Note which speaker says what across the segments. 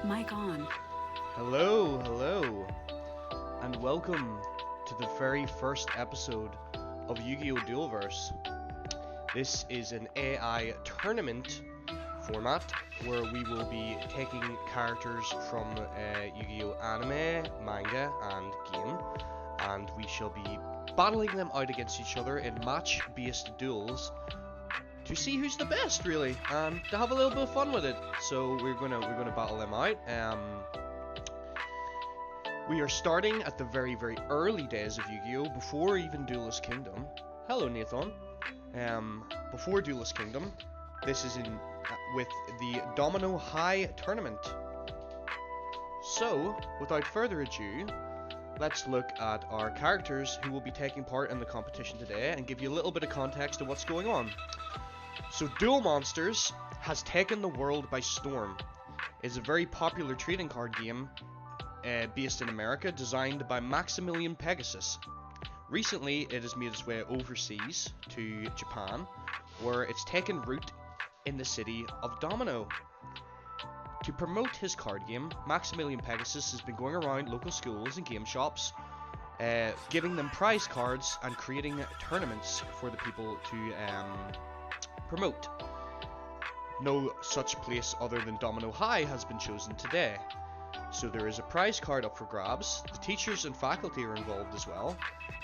Speaker 1: Mic on.
Speaker 2: Hello, hello, and welcome to the very first episode of Yugioh Duelverse. This is an AI tournament format where we will be taking characters from Yu-Gi-Oh anime, manga, and game, and we shall be battling them out against each other in match-based duels to see who's the best, really, and to have a little bit of fun with it. So we're gonna battle them out. We are starting at the very early days of Yu-Gi-Oh, before even Duelist Kingdom. Hello, Nathan. Before Duelist Kingdom, this is in with the Domino High tournament. So, without further ado, let's look at our characters who will be taking part in the competition today and give you a little bit of context of what's going on. So, Duel Monsters has taken the world by storm. It's a very popular trading card game based in America, designed by Maximilian Pegasus. Recently, it has made its way overseas to Japan, where it's taken root in the city of Domino. To promote his card game, Maximilian Pegasus has been going around local schools and game shops, giving them prize cards and creating tournaments for the people to promote. No such place other than Domino High has been chosen today. So there is a prize card up for grabs. The teachers and faculty are involved as well,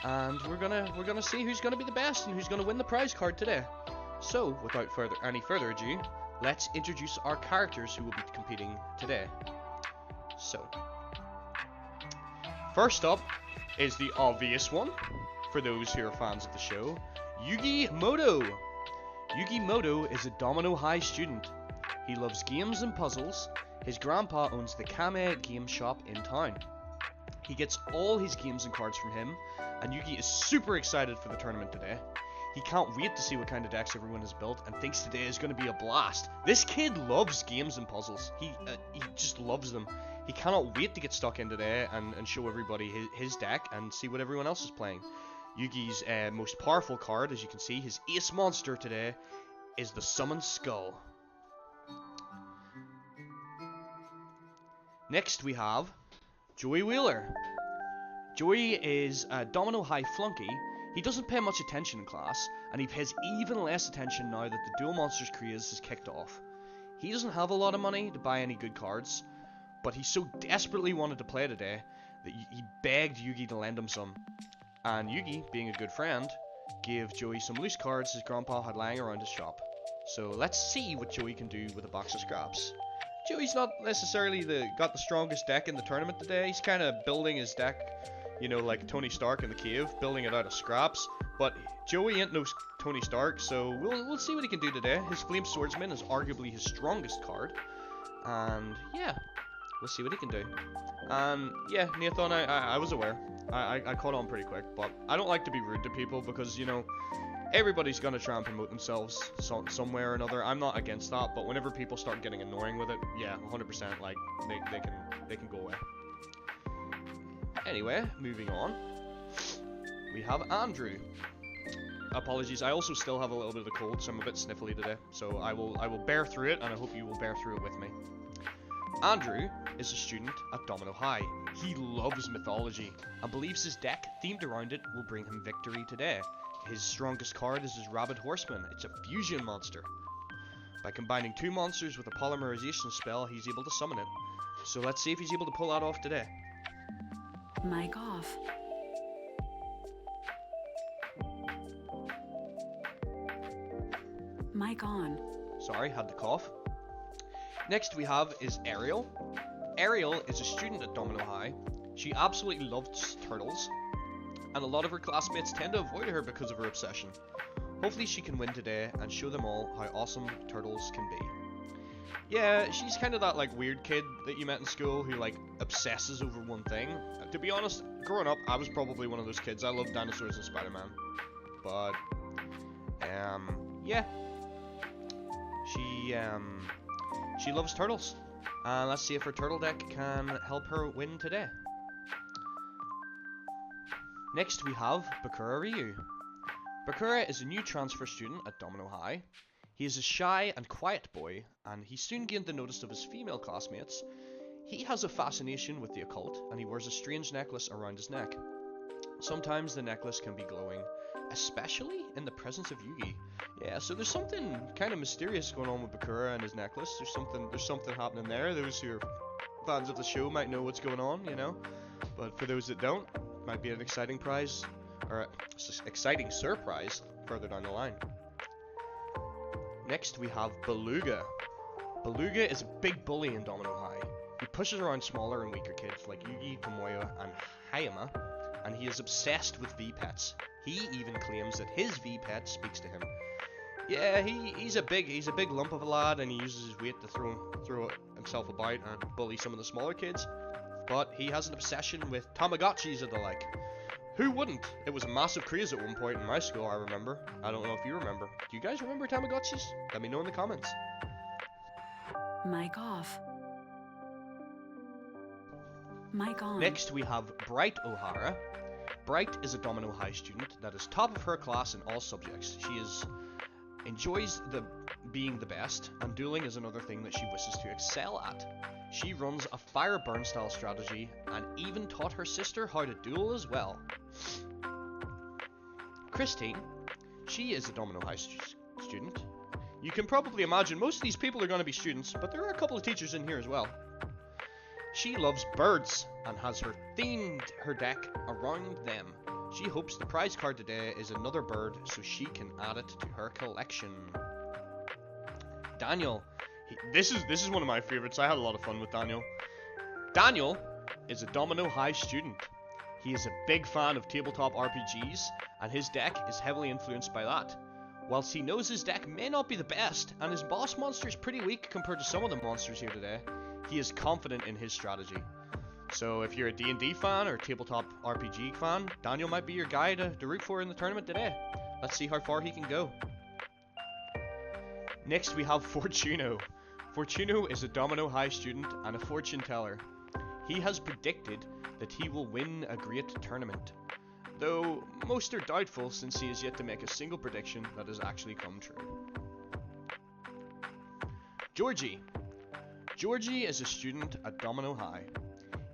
Speaker 2: and we're gonna see who's gonna be the best and who's gonna win the prize card today. So without any further ado, let's introduce our characters who will be competing today. So first up is the obvious one for those who are fans of the show, Yugioh. Yugioh is a Domino High student. He loves games and puzzles. His grandpa owns the Kame game shop in town. He gets all his games and cards from him, and Yugi is super excited for the tournament today. He can't wait to see what kind of decks everyone has built and thinks today is going to be a blast. This kid loves games and puzzles. He just loves them. He cannot wait to get stuck in today and show everybody his deck and see what everyone else is playing. Yugi's most powerful card, as you can see, his ace monster today, is the Summoned Skull. Next we have Joey Wheeler. Joey is a Domino High flunky. He doesn't pay much attention in class, and he pays even less attention now that the Duel Monsters craze has kicked off. He doesn't have a lot of money to buy any good cards, but he so desperately wanted to play today that he begged Yugi to lend him some. And Yugi, being a good friend, gave Joey some loose cards his grandpa had lying around his shop. So let's see what Joey can do with a box of scraps. Joey's not necessarily got the strongest deck in the tournament today. He's kind of building his deck, you know, like Tony Stark in the cave, building it out of scraps. But Joey ain't no Tony Stark, so we'll see what he can do today. His Flame Swordsman is arguably his strongest card, and yeah, we'll see what he can do. And yeah, Nathan, I was aware. I caught on pretty quick, but I don't like to be rude to people because, you know, everybody's gonna try and promote themselves somewhere or another. I'm not against that, but whenever people start getting annoying with it, yeah, 100%, like, they can go away. Anyway, moving on, we have Andrew. Apologies, I also still have a little bit of the cold, so I'm a bit sniffly today, so I will bear through it, and I hope you will bear through it with me. Andrew is a student at Domino High. He loves mythology and believes his deck themed around it will bring him victory today. His strongest card is his Rabid Horseman. It's a fusion monster. By combining two monsters with a polymerization spell, he's able to summon it. So let's see if he's able to pull that off today.
Speaker 1: Mic off. Mic on.
Speaker 2: Sorry, had the cough. Next we have is Ariel. Ariel is a student at Domino High. She absolutely loves turtles, and a lot of her classmates tend to avoid her because of her obsession. Hopefully she can win today and show them all how awesome turtles can be. Yeah, she's kind of that like weird kid that you met in school who like obsesses over one thing. To be honest, growing up, I was probably one of those kids. I loved dinosaurs and Spider-Man. But, yeah. She loves turtles. Let's see if her turtle deck can help her win today. Next we have Bakura Ryu. Bakura is a new transfer student at Domino High. He is a shy and quiet boy, and he soon gained the notice of his female classmates. He has a fascination with the occult, and he wears a strange necklace around his neck. Sometimes the necklace can be glowing, especially in the presence of Yugi. Yeah, so there's something kind of mysterious going on with Bakura and his necklace. There's something happening there. Those who are fans of the show might know what's going on, you know. But for those that don't, it might be an exciting prize, or exciting surprise further down the line. Next we have Beluga. Beluga is a big bully in Domino High. He pushes around smaller and weaker kids like Yugi, Tomoya, and Hayama, and he is obsessed with V-Pets. He even claims that his V-Pet speaks to him. Yeah, he's a big lump of a lad, and he uses his weight to throw himself about and bully some of the smaller kids. But he has an obsession with Tamagotchis and the like. Who wouldn't? It was a massive craze at one point in my school, I remember. I don't know if you remember. Do you guys remember Tamagotchis? Let me know in the comments.
Speaker 1: Mic off. Mic on.
Speaker 2: Next we have Bright O'Hara. Bright is a Domino High student that is top of her class in all subjects. She enjoys being the best, and dueling is another thing that she wishes to excel at. She runs a fire burn style strategy and even taught her sister how to duel as well. Christine, she is a Domino High student. You can probably imagine most of these people are going to be students, but there are a couple of teachers in here as well. She loves birds and has themed her deck around them. She hopes the prize card today is another bird so she can add it to her collection. Daniel, this is one of my favorites. I had a lot of fun with Daniel. Daniel is a Domino High student. He is a big fan of tabletop RPGs, and his deck is heavily influenced by that. Whilst he knows his deck may not be the best, and his boss monster is pretty weak compared to some of the monsters here today, he is confident in his strategy. So if you're a D&D fan or a tabletop RPG fan, Daniel might be your guy to root for in the tournament today. Let's see how far he can go. Next we have Fortuno. Fortuno is a Domino High student and a fortune teller. He has predicted that he will win a great tournament, though most are doubtful since he has yet to make a single prediction that has actually come true. Georgie. Georgie is a student at Domino High.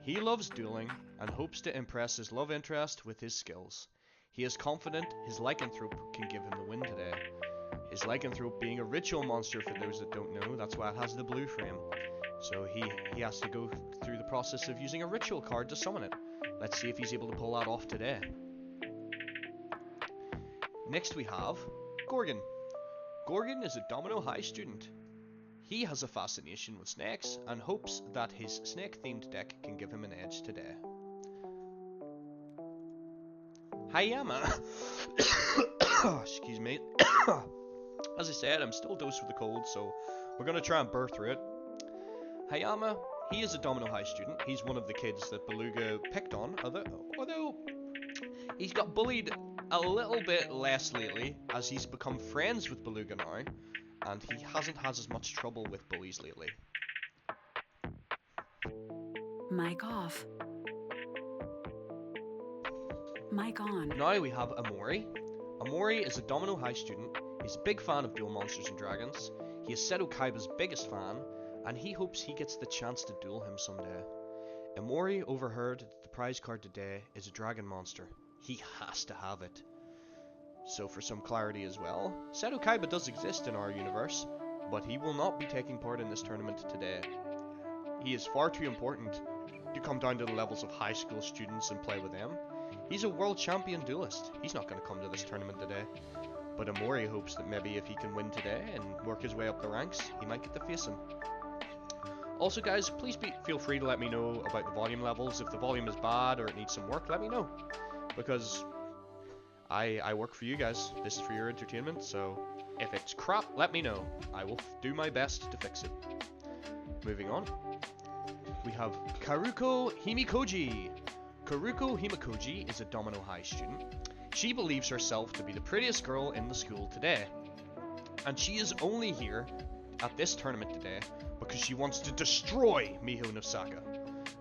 Speaker 2: He loves dueling and hopes to impress his love interest with his skills. He is confident his lycanthrope can give him the win today. His lycanthrope being a ritual monster, for those that don't know, that's why it has the blue frame. So he has to go through the process of using a ritual card to summon it. Let's see if he's able to pull that off today. Next we have Gorgon. Gorgon is a Domino High student. He has a fascination with snakes and hopes that his snake-themed deck can give him an edge today. Hayama. Excuse me. As I said, I'm still dosed with a cold, so we're going to try and burr through it. Hayama, he is a Domino High student. He's one of the kids that Beluga picked on, although he's got bullied a little bit less lately, as he's become friends with Beluga now, and he hasn't had as much trouble with bullies lately.
Speaker 1: Mic off. Mic on.
Speaker 2: Now we have Amori. Amori is a Domino High student. He's a big fan of duel monsters and dragons. He is Seto Kaiba's biggest fan, and he hopes he gets the chance to duel him someday. Amori overheard that the prize card today is a dragon monster. He has to have it. So for some clarity as well, Seto Kaiba does exist in our universe, but he will not be taking part in this tournament today. He is far too important to come down to the levels of high school students and play with them. He's a world champion duelist. He's not going to come to this tournament today. But Amori hopes that maybe if he can win today and work his way up the ranks, he might get to face him. Also guys, please feel free to let me know about the volume levels. If the volume is bad or it needs some work, let me know. Because I work for you guys. This is for your entertainment, so if it's crap, let me know. I will do my best to fix it. Moving on. We have Karuko Himikoji. Karuko Himikoji is a Domino High student. She believes herself to be the prettiest girl in the school today. And she is only here at this tournament today because she wants to destroy Miho Nosaka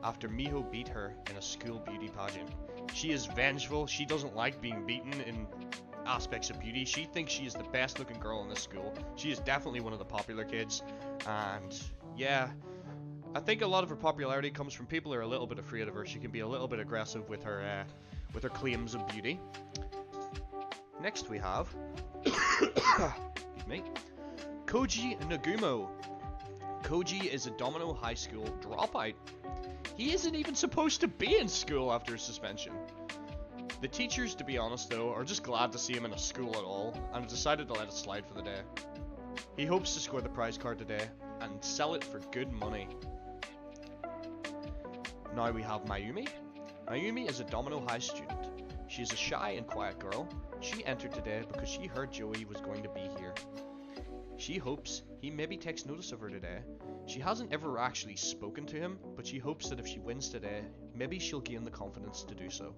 Speaker 2: after Miho beat her in a school beauty pageant. She is vengeful. She doesn't like being beaten in aspects of beauty. She thinks she is the best looking girl in this school. She is definitely one of the popular kids. And yeah, I think a lot of her popularity comes from people who are a little bit afraid of her. She can be a little bit aggressive with her claims of beauty. Next we have excuse me, Koji Nagumo. Koji is a Domino High School dropout. He isn't even supposed to be in school after suspension. The teachers, to be honest though, are just glad to see him in a school at all, and have decided to let it slide for the day. He hopes to score the prize card today, and sell it for good money. Now we have Mayumi. Mayumi is a Domino High student. She is a shy and quiet girl. She entered today because she heard Joey was going to be here. She hopes he maybe takes notice of her today. She hasn't ever actually spoken to him, but she hopes that if she wins today, maybe she'll gain the confidence to do so.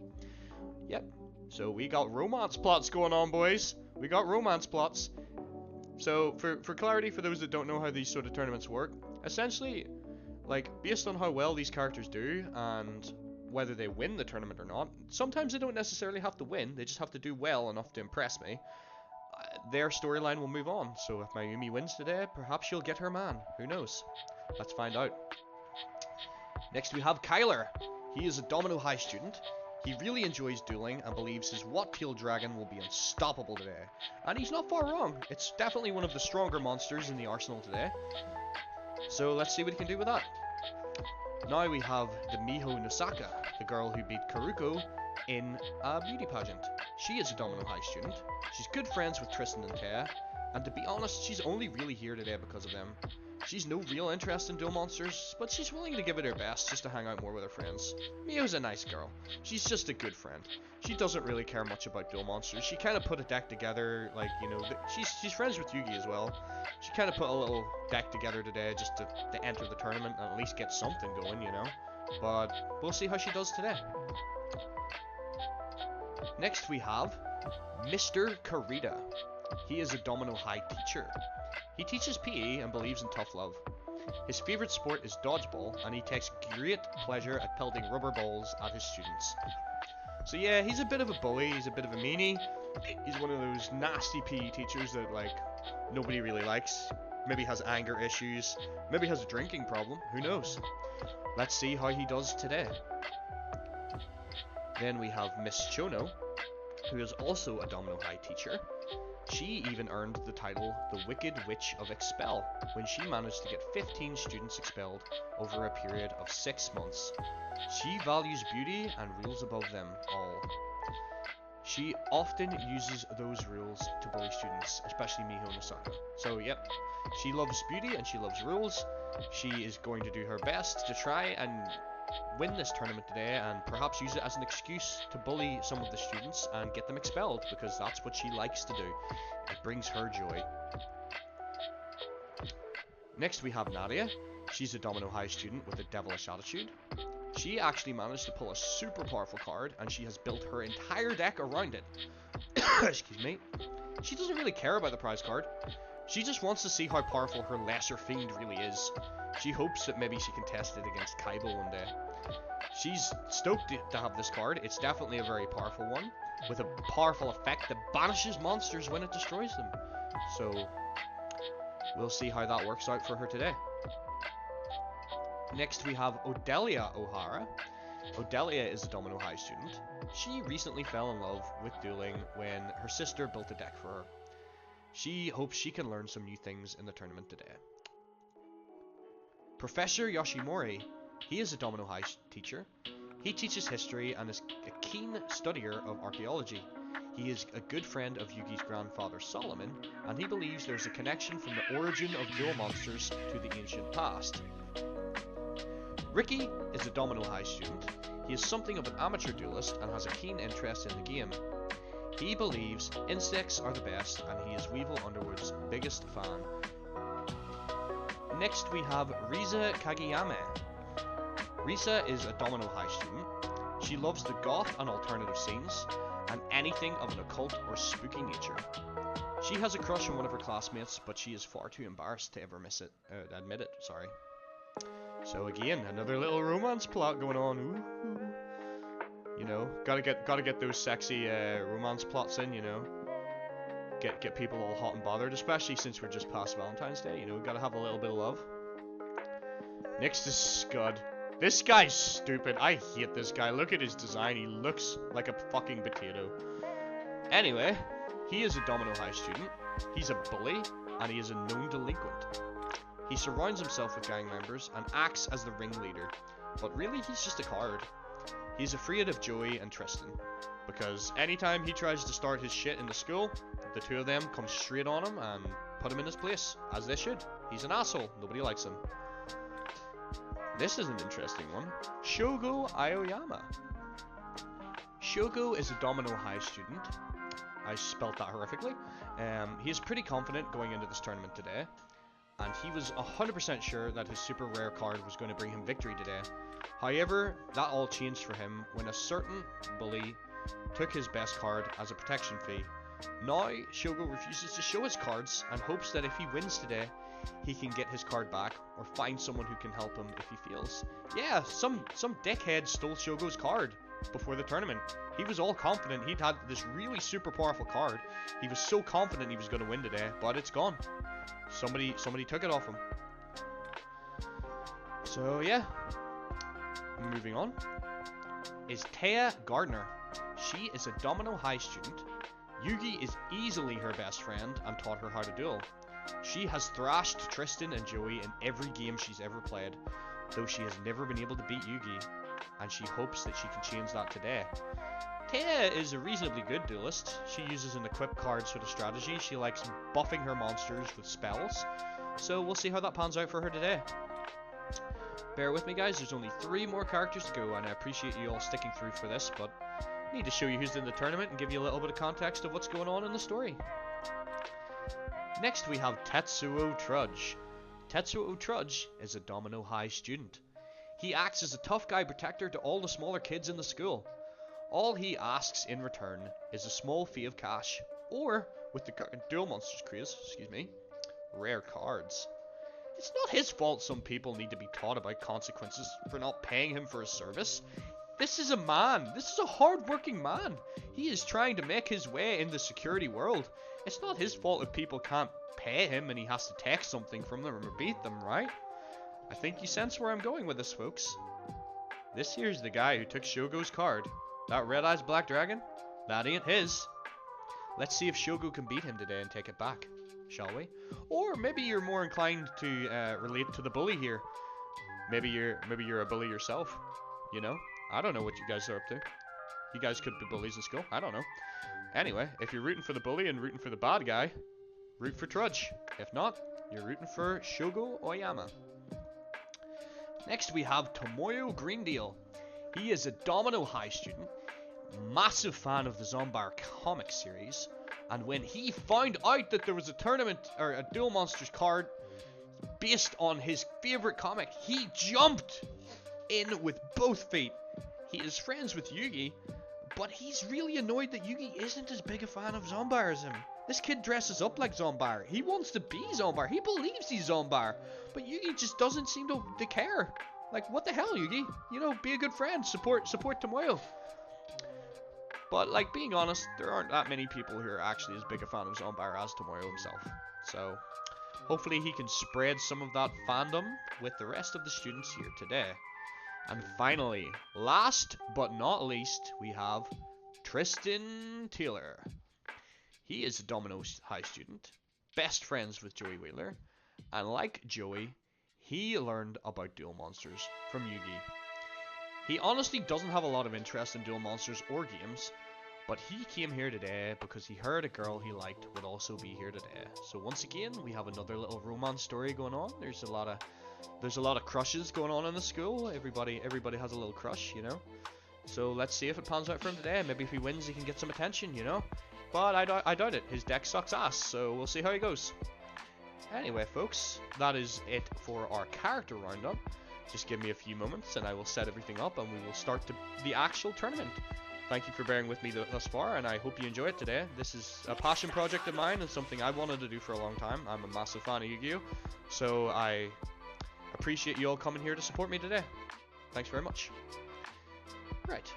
Speaker 2: Yep, so we got romance plots going on, boys. We got romance plots. So, for clarity, for those that don't know how these sort of tournaments work, essentially, like, based on how well these characters do, and whether they win the tournament or not, sometimes they don't necessarily have to win, they just have to do well enough to impress me. Their storyline will move on, so if Mayumi wins today, perhaps she'll get her man. Who knows? Let's find out. Next we have Kyler. He is a Domino High student. He really enjoys dueling and believes his What-tailed dragon will be unstoppable today. And he's not far wrong. It's definitely one of the stronger monsters in the arsenal today. So let's see what he can do with that. Now we have the Miho Nosaka, the girl who beat Karuko in a beauty pageant. She is a Domino High student. She's good friends with Tristan and Taya, and to be honest, she's only really here today because of them. She's no real interest in duel monsters, but she's willing to give it her best just to hang out more with her friends. Miho's a nice girl. She's just a good friend. She doesn't really care much about duel monsters. She kind of put a deck together, like, you know, she's friends with Yugi as well. She kind of put a little deck together today just to enter the tournament and at least get something going, you know. But we'll see how she does today. Next we have Mr. Karita. He is a Domino High teacher. He teaches PE and believes in tough love. His favourite sport is dodgeball, and he takes great pleasure at pelting rubber balls at his students. So yeah, he's a bit of a bully, he's a bit of a meanie. He's one of those nasty PE teachers that, like, nobody really likes. Maybe has anger issues, maybe has a drinking problem, who knows. Let's see how he does today. Then we have Miss Chono, who is also a Domino High teacher. She even earned the title the Wicked Witch of Expel when she managed to get 15 students expelled over a period of 6 months. She values beauty and rules above them all. She often uses those rules to bully students, especially Miho Nosaka. So yep, she loves beauty and she loves rules. She is going to do her best to try and win this tournament today and perhaps use it as an excuse to bully some of the students and get them expelled, because that's what she likes to do. It brings her joy. Next we have Nadia. She's a Domino High student with a devilish attitude. She actually managed to pull a super powerful card and she has built her entire deck around it. Excuse me. She doesn't really care about the prize card. She just wants to see how powerful her lesser fiend really is. She hopes that maybe she can test it against Kaibo one day. She's stoked to have this card. It's definitely a very powerful one, with a powerful effect that banishes monsters when it destroys them. So, we'll see how that works out for her today. Next we have Odelia O'Hara. Odelia is a Domino High student. She recently fell in love with dueling when her sister built a deck for her. She hopes she can learn some new things in the tournament today. Professor Yoshimori, he is a Domino High teacher. He teaches history and is a keen studier of archaeology. He is a good friend of Yugi's grandfather Solomon, and he believes there's a connection from the origin of duel monsters to the ancient past. Ricky is a Domino High student. He is something of an amateur duelist and has a keen interest in the game. He believes insects are the best, and he is Weevil Underwood's biggest fan. Next we have Risa Kageyame. Risa is a Domino High student. She loves the goth and alternative scenes, and anything of an occult or spooky nature. She has a crush on one of her classmates, but she is far too embarrassed to ever admit it. Sorry. So again, another little romance plot going on. Ooh. You know, gotta get those sexy romance plots in, you know. get people all hot and bothered, especially since we're just past Valentine's Day. You know, we gotta have a little bit of love. Next is Scud. This guy's stupid. I hate this guy. Look at his design. He looks like a fucking potato. Anyway, he is a Domino High student. He's a bully, and he is a known delinquent. He surrounds himself with gang members and acts as the ringleader, but really he's just a coward. He's afraid of Joey and Tristan, because anytime he tries to start his shit in the school, the two of them come straight on him and put him in his place, as they should. He's an asshole. Nobody likes him. This is an interesting one. Shogo Aoyama. Shogo is a Domino High student. I spelt that horrifically. He is pretty confident going into this tournament today, and he was 100% sure that his super rare card was going to bring him victory today. However, that all changed for him when a certain bully took his best card as a protection fee. Now, Shogo refuses to show his cards and hopes that if he wins today, he can get his card back or find someone who can help him if he fails. Yeah, some dickhead stole Shogo's card before the tournament. He was all confident he'd had this really super powerful card. He was so confident he was going to win today, but it's gone. Somebody took it off him. So yeah, moving on is Taya Gardner. She is a Domino High student. Yugi is easily her best friend and taught her how to duel. She has thrashed Tristan and Joey in every game she's ever played, though she has never been able to beat Yugi, and she hopes that she can change that today. Taya is a reasonably good duelist. She uses an equip card sort of strategy. She likes buffing her monsters with spells, so we'll see how that pans out for her today. Bear with me guys, there's only 3 more characters to go, and I appreciate you all sticking through for this, but I need to show you who's in the tournament and give you a little bit of context of what's going on in the story. Next we have Tetsuo Trudge. Tetsuo Trudge is a Domino High student. He acts as a tough guy protector to all the smaller kids in the school. All he asks in return is a small fee of cash, or, with the current Duel Monsters craze, rare cards. It's not his fault some people need to be taught about consequences for not paying him for his service. This is a man. This is a hard-working man. He is trying to make his way in the security world. It's not his fault if people can't pay him and he has to take something from them or beat them, right? I think you sense where I'm going with this, folks. This here's the guy who took Shogo's card. That Red Eyes Black Dragon? That ain't his. Let's see if Shogo can beat him today and take it back, shall we? Or maybe you're more inclined to relate to the bully here. Maybe you're a bully yourself. You know? I don't know what you guys are up to. You guys could be bullies in school. I don't know. Anyway, if you're rooting for the bully and rooting for the bad guy, root for Trudge. If not, you're rooting for Shogo Oyama. Next we have Tomoyo Greendeal. He is a Domino High student, massive fan of the Zombar comic series, and when he found out that there was a tournament or a Duel Monsters card based on his favorite comic, he jumped in with both feet. He is friends with Yugi, but he's really annoyed that Yugi isn't as big a fan of Zombar as him. This kid dresses up like Zombar. He wants to be Zombar. He believes he's Zombar. But Yugi just doesn't seem to care. Like, what the hell, Yugi? You know, be a good friend. Support Tomoyo. But, like, being honest, there aren't that many people who are actually as big a fan of Zombar as Tomoyo himself. So, hopefully he can spread some of that fandom with the rest of the students here today. And finally, last but not least, we have Tristan Taylor. He is a Domino High student, best friends with Joey Wheeler, and like Joey, he learned about Duel Monsters from Yugi. He honestly doesn't have a lot of interest in Duel Monsters or games, but he came here today because he heard a girl he liked would also be here today. So once again, we have another little romance story going on. There's a lot of crushes going on in the school. Everybody has a little crush, you know. So let's see if it pans out for him today. Maybe if he wins, he can get some attention, you know. But I doubt it. His deck sucks ass, so we'll see how he goes. Anyway, folks, that is it for our character roundup. Just give me a few moments and I will set everything up and we will start the actual tournament. Thank you for bearing with me thus far, and I hope you enjoy it today. This is a passion project of mine and something I wanted to do for a long time. I'm a massive fan of Yu-Gi-Oh! So I appreciate you all coming here to support me today. Thanks very much. Right.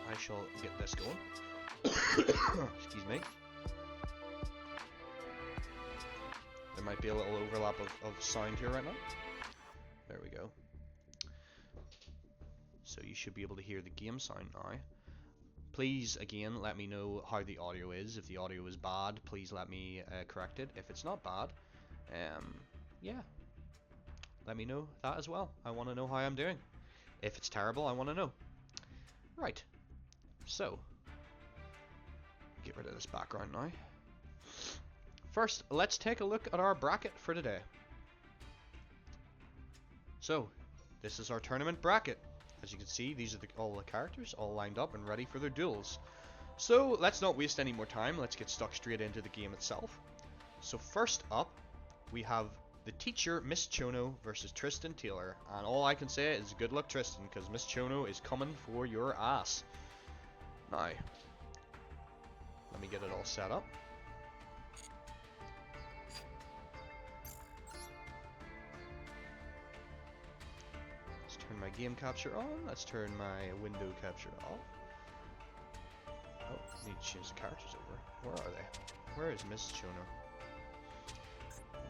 Speaker 2: I shall get this going. Excuse me. There might be a little overlap of sound here right now. There we go. So you should be able to hear the game sound now. Please, again, let me know how the audio is. If the audio is bad, please let me correct it. If it's not bad, yeah, let me know that as well. I want to know how I'm doing. If it's terrible, I want to know. Right. So, get rid of this background now. First, let's take a look at our bracket for today. So, this is our tournament bracket. As you can see, these are all the characters all lined up and ready for their duels. So, let's not waste any more time. Let's get stuck straight into the game itself. So, first up, we have the teacher, Miss Chono, versus Tristan Taylor. And all I can say is good luck, Tristan, because Miss Chono is coming for your ass. Now, let me get it all set up. Let's turn my game capture on. Let's turn my window capture off. Oh, need to change the characters over. Where are they? Where is Miss Chono?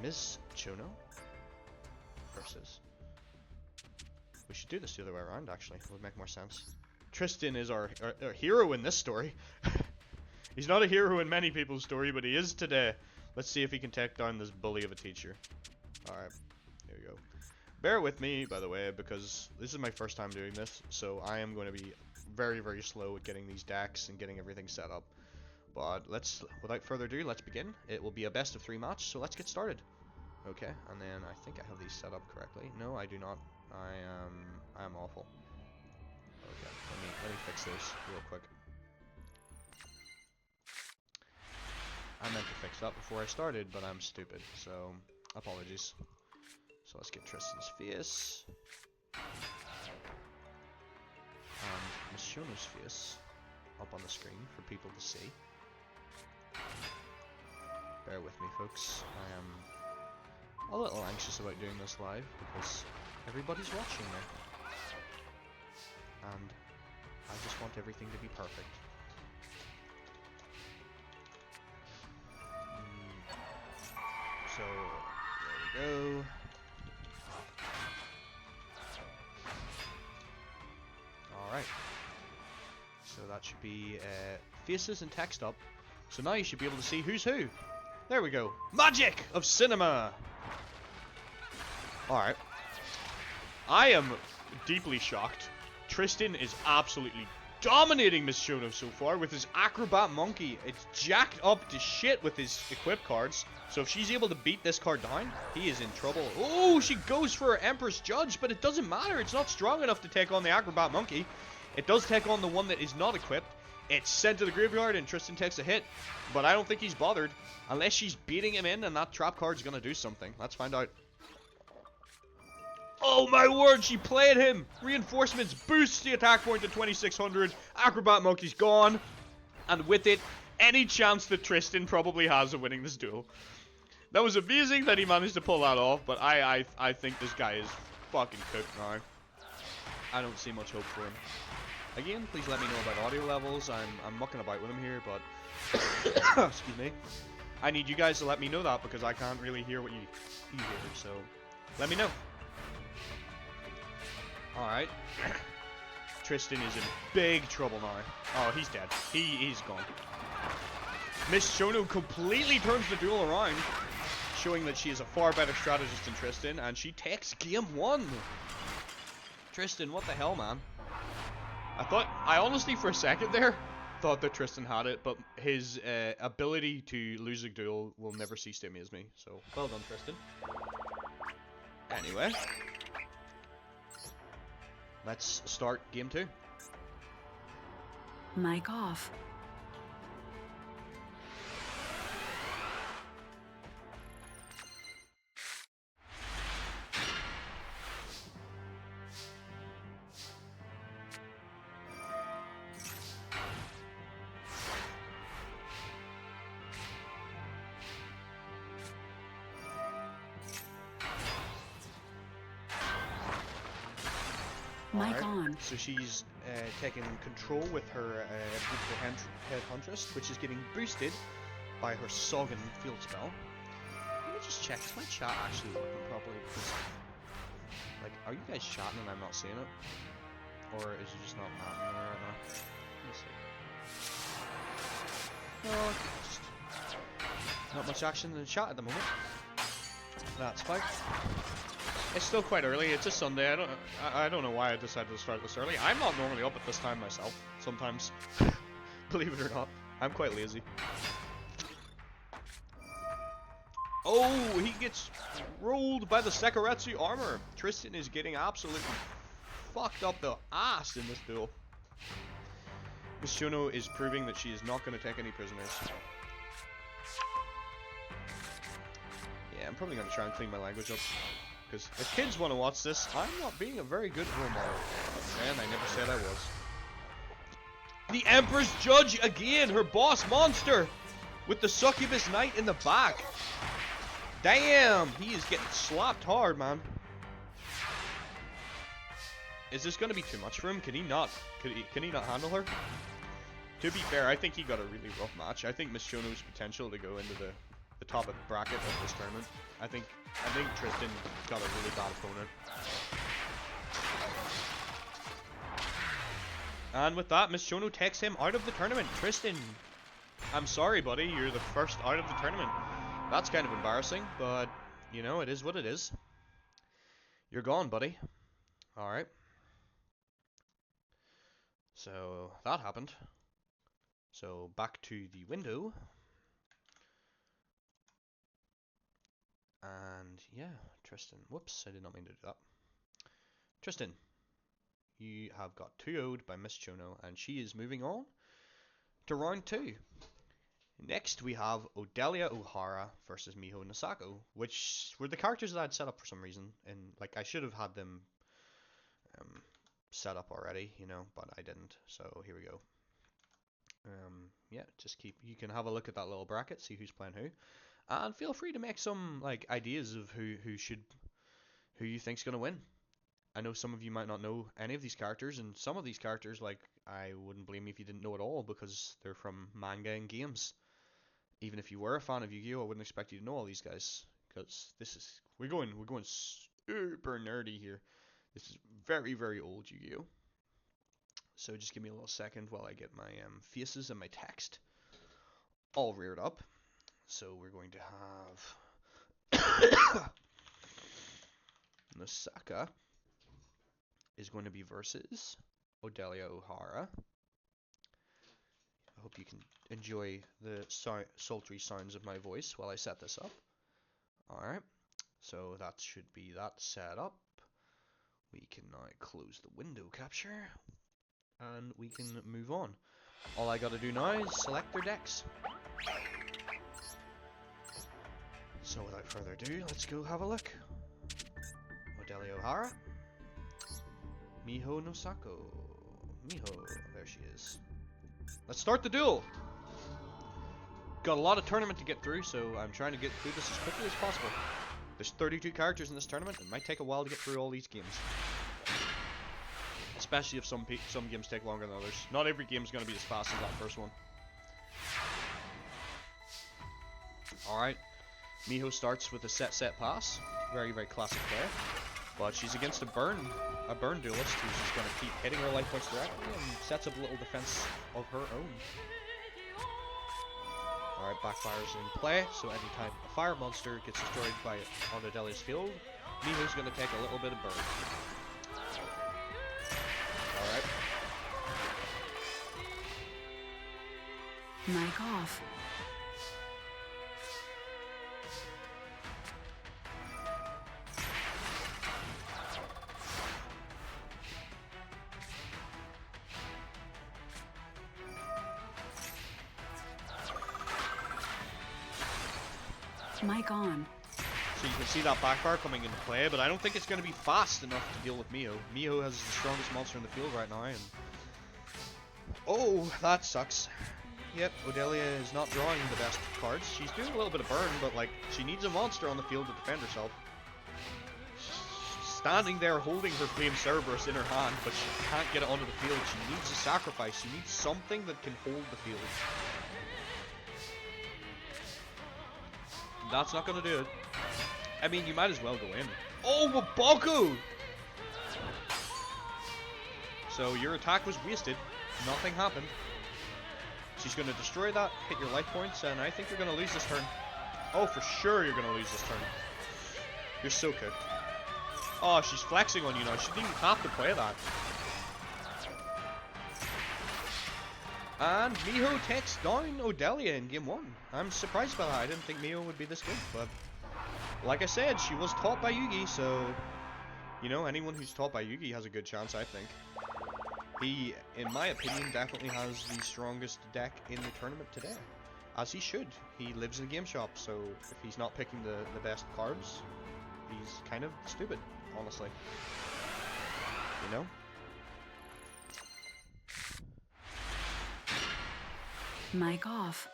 Speaker 2: Miss Chono versus. We should do this the other way around, actually. It would make more sense. Tristan is our hero in this story. He's not a hero in many people's story, but he is today. Let's see if he can take down this bully of a teacher. Alright, here we go. Bear with me, by the way, because this is my first time doing this, so I am going to be very, very slow at getting these decks and getting everything set up. But without further ado, let's begin. It will be a best of 3 match, so let's get started. Okay, and then I think I have these set up correctly. No, I do not. I am awful. Okay, let me fix this real quick. I meant to fix that before I started, but I'm stupid, so apologies. So let's get Tristan's face. And Miss Shono's face up on the screen for people to see. Bear with me, folks. I am a little anxious about doing this live because everybody's watching me. And I just want everything to be perfect. So, there we go. Alright. So that should be faces and text up. So now you should be able to see who's who. There we go. Magic of cinema! Alright. I am deeply shocked. Tristan is absolutely dominating Miss Shono so far with his Acrobat Monkey. It's jacked up to shit with his equip cards. So if she's able to beat this card down, he is in trouble. Oh, she goes for her Empress Judge, but it doesn't matter. It's not strong enough to take on the Acrobat Monkey. It does take on the one that is not equipped. It's sent to the graveyard and Tristan takes a hit. But I don't think he's bothered. Unless she's beating him in and that trap card's going to do something. Let's find out. Oh my word, she played him! Reinforcements boosts the attack point to 2600. Acrobat Monkey's gone. And with it, any chance that Tristan probably has of winning this duel. That was amazing that he managed to pull that off, but I think this guy is fucking cooked now. I don't see much hope for him. Again, please let me know about audio levels. I'm mucking about with him here, but excuse me. I need you guys to let me know that because I can't really hear what you hear, so let me know. Alright. Tristan is in big trouble now. Oh, he's dead. He's gone. Miss Shono completely turns the duel around, showing that she is a far better strategist than Tristan, and she takes game 1. Tristan, what the hell, man? I honestly, for a second there, thought that Tristan had it, but his ability to lose a duel will never cease to amaze me. So, well done, Tristan. Anyway. Let's start game 2.
Speaker 1: Mic off. Mic on.
Speaker 2: So she's taking control with her beautiful head huntress, which is getting boosted by her Soggin field spell. Let me just check, is my chat actually working properly? Because, like, are you guys chatting and I'm not seeing it? Or is it just not happening right now? Let me see. No, just not much action in the chat at the moment. That's fine. It's still quite early. It's a Sunday. I don't know why I decided to start this early. I'm not normally up at this time myself. Sometimes, believe it or not, I'm quite lazy. Oh, he gets rolled by the Sekaretsu armor. Tristan is getting absolutely fucked up the ass in this duel. Miss Chono is proving that she is not going to take any prisoners. Yeah, I'm probably going to try and clean my language up. Because if kids want to watch this, I'm not being a very good role model. And I never said I was. The Empress Judge again, her boss monster, with the Succubus Knight in the back. Damn, he is getting slapped hard, man. Is this going to be too much for him? Can he not handle her? To be fair, I think he got a really rough match. I think Miss Chono's potential to go into the top of the bracket of this tournament. I think Tristan got a really bad opponent. And with that, Miss Chono takes him out of the tournament. Tristan, I'm sorry, buddy. You're the first out of the tournament. That's kind of embarrassing, but, you know, it is what it is. You're gone, buddy. Alright. So, that happened. So, back to the window. And, yeah, Tristan. Whoops, I did not mean to do that. Tristan, you have got 2-0'd by Miss Chono, and she is moving on to round 2. Next, we have Odelia O'Hara versus Miho Nosako, which were the characters that I'd set up for some reason. And, like, I should have had them set up already, you know, but I didn't. So, here we go. Yeah, you can have a look at that little bracket, see who's playing who. And feel free to make some, like, ideas of who you think's gonna win. I know some of you might not know any of these characters, and some of these characters, like, I wouldn't blame you if you didn't know at all, because they're from manga and games. Even if you were a fan of Yu-Gi-Oh, I wouldn't expect you to know all these guys, because we're going super nerdy here. This is very, very old Yu-Gi-Oh. So just give me a little second while I get my faces and my text all reared up. So we're going to have Nosaka is going to be versus Odelia O'Hara. I hope you can enjoy the sultry sounds of my voice while I set this up. Alright, so that should be that set up. We can now close the window capture, and we can move on. All I gotta do now is select their decks. So without further ado, let's go have a look. Odelia O'Hara. Miho Nosako. Miho, there she is. Let's start the duel! Got a lot of tournament to get through, so I'm trying to get through this as quickly as possible. There's 32 characters in this tournament, it might take a while to get through all these games. Especially if some games take longer than others. Not every game's going to be as fast as that first one. Alright, Miho starts with a set pass. Very, very classic player. But she's against a burn duelist who's just going to keep hitting her life points directly and sets up a little defense of her own. Alright, backfire's in play, so anytime a fire monster gets destroyed on Odelia's field, Miho's going to take a little bit of burn. Alright.
Speaker 1: Mic off. Mic on.
Speaker 2: So you can see that backfire coming into play, but I don't think it's going to be fast enough to deal with Miho. Miho has the strongest monster in the field right now, and... oh, that sucks. Yep, Odelia is not drawing the best cards. She's doing a little bit of burn, but, like, she needs a monster on the field to defend herself. standing there holding her Flame Cerberus in her hand, but she can't get it onto the field. She needs a sacrifice. She needs something that can hold the field. That's not gonna do it. I mean, you might as well go in. Oh, Waboku! So your attack was wasted. Nothing happened. She's gonna destroy that, hit your life points, and I think you're gonna lose this turn. Oh, for sure you're gonna lose this turn. You're so cooked. Oh, she's flexing on you now. She didn't even have to play that. And Miho takes down Odelia in game 1. I'm surprised by that. I didn't think Miho would be this good, but like I said, she was taught by Yugi, so you know, anyone who's taught by Yugi has a good chance, I think. He, in my opinion, definitely has the strongest deck in the tournament today. As he should. He lives in a game shop, so if he's not picking the best cards, he's kind of stupid, honestly. You know?
Speaker 1: Mic off.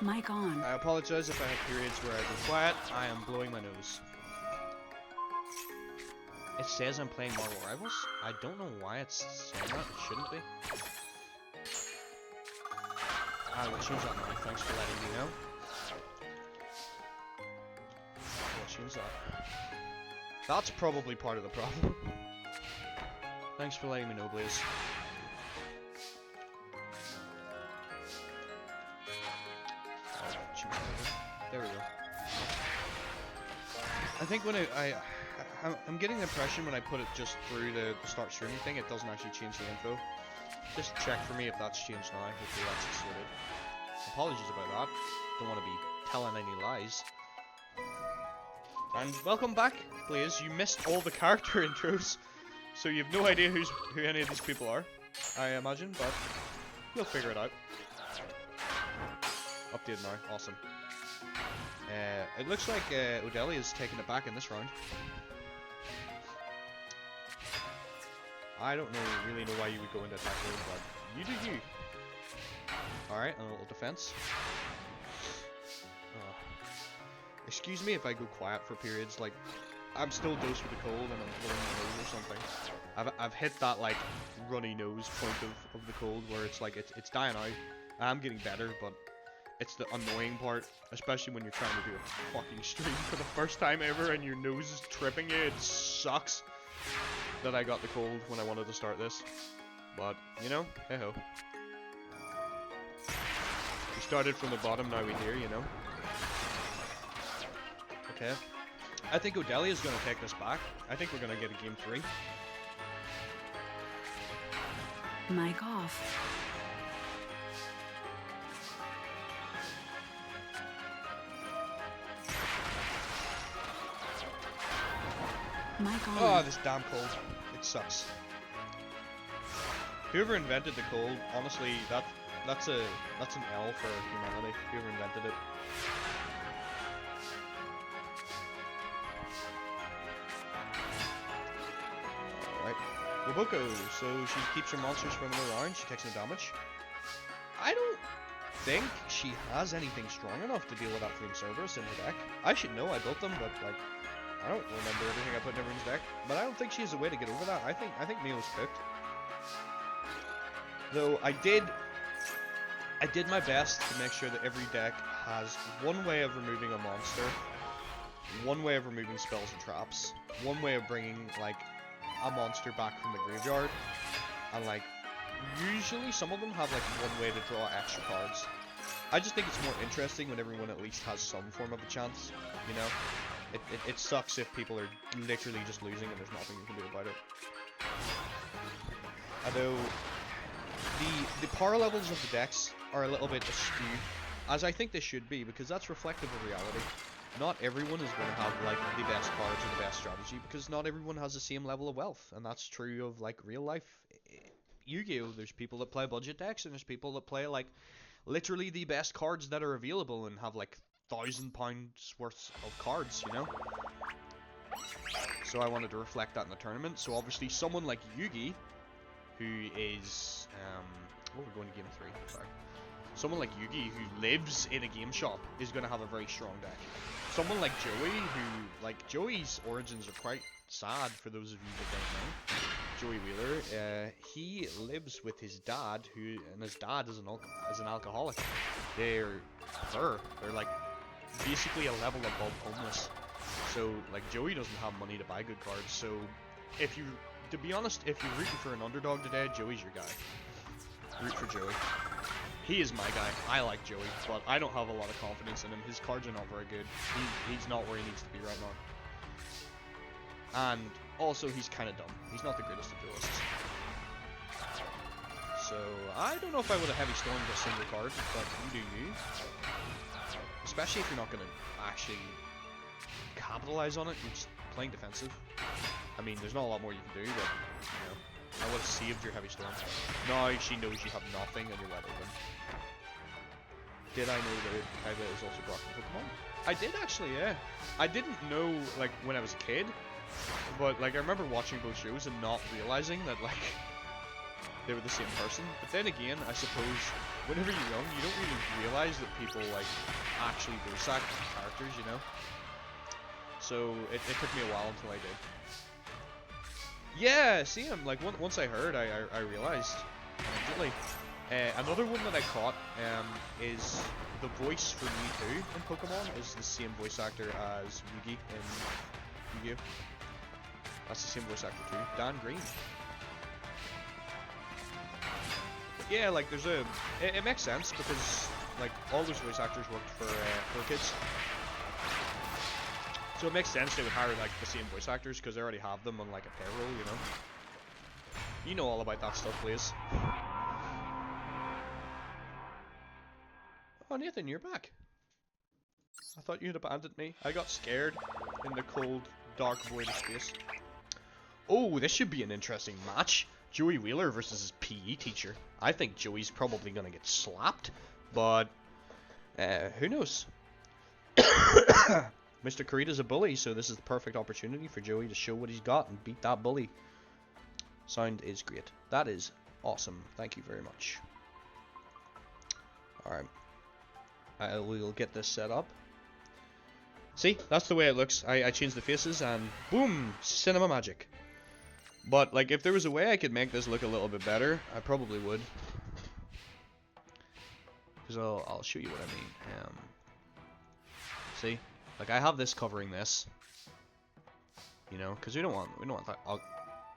Speaker 1: Mic on.
Speaker 2: I apologize if I have periods where I go quiet. I am blowing my nose. It says I'm playing Marvel Rivals. I don't know why it's saying that. It shouldn't be. I will change that now. Thanks for letting me know. We'll change that. That's probably part of the problem. Thanks for letting me know, Blaze. There we go. I think when I'm getting the impression when I put it just through the start streaming thing, it doesn't actually change the info. Just check for me if that's changed now. Hopefully that's sorted. Apologies about that. Don't want to be telling any lies. And welcome back, Blaze. You missed all the character intros, so you have no idea who any of these people are, I imagine, but you'll figure it out. Updated now. Awesome. It looks like Odelia's taking it back in this round. I don't really know why you would go into attack mode, but you do you. Alright, and a little defense. Excuse me if I go quiet for periods, like, I'm still dosed with a cold and I'm blowing my nose or something. I've hit that, like, runny nose point of the cold where it's like, it's dying out. I'm getting better, but it's the annoying part, especially when you're trying to do a fucking stream for the first time ever and your nose is tripping you. It sucks that I got the cold when I wanted to start this. But, you know, hey ho. We started from the bottom, now we're here, you know. Okay. I think Odelia's gonna take this back. I think we're gonna get a game 3.
Speaker 1: Mic off. Mic on.
Speaker 2: Oh, this damn cold. It sucks. Whoever invented the cold, honestly, that's an L for humanity. Whoever invented it. Alright. Waboku. So she keeps her monsters from around, she takes no damage. I don't think she has anything strong enough to deal with that Flame Cerberus in her deck. I should know, I built them, but like, I don't remember everything I put in everyone's deck, but I don't think she has a way to get over that. I think Mio's cooked. Though I did my best to make sure that every deck has one way of removing a monster, one way of removing spells and traps, one way of bringing like a monster back from the graveyard, and like usually some of them have like one way to draw extra cards. I just think it's more interesting when everyone at least has some form of a chance, you know? It sucks if people are literally just losing and there's nothing you can do about it. Although, the power levels of the decks are a little bit askew, as I think they should be, because that's reflective of reality. Not everyone is going to have, like, the best cards or the best strategy, because not everyone has the same level of wealth, and that's true of, like, real life. Yu-Gi-Oh! There's people that play budget decks, and there's people that play, like, literally the best cards that are available and have, like, £1,000 worth of cards, you know? So I wanted to reflect that in the tournament. So obviously someone like Yugi, who is, oh, we're going to game 3, sorry. Someone like Yugi, who lives in a game shop, is going to have a very strong deck. Someone like Joey, who, like, Joey's origins are quite sad for those of you that don't know. Joey Wheeler, he lives with his dad, and his dad is an alcoholic. They're like basically a level above homeless. So like Joey doesn't have money to buy good cards. So to be honest, if you're rooting for an underdog today, Joey's your guy. Root for Joey. He is my guy. I like Joey, but I don't have a lot of confidence in him. His cards are not very good. He's not where he needs to be right now. And also, he's kind of dumb. He's not the greatest of duelists. So, I don't know if I would have heavy stormed a single card, but you do you. Especially if you're not going to actually capitalize on it, you're just playing defensive. I mean, there's not a lot more you can do, but, you know, I would have saved your heavy storm. Now she knows you have nothing and you're wide open. Did I know that Kaiba is also blocked in Pokemon? I did actually, yeah. I didn't know, like, when I was a kid. But, like, I remember watching both shows and not realizing that, like, they were the same person. But then again, I suppose, whenever you're young, you don't really realize that people, like, actually voice act characters, you know? So, it took me a while until I did. Yeah, see, like, once I heard, I realized immediately. Another one that I caught, is the voice for Mewtwo in Pokemon is the same voice actor as Yugi in Yugioh. That's the same voice actor too, Dan Green. But yeah, like there's it makes sense because like all those voice actors worked for kids, so it makes sense they would hire like the same voice actors because they already have them on like a payroll, you know. You know all about that stuff, please. Oh, Nathan, you're back. I thought you had abandoned me. I got scared in the cold, dark void of space. Oh, this should be an interesting match. Joey Wheeler versus his PE teacher. I think Joey's probably gonna get slapped, but who knows? Mr. Kurita's a bully, so this is the perfect opportunity for Joey to show what he's got and beat that bully. Sound is great. That is awesome. Thank you very much. Alright. We'll get this set up. See? That's the way it looks. I changed the faces and boom! Cinema magic. But, like, if there was a way I could make this look a little bit better, I probably would. Because I'll show you what I mean. See? Like, I have this covering this. You know? Because we don't want that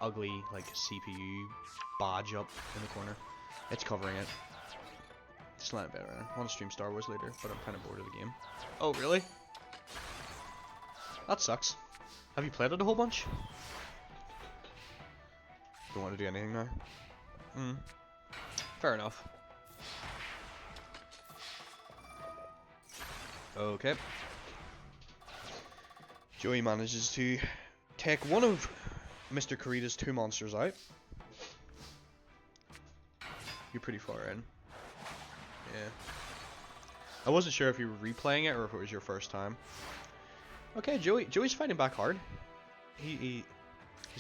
Speaker 2: ugly, like, CPU badge up in the corner. It's covering it. Just let it better. I want to stream Star Wars later, but I'm kind of bored of the game. Oh, really? That sucks. Have you played it a whole bunch? Don't want to do anything now. Fair enough. Okay. Joey manages to take one of Mr. Kurita's 2 monsters out. You're pretty far in. Yeah. I wasn't sure if you were replaying it or if it was your first time. Okay, Joey's fighting back hard. He's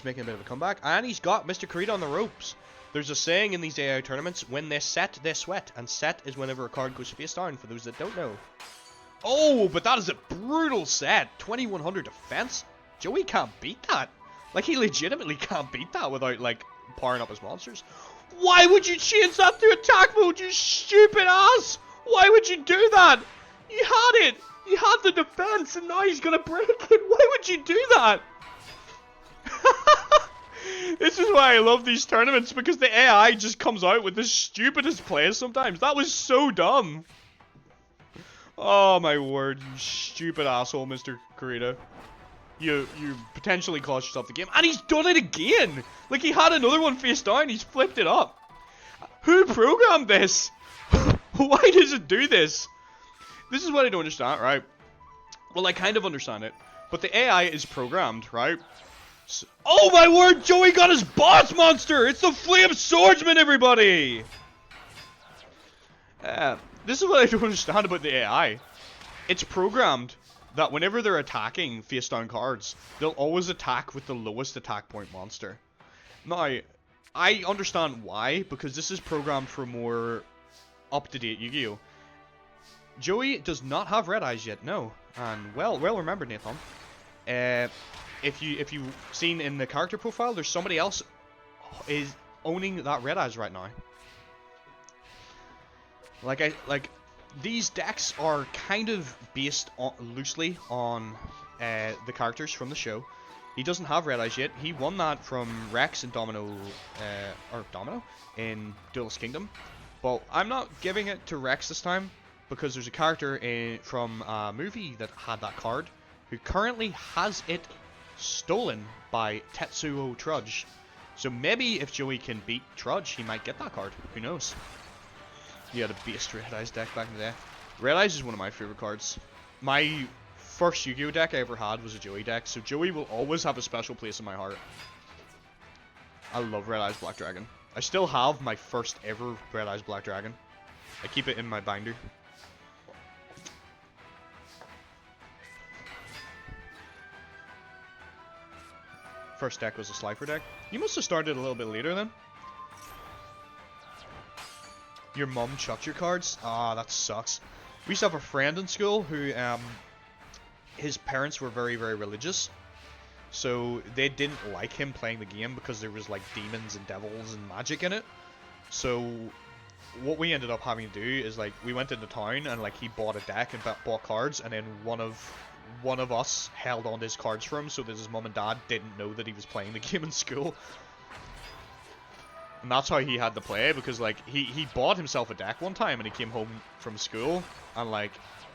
Speaker 2: making a bit of a comeback, and he's got Mr. Kurita on the ropes. There's a saying in these AI tournaments, when they set, they sweat, and set is whenever a card goes face down, for those that don't know. Oh, but that is a brutal set. 2100 defense. Joey can't beat that. Like, he legitimately can't beat that without, like, powering up his monsters. Why would you change that to attack mode, you stupid ass? Why would you do that? You had it. You had the defense, and now he's gonna break it. Why would you do that? This is why I love these tournaments, because the AI just comes out with the stupidest plays sometimes. That was so dumb. Oh my word, you stupid asshole, Mr. Kurita. You potentially cost yourself the game. And he's done it again! Like, he had another one face down, he's flipped it up. Who programmed this? Why does it do this? This is what I don't understand, right? Well, I kind of understand it. But the AI is programmed, right? So, oh my word, Joey got his boss monster! It's the Flame Swordsman, everybody! This is what I don't understand about the AI. it's programmed that whenever they're attacking face down cards, they'll always attack with the lowest attack point monster. Now, I understand why, because this is programmed for more up-to-date Yu-Gi-Oh! Joey does not have red eyes yet, no. And well remembered, Nathan. If you've seen in the character profile, there's somebody else is owning that red eyes right now. Like these decks are kind of based loosely on the characters from the show. He doesn't have red eyes yet. He won that from Rex and Domino, Domino in Duelist Kingdom. But I'm not giving it to Rex this time because there's a character from a movie that had that card who currently has it stolen by Tetsuo Trudge. So maybe if Joey can beat Trudge, he might get that card. Who knows? He had a based Red Eyes deck back in the day. Red Eyes is one of my favorite cards. My first Yu-Gi-Oh deck I ever had was a Joey deck, so Joey will always have a special place in my heart. I love Red Eyes Black Dragon. I still have my first ever Red Eyes Black Dragon. I keep it in my binder. First deck was a Slifer deck. You must have started a little bit later then. Your mum chucked your cards? Ah, that sucks. We used to have a friend in school who, his parents were very, very religious. So they didn't like him playing the game because there was like demons and devils and magic in it. So what we ended up having to do is like we went into town and like he bought a deck and bought cards, and then one of us held on to his cards for him so that his mum and dad didn't know that he was playing the game in school. And that's how he had to play, because like he bought himself a deck one time and he came home from school and like,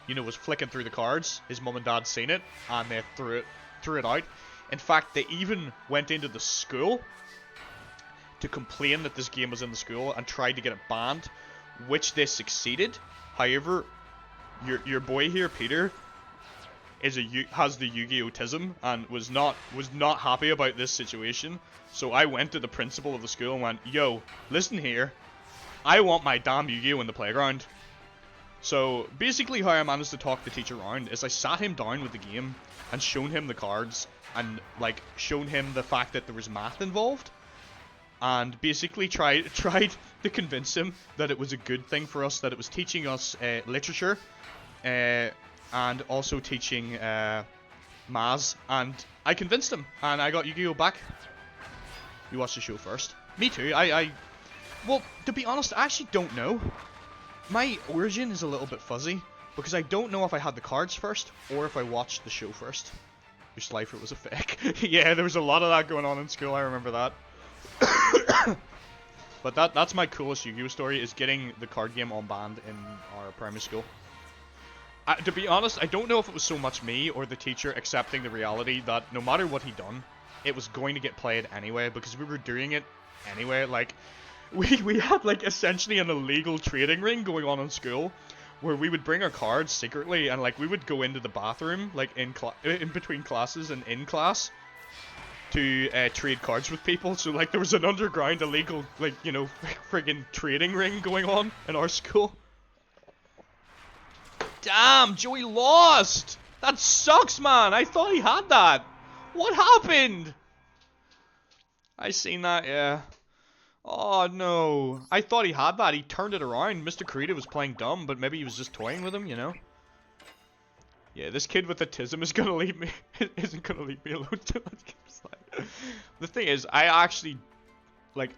Speaker 2: you know, was flicking through the cards. His mum and dad seen it and they threw it out. In fact, they even went into the school to complain that this game was in the school and tried to get it banned, which they succeeded. However, your boy here, Peter, has the Yu-Gi-Oh autism and was not happy about this situation. So I went to the principal of the school and went, "Yo, listen here, I want my damn Yu-Gi-Oh in the playground." So basically how I managed to talk the teacher around is I sat him down with the game and shown him the cards and like shown him the fact that there was math involved, and basically tried to convince him that it was a good thing for us, that it was teaching us literature and also teaching Maz, and I convinced him and I got Yu-Gi-Oh back. You watched the show first. Me too. Well, to be honest, I actually don't know. My origin is a little bit fuzzy, because I don't know if I had the cards first, or if I watched the show first. Your Slifer was a fake. Yeah, there was a lot of that going on in school, I remember that. But that's my coolest Yu-Gi-Oh story, is getting the card game unbanned in our primary school. To be honest, I don't know if it was so much me or the teacher accepting the reality that no matter what he'd done, it was going to get played anyway, because we were doing it anyway. Like, we had like essentially an illegal trading ring going on in school, where we would bring our cards secretly and like we would go into the bathroom like in between classes and in class to trade cards with people. So like there was an underground illegal, like, you know, friggin' trading ring going on in our school. Damn, Joey lost! That sucks, man! I thought he had that! What happened? I seen that, yeah. Oh no. I thought he had that. He turned it around. Mr. Karita was playing dumb, but maybe he was just toying with him, you know? Yeah, this kid with autism is gonna leave me isn't gonna leave me alone too much. The thing is, I actually like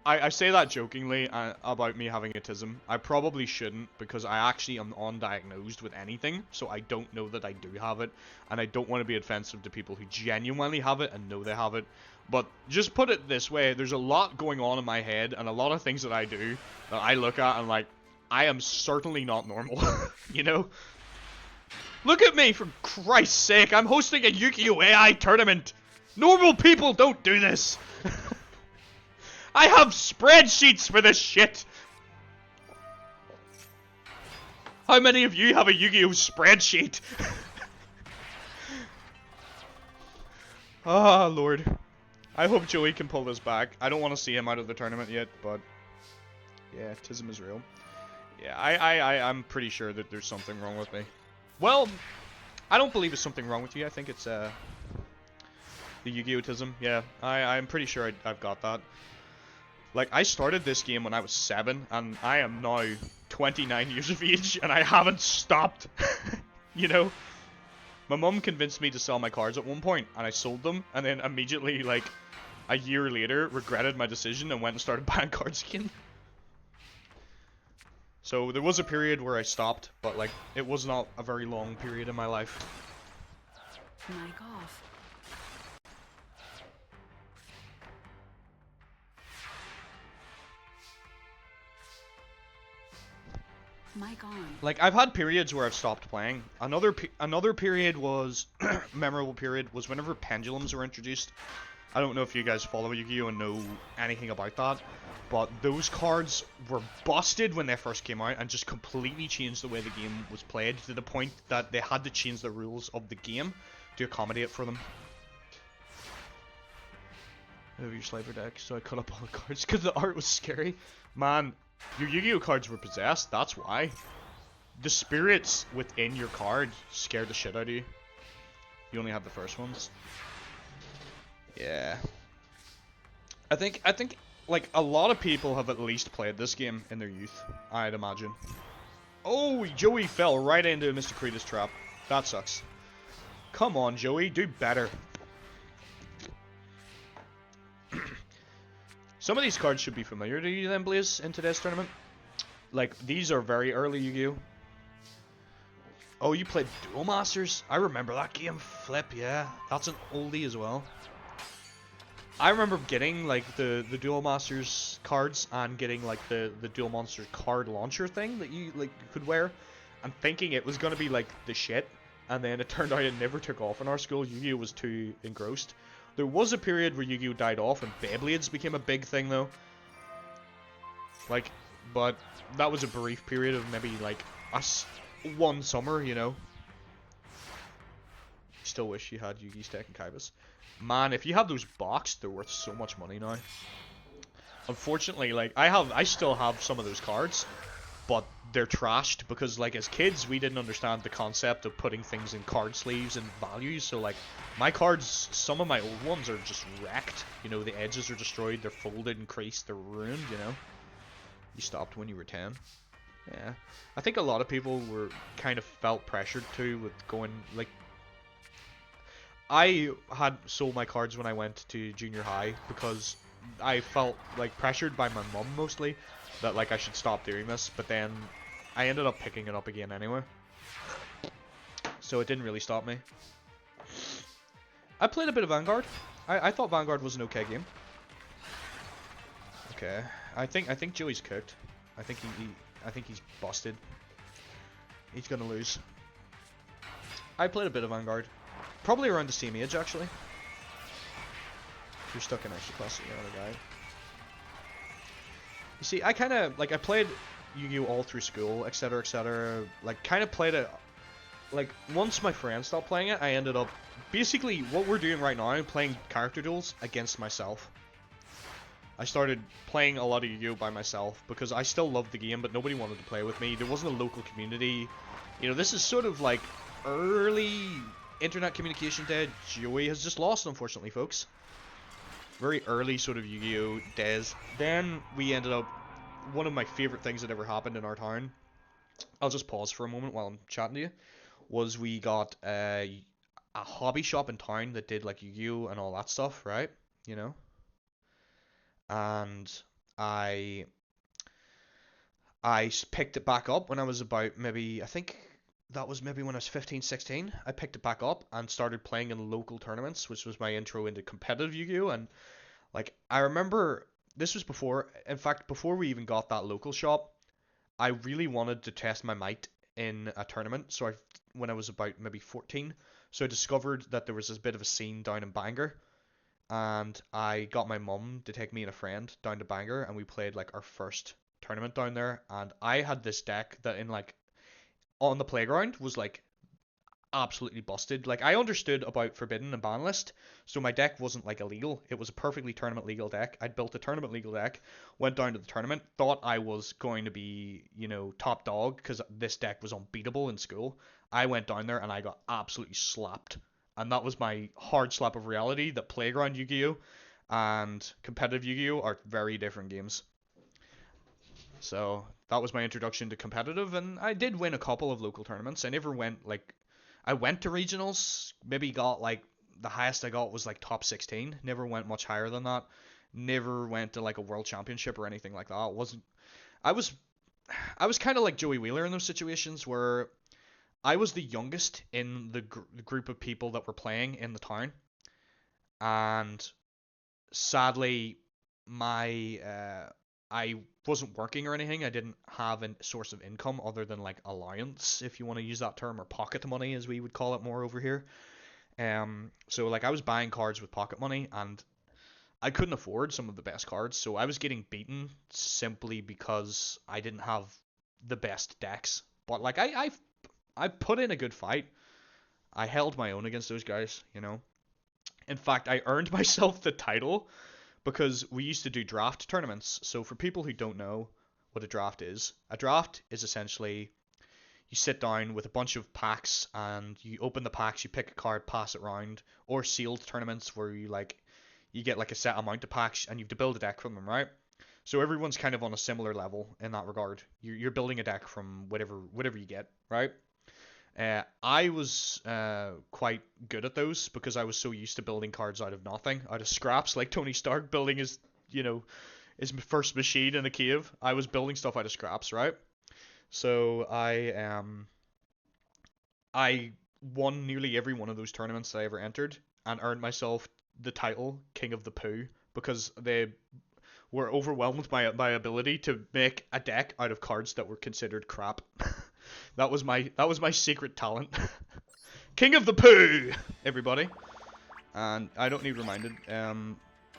Speaker 2: I say that jokingly about me having autism. I probably shouldn't, because I actually am undiagnosed with anything, so I don't know that I do have it, and I don't want to be offensive to people who genuinely have it and know they have it. But just put it this way, there's a lot going on in my head, and a lot of things that I do that I look at and like, I am certainly not normal, you know? Look at me, for Christ's sake, I'm hosting a Yugioh AI tournament! Normal people don't do this! I have spreadsheets for this shit! How many of you have a Yu-Gi-Oh spreadsheet? Ah, Lord. I hope Joey can pull this back. I don't want to see him out of the tournament yet, but yeah, autism is real. Yeah, I'm pretty sure that there's something wrong with me. Well, I don't believe there's something wrong with you. I think it's the Yu-Gi-Oh-tism. Yeah, I'm pretty sure I've got that. Like, I started this game when I was 7, and I am now 29 years of age, and I haven't stopped. You know? My mum convinced me to sell my cards at one point, and I sold them, and then immediately, like, a year later, regretted my decision and went and started buying cards again. So there was a period where I stopped, but, like, it was not a very long period in my life.
Speaker 1: Mic off. Mic on.
Speaker 2: Like, I've had periods where I've stopped playing. Another period was memorable period was whenever pendulums were introduced. I don't know if you guys follow Yu-Gi-Oh and know anything about that, but those cards were busted when they first came out and just completely changed the way the game was played to the point that they had to change the rules of the game to accommodate for them. Over your sliver deck, so I cut up all the cards because the art was scary. Man, your Yu-Gi-Oh cards were possessed, that's why. The spirits within your card scared the shit out of you. You only had the first ones. Yeah. I think like a lot of people have at least played this game in their youth, I'd imagine. Oh, Joey fell right into Mr. Creed's trap. That sucks. Come on, Joey, do better. Some of these cards should be familiar to you then, Blaze, in today's tournament. Like, these are very early Yu-Gi-Oh! Oh, you played Duel Masters? I remember that game. Flip, yeah. That's an oldie as well. I remember getting, like, the Duel Masters cards and getting, like, the Duel Monsters card launcher thing that you, like, could wear. And thinking it was going to be, like, the shit. And then it turned out it never took off in our school. Yu-Gi-Oh! Was too engrossed. There was a period where Yu-Gi-Oh! Died off and Beyblades became a big thing, though. Like, but that was a brief period of maybe, like, one summer, you know. Still wish you had Yugi's Tech and Kybus. Man, if you have those boxed, they're worth so much money now. Unfortunately, like, I still have some of those cards, but they're trashed because, like, as kids, we didn't understand the concept of putting things in card sleeves and values. So, like, my cards, some of my old ones are just wrecked. You know, the edges are destroyed, they're folded and creased, they're ruined, you know. You stopped when you were 10. Yeah. I think a lot of people were kind of felt pressured to with going, like, I had sold my cards when I went to junior high because I felt, like, pressured by my mum mostly that, like, I should stop doing this, but then I ended up picking it up again anyway. So it didn't really stop me. I played a bit of Vanguard. I thought Vanguard was an okay game. Okay. I think Joey's cooked. I think he's busted. He's gonna lose. I played a bit of Vanguard. Probably around the same age, actually. If you're stuck in extra class, you're the guy. You see, I kind of, like, I played Yu-Gi-Oh! All through school, etc, etc. Like, kind of played it, like, once my friends stopped playing it, I ended up, basically, what we're doing right now, playing character duels against myself. I started playing a lot of Yu-Gi-Oh! By myself, because I still loved the game, but nobody wanted to play with me. There wasn't a local community. You know, this is sort of, like, early internet communication dead. Joey has just lost, unfortunately, folks. Very early sort of Yu-Gi-Oh! Days. Then we ended up, one of my favorite things that ever happened in our town, I'll just pause for a moment while I'm chatting to you, was we got a hobby shop in town that did, like, Yu-Gi-Oh! And all that stuff, right? You know? And I picked it back up when I was about, maybe, I think that was maybe when I was 15, 16. I picked it back up and started playing in local tournaments, which was my intro into competitive Yu-Gi-Oh! And, like, I remember, this was before, in fact, before we even got that local shop, I really wanted to test my might in a tournament, so when I was about maybe 14, so I discovered that there was this bit of a scene down in Bangor, and I got my mum to take me and a friend down to Bangor, and we played, like, our first tournament down there, and I had this deck that, in, like, on the playground was, like, absolutely busted. Like, I understood about forbidden and ban list, so my deck wasn't like illegal. It was a perfectly tournament legal deck. I'd built a tournament legal deck, went down to the tournament, thought I was going to be, you know, top dog because this deck was unbeatable in school. I went down there and I got absolutely slapped. And that was my hard slap of reality that Playground Yu-Gi-Oh! And competitive Yu-Gi-Oh! Are very different games. So that was my introduction to competitive, and I did win a couple of local tournaments. I never went like, I went to regionals, maybe got like the highest I got was like top 16. Never went much higher than that. Never went to like a world championship or anything like that. It wasn't I was I was kind of like Joey Wheeler in those situations where I was the youngest in the group of people that were playing in the town, and sadly, my I wasn't working or anything. I didn't have a source of income other than like allowance, if you want to use that term, or pocket money as we would call it more over here. So like I was buying cards with pocket money, and I couldn't afford some of the best cards, so I was getting beaten simply because I didn't have the best decks. But like I put in a good fight. I held my own against those guys, you know. In fact, I earned myself the title because we used to do draft tournaments. So for people who don't know what a draft is essentially you sit down with a bunch of packs and you open the packs, you pick a card, pass it around, or sealed tournaments where you get like a set amount of packs and you have to build a deck from them, right? So everyone's kind of on a similar level in that regard. You're building a deck from whatever you get, right? I was quite good at those because I was so used to building cards out of nothing, out of scraps, like Tony Stark building his, you know, his first machine in a cave. I was building stuff out of scraps, right? So I won nearly every one of those tournaments that I ever entered and earned myself the title King of the Poo because they were overwhelmed by my ability to make a deck out of cards that were considered crap. That was my secret talent. King of the Poo, everybody. And I don't need reminded.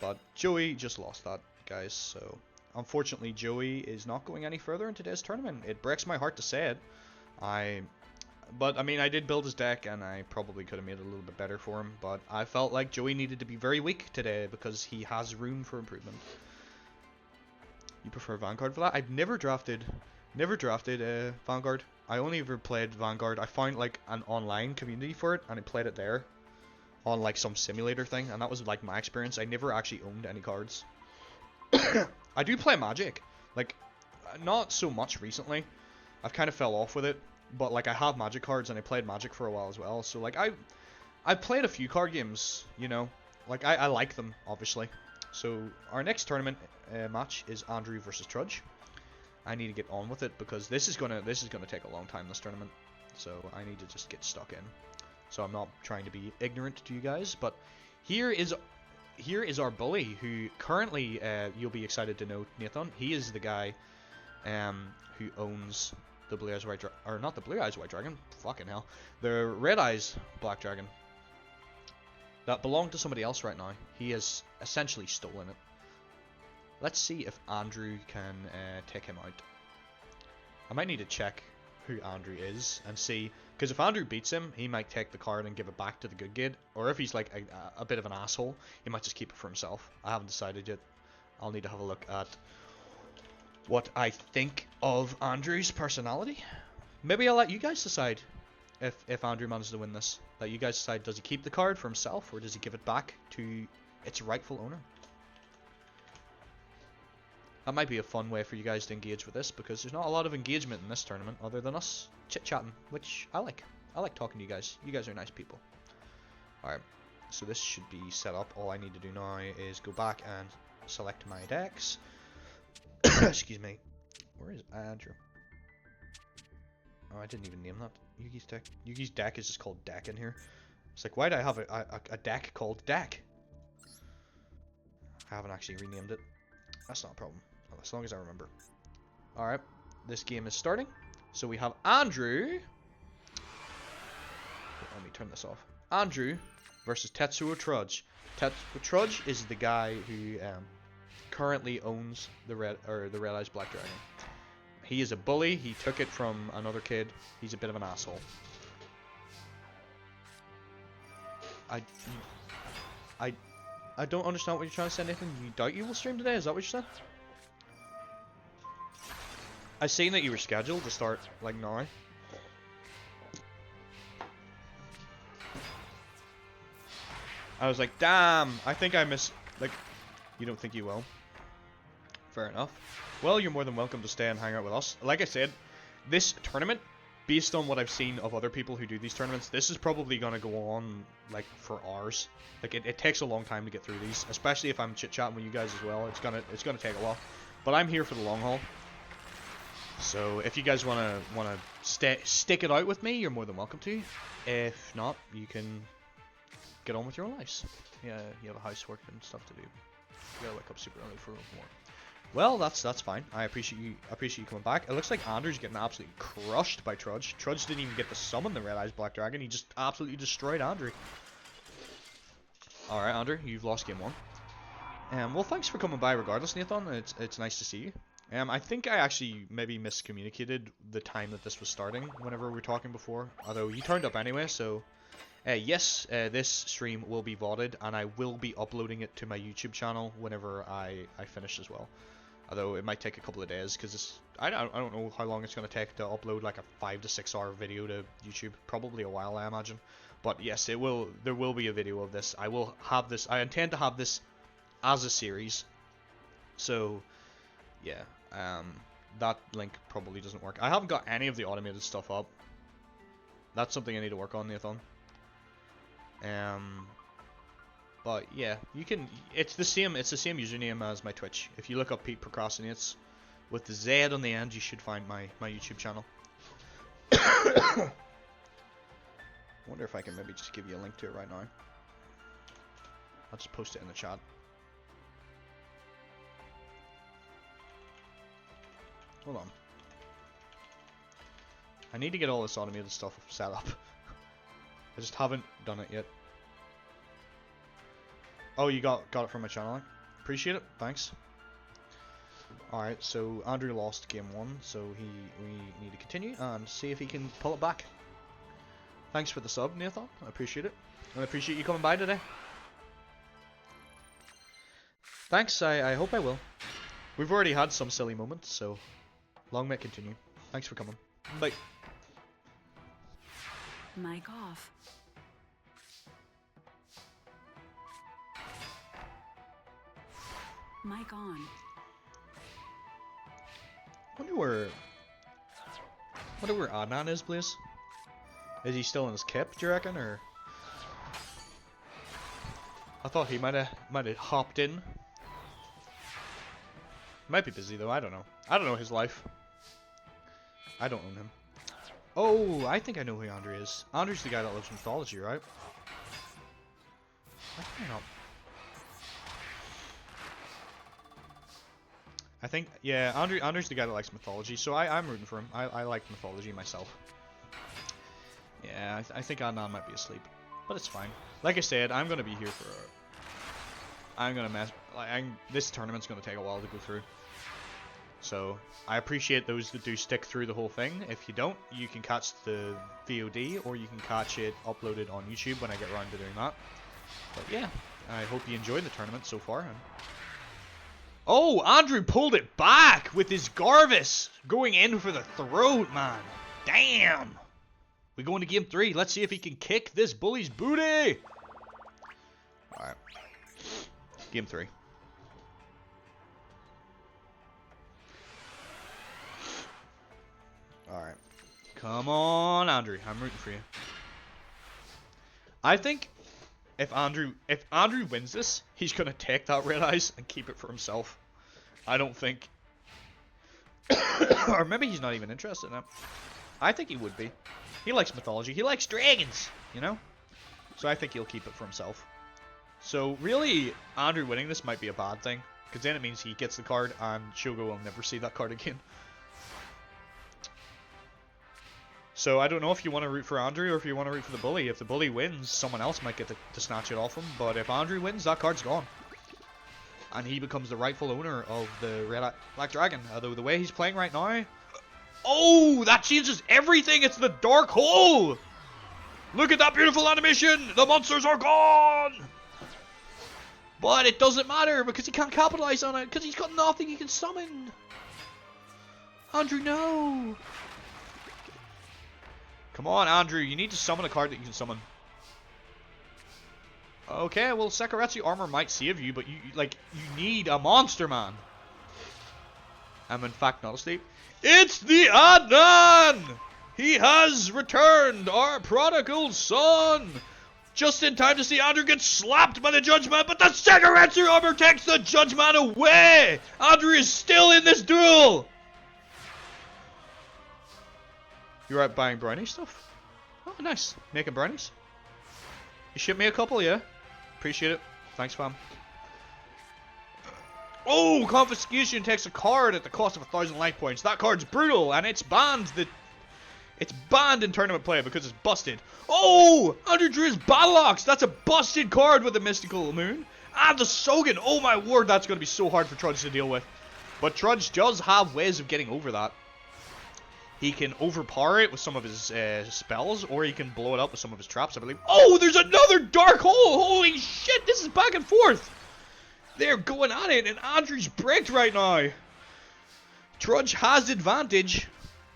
Speaker 2: But Joey just lost that, guys. So unfortunately, Joey is not going any further in today's tournament. It breaks my heart to say it. But I mean, I did build his deck, and I probably could have made it a little bit better for him. But I felt like Joey needed to be very weak today because he has room for improvement. You prefer Vanguard for that? I've never drafted Vanguard. I only ever played Vanguard. I found like an online community for it, and I played it there on like some simulator thing, and that was like my experience. I never actually owned any cards. I do play Magic, like not so much recently. I've kind of fell off with it, but like I have Magic cards, and I played Magic for a while as well. So like I've played a few card games, you know, like I like them obviously. So our next tournament match is Andrew versus Trudge. I need to get on with it because this is gonna take a long time, this tournament. So I need to just get stuck in. So I'm not trying to be ignorant to you guys, but here is our bully who currently you'll be excited to know, Nathan. He is the guy who owns the Blue Eyes White Dragon, or not the Blue Eyes White Dragon, fucking hell, the Red Eyes Black Dragon that belonged to somebody else right now. He has essentially stolen it. Let's see if Andrew can take him out. I might need to check who Andrew is and see, because if Andrew beats him, he might take the card and give it back to the good kid, or if he's like a bit of an asshole, he might just keep it for himself. I haven't decided yet. I'll need to have a look at what I think of Andrew's personality. Maybe I'll let you guys decide if Andrew manages to win this. Let you guys decide, does he keep the card for himself, or does he give it back to its rightful owner? That might be a fun way for you guys to engage with this, because there's not a lot of engagement in this tournament other than us chit-chatting, which I like. I like talking to you guys. You guys are nice people. Alright, so this should be set up. All I need to do now is go back and select my decks. Excuse me. Where is Andrew? Oh, I didn't even name that. Yugi's deck. Yugi's deck is just called deck in here. It's like, why do I have a deck called deck? I haven't actually renamed it. That's not a problem, as long as I remember. Alright, this game is starting. So we have Andrew. Let me turn this off. Andrew versus Tetsuo Trudge. Trudge is the guy who currently owns the Red Eyes Black Dragon. He is a bully. He took it from another kid. He's a bit of an asshole. I, I, I don't understand what you're trying to say, Nathan. You doubt you will stream today? Is that what you said? I seen that you were scheduled to start, like, now. I was like, damn, I think I missed, like, you don't think you will? Fair enough. Well, you're more than welcome to stay and hang out with us. Like I said, this tournament, based on what I've seen of other people who do these tournaments, this is probably going to go on, like, for hours. Like, it takes a long time to get through these, especially if I'm chit-chatting with you guys as well. It's gonna take a while. But I'm here for the long haul. So, if you guys wanna stick it out with me, you're more than welcome to. If not, you can get on with your own lives. Yeah, you have a housework and stuff to do. You gotta wake up super early for more. Well, that's fine. I appreciate you coming back. It looks like Andrew's getting absolutely crushed by Trudge. Trudge didn't even get to summon the Red Eyes Black Dragon. He just absolutely destroyed Andrew. All right, Andrew, you've lost game 1. Well, thanks for coming by regardless, Nathan. It's nice to see you. I think I actually maybe miscommunicated the time that this was starting whenever we were talking before. Although you turned up anyway, so yes, this stream will be VODed, and I will be uploading it to my YouTube channel whenever I finish as well. Although it might take a couple of days, because I don't know how long it's going to take to upload like a 5 to 6 hour video to YouTube. Probably a while, I imagine. But yes, there will be a video of this. I will have this. I intend to have this as a series. So yeah, that link probably doesn't work. I haven't got any of the automated stuff up. That's something I need to work on, Nathan. But yeah, you can. It's the same username as my Twitch. If you look up Pete Procrastinates with the Z on the end, you should find my YouTube channel. Wonder if I can maybe just give you a link to it right now. I'll just post it in the chat. Hold on. I need to get all this automated stuff set up. I just haven't done it yet. Oh, you got it from my channel. Appreciate it. Thanks. Alright, so Andrew lost game 1, so we need to continue and see if he can pull it back. Thanks for the sub, Nathan. I appreciate it. And I appreciate you coming by today. Thanks, I hope I will. We've already had some silly moments, so long may it continue. Thanks for coming. Bye.
Speaker 1: Mic off. Mic on.
Speaker 2: Wonder where Adnan is, please. Is he still in his kip, do you reckon, or? I thought he might have hopped in. Might be busy though. I don't know. I don't know his life. I don't own him. Oh, I think I know who Andrew is. Andrew's the guy that loves mythology, right? I think not. I think, yeah, Andrew's the guy that likes mythology, so I'm rooting for him. I like mythology myself. Yeah, I think Adnan might be asleep, but it's fine. Like I said, I'm gonna be here for. I'm gonna mess. Like, this tournament's gonna take a while to go through. So I appreciate those that do stick through the whole thing. If you don't, you can catch the VOD, or you can catch it uploaded on YouTube when I get around to doing that. But yeah, I hope you enjoyed the tournament so far. Oh, Andrew pulled it back with his Garvis going in for the throat, man. Damn. We go into game 3. Let's see if he can kick this bully's booty. Alright. Game 3. Alright. Come on, Andrew. I'm rooting for you. I think if Andrew wins this, he's gonna take that Red Eyes and keep it for himself. I don't think. Or maybe he's not even interested in it. I think he would be. He likes mythology. He likes dragons, you know? So I think he'll keep it for himself. So really, Andrew winning this might be a bad thing, because then it means he gets the card and Shogo will never see that card again. So I don't know if you want to root for Andrew or if you want to root for the bully. If the bully wins, someone else might get to snatch it off him. But if Andrew wins, that card's gone. And he becomes the rightful owner of the Red Black Dragon. Although the way he's playing right now... Oh, that changes everything! It's the Dark Hole! Look at that beautiful animation! The monsters are gone! But it doesn't matter because he can't capitalize on it because he's got nothing he can summon. Andrew, no! Come on, Andrew, you need to summon a card that you can summon. Okay, well, Sakaratsu Armor might save you, but you need a monster, man. I'm in fact not asleep. It's the Adnan! He has returned, our prodigal son! Just in time to see Andrew get slapped by the Judgment, but the Sakaratsu Armor takes the Judgment away! Andrew is still in this duel! You're out buying brownie stuff? Oh, nice. Making brownies? You ship me a couple, yeah? Appreciate it. Thanks, fam. Oh, confiscation takes a card at the cost of 1,000 life points. That card's brutal, and it's banned. It's banned in tournament play because it's busted. Oh, Andrew drew his Battle Ox. That's a busted card with the Mystical Moon. And the Sogen. Oh my word, that's going to be so hard for Trudge to deal with. But Trudge does have ways of getting over that. He can overpower it with some of his spells, or he can blow it up with some of his traps, I believe. Oh, there's another Dark Hole! Holy shit, this is back and forth! They're going at it, and Andrew's bricked right now. Trudge has advantage.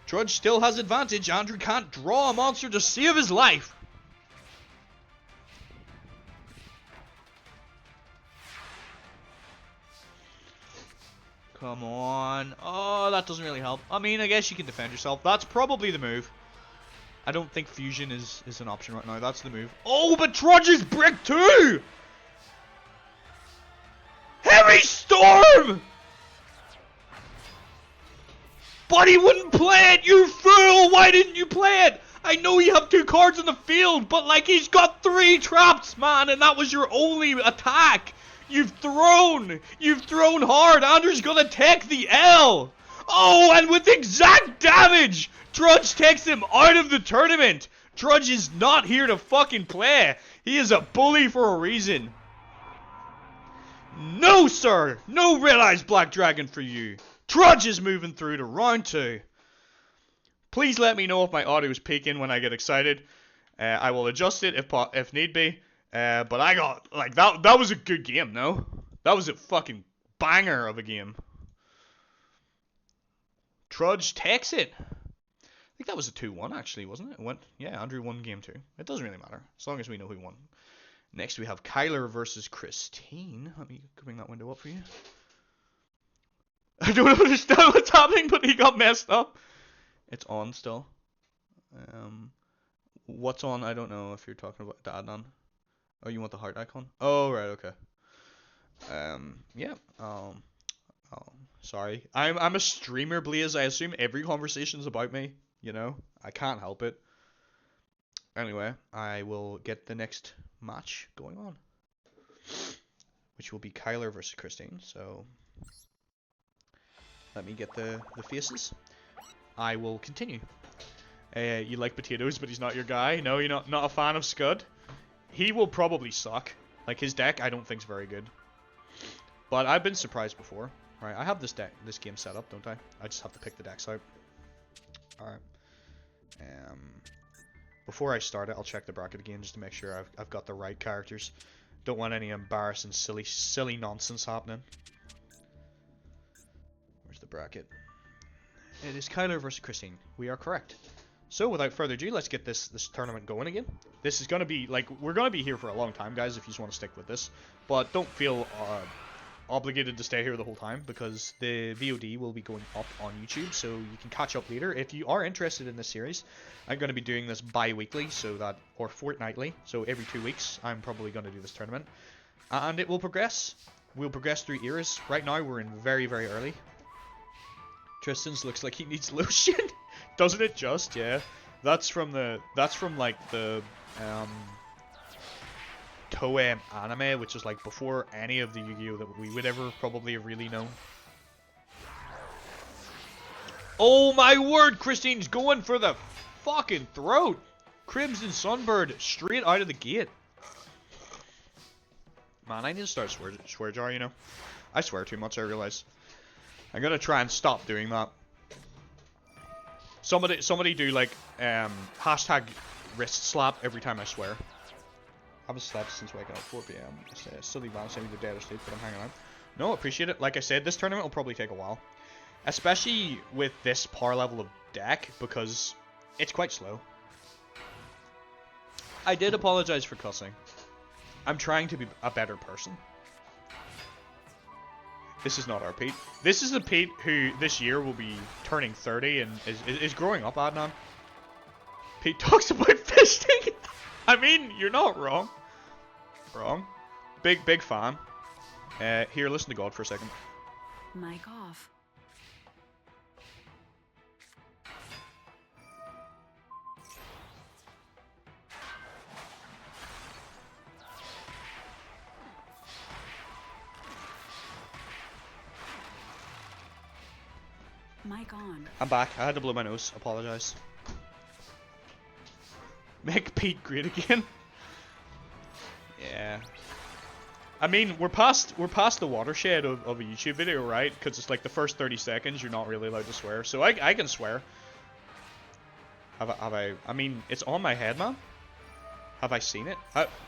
Speaker 2: Trudge still has advantage. Andrew can't draw a monster to save his life. Come on. Oh, that doesn't really help. I mean, I guess you can defend yourself. That's probably the move. I don't think fusion is an option right now. That's the move. Oh, but Trudge is bricked too! Heavy Storm! But he wouldn't play it, you fool! Why didn't you play it? I know you have 2 cards in the field, but like he's got 3 traps, man, and that was your only attack. You've thrown hard. Andrew's gonna take the L. Oh, and with exact damage, Trudge takes him out of the tournament. Trudge is not here to fucking play. He is a bully for a reason. No, sir. No Red Eyes Black Dragon for you. Trudge is moving through to round 2. Please let me know if my audio is peaking when I get excited. I will adjust it if need be. But I got, like, that was a good game, no? That was a fucking banger of a game. Trudge takes it. I think that was a 2-1, actually, wasn't it? Yeah, Andrew won game 2. It doesn't really matter, as long as we know who won. Next, we have Kyler versus Christine. Let me bring that window up for you. I don't understand what's happening, but he got messed up. It's on still. What's on? I don't know if you're talking about the Adnan. Oh, you want the heart icon? Oh, right, okay. Yeah. Sorry. I'm a streamer, Blaze. I assume every conversation's about me. You know, I can't help it. Anyway, I will get the next match going on, which will be Kyler versus Christine. So let me get the faces. I will continue. You like potatoes, but he's not your guy. No, you're not a fan of Scud. He will probably suck. Like, his deck, I don't think is very good. But I've been surprised before. Right, I have this game set up, don't I? I just have to pick the decks out. Alright. Before I start it, I'll check the bracket again just to make sure I've got the right characters. Don't want any embarrassing, silly nonsense happening. Where's the bracket? It is Kyler versus Christine. We are correct. So, without further ado, let's get this tournament going again. This is going to be, like, we're going to be here for a long time, guys, if you just want to stick with this. But don't feel obligated to stay here the whole time, because the VOD will be going up on YouTube, so you can catch up later. If you are interested in this series, I'm going to be doing this bi-weekly, or fortnightly, so every 2 weeks, I'm probably going to do this tournament. And it will progress. We'll progress through eras. Right now, we're in very, very early. Tristan's looks like he needs lotion. Doesn't it just? Yeah. That's from like the Toei anime, which is like before any of the Yu-Gi-Oh that we would ever probably have really known. Oh my word, Christine's going for the fucking throat. Crimson Sunbird straight out of the gate. Man, I need to start swear jar, you know. I swear too much, I realize. I'm gonna try and stop doing that. Somebody do like hashtag wrist slap every time I swear. I haven't slept since waking up at 4 p.m. Silly man saying the dead or sleep, but I'm hanging out. No, appreciate it. Like I said, this tournament will probably take a while. Especially with this power level of deck, because it's quite slow. I did apologize for cussing. I'm trying to be a better person. This is not our Pete. This is the Pete who this year will be turning 30 and is growing up, Adnan. Pete talks about fisting. I mean, you're not wrong. Wrong. Big fan. Here, listen to God for a second.
Speaker 1: Mic off. Mic on.
Speaker 2: I'm back. I had to blow my nose. Apologize. Make Pete great again. Yeah. I mean, we're past the watershed of a YouTube video, right? Because it's like the first 30 seconds you're not really allowed to swear. So I can swear. Have I? I mean, it's on my head, man. Have I seen it?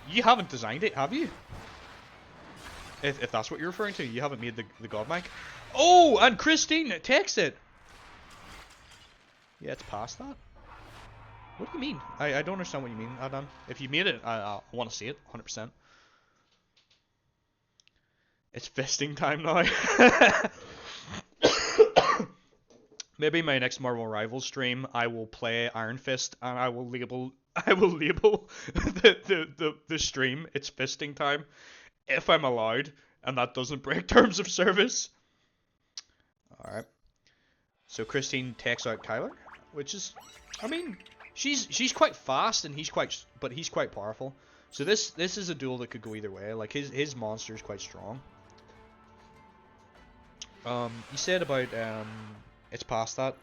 Speaker 2: You haven't designed it, have you? If that's what you're referring to, you haven't made the God mic. Oh, and Christine, text it. Yeah, it's past that. What do you mean? I don't understand what you mean, Adam. If you made it, I want to see it, 100%. It's fisting time now. Maybe my next Marvel Rivals stream, I will play Iron Fist and I will label the stream. It's fisting time, if I'm allowed, and that doesn't break terms of service. All right. So Christine takes out Kyler, which is, I mean, she's quite fast and he's quite powerful. So this is a duel that could go either way. Like his monster is quite strong. You said about it's past that.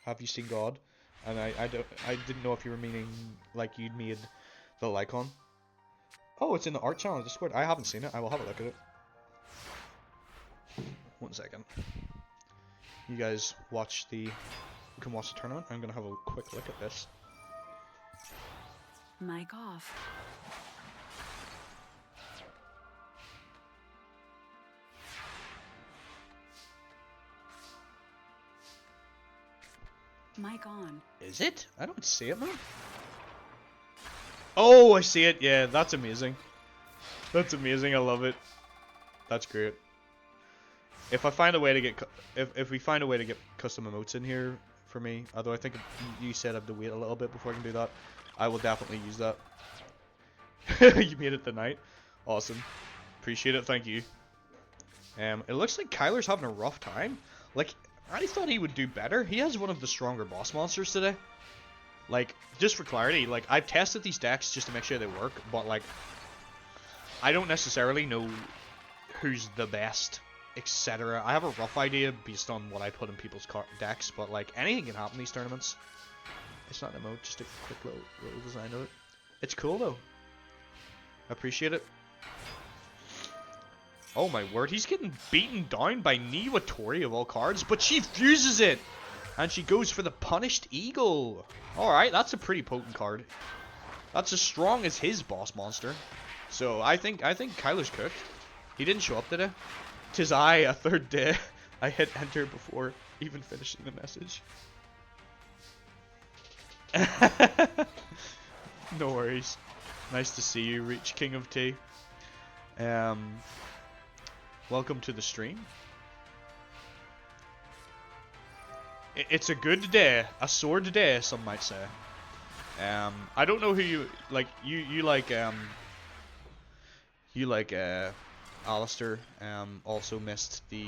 Speaker 2: Have you seen God? And I didn't know if you were meaning like you'd made the Lycon. Oh, it's in the art channel of Discord. I haven't seen it. I will have a look at it. 1 second. You guys watch the. You can watch the tournament. I'm gonna have a quick look at this.
Speaker 1: Mic off. Mic on.
Speaker 2: Is it? I don't see it, man. Oh, I see it. Yeah, that's amazing. That's amazing. I love it. That's great. If I find a way to get if we find a way to get custom emotes in here for me, although I think you said I have to wait a little bit before I can do that, I will definitely use that. You made it tonight. Awesome. Appreciate it. Thank you. It looks like Kyler's having a rough time. Like, I thought he would do better. He has one of the stronger boss monsters today. Like, just for clarity, like, I've tested these decks just to make sure they work, but, like, I don't necessarily know who's the best, etc. I have a rough idea based on what I put in people's decks, but, like, anything can happen in these tournaments. It's not an emote, just a quick little design of it. It's cool, though. I appreciate it. Oh my word, he's getting beaten down by Niwatori of all cards, but she fuses it! And she goes for the Punished Eagle. Alright, that's a pretty potent card. That's as strong as his boss monster. So I think Kyler's cooked. He didn't show up today. 'Tis I, a third day. I hit enter before even finishing the message. No worries. Nice to see you, Reach King of Tea. Welcome to the stream. It's a good day, a sword day, some might say. I don't know who you like. You like Alistair. Also missed the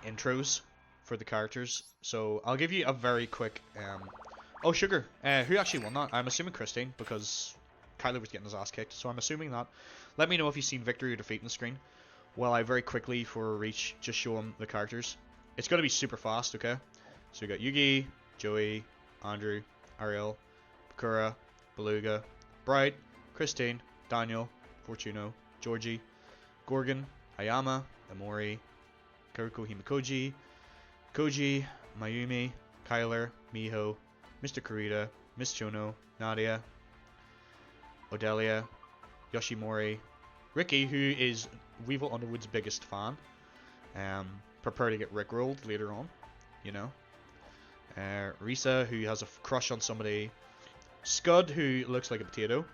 Speaker 2: intros for the characters. So I'll give you a very quick. Oh, Sugar. Who actually won that? I'm assuming Christine, because Kyler was getting his ass kicked. So I'm assuming that. Let me know if you've seen victory or defeat on the screen. Well, I very quickly, for Reach, just show him the characters. It's going to be super fast, okay? So we got Yugi, Joey, Andrew, Ariel, Bakura, Beluga, Bright, Christine, Daniel, Fortuno, Georgie, Gorgon, Ayama, Amori, Karuko Himikoji, Koji, Mayumi, Kyler, Miho, Mr. Kurita, Miss Chono, Nadia, Odelia, Yoshimori, Ricky, who is Weevil Underwood's biggest fan. Prepare to get rickrolled later on, you know. Risa, who has a crush on somebody. Scud, who looks like a potato.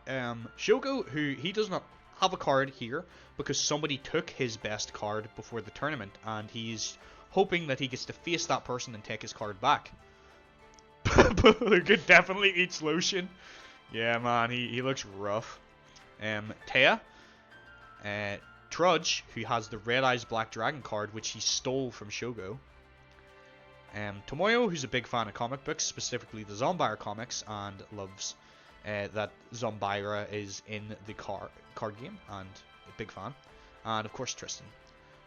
Speaker 2: Shogo, who he does not have a card here because somebody took his best card before the tournament, and he's hoping that he gets to face that person and take his card back. Who could definitely eat lotion. Yeah, man, he looks rough. Taya, Trudge, who has the Red Eyes Black Dragon card, which he stole from Shogo. Tomoyo, who's a big fan of comic books, specifically the Zombire comics, and loves that Zombira is in the card game, and a big fan. And of course Tristan.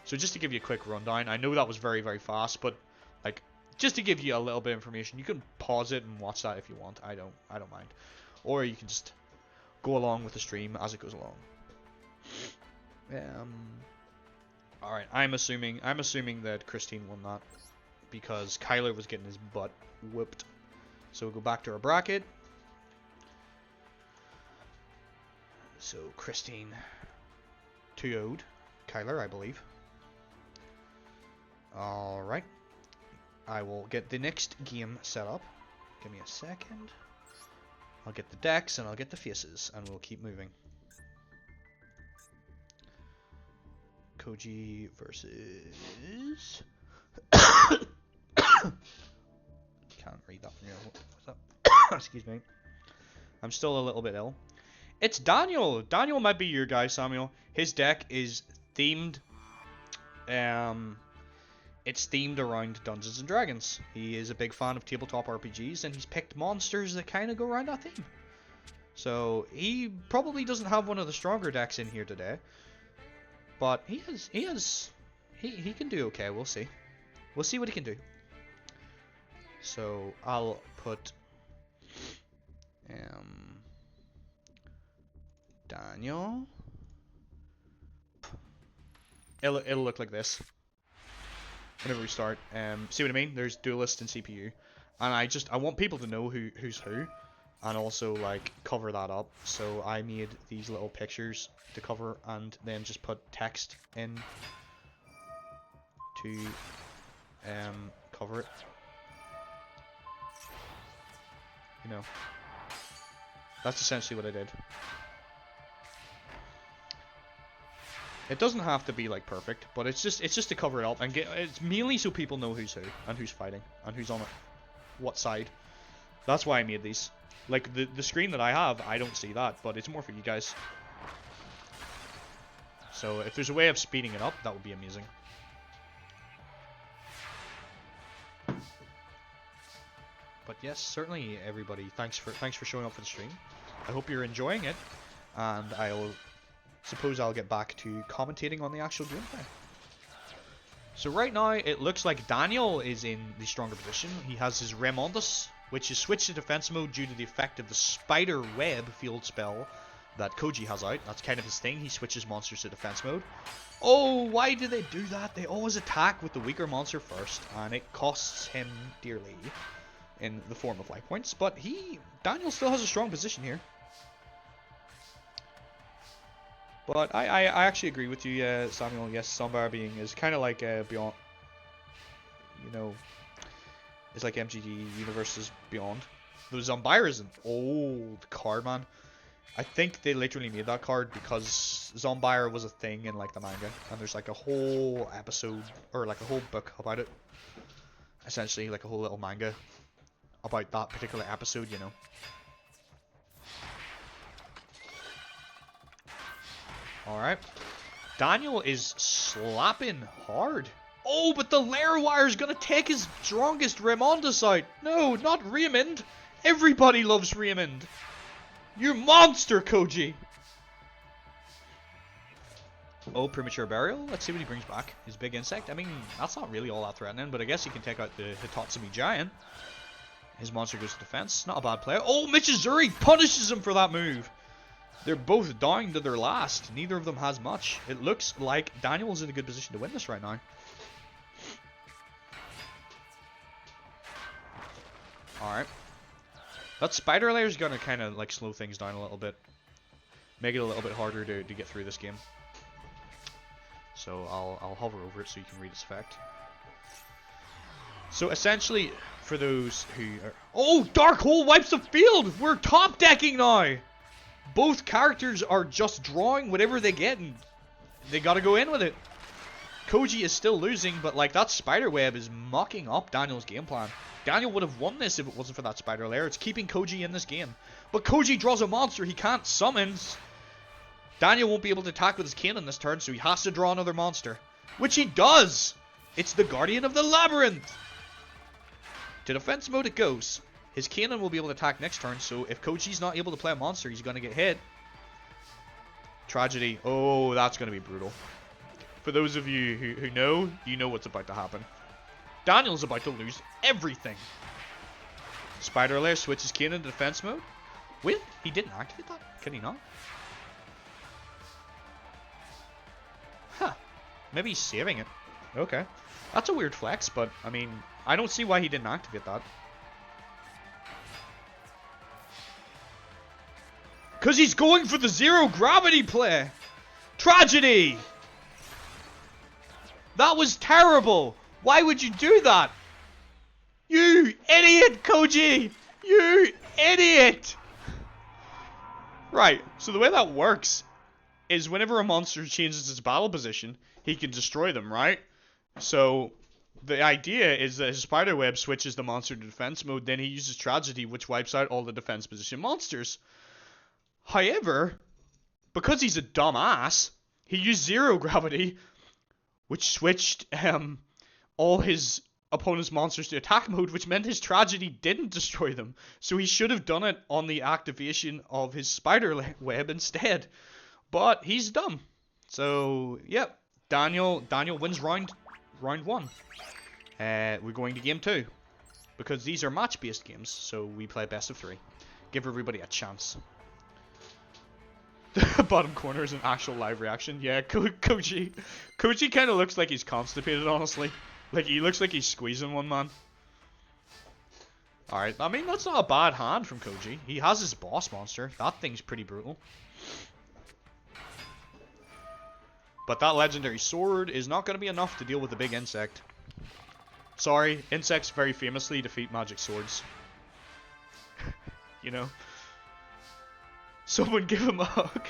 Speaker 2: So just to give you a quick rundown, I know that was very, very fast, but like just to give you a little bit of information, you can pause it and watch that if you want. I don't mind. Or you can just go along with the stream as it goes along. Alright, I'm assuming that Christine won that because Kyler was getting his butt whooped. So we'll go back to our bracket. So Christine 2-0'd Kyler, I believe. Alright. I will get the next game set up. Give me a second. I'll get the decks and I'll get the faces and we'll keep moving. Koji versus... Can't read that from here. What's that? Excuse me. I'm still a little bit ill. It's Daniel! Daniel might be your guy, Samuel. His deck is themed... It's themed around Dungeons and Dragons. He is a big fan of tabletop RPGs, and he's picked monsters that kind of go around that theme. So he probably doesn't have one of the stronger decks in here today, but he can do okay. We'll see. We'll see what he can do. So I'll put Daniel. It'll look like this whenever we start. See what I mean? There's duelist and CPU, and I want people to know who's who, and also like cover that up. So I made these little pictures to cover, and then just put text in to cover it. You know, that's essentially what I did. It doesn't have to be like perfect, but it's just to cover it up and it's mainly so people know who's who and who's fighting and who's on what side. That's why I made these. Like the screen that I have, I don't see that, but it's more for you guys. So if there's a way of speeding it up, that would be amazing. But yes, certainly everybody, thanks for showing up for the stream. I hope you're enjoying it, and suppose I'll get back to commentating on the actual gameplay. So right now, it looks like Daniel is in the stronger position. He has his Remondus, which is switched to defense mode due to the effect of the spider web field spell that Koji has out. That's kind of his thing. He switches monsters to defense mode. Oh, why do they do that? They always attack with the weaker monster first, and it costs him dearly in the form of life points. But Daniel still has a strong position here. But I actually agree with you, Samuel. Yes, Zombara being is kind of like Beyond. You know, it's like MGD Universe's Beyond. The Zombira is an old card, man. I think they literally made that card because Zombira was a thing in like the manga, and there's like a whole episode or like a whole book about it. Essentially, like a whole little manga about that particular episode, you know. Alright. Daniel is slapping hard. Oh, but the layer wire is going to take his strongest Remondus out. No, not Raymond. Everybody loves Raymond. You monster, Koji. Oh, premature burial. Let's see what he brings back. His big insect. I mean, that's not really all that threatening, but I guess he can take out the Hitatsumi giant. His monster goes to defense. Not a bad play. Oh, Michizuri punishes him for that move. They're both down to their last. Neither of them has much. It looks like Daniel's in a good position to win this right now. Alright. That spider layer is gonna kind of like slow things down a little bit. Make it a little bit harder to get through this game. So I'll hover over it so you can read its effect. So essentially, for those who are... Oh! Dark Hole wipes the field! We're top decking now! Both characters are just drawing whatever they get and they gotta go in with it. Koji is still losing, but like that spider web is mucking up Daniel's game plan. Daniel would have won this if it wasn't for that spider layer. It's keeping Koji in this game. But Koji draws a monster he can't summon. Daniel won't be able to attack with his cannon this turn, so he has to draw another monster. Which he does! It's the Guardian of the Labyrinth! To defense mode it goes. His cannon will be able to attack next turn, so if Koji's not able to play a monster, he's going to get hit. Tragedy. Oh, that's going to be brutal. For those of you who know, you know what's about to happen. Daniel's about to lose everything. Spider layer switches cannon to defense mode. Wait, he didn't activate that? Can he not? Huh. Maybe he's saving it. Okay. That's a weird flex, but, I mean, I don't see why he didn't activate that. Because he's going for the zero gravity play! Tragedy! That was terrible! Why would you do that? You idiot, Koji! You idiot! Right, so the way that works is whenever a monster changes its battle position, he can destroy them, right? So, the idea is that his spider web switches the monster to defense mode, then he uses Tragedy, which wipes out all the defense position monsters. However, because he's a dumbass, he used zero gravity, which switched all his opponent's monsters to attack mode, which meant his Tragedy didn't destroy them. So he should have done it on the activation of his spider web instead. But he's dumb. So, yep. Daniel wins round 1. We're going to game 2. Because these are match-based games, so we play best of 3. Give everybody a chance. The bottom corner is an actual live reaction. Yeah, Koji kind of looks like he's constipated, honestly. Like, he looks like he's squeezing one, man. Alright, I mean, that's not a bad hand from Koji. He has his boss monster. That thing's pretty brutal. But that legendary sword is not going to be enough to deal with the big insect. Sorry, insects very famously defeat magic swords. You know? Someone give him a hug.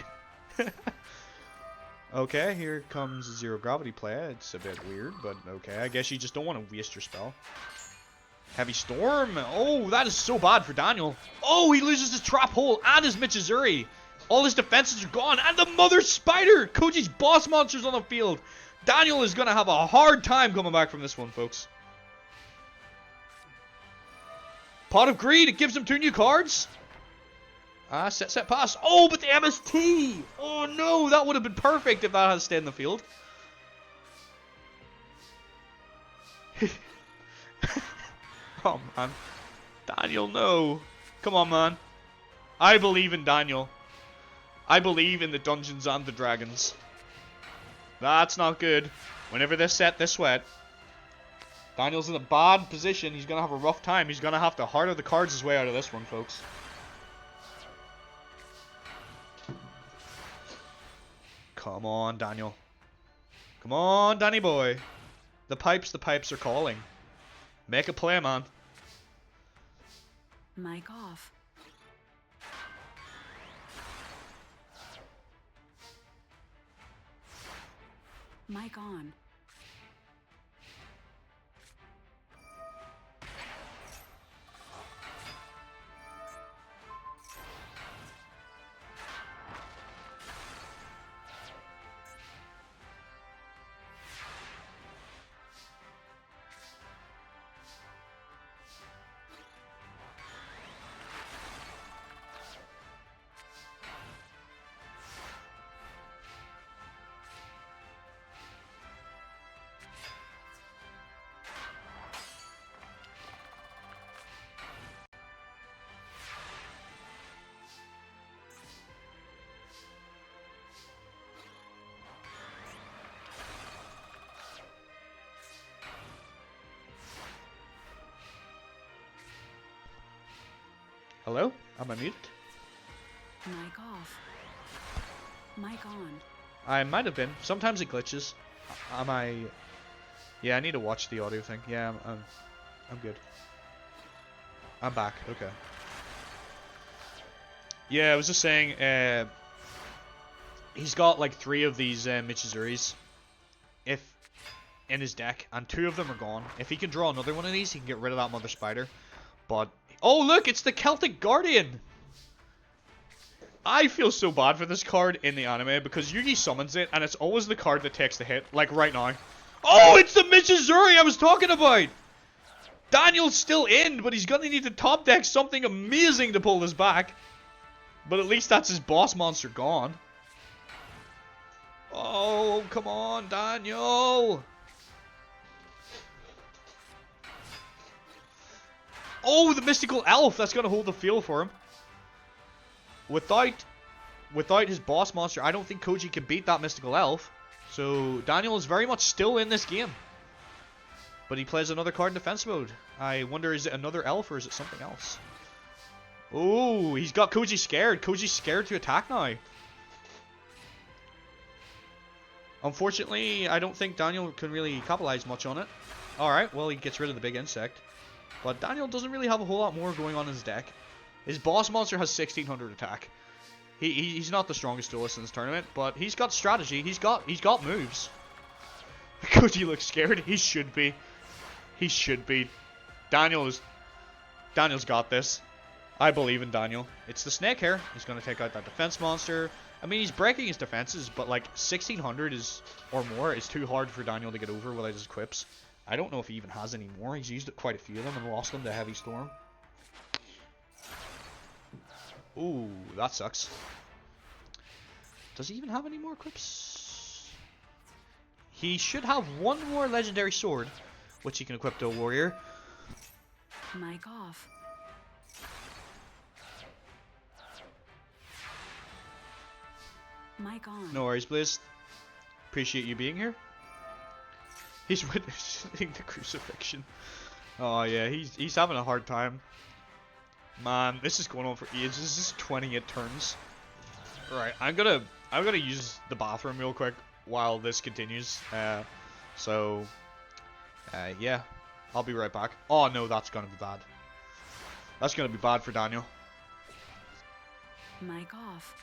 Speaker 2: Okay, here comes a zero gravity play. It's a bit weird, but okay. I guess you just don't want to waste your spell. Heavy Storm. Oh, that is so bad for Daniel. Oh, he loses his Trap Hole and his Michizuri. All his defenses are gone. And the Mother Spider. Koji's boss monster's on the field. Daniel is going to have a hard time coming back from this one, folks. Pot of Greed. It gives him 2 new cards. Set pass. Oh, but the MST! Oh no, that would have been perfect if that had stayed in the field. Oh man. Daniel, no. Come on, man. I believe in Daniel. I believe in the Dungeons and the Dragons. That's not good. Whenever they're set this wet, Daniel's in a bad position. He's going to have a rough time. He's going to have to harder the cards his way out of this one, folks. Come on, Daniel. Come on, Danny boy. The pipes are calling. Make a play, man.
Speaker 1: Mic off. Mic on.
Speaker 2: Hello? Am I muted?
Speaker 1: Mic off. Mic on.
Speaker 2: I might have been. Sometimes it glitches. Am I... Yeah, I need to watch the audio thing. Yeah, I'm good. I'm back. Okay. Yeah, I was just saying, he's got like 3 of these Michizuris in his deck, and 2 of them are gone. If he can draw another one of these, he can get rid of that Mother Spider. But... Oh, look! It's the Celtic Guardian! I feel so bad for this card in the anime, because Yugi summons it, and it's always the card that takes the hit, like right now. Oh, it's the Michizuri I was talking about! Daniel's still in, but he's gonna need to top deck something amazing to pull this back. But at least that's his boss monster gone. Oh, come on, Daniel! Oh, the mystical elf! That's gonna hold the field for him. Without his boss monster, I don't think Koji can beat that mystical elf. So Daniel is very much still in this game. But he plays another card in defense mode. I wonder, is it another elf or is it something else? Oh, he's got Koji scared. Koji's scared to attack now. Unfortunately, I don't think Daniel can really capitalize much on it. Alright, well, he gets rid of the big insect. But Daniel doesn't really have a whole lot more going on in his deck. His boss monster has 1600 attack. He's not the strongest duelist in this tournament, but he's got strategy. He's got moves. Koji looks scared. He should be. He should be. Daniel's got this. I believe in Daniel. It's the snake hair. He's gonna take out that defense monster. I mean, he's breaking his defenses, but like 1600 or more is too hard for Daniel to get over without his quips. I don't know if he even has any more. He's used quite a few of them and lost them to Heavy Storm. Ooh, that sucks. Does he even have any more quips? He should have one more legendary sword, which he can equip to a warrior.
Speaker 1: Mic off. Mic on.
Speaker 2: No worries, Blaze. Appreciate you being here. He's witnessing the crucifixion. Oh yeah, he's having a hard time. Man, this is going on for ages. This is 28 turns. Right, I'm gonna use the bathroom real quick while this continues. Yeah, I'll be right back. Oh no, that's gonna be bad. That's gonna be bad for Daniel.
Speaker 1: Mic off.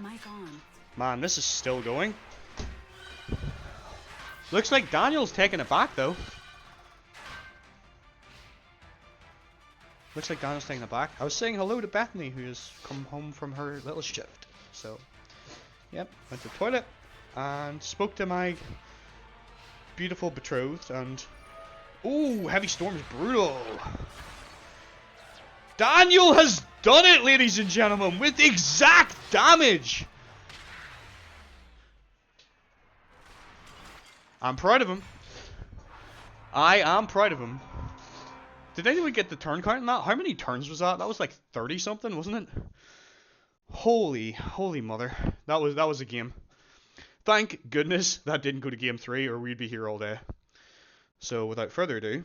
Speaker 1: Mic on.
Speaker 2: Man, this is still going. Looks like Daniel's taking it back, though. Looks like Daniel's taking it back. I was saying hello to Bethany, who has come home from her little shift. So, yep, went to the toilet and spoke to my beautiful betrothed, and... Ooh, Heavy Storm is brutal. Daniel has done it, ladies and gentlemen, with exact damage. I'm proud of him. I am proud of him. Did anyone get the turn count on that? How many turns was that? That was like 30 something, wasn't it? Holy mother. That was a game. Thank goodness that didn't go to game 3 or we'd be here all day. So without further ado,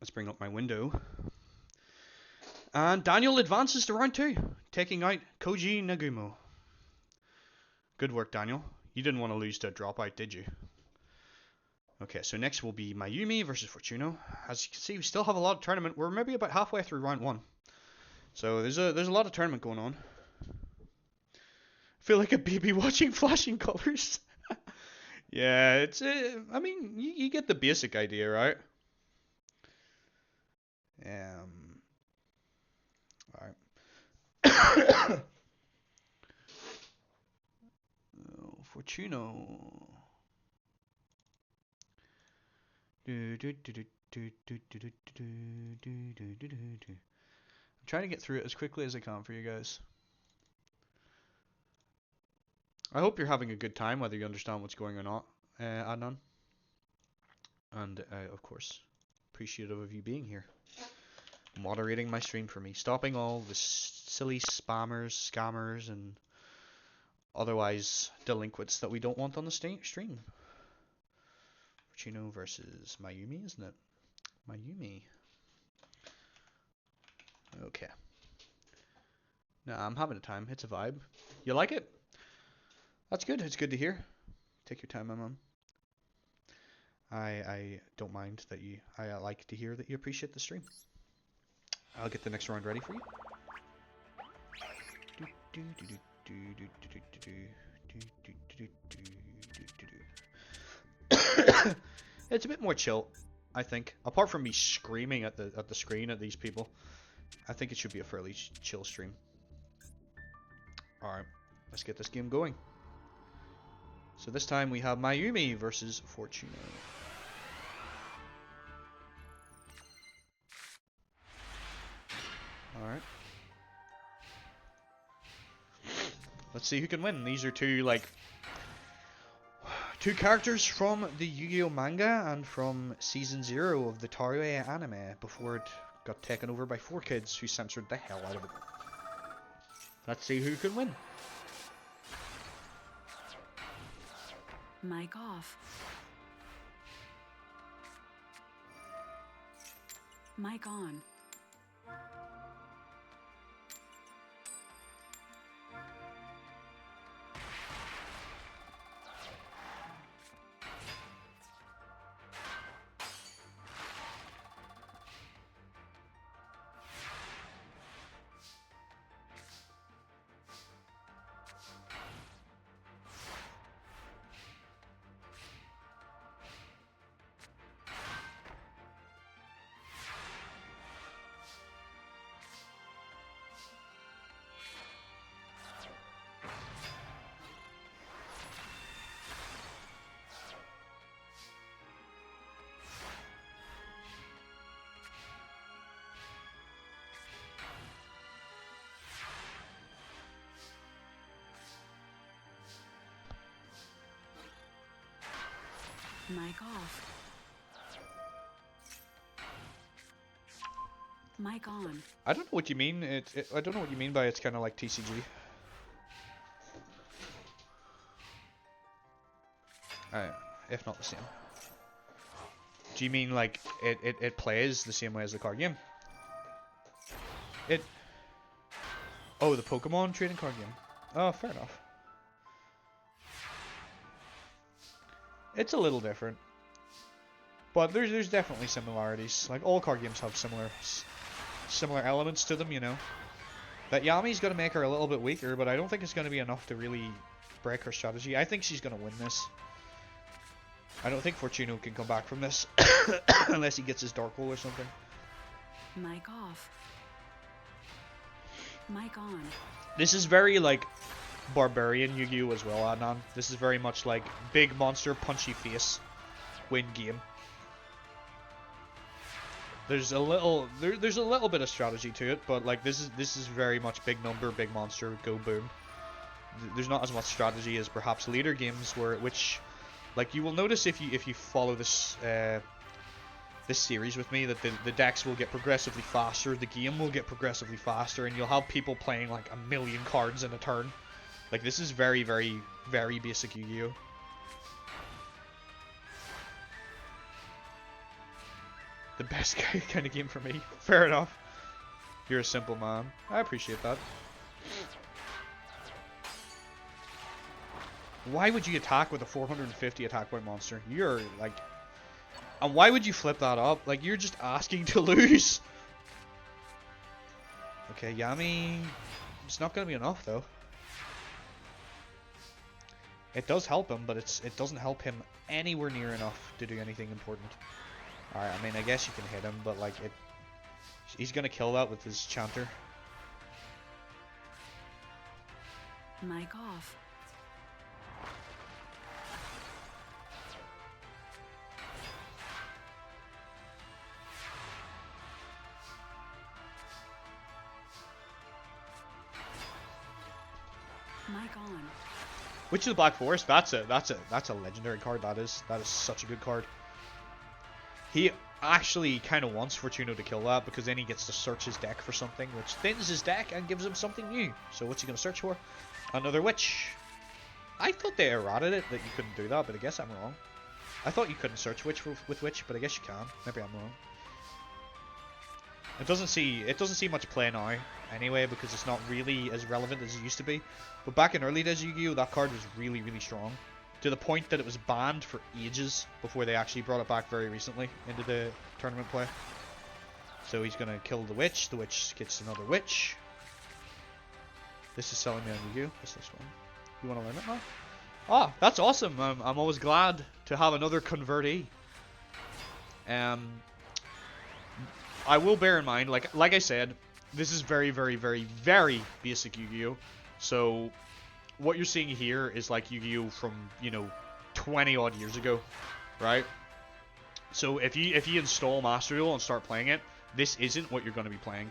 Speaker 2: let's bring up my window. And Daniel advances to round 2, taking out Koji Nagumo. Good work, Daniel. You didn't want to lose to a dropout, did you? Okay, so next will be Mayumi versus Fortuno. As you can see, we still have a lot of tournament. We're maybe about halfway through round 1. So there's a lot of tournament going on. I feel like a baby watching flashing colors. Yeah, it's. I mean, you get the basic idea, right? Alright. Fortuno. I'm trying to get through it as quickly as I can for you guys. I hope you're having a good time, whether you understand what's going on or not, Adnan. And, of course, appreciative of you being here. Moderating my stream for me. Stopping all the silly spammers, scammers, and otherwise delinquents that we don't want on the stream. Fortuno versus Mayumi, isn't it? Mayumi. Okay. Nah, I'm having a time. It's a vibe. You like it? That's good. It's good to hear. Take your time, my mum. I don't mind that you. I like to hear that you appreciate the stream. I'll get the next round ready for you. It's a bit more chill, I think. Apart from me screaming at the screen at these people, I think it should be a fairly chill stream. Alright, let's get this game going. So this time we have Mayumi versus Fortuno. Alright. Let's see who can win. These are two characters from the Yu-Gi-Oh manga and from season 0 of the Toei anime before it got taken over by 4Kids who censored the hell out of it. Let's see who can win.
Speaker 1: Mic off. Mic on. Mic off. Mic on.
Speaker 2: I don't know what you mean. I don't know what you mean by it's kind of like TCG. If not the same. Do you mean like it plays the same way as the card game? Oh, the Pokemon trading card game. Oh, fair enough. It's a little different, but there's definitely similarities. Like all card games have similar elements to them, you know. That Yami's gonna make her a little bit weaker, but I don't think it's gonna be enough to really break her strategy. I think she's gonna win this. I don't think Fortuno can come back from this unless he gets his Dark Hole or something.
Speaker 1: Mic off. Mic on.
Speaker 2: This is very like Barbarian Yu-Gi-Oh as well, Adnan. This is very much like big monster, punchy face, win game. There's a little bit of strategy to it, but like this is very much big number, big monster, go boom. There's not as much strategy as perhaps later games which like you will notice if you follow this
Speaker 3: this series with me, that the decks will get progressively faster, the game will get progressively faster, and you'll have people playing like a million cards in a turn. Like, this is very, very, very basic Yu-Gi-Oh! The best kind of game for me. Fair enough. You're a simple man. I appreciate that. Why would you attack with a 450 attack point monster? You're like... And why would you flip that up? Like, you're just asking to lose. Okay, Yami... It's not going to be enough, though. It does help him, but it doesn't help him anywhere near enough to do anything important. Alright, I mean, I guess you can hit him, but, like, he's going to kill that with his chanter.
Speaker 1: Mic off. Mic on.
Speaker 3: Witch of the Black Forest, that's a legendary card. That is such a good card. He actually kind of wants Fortuno to kill that, because then he gets to search his deck for something, which thins his deck and gives him something new. So what's he going to search for? Another Witch. I thought they errated it that you couldn't do that, but I guess I'm wrong. I thought you couldn't search Witch with Witch, but I guess you can. Maybe I'm wrong. It doesn't see much play now, anyway, because it's not really as relevant as it used to be. But back in early days Yu-Gi-Oh, that card was really, really strong. To the point that it was banned for ages before they actually brought it back very recently into the tournament play. So he's going to kill the Witch gets another Witch. This is selling me on Yu-Gi-Oh! What's this one? You want to learn it now? Ah, that's awesome. I'm always glad to have another convertee. I will bear in mind, like I said, this is very, very, very, very basic Yu-Gi-Oh! So what you're seeing here is like Yu-Gi-Oh! From, 20 odd years ago, right? So if you install Master Duel and start playing it, this isn't what you're going to be playing.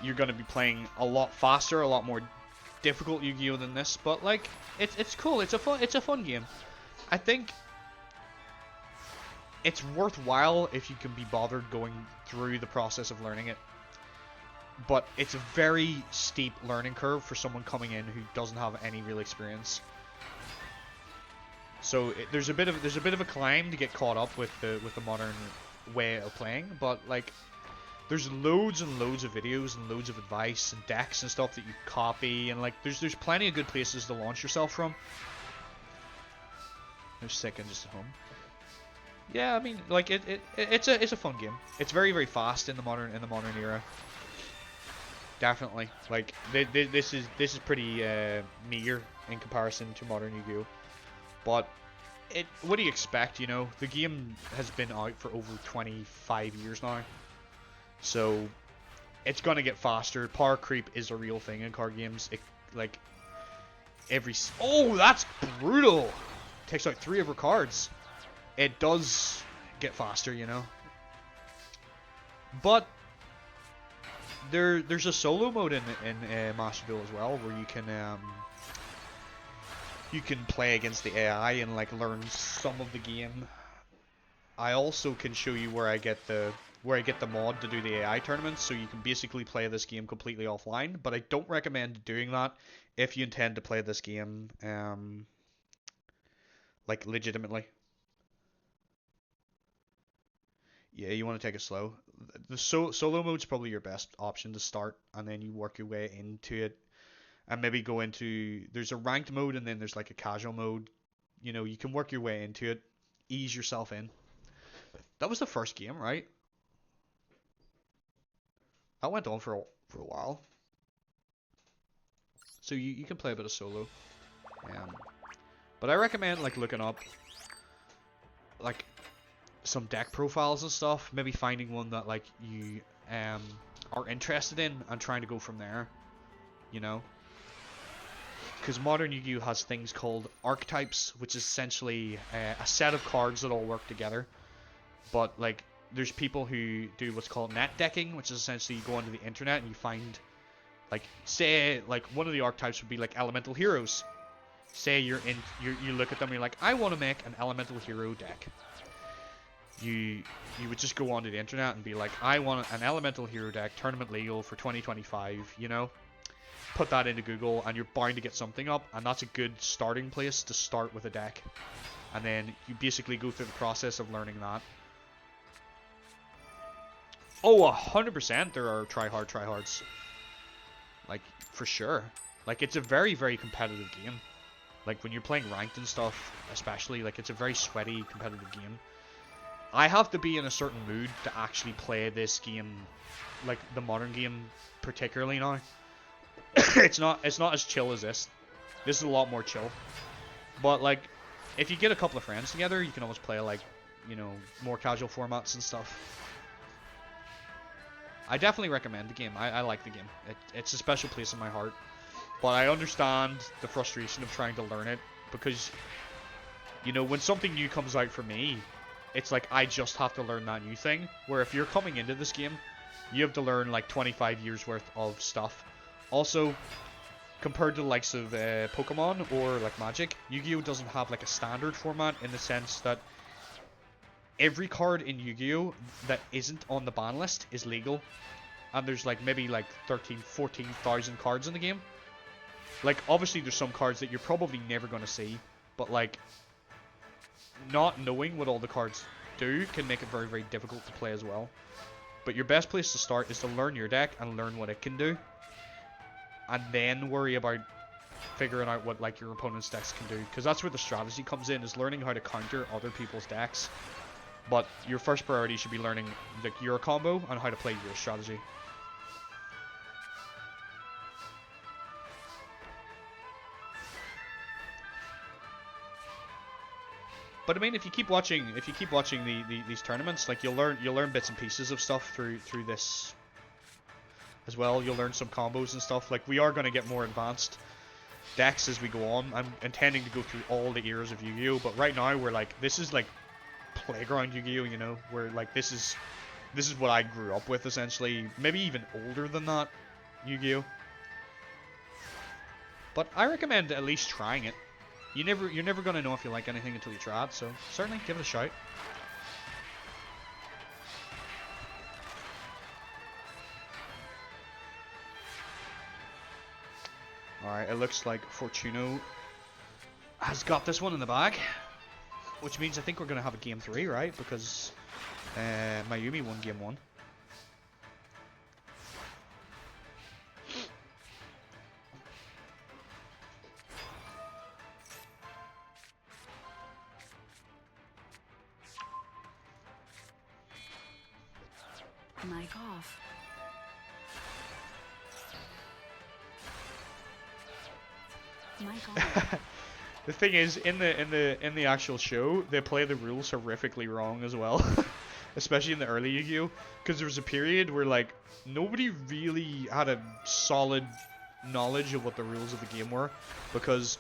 Speaker 3: You're going to be playing a lot faster, a lot more difficult Yu-Gi-Oh! Than this, but like it's cool. It's a fun game. I think it's worthwhile if you can be bothered going through the process of learning it. But it's a very steep learning curve for someone coming in who doesn't have any real experience. So there's a bit of a climb to get caught up with the modern way of playing, but like there's loads and loads of videos and loads of advice and decks and stuff that you copy, and like there's plenty of good places to launch yourself from. I'm sick and just at home. Yeah, I mean, like it's a fun game. It's very, very fast in the modern era. Definitely. Like this is pretty meager in comparison to modern Yu-Gi-Oh! But what do you expect? The game has been out for over 25 years now, so it's gonna get faster. Power creep is a real thing in card games. Oh, that's brutal. Takes out 3 of her cards. It does get faster, But there's a solo mode in Master Duel as well, where you can play against the AI and like learn some of the game. I also can show you where I get the mod to do the AI tournaments, so you can basically play this game completely offline. But I don't recommend doing that if you intend to play this game like legitimately. Yeah, you want to take it slow. The solo mode's probably your best option to start, and then you work your way into it, and maybe go into... There's a ranked mode, and then there's like a casual mode. You can work your way into it, ease yourself in. That was the first game, right? That went on for a while. So you can play a bit of solo. But I recommend like looking up like some deck profiles and stuff, maybe finding one that like you are interested in and trying to go from there, because modern Yu-Gi-Oh has things called archetypes, which is essentially a set of cards that all work together. But like there's people who do what's called net decking, which is essentially you go onto the internet and you find, like, say like one of the archetypes would be like elemental heroes. say you look at them and you're like, I want to make an elemental hero deck. You would just go onto the internet and be like, I want an elemental hero deck, tournament legal for 2025, you know? Put that into Google and you're bound to get something up, and that's a good starting place to start with a deck. And then you basically go through the process of learning that. Oh, 100% there are tryhards. Like, for sure. Like, it's a very, very competitive game. Like, when you're playing ranked and stuff, especially, like, it's a very sweaty, competitive game. I have to be in a certain mood to actually play this game, like, the modern game, particularly now. It's not as chill as this. This is a lot more chill. But, like, if you get a couple of friends together, you can always play, like, you know, more casual formats and stuff. I definitely recommend the game. I like the game. It's a special place in my heart. But I understand the frustration of trying to learn it, because, you know, when something new comes out for me, it's like I just have to learn that new thing. Where if you're coming into this game, you have to learn like 25 years worth of stuff. Also, compared to the likes of Pokemon or like Magic, Yu-Gi-Oh doesn't have like a standard format, in the sense that every card in Yu-Gi-Oh that isn't on the ban list is legal. And there's like maybe like 14,000 cards in the game. Like, obviously there's some cards that you're probably never going to see, but like, not knowing what all the cards do can make it very, very difficult to play as well. But your best place to start is to learn your deck and learn what it can do, and then worry about figuring out what like your opponent's decks can do, because that's where the strategy comes in, is learning how to counter other people's decks. But your first priority should be learning like your combo and how to play your strategy. But I mean, if you keep watching these tournaments, like you'll learn bits and pieces of stuff through this as well. You'll learn some combos and stuff. Like, we are going to get more advanced decks as we go on. I'm intending to go through all the eras of Yu-Gi-Oh, but right now we're like, this is like playground Yu-Gi-Oh, you know, where like this is what I grew up with, essentially. Maybe even older than that, Yu-Gi-Oh. But I recommend at least trying it. You're never gonna know if you like anything until you try it, so certainly give it a shout. Alright, it looks like Fortuno has got this one in the bag, which means I think we're gonna have a game 3, right? Because Mayumi won game 1.
Speaker 1: Mic off. Mic on.
Speaker 3: The thing is, in the actual show, they play the rules horrifically wrong as well, especially in the early Yu-Gi-Oh, because there was a period where like nobody really had a solid knowledge of what the rules of the game were, because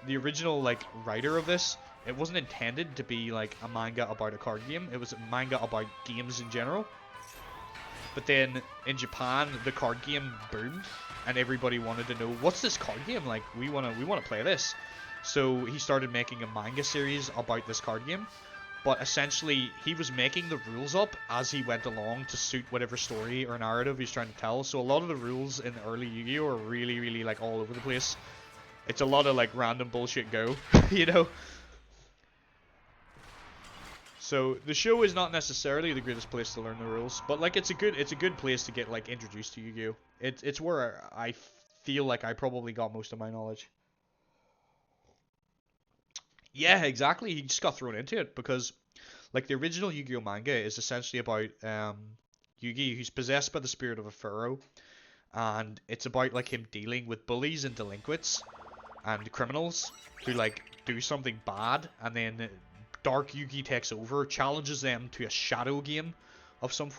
Speaker 3: the original like writer of this, it wasn't intended to be like a manga about a card game. It was a manga about games in general. But then in Japan, the card game boomed, and everybody wanted to know, what's this card game like? We wanna play this. So he started making a manga series about this card game. But essentially, he was making the rules up as he went along to suit whatever story or narrative he's trying to tell. So a lot of the rules in the early Yu-Gi-Oh are really, really like all over the place. It's a lot of like random bullshit go, you know. So the show is not necessarily the greatest place to learn the rules, but like it's a good place to get like introduced to Yu-Gi-Oh. It's where I feel like I probably got most of my knowledge. Yeah, exactly. He just got thrown into it because like the original Yu-Gi-Oh manga is essentially about Yugi, who's possessed by the spirit of a pharaoh, and it's about like him dealing with bullies and delinquents and criminals who like do something bad, and then Dark Yugi takes over, challenges them to a shadow game of some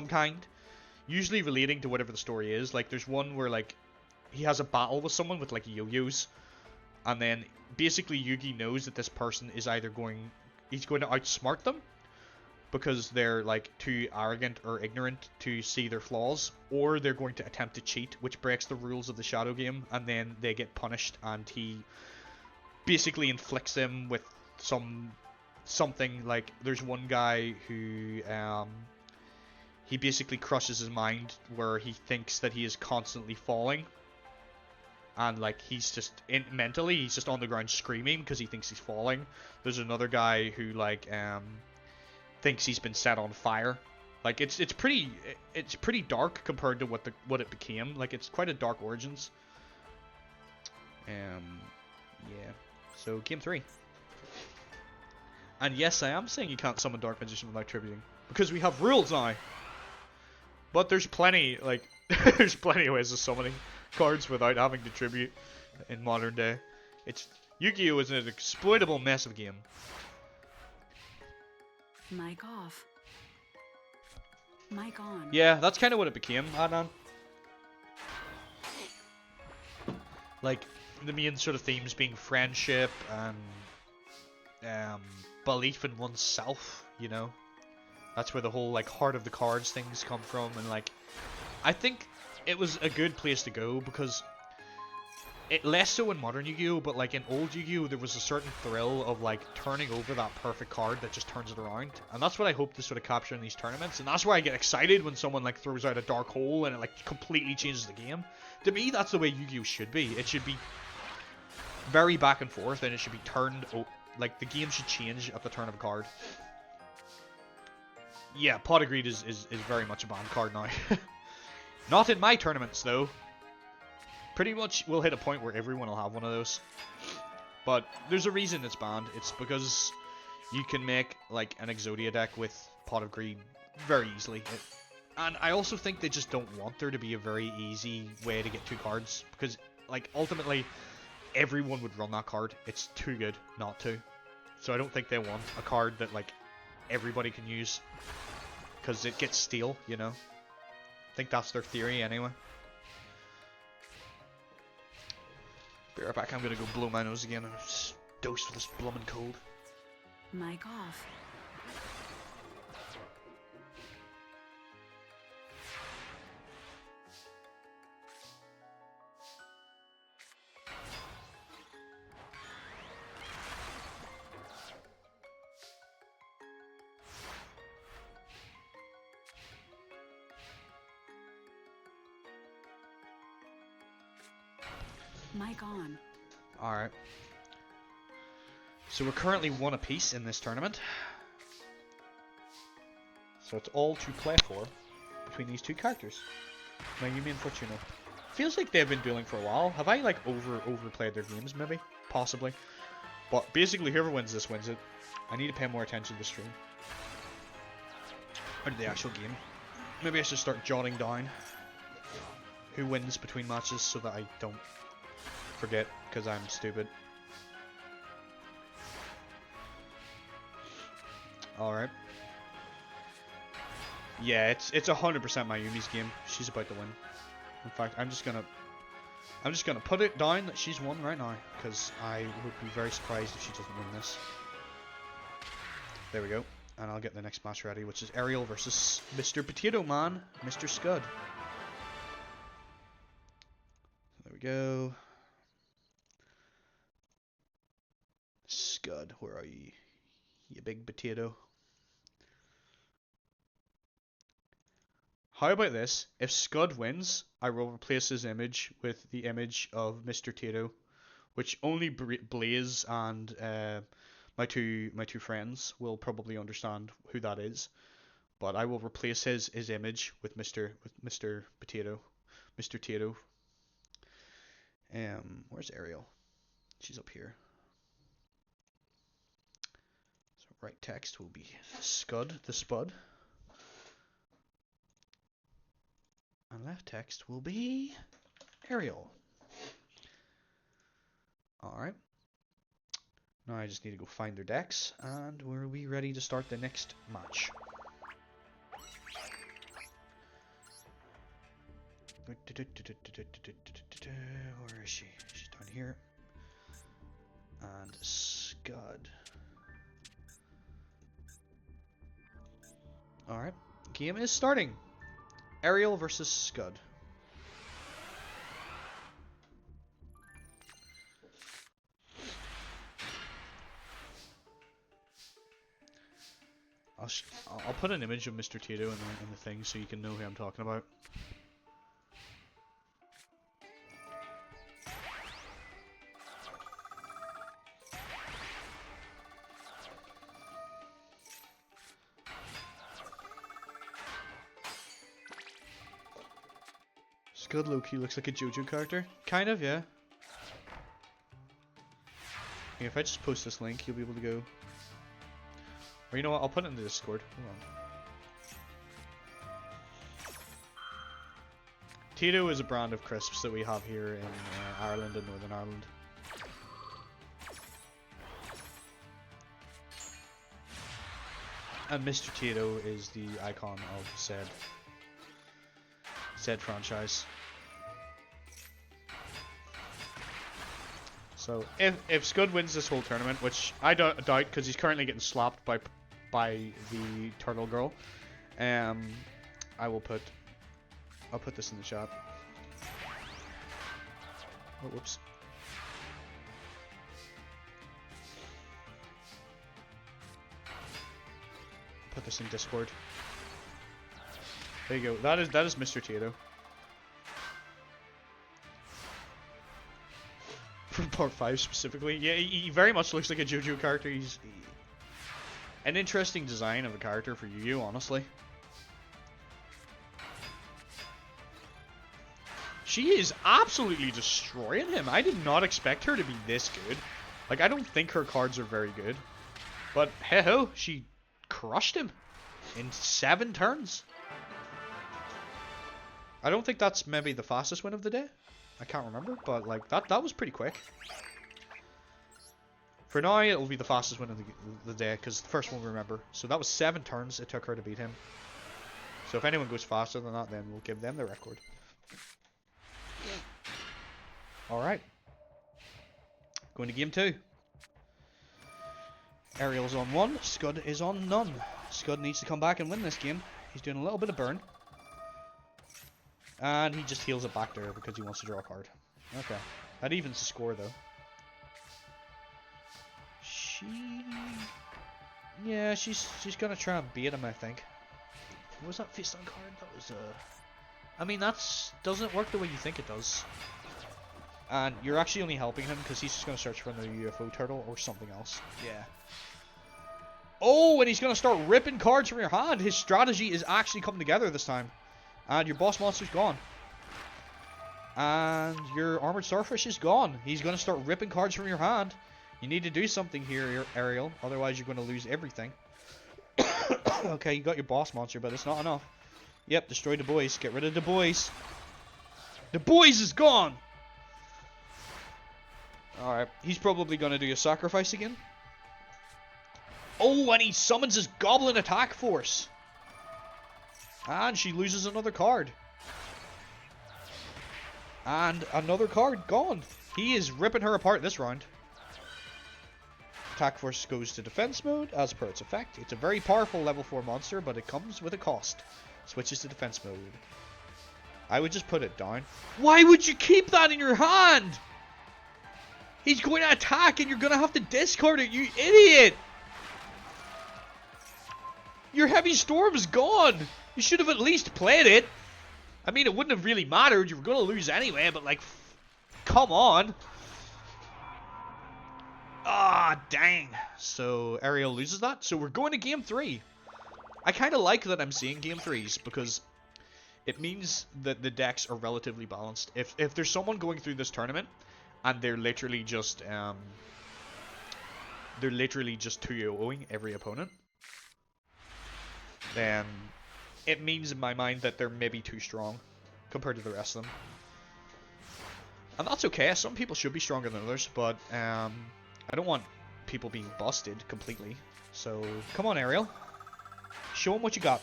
Speaker 3: kind, usually relating to whatever the story is. Like there's one where like he has a battle with someone with like yo-yos, and then basically Yugi knows that this person is either he's going to outsmart them, because they're like too arrogant or ignorant to see their flaws, or they're going to attempt to cheat, which breaks the rules of the shadow game, and then they get punished, and he basically inflicts them with something like, there's one guy who he basically crushes his mind where he thinks that he is constantly falling, and like he's just mentally he's just on the ground screaming because he thinks he's falling. There's another guy who like thinks he's been set on fire. Like it's pretty dark compared to what it became. Like it's quite a dark origins. Yeah. So game 3. And yes, I am saying you can't summon Dark Magician without tributing, because we have rules now. But there's plenty there's plenty of ways of summoning cards without having to tribute in modern day. Yu-Gi-Oh is an exploitable mess of a game.
Speaker 1: Mic off. Mic on.
Speaker 3: Yeah, that's kind of what it became, Adnan. Like, the main sort of themes being friendship and belief in oneself, you know? That's where the whole, like, heart of the cards things come from, and, like, I think it was a good place to go, because less so in modern Yu-Gi-Oh, but, like, in old Yu-Gi-Oh, there was a certain thrill of, like, turning over that perfect card that just turns it around, and that's what I hope to sort of capture in these tournaments, and that's why I get excited when someone, like, throws out a dark hole and it, like, completely changes the game. To me, that's the way Yu-Gi-Oh should be. It should be very back and forth, and it should be turned, like, the game should change at the turn of a card. Yeah, Pot of Greed is very much a banned card now. Not in my tournaments, though. Pretty much we'll hit a point where everyone will have one of those. But there's a reason it's banned. It's because you can make, like, an Exodia deck with Pot of Greed very easily. And I also think they just don't want there to be a very easy way to get 2 cards. Because, like, ultimately, everyone would run that card. It's too good not to. So I don't think they want a card that, like, everybody can use. Because it gets stale, you know? I think that's their theory anyway. Be right back, I'm gonna go blow my nose again and just dose with this bloomin' cold.
Speaker 1: Mic off. Mic on.
Speaker 3: Alright. So we're currently 1 apiece in this tournament. So it's all to play for between these 2 characters. Mayumi and Fortuno. Feels like they've been dueling for a while. Have I, like, overplayed their games, maybe? Possibly. But basically, whoever wins this wins it. I need to pay more attention to the stream. Or to the actual game. Maybe I should start jotting down who wins between matches so that I don't forget, because I'm stupid. Alright. Yeah, it's 100% Mayumi's game. She's about to win. In fact, I'm just gonna put it down that she's won right now, because I would be very surprised if she doesn't win this. There we go. And I'll get the next match ready, which is Ariel versus Mr. Potato Man, Mr. Scud. There we go. Scud, where are you? You big potato. How about this? If Scud wins, I will replace his image with the image of Mr. Tato, which only Blaze and my two friends will probably understand who that is. But I will replace his image with Mr. Potato, Mr. Tato. Where's Ariel? She's up here. So right text will be Scud the Spud. And left text will be Ariel. Alright. Now I just need to go find their decks, and we'll be ready to start the next match. Where is she? She's down here. And Scud. Alright. Game is starting. Ariel versus Scud. I'll put an image of Mr. Tito in the thing so you can know who I'm talking about. Scud low-key looks like a JoJo character. Kind of, yeah. Okay, if I just post this link, you'll be able to go. Or you know what, I'll put it in the Discord. Hold on. Tito is a brand of crisps that we have here in Ireland and Northern Ireland. And Mr. Tito is the icon of said franchise. So if Scud wins this whole tournament, which I doubt because he's currently getting slapped by the turtle girl, I'll put this in the chat. Oh, whoops. Put this in Discord. There you go. That is Mr. Tito. From part 5 specifically. Yeah, he very much looks like a JoJo character. He's an interesting design of a character for Yugioh, honestly. She is absolutely destroying him. I did not expect her to be this good. Like, I don't think her cards are very good. But, hey-ho, she crushed him in 7 turns. I don't think that's maybe the fastest win of the day. I can't remember, but like that was pretty quick. For now, it'll be the fastest win of the day because the first one we remember. So that was 7 turns it took her to beat him. So if anyone goes faster than that, then we'll give them the record. All right. Going to game 2. Ariel's on 1. Scud is on none. Scud needs to come back and win this game. He's doing a little bit of burn. And he just heals it back there because he wants to draw a card. Okay. That evens the score, though. Yeah, she's gonna try and bait him, I think. What was that face on card? That was, I mean, doesn't work the way you think it does. And you're actually only helping him because he's just gonna search for another UFO turtle or something else. Yeah. Oh, and he's gonna start ripping cards from your hand. His strategy is actually coming together this time. And your boss monster's gone. And your armored starfish is gone. He's going to start ripping cards from your hand. You need to do something here, Ariel. Otherwise, you're going to lose everything. Okay, you got your boss monster, but it's not enough. Yep, destroy the boys. Get rid of the boys. The boys is gone! Alright, he's probably going to do a sacrifice again. Oh, and he summons his goblin attack force. And she loses another card. And another card gone. He is ripping her apart this round. Attack force goes to defense mode as per its effect. It's a very powerful level 4 monster, but it comes with a cost. Switches to defense mode. I would just put it down. Why would you keep that in your hand? He's going to attack and you're going to have to discard it, you idiot! Your heavy storm's gone! You should have at least played it. I mean, it wouldn't have really mattered. You were going to lose anyway, but like, come on. Ah, dang. So, Ariel loses that. So, we're going to game 3. I kind of like that I'm seeing game 3s because it means that the decks are relatively balanced. If there's someone going through this tournament and they're literally just 2-0-ing every opponent, then it means in my mind that they're maybe too strong compared to the rest of them. And that's okay. Some people should be stronger than others, but I don't want people being busted completely. So, come on, Ariel. Show him what you got.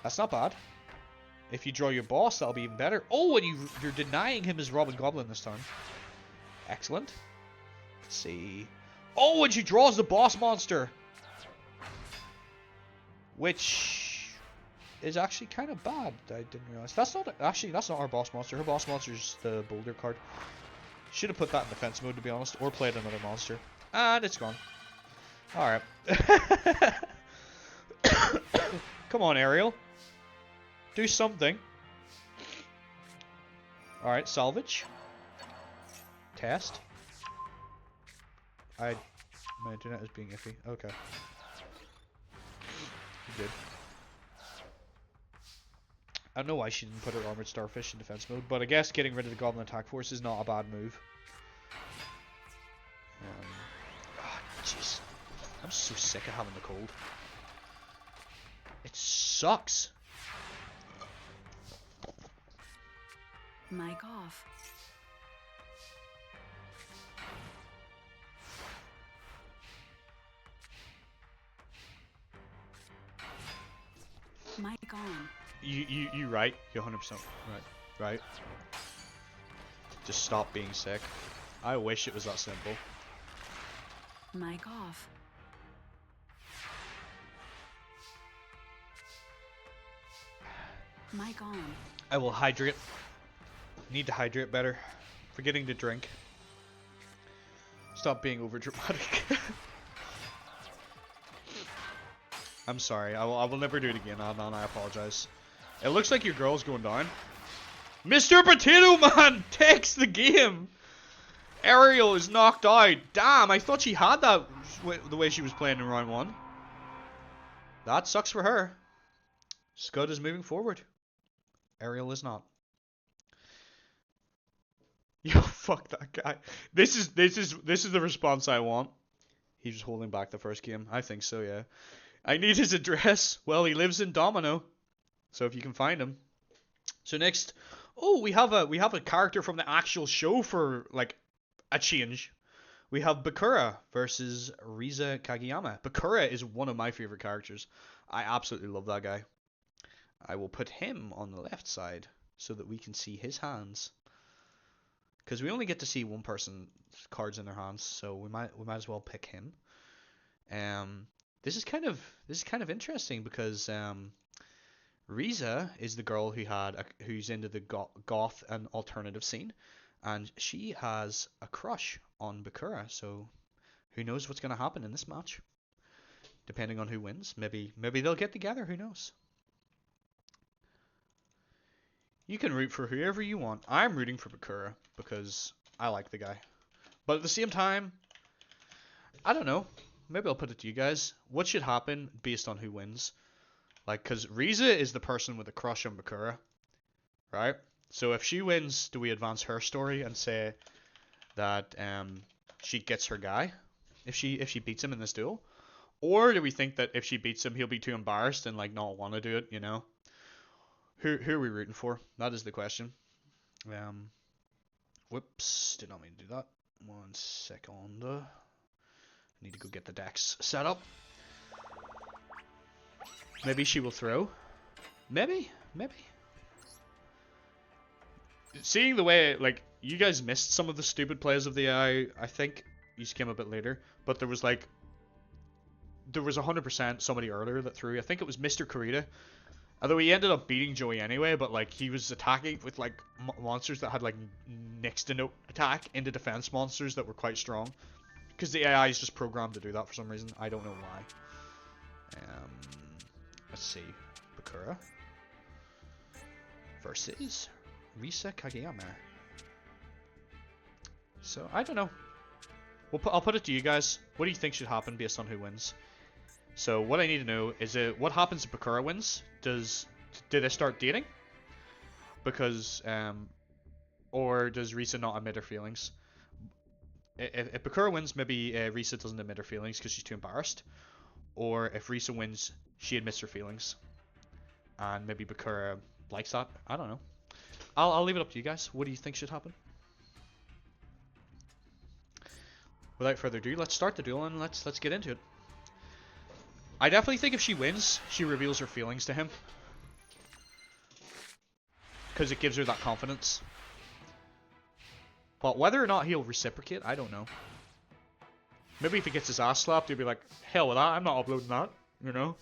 Speaker 3: That's not bad. If you draw your boss, that'll be even better. Oh, and you're denying him his Robin Goblin this time. Excellent. Let's see. Oh, and she draws the boss monster. which is actually kind of bad. I didn't realize. That's not our boss monster. Her boss monster is the boulder card. Should have put that in defense mode, to be honest, or played another monster. And it's gone. All right. Come on, Ariel. Do something. All right, salvage. Test. My internet is being iffy. Okay. Good. I don't know why she didn't put her armored starfish in defense mode, but I guess getting rid of the goblin attack force is not a bad move. Jeez. I'm so sick of having the cold. It sucks.
Speaker 1: Mic off. Mic on.
Speaker 3: You right. You're 100% right. Just stop being sick. I wish it was that simple.
Speaker 1: Mic off. Mic on.
Speaker 3: I will hydrate. Need to hydrate better. Forgetting to drink. Stop being over dramatic. I'm sorry. I will never do it again. I apologize. It looks like your girl's going down. Mr. Potato Man takes the game. Ariel is knocked out. Damn, I thought she had that the way she was playing in round 1. That sucks for her. Scud is moving forward. Ariel is not. Yo, fuck that guy. This is the response I want. He's just holding back the first game. I think so, yeah. I need his address. Well, he lives in Domino. So if you can find him. So next, oh, we have a character from the actual show for like a change. We have Bakura versus Riza Kageyama. Bakura is one of my favorite characters. I absolutely love that guy. I will put him on the left side so that we can see his hands. Because we only get to see one person's cards in their hands, so we might as well pick him. This is kind of interesting because Riza is the girl who's into the goth and alternative scene, and she has a crush on Bakura. So who knows what's going to happen in this match? Depending on who wins, maybe they'll get together. Who knows? You can root for whoever you want. I'm rooting for Bakura because I like the guy. But at the same time, I don't know. Maybe I'll put it to you guys. What should happen based on who wins? Like, because Riza is the person with a crush on Bakura, right? So if she wins, do we advance her story and say that she gets her guy if she beats him in this duel? Or do we think that if she beats him, he'll be too embarrassed and like not want to do it, you know? Who are we rooting for? That is the question. Whoops, did not mean to do that. 1 second. I need to go get the decks set up. Maybe she will throw. Maybe. Seeing the way, like, you guys missed some of the stupid plays of the AI, I think you just came a bit later, but there was 100% somebody earlier that threw. I think it was Mr. Kurita. Although he ended up beating Joey anyway, but like he was attacking with like monsters that had like next to no attack into defense monsters that were quite strong. Because the AI is just programmed to do that for some reason. I don't know why. Let's see. Bakura versus Riza Kageyama. So I don't know. I'll put it to you guys. What do you think should happen based on who wins? So what I need to know is what happens if Bakura wins? Do they start dating? Because or does Riza not admit her feelings? If Bakura wins, maybe Riza doesn't admit her feelings because she's too embarrassed. Or if Riza wins, she admits her feelings, and maybe Bakura likes that. I don't know. I'll leave it up to you guys. What do you think should happen? Without further ado, let's start the duel and let's get into it. I definitely think if she wins, she reveals her feelings to him. Because it gives her that confidence. But whether or not he'll reciprocate, I don't know. Maybe if he gets his ass slapped, he'll be like, hell with that, I'm not uploading that, you know?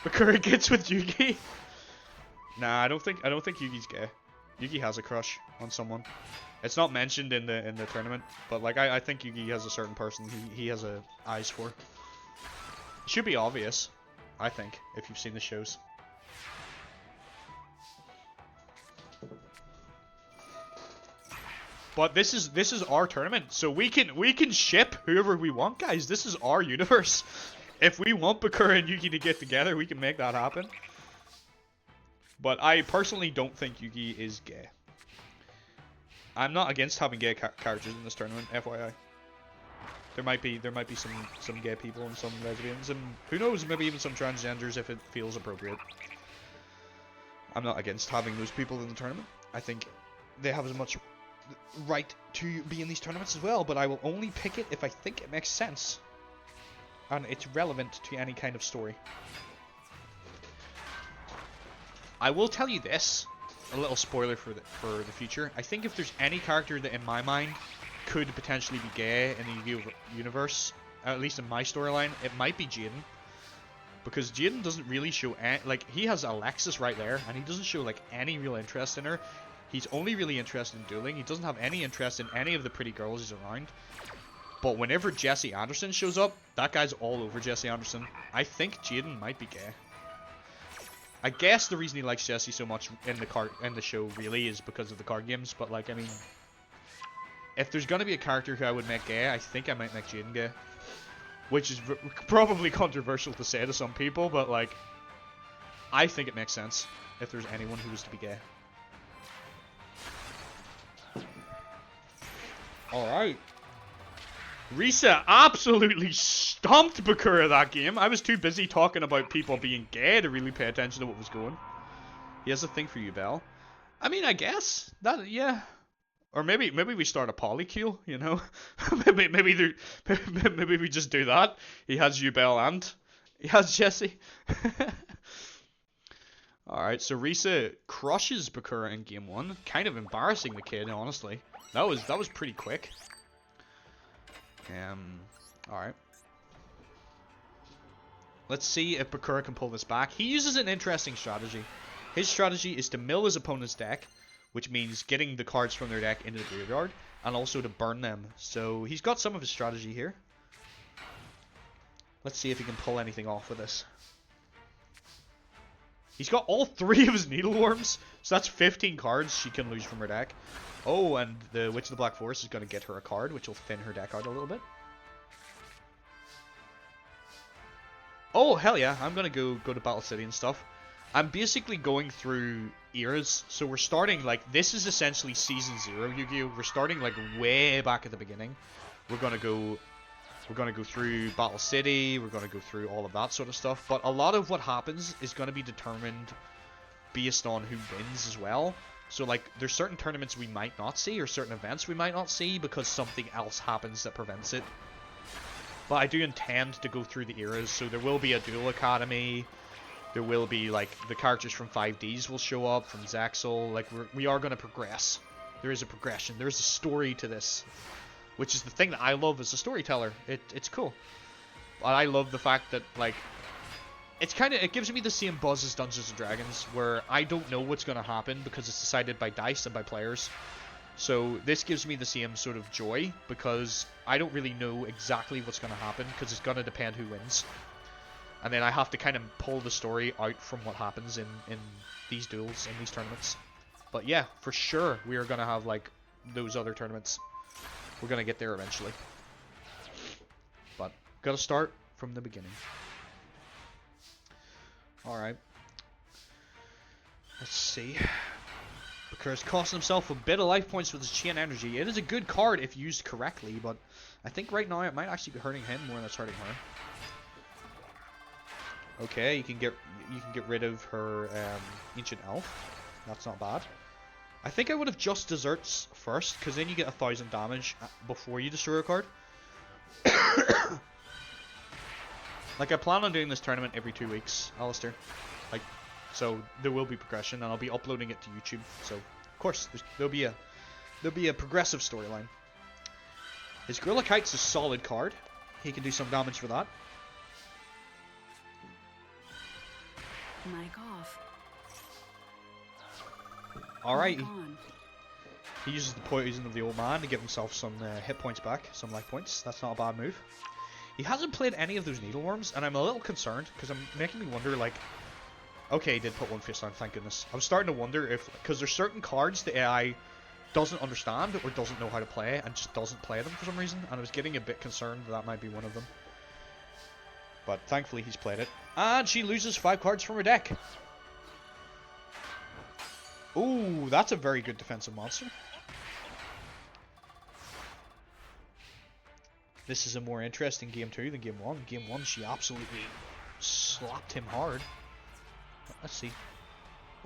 Speaker 3: Bakura gets with Yugi. Nah, I don't think Yugi's gay. Yugi has a crush on someone. It's not mentioned in the tournament, but like I think Yugi has a certain person he has eyes for. It should be obvious, I think, if you've seen the shows. But this is our tournament, so we can ship whoever we want, guys. This is our universe. If we want Bakura and Yugi to get together, we can make that happen. But I personally don't think Yugi is gay. I'm not against having gay characters in this tournament, FYI. There might be some gay people and some lesbians, and who knows, maybe even some transgenders if it feels appropriate. I'm not against having those people in the tournament. I think they have as much right to be in these tournaments as well, but I will only pick it if I think it makes sense and it's relevant to any kind of story. I will tell you this, a little spoiler for the future. I think if there's any character that in my mind could potentially be gay in the Yu-Gi-Oh universe, at least in my storyline, it might be Jaden. Because Jaden doesn't really show like, he has Alexis right there, and he doesn't show like any real interest in her. He's only really interested in dueling. He doesn't have any interest in any of the pretty girls he's around. But whenever Jesse Anderson shows up, that guy's all over Jesse Anderson. I think Jaden might be gay. I guess the reason he likes Jesse so much in the show really is because of the card games. But like, I mean, if there's gonna be a character who I would make gay, I think I might make Jaden gay. Which is probably controversial to say to some people, but like, I think it makes sense if there's anyone who was to be gay. Alright. Risa absolutely stomped Bakura that game. I was too busy talking about people being gay to really pay attention to what was going. He has a thing for you, Belle. I mean, I guess. That, yeah. Or maybe we start a polycule, you know? maybe we just do that. He has Yubel and he has Jesse. Alright, so Risa crushes Bakura in game 1. Kind of embarrassing the kid, honestly. That was pretty quick. Alright. Let's see if Bakura can pull this back. He uses an interesting strategy. His strategy is to mill his opponent's deck, which means getting the cards from their deck into the graveyard, and also to burn them. So he's got some of his strategy here. Let's see if he can pull anything off with this. He's got all 3 of his Needleworms, so that's 15 cards she can lose from her deck. Oh, and the Witch of the Black Forest is going to get her a card, which will thin her deck out a little bit. Oh, hell yeah, I'm going to go to Battle City and stuff. I'm basically going through eras, so we're starting, like, this is essentially Season 0 Yu-Gi-Oh! We're starting, like, way back at the beginning. We're gonna go through Battle City, we're gonna go through all of that sort of stuff, but a lot of what happens is gonna be determined based on who wins as well. So, like, there's certain tournaments we might not see, or certain events we might not see, because something else happens that prevents it. But I do intend to go through the eras, so there will be a Duel Academy. There will be, like, the characters from 5Ds will show up, from Zaxel. Like, we are going to progress. There is a progression. There is a story to this. Which is the thing that I love as a storyteller. It's cool. But I love the fact that, like, it gives me the same buzz as Dungeons & Dragons, where I don't know what's going to happen because it's decided by dice and by players. So this gives me the same sort of joy, because I don't really know exactly what's going to happen, because it's going to depend who wins. And then I have to kind of pull the story out from what happens in these duels, in these tournaments. But yeah, for sure, we are going to have, like, those other tournaments. We're going to get there eventually. But, got to start from the beginning. Alright. Let's see. Bakura's costing himself a bit of life points with his chain energy. It is a good card if used correctly, but I think right now it might actually be hurting him more than it's hurting her. Okay, you can get rid of her Ancient Elf. That's not bad. I think I would have just Deserts first, because then you get 1000 damage before you destroy a card. Like, I plan on doing this tournament every 2 weeks, Alistair. Like, so there will be progression, and I'll be uploading it to YouTube. So, of course, there'll be a progressive storyline. His Gorilla Kite's a solid card. He can do some damage for that.
Speaker 1: Mic off.
Speaker 3: Alright,
Speaker 1: Mic on.
Speaker 3: he uses the poison of the old man to give himself some hit points back, some life points. That's not a bad move. He hasn't played any of those needleworms, and I'm a little concerned, because I'm making me wonder, like... Okay, he did put one face down, thank goodness. I was starting to wonder if... Because there's certain cards the AI doesn't understand, or doesn't know how to play, and just doesn't play them for some reason, and I was getting a bit concerned that might be one of them. But thankfully he's played it. And she loses 5 cards from her deck. Ooh, that's a very good defensive monster. This is a more interesting game 2 than game 1. Game 1, she absolutely slapped him hard. Let's see.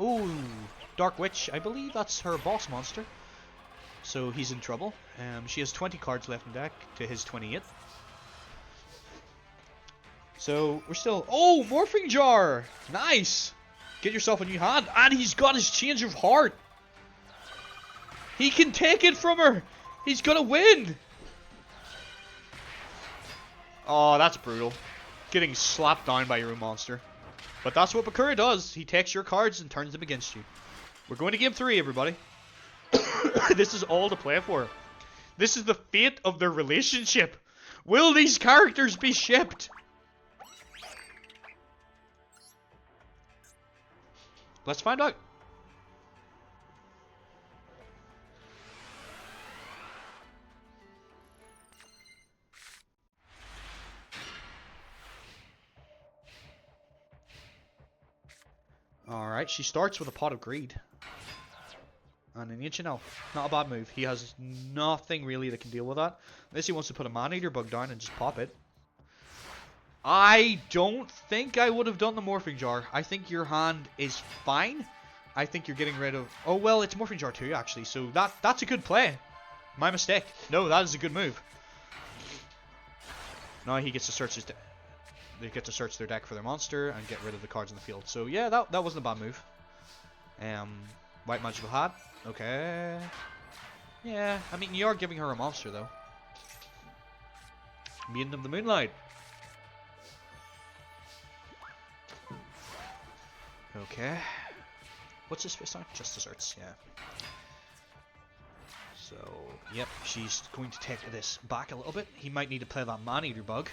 Speaker 3: Ooh, Dark Witch. I believe that's her boss monster. So he's in trouble. She has 20 cards left in deck to his 28. So we're still... Oh, Morphing Jar! Nice! Get yourself a new hand. And he's got his Change of Heart! He can take it from her! He's gonna win! Oh, that's brutal. Getting slapped down by your own monster. But that's what Bakura does. He takes your cards and turns them against you. We're going to game 3, everybody. This is all to play for. This is the fate of their relationship. Will these characters be shipped? Let's find out. Alright, she starts with a Pot of Greed. And an Ancient Elf. Not a bad move. He has nothing really that can deal with that. Unless he wants to put a Man-Eater bug down and just pop it. I don't think I would have done the Morphing Jar. I think your hand is fine. I think you're getting rid of... Oh, well, it's Morphing Jar 2, actually. So that's a good play. My mistake. No, that is a good move. Now he gets to search his... They get to search their deck for their monster and get rid of the cards in the field. So yeah, that wasn't a bad move. White Magical Hat. Okay. Yeah, I mean, you are giving her a monster, though. Maiden of the Moonlight. Okay. What's his face on? Just Desserts, yeah. So, yep, she's going to take this back a little bit. He might need to play that Man-Eater bug.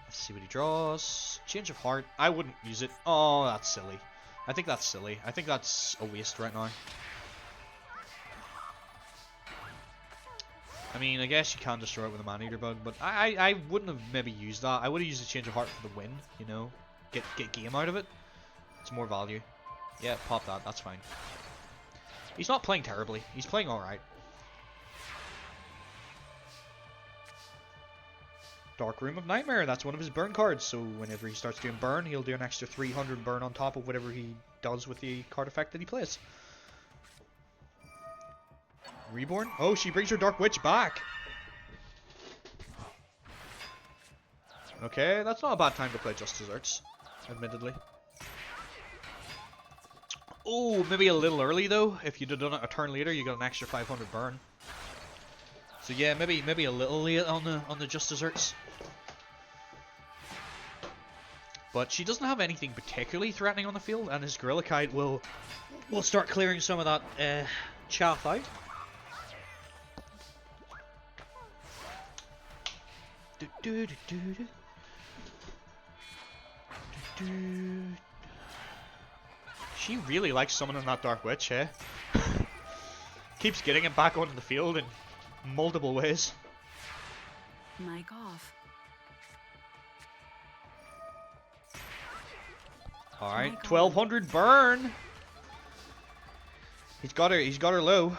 Speaker 3: Let's see what he draws. Change of Heart. I wouldn't use it. Oh, that's silly. I think that's silly. I think that's a waste right now. I mean, I guess you can destroy it with a Man-Eater bug, but I wouldn't have maybe used that. I would have used a Change of Heart for the win, you know? Get game out of it. It's more value. Yeah, pop that. That's fine. He's not playing terribly. He's playing alright. Dark Room of Nightmare, that's one of his burn cards, so whenever he starts doing burn, he'll do an extra 300 burn on top of whatever he does with the card effect that he plays. Reborn? Oh, she brings her Dark Witch back! Okay, that's not a bad time to play Just Desserts, admittedly. Oh, maybe a little early though. If you'd have done it a turn later, you got an extra 500 burn. So yeah, maybe a little late on the Just Desserts. But she doesn't have anything particularly threatening on the field, and his Gorilla Kite will start clearing some of that chaff out. She really likes summoning that Dark Witch, eh? Keeps getting him back onto the field in multiple ways.
Speaker 1: Mic off.
Speaker 3: Alright, 1200 burn! He's got her low.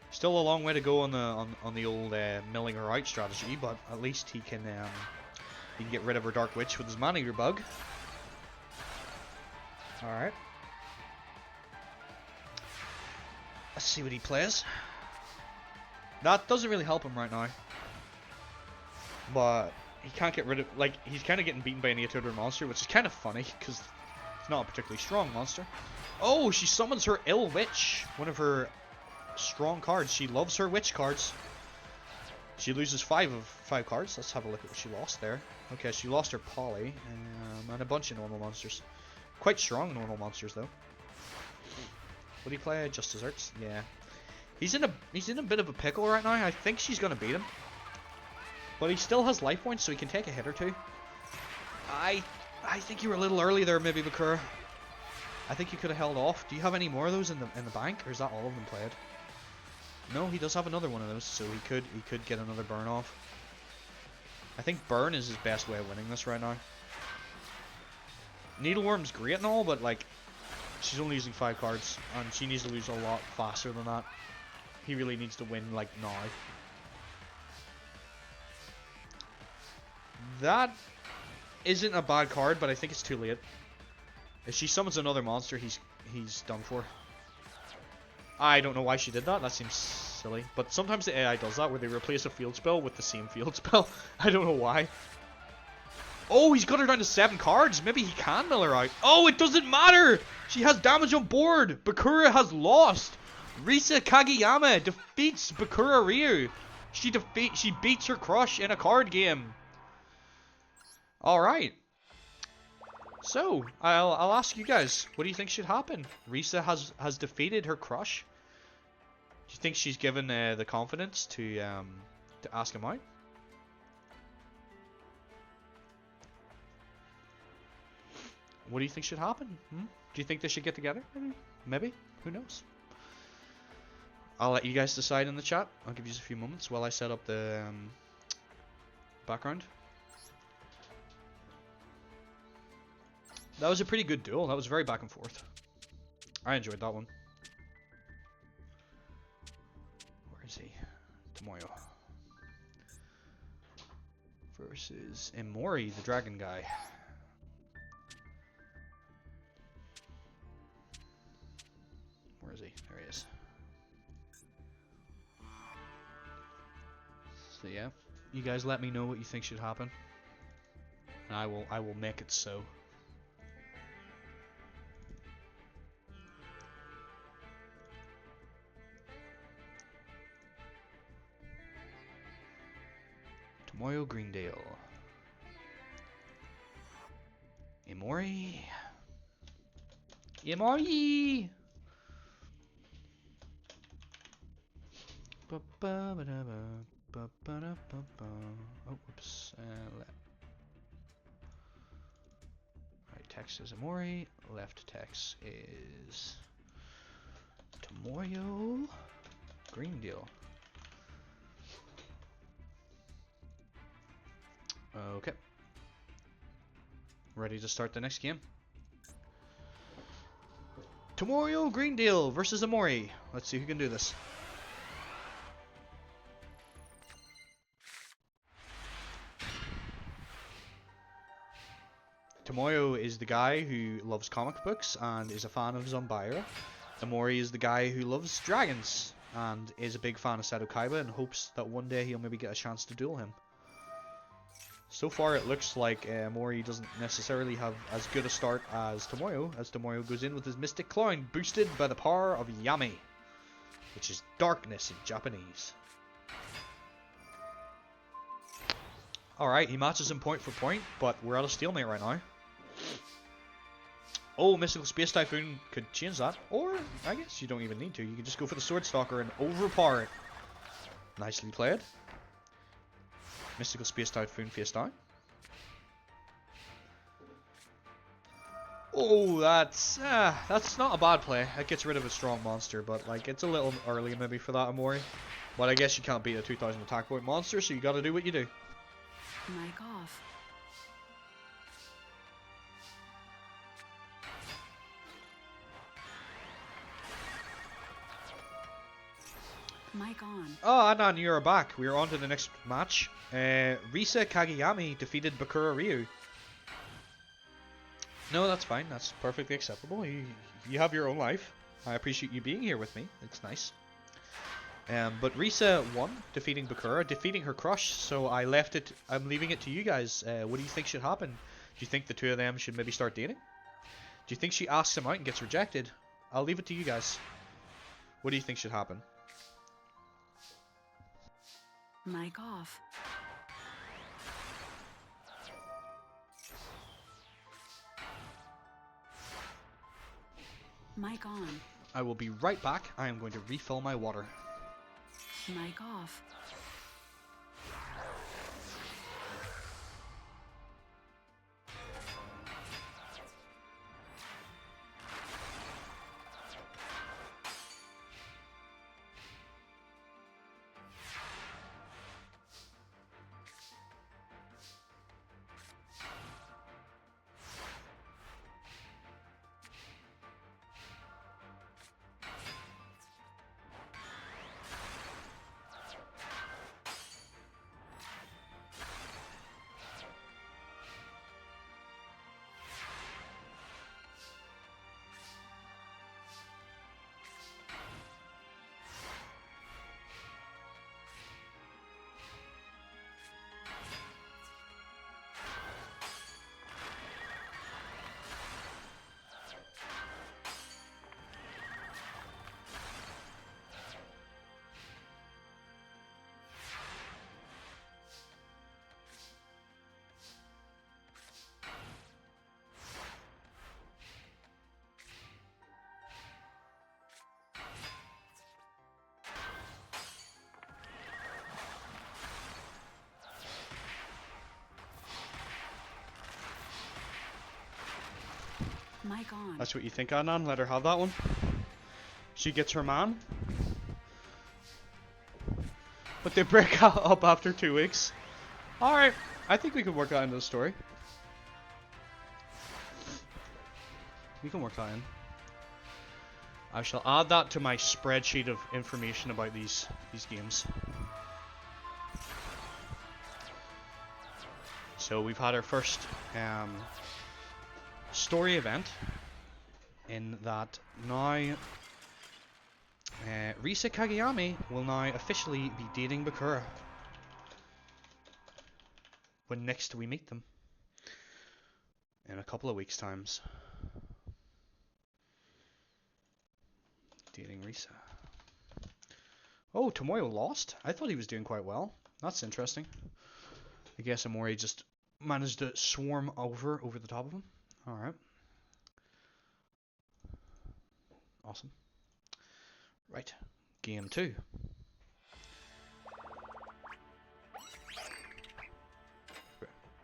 Speaker 3: Still a long way to go on the old milling her out strategy, but at least he can get rid of her Dark Witch with his Man-Eater bug. Alright. Let's see what he plays. That doesn't really help him right now. But he can't get rid of... Like, he's kind of getting beaten by an 8-2 monster, which is kind of funny, because it's not a particularly strong monster. Oh, she summons her Ill Witch. One of her strong cards. She loves her witch cards. She loses 5 cards. Let's have a look at what she lost there. Okay, she lost her Polly and a bunch of normal monsters. Quite strong normal monsters though. Would he play Just Desserts? Yeah. He's in a bit of a pickle right now. I think she's gonna beat him. But he still has life points, so he can take a hit or two. I think you were a little early there, maybe Bakura. I think you could have held off. Do you have any more of those in the bank, or is that all of them played? No, he does have another one of those, so he could get another burn off. I think burn is his best way of winning this right now. Needleworm's great and all, but like, she's only using 5 cards, and she needs to lose a lot faster than that. He really needs to win like now. That isn't a bad card, but I think it's too late. If she summons another monster, he's done for. I don't know why she did that. That seems silly. But sometimes the AI does that, where they replace a field spell with the same field spell. I don't know why. Oh, he's got her down to 7 cards. Maybe he can mill her out. Oh, it doesn't matter. She has damage on board. Bakura has lost. Risa Kageyama defeats Bakura Ryu. She beats her crush in a card game. Alright. So, I'll ask you guys, what do you think should happen? Risa has defeated her crush. Do you think she's given the confidence to ask him out? What do you think should happen? Do you think they should get together? Maybe? Who knows? I'll let you guys decide in the chat. I'll give you a few moments while I set up the background. That was a pretty good duel. That was very back and forth. I enjoyed that one. Where is he? Tomoyo. Versus Imori, the dragon guy. Where is he? There he is. So yeah, you guys let me know what you think should happen, and I will make it so. Tomoyo Greendale. Imori. Imori! Oh, whoops. Right text is Imori. Left text is Tomoyo Greendale. Okay. Ready to start the next game. Tomoyo Greendale versus Imori. Let's see who can do this. Tomoyo is the guy who loves comic books and is a fan of Zombaira. Imori is the guy who loves dragons and is a big fan of Seto Kaiba and hopes that one day he'll maybe get a chance to duel him. So far it looks like Imori doesn't necessarily have as good a start as Tomoyo goes in with his Mystic Clown boosted by the power of Yami, which is darkness in Japanese. Alright, he matches him point for point, but we're at a stalemate right now. Oh, Mystical Space Typhoon could change that, or I guess you don't even need to. You can just go for the Sword Stalker and overpower it. Nicely played. Mystical Space Typhoon face down. Oh, that's not a bad play. That gets rid of a strong monster, but like it's a little early maybe for that Imori. But I guess you can't beat a 2000 attack point monster, so you got to do what you do.
Speaker 1: Mic off. Mic on.
Speaker 3: Oh, Adnan, you're back. We're on to the next match. Risa Kageyami defeated Bakura Ryu. No, that's fine. That's perfectly acceptable. You have your own life. I appreciate you being here with me. It's nice. But Risa won, defeating Bakura, defeating her crush. So I'm leaving it to you guys. What do you think should happen? Do you think the two of them should maybe start dating? Do you think she asks him out and gets rejected? I'll leave it to you guys. What do you think should happen?
Speaker 1: Mic off. Mic on.
Speaker 3: I will be right back. I am going to refill my water.
Speaker 1: Mic off. Mic on.
Speaker 2: That's what you think, Adnan? Let her have that one. She gets her man. But they break up after 2 weeks. Alright, I think we can work that into the story. We can work that in. I shall add that to my spreadsheet of information about these games. So we've had our first story event in that now Risa Kageyami will now officially be dating Bakura when next we meet them in a couple of weeks' times. Dating Risa. Oh, Tomoyo lost? I thought he was doing quite well. That's interesting. I guess Amori just managed to swarm over the top of him. Alright. Awesome. Right. Game 2.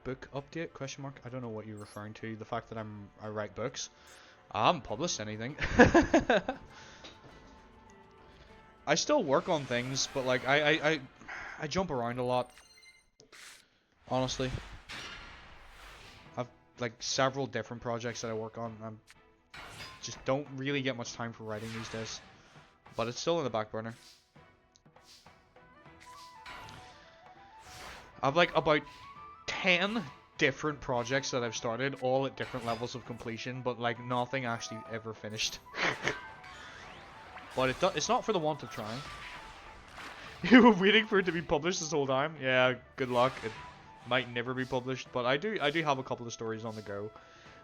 Speaker 2: Book update? Question mark? I don't know what you're referring to. The fact that I write books. I haven't published anything. I still work on things, but like I jump around a lot. Honestly. I've like several different projects that I work on. I just don't really get much time for writing these days. But it's still in the back burner. I've like about 10 different projects that I've started, all at different levels of completion, but like nothing actually ever finished. But it's not for the want of trying. You were waiting for it to be published this whole time? Yeah, good luck. It might never be published, but I do have a couple of stories on the go.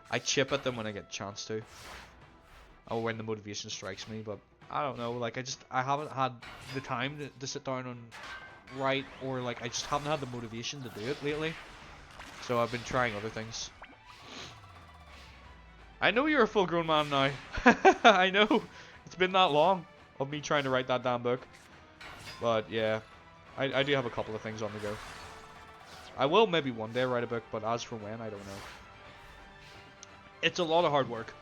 Speaker 2: I chip at them when I get a chance to. Or when the motivation strikes me, but I don't know, like I haven't had the time to sit down and write, or like I just haven't had the motivation to do it lately. So I've been trying other things. I know you're a full grown man now. I know. It's been that long of me trying to write that damn book. But yeah, I do have a couple of things on the go. I will maybe one day write a book, but as for when, I don't know. It's a lot of hard work.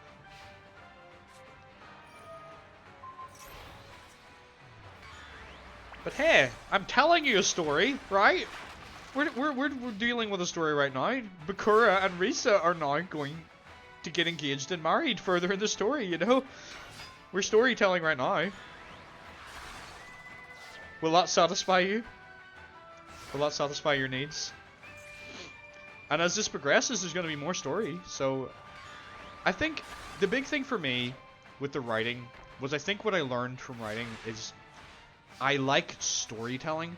Speaker 2: But hey, I'm telling you a story, right? We're dealing with a story right now. Bakura and Risa are now going to get engaged and married further in the story, you know? We're storytelling right now. Will that satisfy you? Will that satisfy your needs? And as this progresses, there's going to be more story. So, I think the big thing for me with the writing was, I think what I learned from writing is I like storytelling,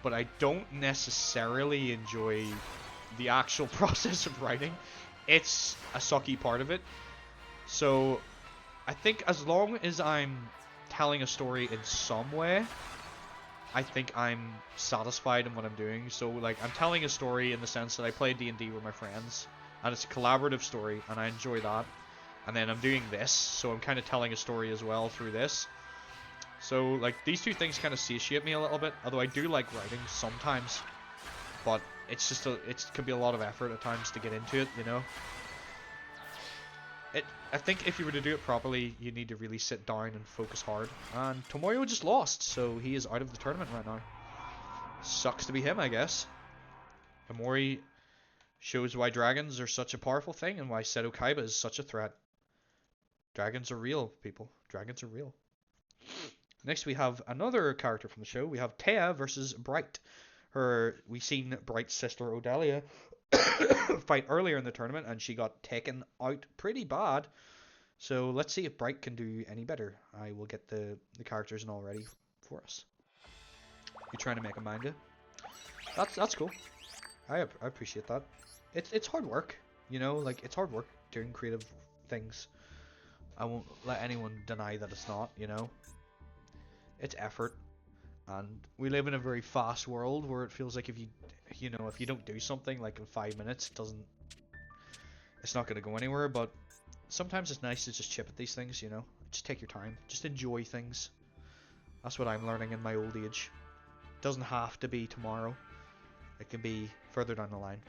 Speaker 2: but I don't necessarily enjoy the actual process of writing. It's a sucky part of it. So, I think as long as I'm telling a story in some way,
Speaker 3: I think I'm satisfied in what I'm doing. So like I'm telling a story in the sense that I play D&D with my friends, and it's a collaborative story, and I enjoy that. And then I'm doing this, so I'm kind of telling a story as well through this. So like these two things kind of satiate me a little bit. Although I do like writing sometimes, but it's just it can be a lot of effort at times to get into it, you know. I think if you were to do it properly, you need to really sit down and focus hard. And Tomoyo just lost, so he is out of the tournament right now. Sucks to be him, I guess. Amori shows why dragons are such a powerful thing and why Seto Kaiba is such a threat. Dragons are real, people. Dragons are real. Next we have another character from the show. We have Taya versus Bright. We seen Bright's sister Odelia fight earlier in the tournament, and she got taken out pretty bad. So let's see if Bright can do any better. I will get the characters and all ready for us. You're trying to make a manga? That's cool. I appreciate that. It's hard work, you know, like it's hard work doing creative things. I won't let anyone deny that it's not, you know. It's effort, and we live in a very fast world where it feels like if you know, if you don't do something like in 5 minutes, it's not gonna go anywhere. But sometimes it's nice to just chip at these things, you know. Just take your time, just enjoy things. That's what I'm learning in my old age. It doesn't have to be tomorrow. It can be further down the line.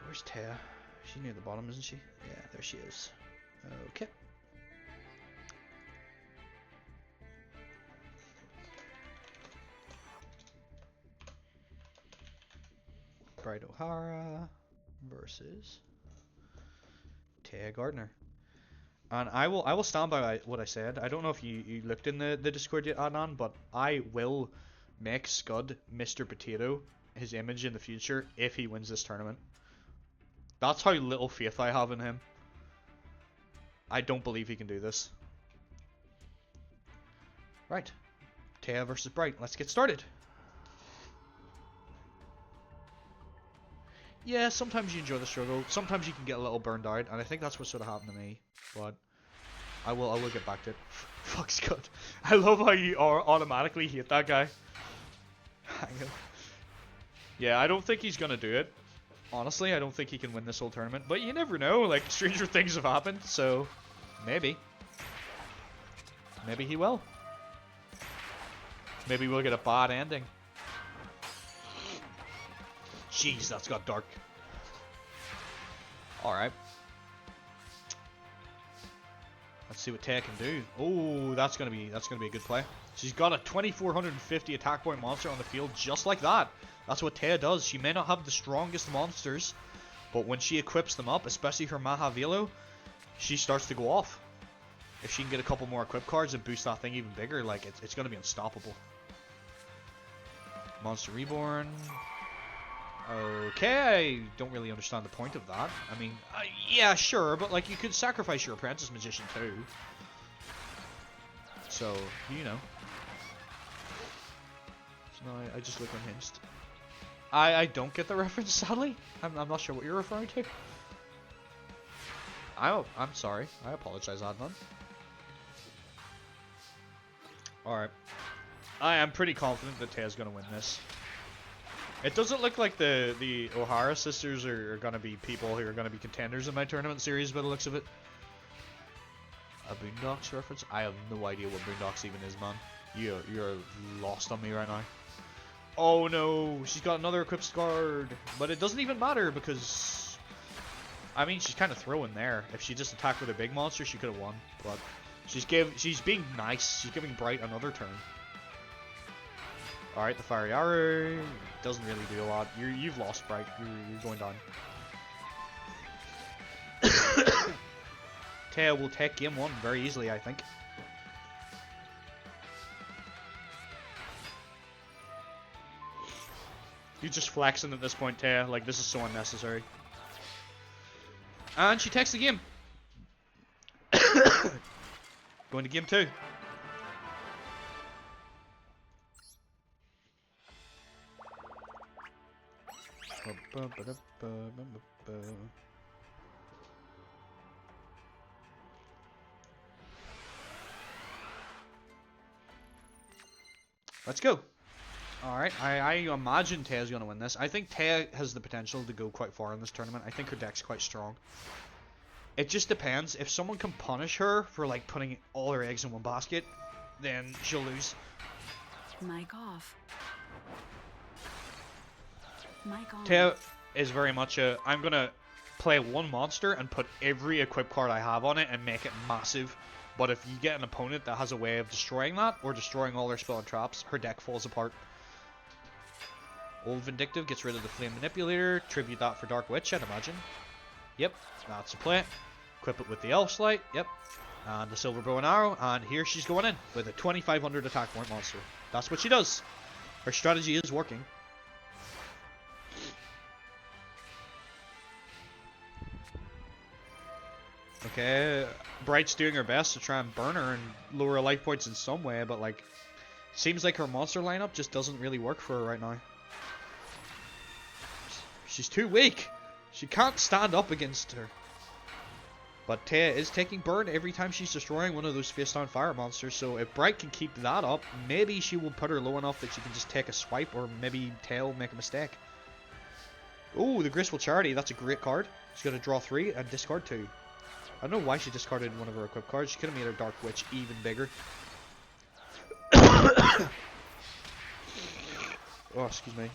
Speaker 3: Where's Taya? She's near the bottom, isn't she? Yeah, there she is. Okay. Bright O'Hara versus Taya Gardner. And I will stand by what I said. I don't know if you looked in the Discord yet, Adnan, but I will make Scud Mr. Potato his image in the future if he wins this tournament. That's how little faith I have in him. I don't believe he can do this. Right. Taya versus Bright. Let's get started. Yeah, sometimes you enjoy the struggle. Sometimes you can get a little burned out, and I think that's what sort of happened to me. But I will get back to it. Fuck Scott. I love how you automatically hate that guy. Hang on. Yeah, I don't think he's gonna do it. Honestly, I don't think he can win this whole tournament. But you never know. Like, stranger things have happened, so maybe. Maybe he will. Maybe we'll get a bad ending. Jeez, that's got dark. Alright. Let's see what Taya can do. Oh, that's gonna be a good play. She's got a 2450 attack point monster on the field just like that. That's what Taya does. She may not have the strongest monsters, but when she equips them up, especially her Maha Velo, she starts to go off. If she can get a couple more equip cards and boost that thing even bigger, like it's gonna be unstoppable. Monster Reborn. Okay, I don't really understand the point of that. I mean, yeah, sure, but like you could sacrifice your apprentice magician too. So, you know. So now I just look unhinged. I don't get the reference, sadly. I'm not sure what you're referring to. I'm sorry. I apologize, Adnan. Alright. I am pretty confident that Taya's gonna win this. It doesn't look like the O'Hara sisters are gonna be people who are gonna be contenders in my tournament series by the looks of it. A Boondocks reference? I have no idea what Boondocks even is, man. You're lost on me right now. Oh no, she's got another equipped card, but it doesn't even matter because I mean she's kind of throwing there. If she just attacked with a big monster, she could have won. But she's being nice. She's giving Bright another turn. Alright, the Fiery Arrow doesn't really do a lot. You've lost, Bright. You're going down. Taya will take game one very easily, I think. You're just flexing at this point, Taya. Like, this is so unnecessary. And she takes the game. Going to game two.
Speaker 2: Let's go. Alright, I imagine Taya's going to win this. I think Taya has the potential to go quite far in this tournament. I think her deck's quite strong. It just depends. If someone can punish her for like putting all her eggs in one basket, then she'll lose.
Speaker 1: Mic off. Mic on.
Speaker 2: Taya is very much a, I'm going to play one monster and put every equip card I have on it and make it massive. But if you get an opponent that has a way of destroying that, or destroying all their spell and traps, her deck falls apart. Old Vindictive gets rid of the Flame Manipulator, tribute that for Dark Witch, I'd imagine. Yep, that's a play. Equip it with the Elf Slight, yep. And the Silver Bow and Arrow, and here she's going in with a 2500 attack point monster. That's what she does. Her strategy is working. Okay, Bright's doing her best to try and burn her and lower her life points in some way, but like, seems like her monster lineup just doesn't really work for her right now. She's too weak. She can't stand up against her. But Taya is taking burn every time she's destroying one of those face down fire monsters, so if Bright can keep that up, maybe she will put her low enough that she can just take a swipe, or maybe Taya will make a mistake. Oh, the Graceful Charity, that's a great card. She's going to draw 3 and discard 2. I don't know why she discarded one of her equipped cards. She could have made her Dark Witch even bigger. Oh, excuse me.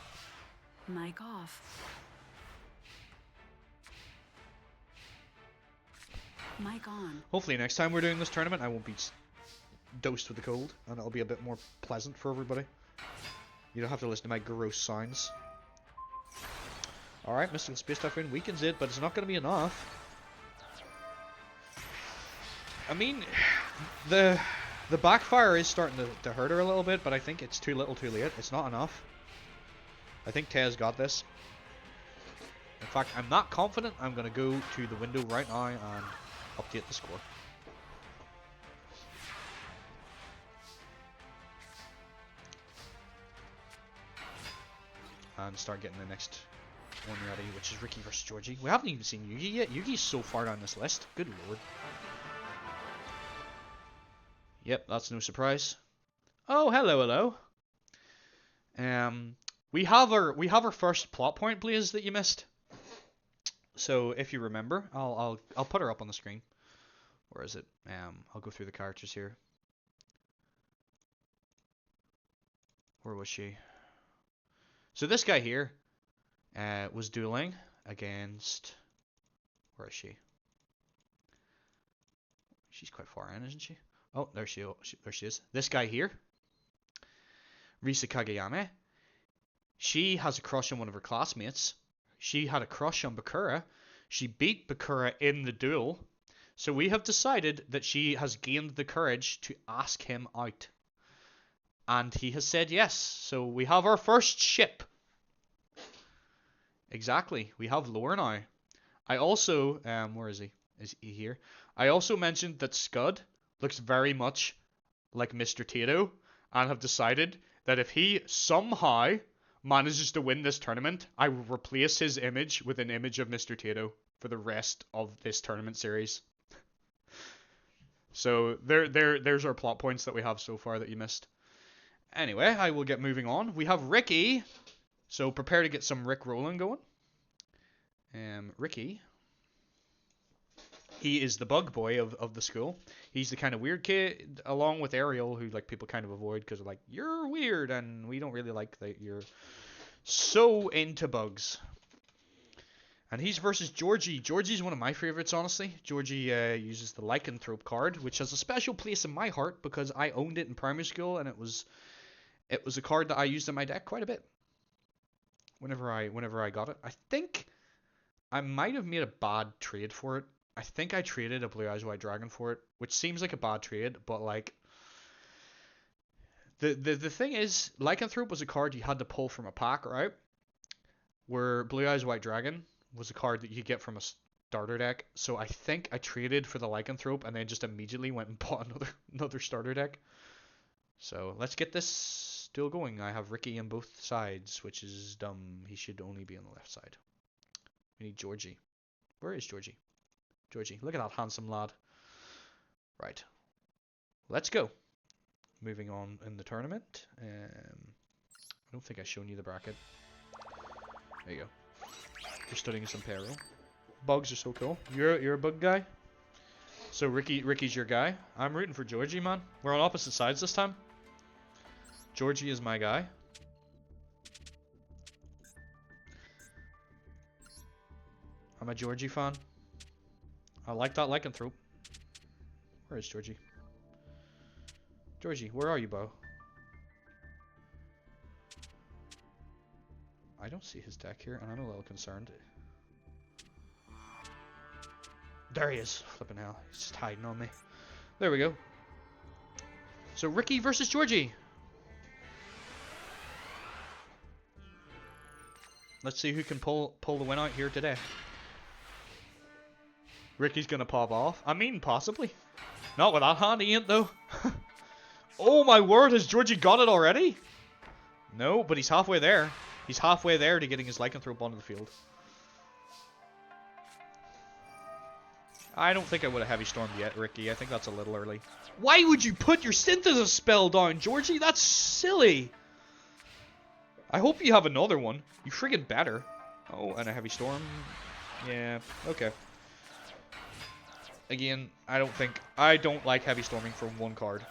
Speaker 1: Mic off. Mic on.
Speaker 2: Hopefully next time we're doing this tournament I won't be dosed with the cold, and it'll be a bit more pleasant for everybody. You don't have to listen to my gross sounds. Alright, Mystical Space Typhoon weakens it, but it's not going to be enough. I mean, the backfire is starting to hurt her a little bit, but I think it's too little too late. It's not enough. I think Taya's got this. In fact, I'm not confident. I'm going to go to the window right now and update the score. And start getting the next one ready, which is Ricky versus Georgie. We haven't even seen Yugi yet. Yugi's so far down this list. Good lord. Yep, that's no surprise. Oh, hello. We have our first plot point, Blaze, that you missed. So if you remember, I'll put her up on the screen. Where is it? I'll go through the characters here. Where was she? So this guy here was dueling against. Where is she? She's quite far in, isn't she? Oh, there she is. This guy here, Risa Kageyame. She has a crush on one of her classmates. She had a crush on Bakura. She beat Bakura in the duel. So we have decided that she has gained the courage to ask him out. And he has said yes. So we have our first ship. Exactly. We have lore now. I also, where is he? Is he here? I also mentioned that Scud looks very much like Mr. Tato, and have decided that if he somehow manages to win this tournament, I will replace his image with an image of Mr. Tato for the rest of this tournament series. So there's our plot points that we have so far that you missed. Anyway, I will get moving on. We have Ricky, so prepare to get some Rick rolling going. Ricky. He is the bug boy of the school. He's the kind of weird kid, along with Ariel, who like people kind of avoid because they're like, you're weird, and we don't really like that you're so into bugs. And he's versus Georgie. Georgie's one of my favorites, honestly. Georgie uses the Lycanthrope card, which has a special place in my heart because I owned it in primary school, and it was a card that I used in my deck quite a bit. Whenever I got it, I think I might have made a bad trade for it. I think I traded a Blue Eyes White Dragon for it, which seems like a bad trade, but like the thing is, Lycanthrope was a card you had to pull from a pack, right? Where Blue Eyes White Dragon was a card that you get from a starter deck. So I think I traded for the Lycanthrope and then just immediately went and bought another starter deck. So let's get this duel going. I have Ricky on both sides, which is dumb. He should only be on the left side. We need Georgie. Where is Georgie? Georgie, look at that handsome lad. Right. Let's go.
Speaker 3: moving on in the tournament. I don't think I've shown you the bracket. There you go. You're studying some peril. Bugs are so cool. You're a bug guy. So Ricky's your guy. I'm rooting for Georgie, man. We're on opposite sides this time. Georgie is my guy. I'm a Georgie fan. I like that lycanthrope. Where is Georgie? Georgie, where are you, Bo? I don't see his deck here, and I'm a little concerned. There he is. Flipping hell. He's just hiding on me. There we go. So Ricky versus Georgie. Let's see who can pull the win out here today. Ricky's gonna pop off. I mean, possibly. Not with that hand, he ain't though. Oh my word, has Georgie got it already? No, but he's halfway there. He's halfway there to getting his lycanthrope onto the field. I don't think I would have heavy stormed yet, Ricky. I think that's a little early. Why would you put your synthesis spell down, Georgie? That's silly. I hope you have another one. You friggin' better. Oh, and a heavy storm. Yeah, okay. Again, I don't like heavy storming from one card.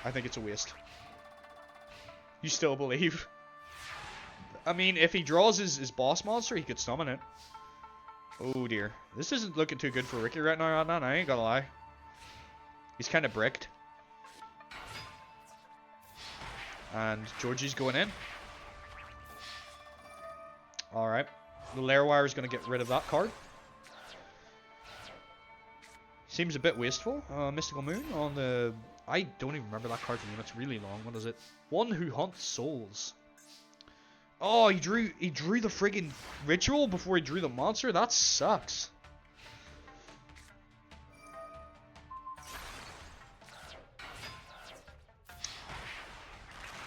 Speaker 3: I think it's a waste. You still believe? I mean, if he draws his boss monster, he could summon it. Oh dear. This isn't looking too good for Ricky right now, Adnan. I ain't gonna lie. He's kind of bricked. And Georgie's going in. Alright. The Lair Wire is going to get rid of that card. Seems a bit wasteful. Mystical Moon on the... I don't even remember that card's name. It's really long. What is it? One Who Hunts Souls. Oh, he drew the friggin' ritual before he drew the monster? That sucks.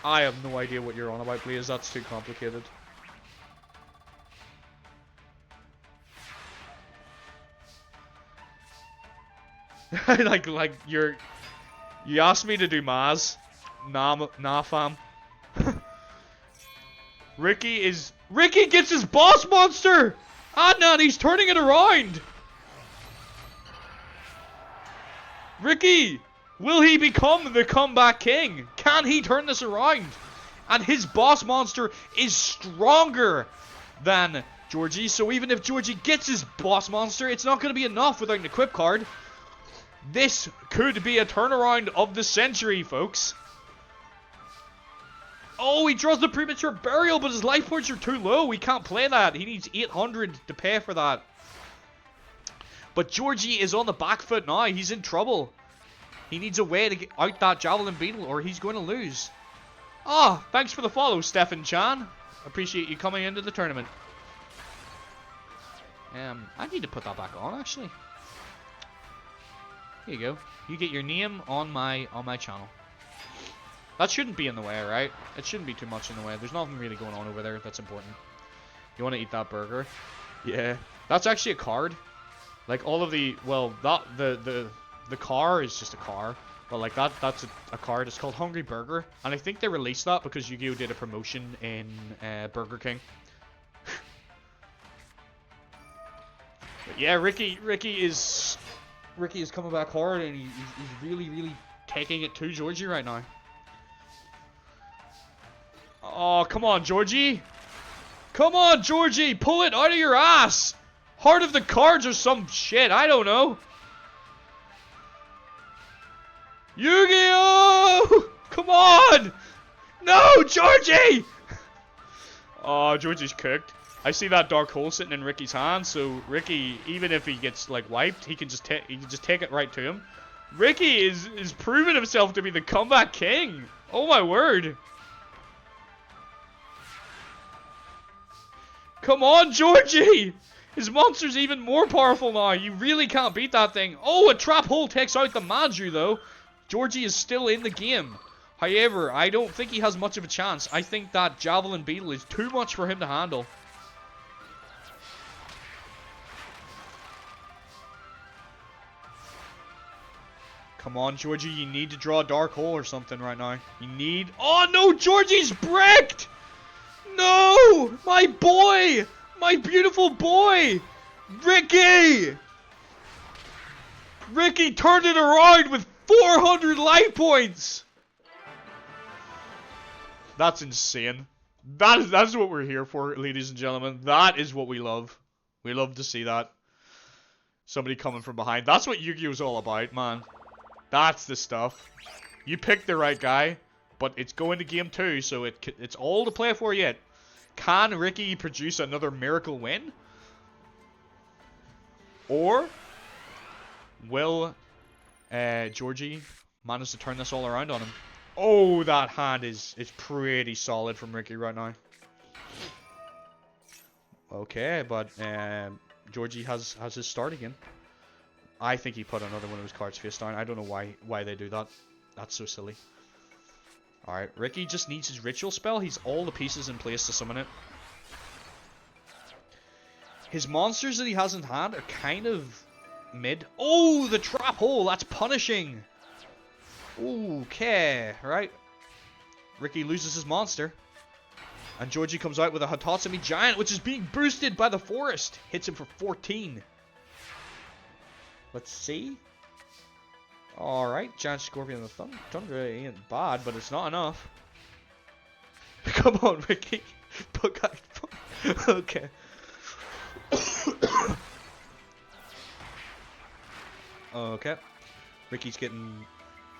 Speaker 3: I have no idea what you're on about, please. That's too complicated. like you asked me to do Maz. Nah fam. Ricky gets his boss monster! Adnan, he's turning it around! Ricky! Will he become the comeback king? Can he turn this around? And his boss monster is stronger than Georgie, so even if Georgie gets his boss monster, it's not going to be enough without an equip card. This could be a turnaround of the century, folks. Oh, he draws the premature burial, but his life points are too low. We can't play that. He needs 800 to pay for that. But Georgie is on the back foot now. He's in trouble. He needs a way to get out that Javelin Beetle, or he's going to lose. Ah, thanks for the follow, Stefan Chan. Appreciate you coming into the tournament. I need to put that back on, actually. Here you go. You get your name on my channel. That shouldn't be in the way, right? It shouldn't be too much in the way. There's nothing really going on over there that's important. You want to eat that burger? Yeah. That's actually a card. Like all of the, well, that the car is just a car, but like that's a card. It's called Hungry Burger, and I think they released that because Yu-Gi-Oh did a promotion in Burger King. But yeah, Ricky is coming back hard, and he's really taking it to Georgie right now. Oh, come on, Georgie. Come on, Georgie. Pull it out of your ass. Heart of the Cards or some shit. I don't know. Yu-Gi-Oh! Come on. No, Georgie. Oh, Georgie's cooked. I see that dark hole sitting in Ricky's hand, so Ricky, even if he gets like wiped, he can just take it right to him. Ricky is proving himself to be the comeback king. Oh my word. Come on, Georgie! His monster's even more powerful now. You really can't beat that thing. Oh, a trap hole takes out the Madru, though. Georgie is still in the game. However, I don't think he has much of a chance. I think that Javelin Beetle is too much for him to handle. Come on, Georgie, you need to draw a dark hole or something right now. You need... Oh, no, Georgie's bricked! No! My boy! My beautiful boy! Ricky! Ricky turned it around with 400 life points! That's insane. That's what we're here for, ladies and gentlemen. That is what we love. We love to see that. Somebody coming from behind. That's what Yu-Gi-Oh's all about, man. That's the stuff. You picked the right guy, but it's going to game 2, so it's all to play for yet. Can Ricky produce another miracle win? Or will Georgie manage to turn this all around on him? Oh, that hand is pretty solid from Ricky right now. Okay, but Georgie has his start again. I think he put another one of his cards face down. I don't know why they do that. That's so silly. Alright, Ricky just needs his ritual spell. He's all the pieces in place to summon it. His monsters that he has in hand are kind of mid. Oh, the trap hole! That's punishing! Okay, right. Ricky loses his monster. And Georgie comes out with a Hatatsumi Giant, which is being boosted by the forest. Hits him for 14. Let's see. Alright, Giant Scorpion and the Thunder ain't bad, but it's not enough. Come on, Ricky. Okay. Okay. Ricky's getting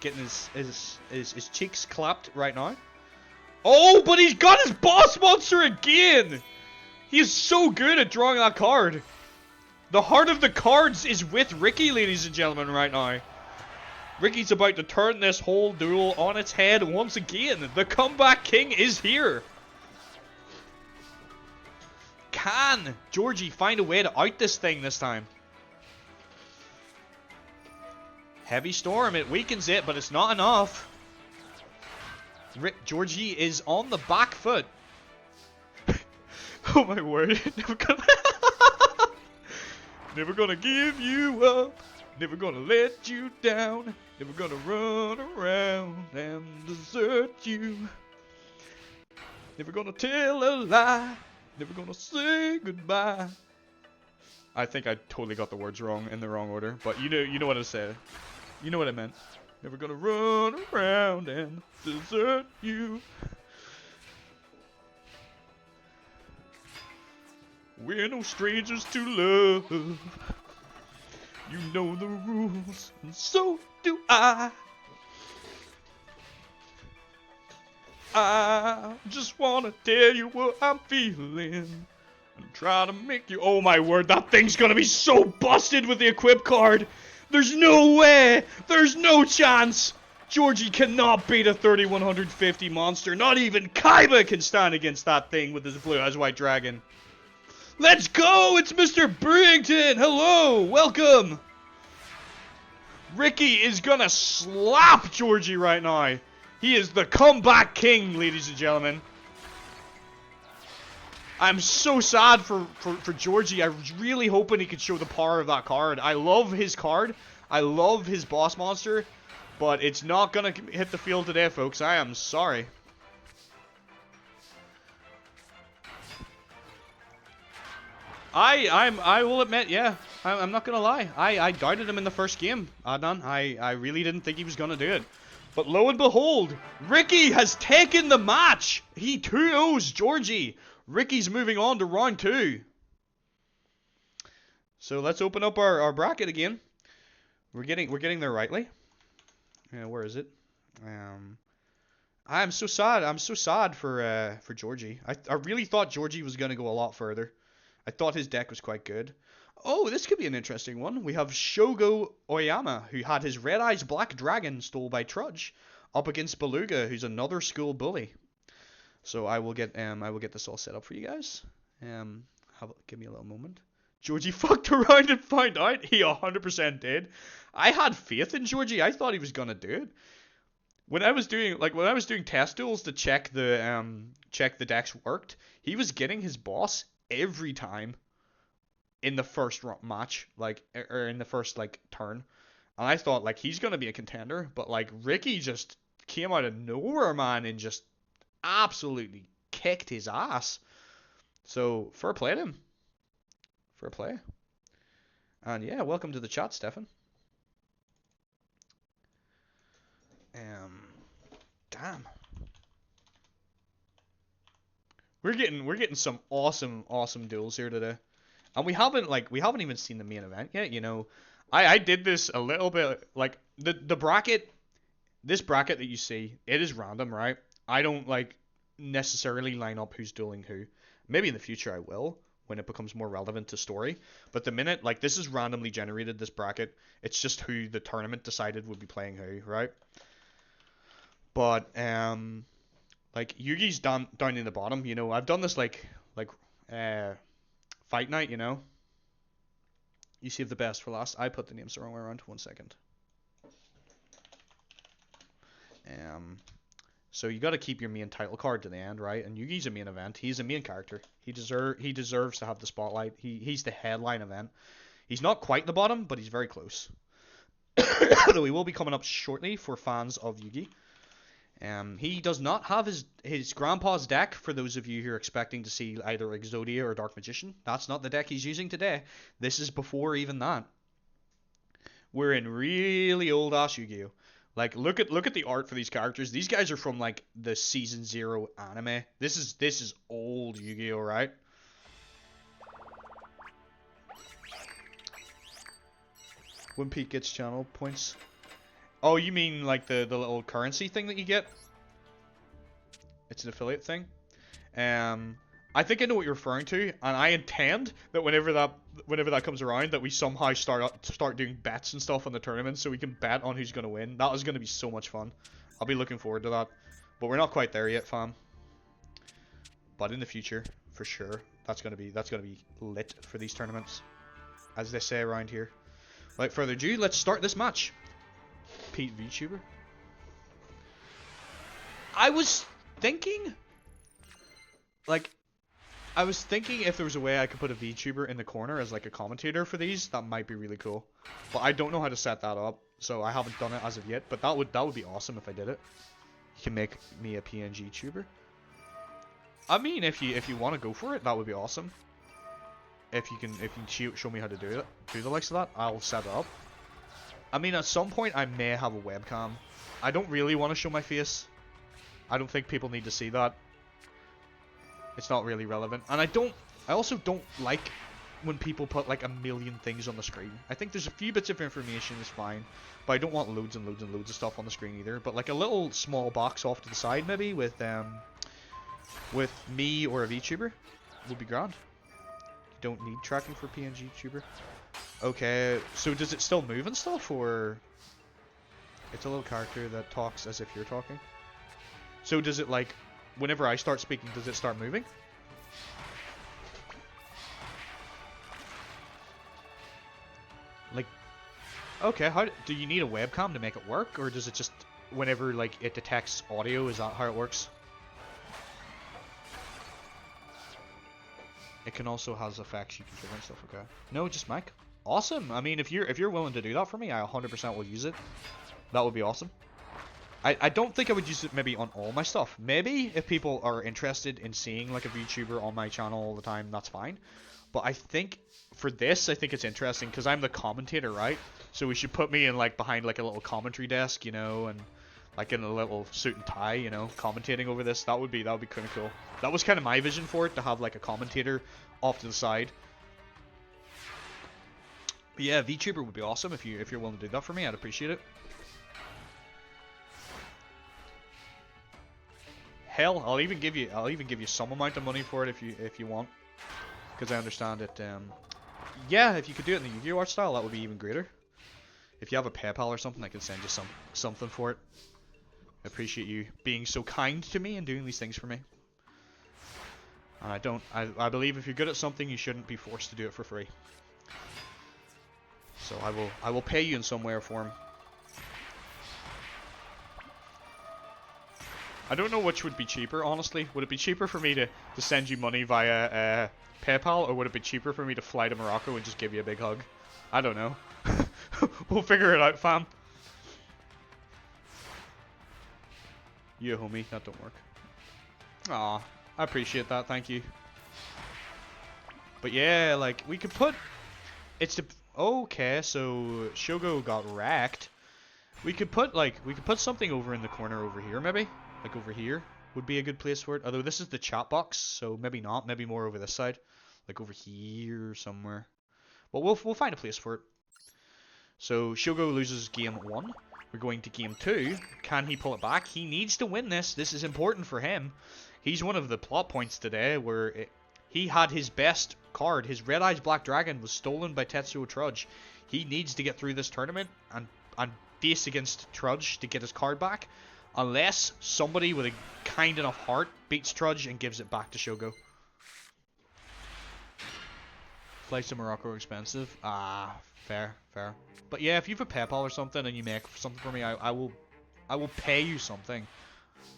Speaker 3: his cheeks clapped right now. Oh, but he's got his boss monster again! He is so good at drawing that card. The heart of the cards is with Ricky, ladies and gentlemen, right now. Ricky's about to turn this whole duel on its head once again. The comeback king is here. Can Georgie find a way to out this thing this time? Heavy Storm, it weakens it, but it's not enough. Georgie is on the back foot. Oh my word. Never gonna give you up. Never gonna let you down. Never gonna run around and desert you. Never gonna tell a lie. Never gonna say goodbye. I think I totally got the words wrong in the wrong order, but you know what I said. You know what I meant. Never gonna run around and desert you. We're no strangers to love. You know the rules, and so do I. I just wanna tell you what I'm feeling and try to make you... Oh my word, that thing's gonna be so busted with the equip card. There's no way. There's no chance. Georgie cannot beat a 3150 monster. Not even Kaiba can stand against that thing with his blue eyes white dragon. Let's go! It's Mr. Brewington! Hello! Welcome! Ricky is gonna slap Georgie right now. He is the comeback king, ladies and gentlemen. I'm so sad for Georgie. I was really hoping he could show the power of that card. I love his card. I love his boss monster. But it's not gonna hit the field today, folks. I am sorry. I will admit, yeah, I'm not gonna lie. I doubted him in the first game, Adnan. I really didn't think he was gonna do it. But lo and behold, Ricky has taken the match. He 2-0's Georgie. Ricky's moving on to round 2. So let's open up our bracket again. We're getting there rightly. Yeah, where is it? I'm so sad. I'm so sad for Georgie. I really thought Georgie was gonna go a lot further. I thought his deck was quite good. Oh, this could be an interesting one. We have Shogo Oyama, who had his Red Eyes Black Dragon stole by Trudge, up against Beluga, who's another school bully. So I will get this all set up for you guys. Give me a little moment. Georgie fucked around and found out. He 100% did. I had faith in Georgie. I thought he was gonna do it. When I was doing test duels to check the decks worked, he was getting his boss every time in the first match, or in the first turn, And I thought, like, he's going to be a contender. But, like, Ricky just came out of nowhere, man, and just absolutely kicked his ass. So, fair play to him. Fair play. And, yeah, welcome to the chat, Stefan. Damn. We're getting some awesome duels here today. And we haven't even seen the main event yet, you know. I did this a little bit, like, the bracket, this bracket that you see, it is random, right? I don't, like, necessarily line up who's dueling who. Maybe in the future I will, when it becomes more relevant to story. But the minute, like, this is randomly generated, this bracket, it's just who the tournament decided would be playing who, right? But, like, Yugi's down in the bottom, you know. I've done this, like, fight night, you know. You save the best for last. I put the names the wrong way around. 1 second. So you got to keep your main title card to the end, right? And Yugi's a main event. He's a main character. He deserves to have the spotlight. He's the headline event. He's not quite the bottom, but he's very close. Though he will be coming up shortly for fans of Yugi. He does not have his grandpa's deck, for those of you who are expecting to see either Exodia or Dark Magician. That's not the deck he's using today. This is before even that. We're in really old ass Yu-Gi-Oh! Like, look at the art for these characters. These guys are from, like, the Season 0 anime. This is old Yu-Gi-Oh, right? When Pete gets channel points. Oh, you mean like the little currency thing that you get? It's an affiliate thing. I think I know what you're referring to, and I intend that whenever that comes around, that we somehow start doing bets and stuff on the tournament, so we can bet on who's gonna win. That is gonna be so much fun. I'll be looking forward to that. But we're not quite there yet, fam. But in the future, for sure, that's gonna be lit for these tournaments, as they say around here. Without further ado, let's start this match. Pete VTuber. I was thinking if there was a way I could put a VTuber in the corner as like a commentator for these, that might be really cool. But I don't know how to set that up, so I haven't done it as of yet. But that would be awesome if I did it. You can make me a PNG tuber. I mean, if you want to go for it, that would be awesome. If you can show me how to do the likes of that, I'll set it up. I mean, at some point I may have a webcam. I don't really want to show my face. I don't think people need to see that. It's not really relevant. And I also don't like when people put like a million things on the screen. I think there's a few bits of information is fine, but I don't want loads and loads and loads of stuff on the screen either. But like a little small box off to the side maybe with me or a VTuber would be grand. You don't need tracking for PNG tuber. Okay, so does it still move and stuff, or it's a little character that talks as if you're talking? So does it, like, whenever I start speaking, does it start moving? Like, okay, how do you need a webcam to make it work, or does it just whenever like it detects audio? Is that how it works? It can also has effects you can trigger and stuff. Okay. No, just mic. Awesome. I mean, if you're willing to do that for me, I 100% will use it. That would be awesome. I don't think I would use it maybe on all my stuff. Maybe if people are interested in seeing like a VTuber on my channel all the time, that's fine. But I think for this, I think it's interesting because I'm the commentator, right? So we should put me in like behind like a little commentary desk, you know, and like in a little suit and tie, you know, commentating over this. That would be kind of cool. That was kind of my vision for it, to have like a commentator off to the side. But yeah, VTuber would be awesome if you're willing to do that for me. I'd appreciate it. Hell, I'll even give you some amount of money for it if you want, because I understand it. Yeah, if you could do it in the Yu-Gi-Oh art style, that would be even greater. If you have a PayPal or something, I can send you something for it. I appreciate you being so kind to me and doing these things for me. And I believe if you're good at something, you shouldn't be forced to do it for free. So I will pay you in some way or form. I don't know which would be cheaper, honestly. Would it be cheaper for me to send you money via PayPal, or would it be cheaper for me to fly to Morocco and just give you a big hug? I don't know. We'll figure it out, fam. Yeah, homie, that don't work. Aw, I appreciate that, thank you. But yeah, like, we could put... It's the... Okay, so Shogo got wrecked. We could put something over in the corner over here, maybe? Like over here would be a good place for it. Although this is the chat box, so maybe not. Maybe more over this side. Like over here somewhere. But we'll find a place for it. So Shogo loses game 1. We're going to game 2. Can he pull it back? He needs to win this. This is important for him. He's one of the plot points today where he had his best card. His Red Eyes Black Dragon was stolen by Tetsuo Trudge. He needs to get through this tournament and face against Trudge to get his card back. Unless somebody with a kind enough heart beats Trudge and gives it back to Shogo. Flights to Morocco are expensive. Ah, fair. But yeah, if you have a PayPal or something and you make something for me, I will pay you something.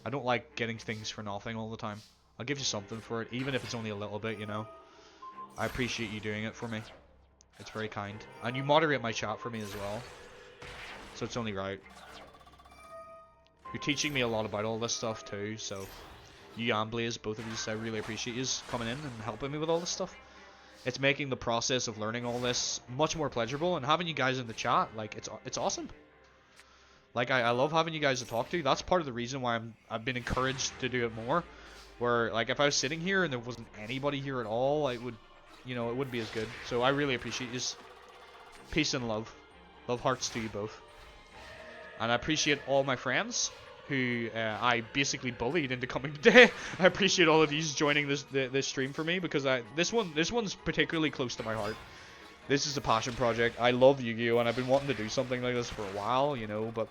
Speaker 3: I don't like getting things for nothing all the time. I'll give you something for it, even if it's only a little bit, you know. I appreciate you doing it for me. It's very kind. And you moderate my chat for me as well. So it's only right. You're teaching me a lot about all this stuff too, so you and Blaze, both of you, I really appreciate you coming in and helping me with all this stuff. It's making the process of learning all this much more pleasurable, and having you guys in the chat, like, it's awesome. Like, I love having you guys to talk to. That's part of the reason why I've been encouraged to do it more. Where, like, if I was sitting here and there wasn't anybody here at all, it would, you know, it wouldn't be as good. So I really appreciate you. Peace and love. Love hearts to you both. And I appreciate all my friends who I basically bullied into coming today. I appreciate all of you joining this stream for me, because this one's particularly close to my heart. This is a passion project. I love Yu-Gi-Oh, and I've been wanting to do something like this for a while, you know, but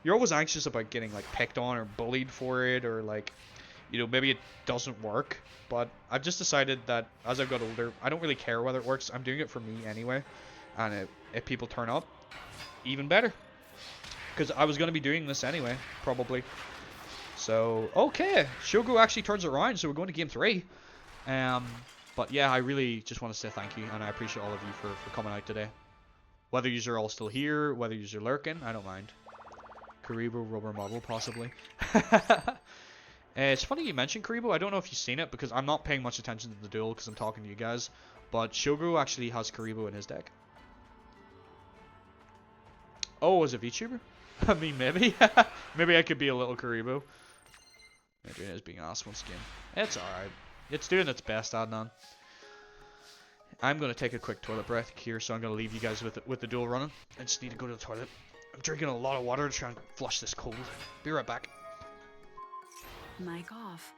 Speaker 3: you're always anxious about getting, like, picked on or bullied for it, or, like, you know, maybe it doesn't work. But I've just decided that as I've got older, I don't really care whether it works. I'm doing it for me anyway, and if people turn up, even better. Because I was going to be doing this anyway, probably. So, okay. Shogo actually turns it around, so we're going to game 3. But yeah, I really just want to say thank you, and I appreciate all of you for coming out today. Whether you're all still here, whether you're lurking, I don't mind. Karibo rubber model, possibly. It's funny you mentioned Karibo. I don't know if you've seen it, because I'm not paying much attention to the duel because I'm talking to you guys. But Shogo actually has Karibo in his deck. Oh, as a VTuber? I mean, maybe. Maybe I could be a little Karibo. Adrian is being asked once again. It's alright. It's doing its best, Adnan. I'm going to take a quick toilet break here, so I'm going to leave you guys with the duel running. I just need to go to the toilet. I'm drinking a lot of water to try and flush this cold. Be right back.
Speaker 1: Mic off.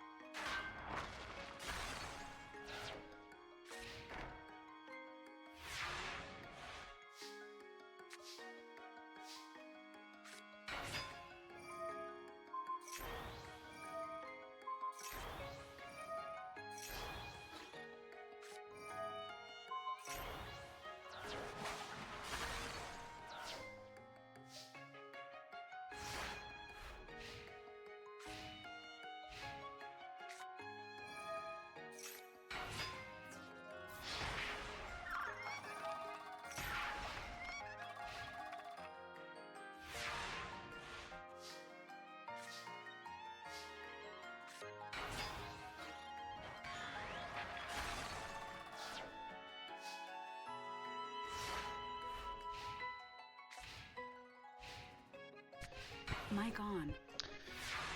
Speaker 1: Mic on.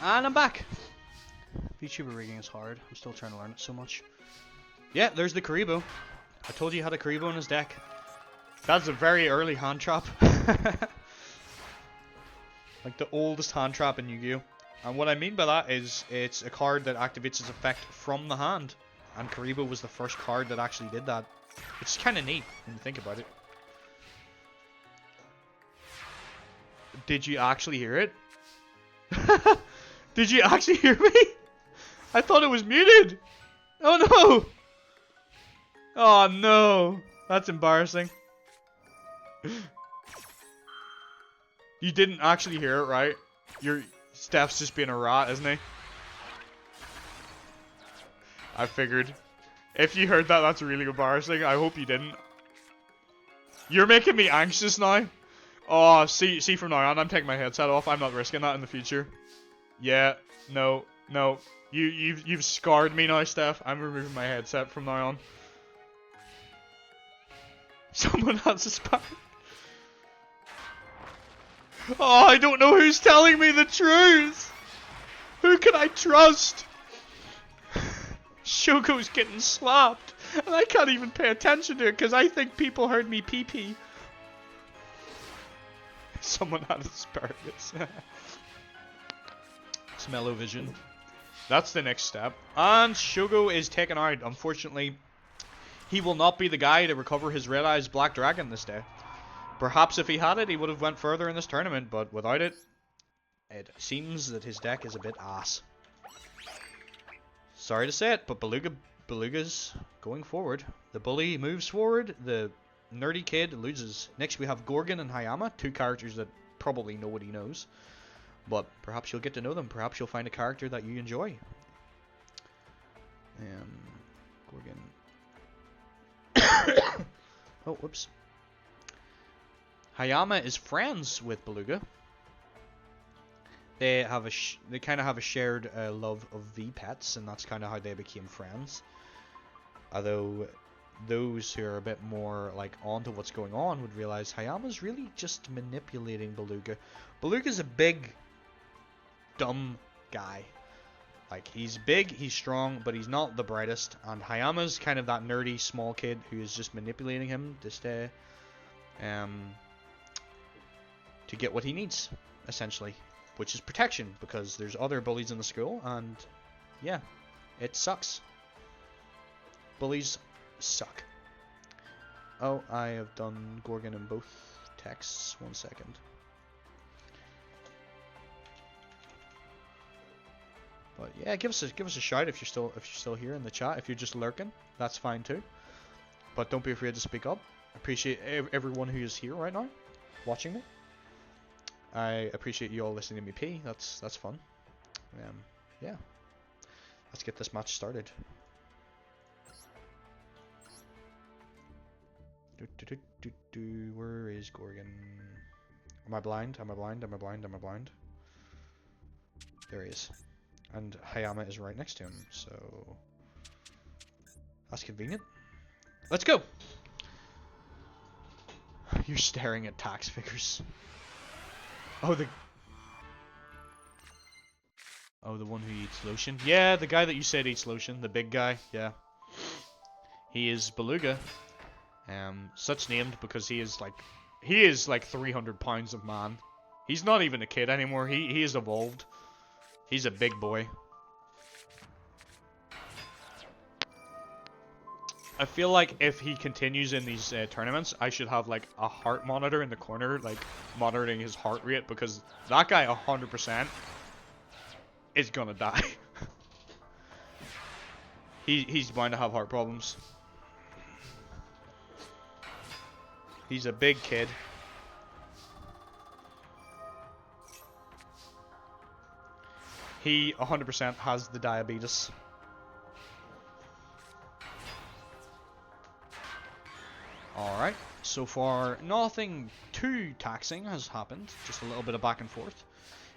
Speaker 2: And I'm back. VTuber rigging is hard. I'm still trying to learn it so much. Yeah, there's the Karibo. I told you he had a Karibo in his deck. That's a very early hand trap. Like the oldest hand trap in Yu-Gi-Oh! And what I mean by that is it's a card that activates its effect from the hand. And Karibo was the first card that actually did that. Which is kind of neat when you think about it. Did you actually hear it? Did you actually hear me? I thought it was muted. Oh no. Oh no. That's embarrassing. You didn't actually hear it, right? Steph's just being a rat, isn't he? I figured. If you heard that, that's really embarrassing. I hope you didn't. You're making me anxious now.
Speaker 3: Oh, see from now on, I'm taking my headset off. I'm not risking that in the future. Yeah, no. You've scarred me now, Steph. I'm removing my headset from now on. Someone has a spark. Oh, I don't know who's telling me the truth. Who can I trust? Shogo's getting slapped, and I can't even pay attention to it because I think people heard me pee-pee. Someone had asparagus. Smell-o-vision. That's the next step. And Shogo is taken out. Unfortunately, he will not be the guy to recover his Red Eyes Black Dragon this day. Perhaps if he had it, he would have went further in this tournament, but without it, it seems that his deck is a bit ass. Sorry to say it, but Beluga's going forward. The bully moves forward, the nerdy kid loses. Next we have Gorgon and Hayama, two characters that probably nobody knows. But perhaps you'll get to know them. Perhaps you'll find a character that you enjoy. Gorgon. Oh, whoops. Hayama is friends with Beluga. They have they kind of have a shared love of V-Pets, and that's kind of how they became friends. Although those who are a bit more like onto what's going on would realize Hayama's really just manipulating Beluga. Beluga's a big, dumb guy. Like, he's big, he's strong, but he's not the brightest. And Hayama's kind of that nerdy small kid who is just manipulating him to stay, to get what he needs, essentially, which is protection, because there's other bullies in the school, and yeah, it sucks. Bullies suck. Oh, I have done Gorgon in both texts. 1 second. But yeah, give us a shout if you're still here in the chat. If you're just lurking, that's fine too. But don't be afraid to speak up. Appreciate everyone who is here right now, watching me. I appreciate you all listening to me pee. That's fun. Yeah. Let's get this match started. Where is Gorgon? Am I blind? Am I blind? Am I blind? Am I blind? There he is. And Hayama is right next to him, so that's convenient. Let's go! You're staring at tax figures. Oh, the one who eats lotion? Yeah, the guy that you said eats lotion, the big guy, yeah. He is Beluga. Such named because he is like 300 pounds of man. He's not even a kid anymore. He is evolved. He's a big boy. I feel like if he continues in these tournaments, I should have like a heart monitor in the corner, like monitoring his heart rate, because that guy 100% is gonna die. He's bound to have heart problems. He's a big kid. He 100% has the diabetes. Alright, so far nothing too taxing has happened, just a little bit of back and forth.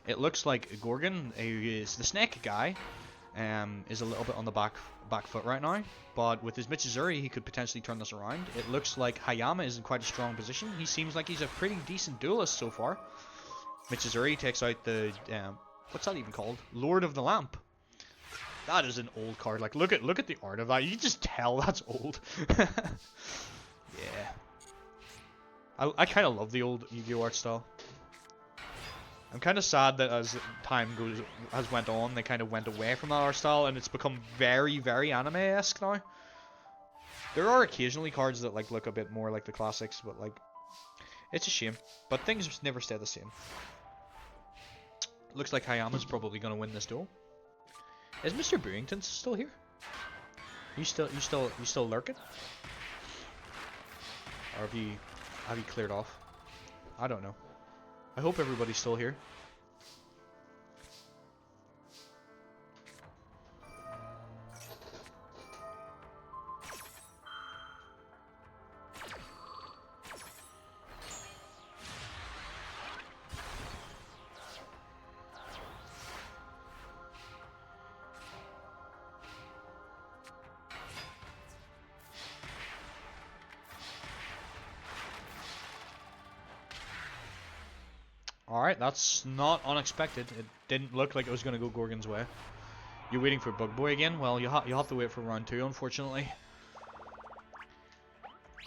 Speaker 3: It looks like Gorgon, who is the snake guy, is a little bit on the back foot right now, but with his Michizuri he could potentially turn this around. It looks like Hayama is in quite a strong position. He seems like he's a pretty decent duelist so far. Michizuri takes out the, what's that even called? Lord of the Lamp. That is an old card. Like, look at the art of that. You can just tell that's old. Yeah. I kind of love the old Yu-Gi-Oh art style. I'm kind of sad that as time has went on, they kind of went away from that art style, and it's become very, very anime-esque now. There are occasionally cards that like look a bit more like the classics, but like, it's a shame. But things just never stay the same. Looks like Hayama's probably gonna win this duel. Is Mr. Brewington still here? You still lurking? Or have you cleared off? I don't know. I hope everybody's still here. Alright, that's not unexpected. It didn't look like it was going to go Gorgon's way. You're waiting for Bug Boy again? Well, you'll have to wait for round 2, unfortunately.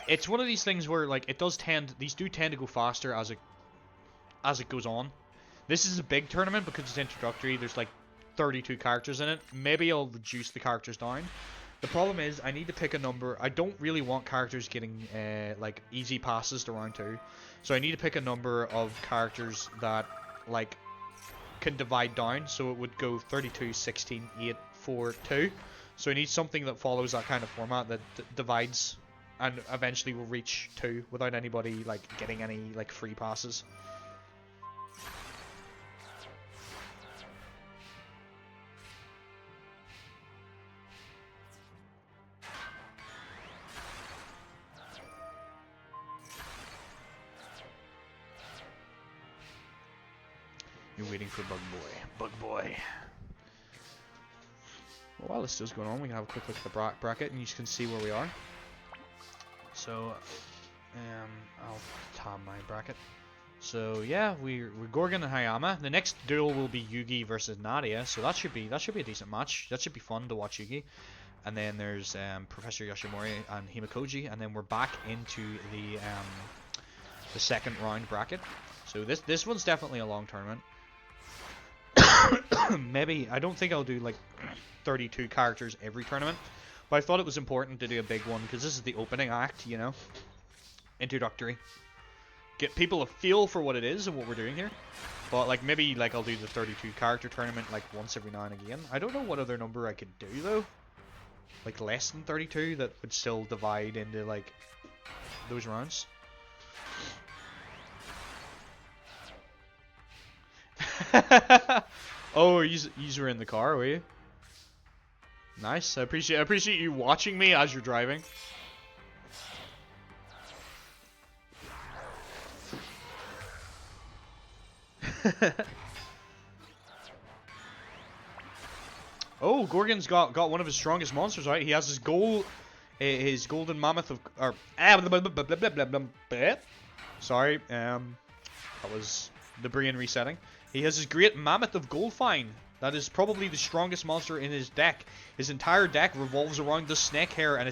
Speaker 3: It's one of these things where, like, these do tend to go faster as it goes on. This is a big tournament because it's introductory. There's, like, 32 characters in it. Maybe I'll reduce the characters down. The problem is, I need to pick a number. I don't really want characters getting, like, easy passes to round 2. So I need to pick a number of characters that, like, can divide down. So it would go 32, 16, 8, 4, 2. So I need something that follows that kind of format that divides and eventually will reach 2 without anybody, like, getting any, like, free passes. You're waiting for Bug Boy. Bug Boy. Well, while this is going on, we can have a quick look at the bracket, and you can see where we are. So, I'll tab my bracket. So yeah, we're Gorgon and Hayama. The next duel will be Yugi versus Nadia. So that should be a decent match. That should be fun to watch Yugi. And then there's Professor Yoshimori and Himakoji, and then we're back into the second round bracket. So this one's definitely a long tournament. Maybe, I don't think I'll do like 32 characters every tournament, but I thought it was important to do a big one because this is the opening act, you know, introductory. Get people a feel for what it is and what we're doing here. But like maybe like I'll do the 32 character tournament like once every now and again. I don't know what other number I could do though. Like less than 32 that would still divide into like those rounds. Oh, you were in the car, were you? Nice. I appreciate you watching me as you're driving. Oh, Gorgon's got one of his strongest monsters, right? He has his golden mammoth of sorry, that was the brain resetting. He has his great mammoth of Goldfine. That is probably the strongest monster in his deck. His entire deck revolves around the snake hair, and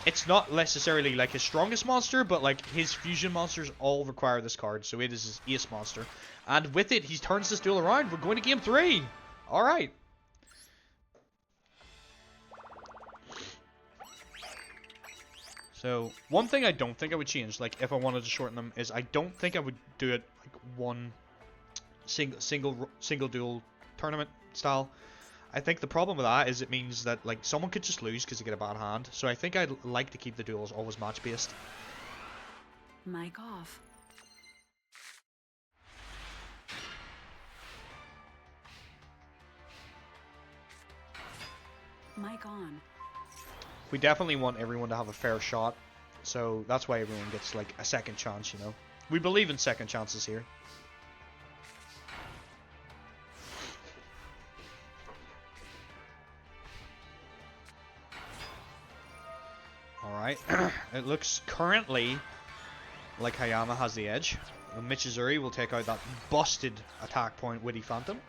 Speaker 3: it's not necessarily like his strongest monster, but like his fusion monsters all require this card, so it is his ace monster. And with it, he turns this duel around. We're going to game 3. All right. So one thing I don't think I would change, like if I wanted to shorten them, is I don't think I would do it like one single duel tournament style. I think the problem with that is it means that like someone could just lose because they get a bad hand. So I think I'd like to keep the duels always match based.
Speaker 1: Mic off. Mic on.
Speaker 3: We definitely want everyone to have a fair shot. So that's why everyone gets like a second chance, you know. We believe in second chances here. Alright, it looks currently like Hayama has the edge. Michizuri will take out that busted attack point Witty Phantom.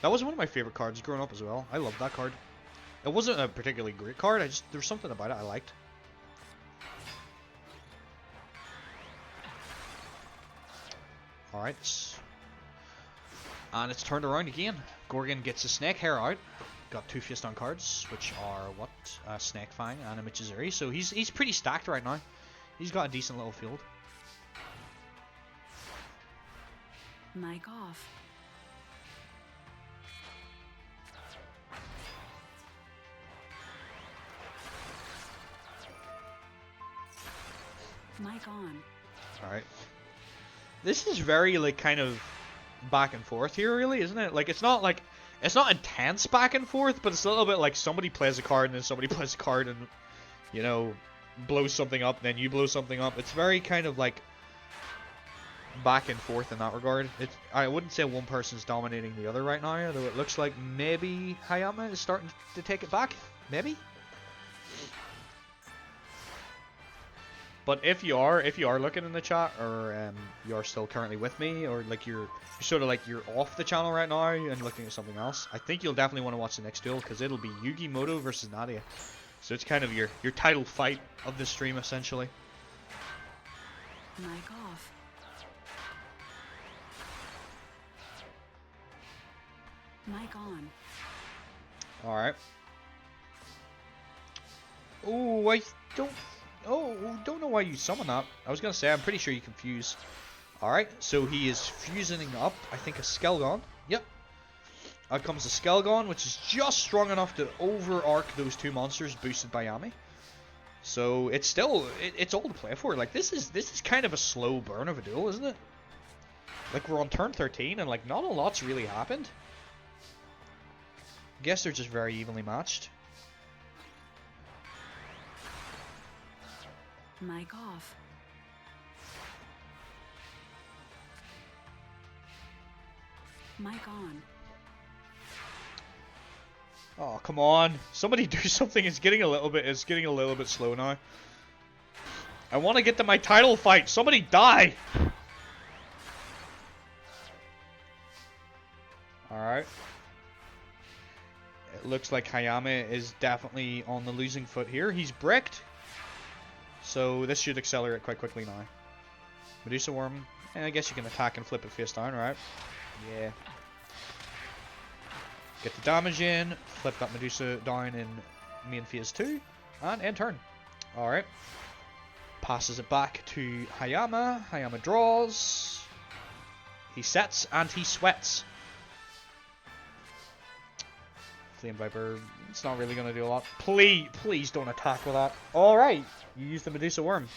Speaker 3: That was one of my favorite cards growing up as well. I loved that card. It wasn't a particularly great card, there was something about it I liked. Alright. And it's turned around again. Gorgon gets a snake hair out. Got 2 face down cards, which are what? Snake Fang and a Michizuri. So he's pretty stacked right now. He's got a decent little field.
Speaker 1: Mic off. Mic on.
Speaker 3: Alright. This is very like kind of back and forth here, really, isn't it? Like it's not intense back and forth, but it's a little bit like somebody plays a card and then somebody plays a card and, you know, blows something up, then you blow something up. It's very kind of like back and forth in that regard. I wouldn't say one person's dominating the other right now, though it looks like maybe Hayama is starting to take it back. Maybe? But if you are looking in the chat, or you're still currently with me, or like you're sort of like you're off the channel right now and looking at something else, I think you'll definitely want to watch the next duel because it'll be Yugioh versus Nadia. So it's kind of your title fight of the stream essentially.
Speaker 1: Mic off. Mic on.
Speaker 3: All right. Oh, I don't. Oh, don't know why you summon that. I was gonna say I'm pretty sure you confuse. All right, so he is fusing up. I think a Skelgon. Yep. Out comes the Skelgon, which is just strong enough to over-arc those two monsters boosted by Yami. So it's still it's all to play for. Like this is kind of a slow burn of a duel, isn't it? Like we're on turn 13 and like not a lot's really happened. I guess they're just very evenly matched.
Speaker 1: Mic off. Mic on.
Speaker 3: Oh, come on. Somebody do something. It's getting a little bit slow now. I want to get to my title fight. Somebody die. Alright. It looks like Hayame is definitely on the losing foot here. He's bricked. So this should accelerate quite quickly now. Medusa Worm. And I guess you can attack and flip it face down, right? Yeah. Get the damage in. Flip that Medusa down in main phase 2. And end turn. Alright. Passes it back to Hayama. Hayama draws. He sets and he sweats. Flame Viper, it's not really going to do a lot. Please don't attack with that. Alright, you use the Medusa Worm.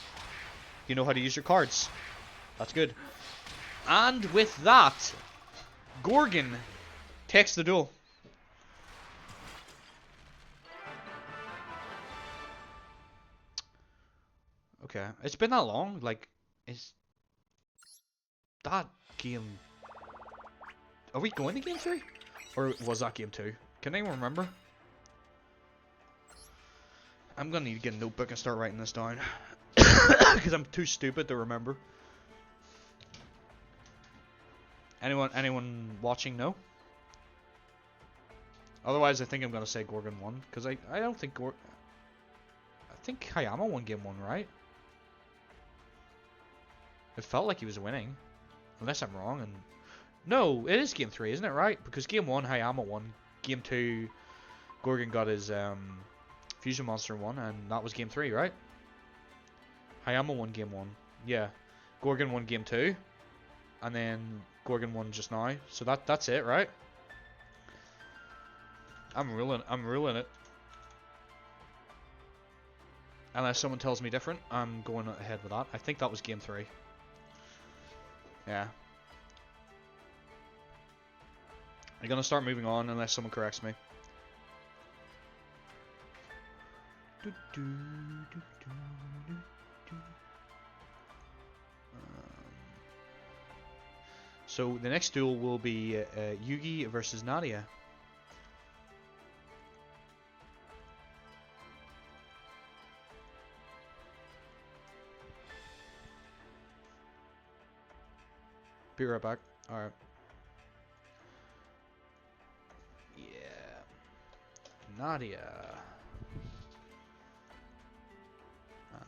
Speaker 3: You know how to use your cards. That's good. And with that, Gorgon takes the duel. Okay, it's been that long. Like, is that game... Are we going to game 3? Or was that game 2? Can anyone remember? I'm gonna need to get a notebook and start writing this down. Because I'm too stupid to remember. Anyone watching? No? Otherwise, I think I'm gonna say Gorgon won. Because I don't think I think Hayama won game 1, right? It felt like he was winning. Unless I'm wrong. And no, it is game 3, isn't it, right? Because game 1, Hayama won. Game 2, Gorgon got his fusion monster 1, and that was game 3, right? Hayama won game 1. Yeah. Gorgon won game 2. And then Gorgon won just now. So that's it, right? I'm ruling it. Unless someone tells me different, I'm going ahead with that. I think that was game 3. Yeah. I'm gonna start moving on unless someone corrects me. So the next duel will be Yugi versus Nadia. Be right back. Alright. Yeah. Nadia.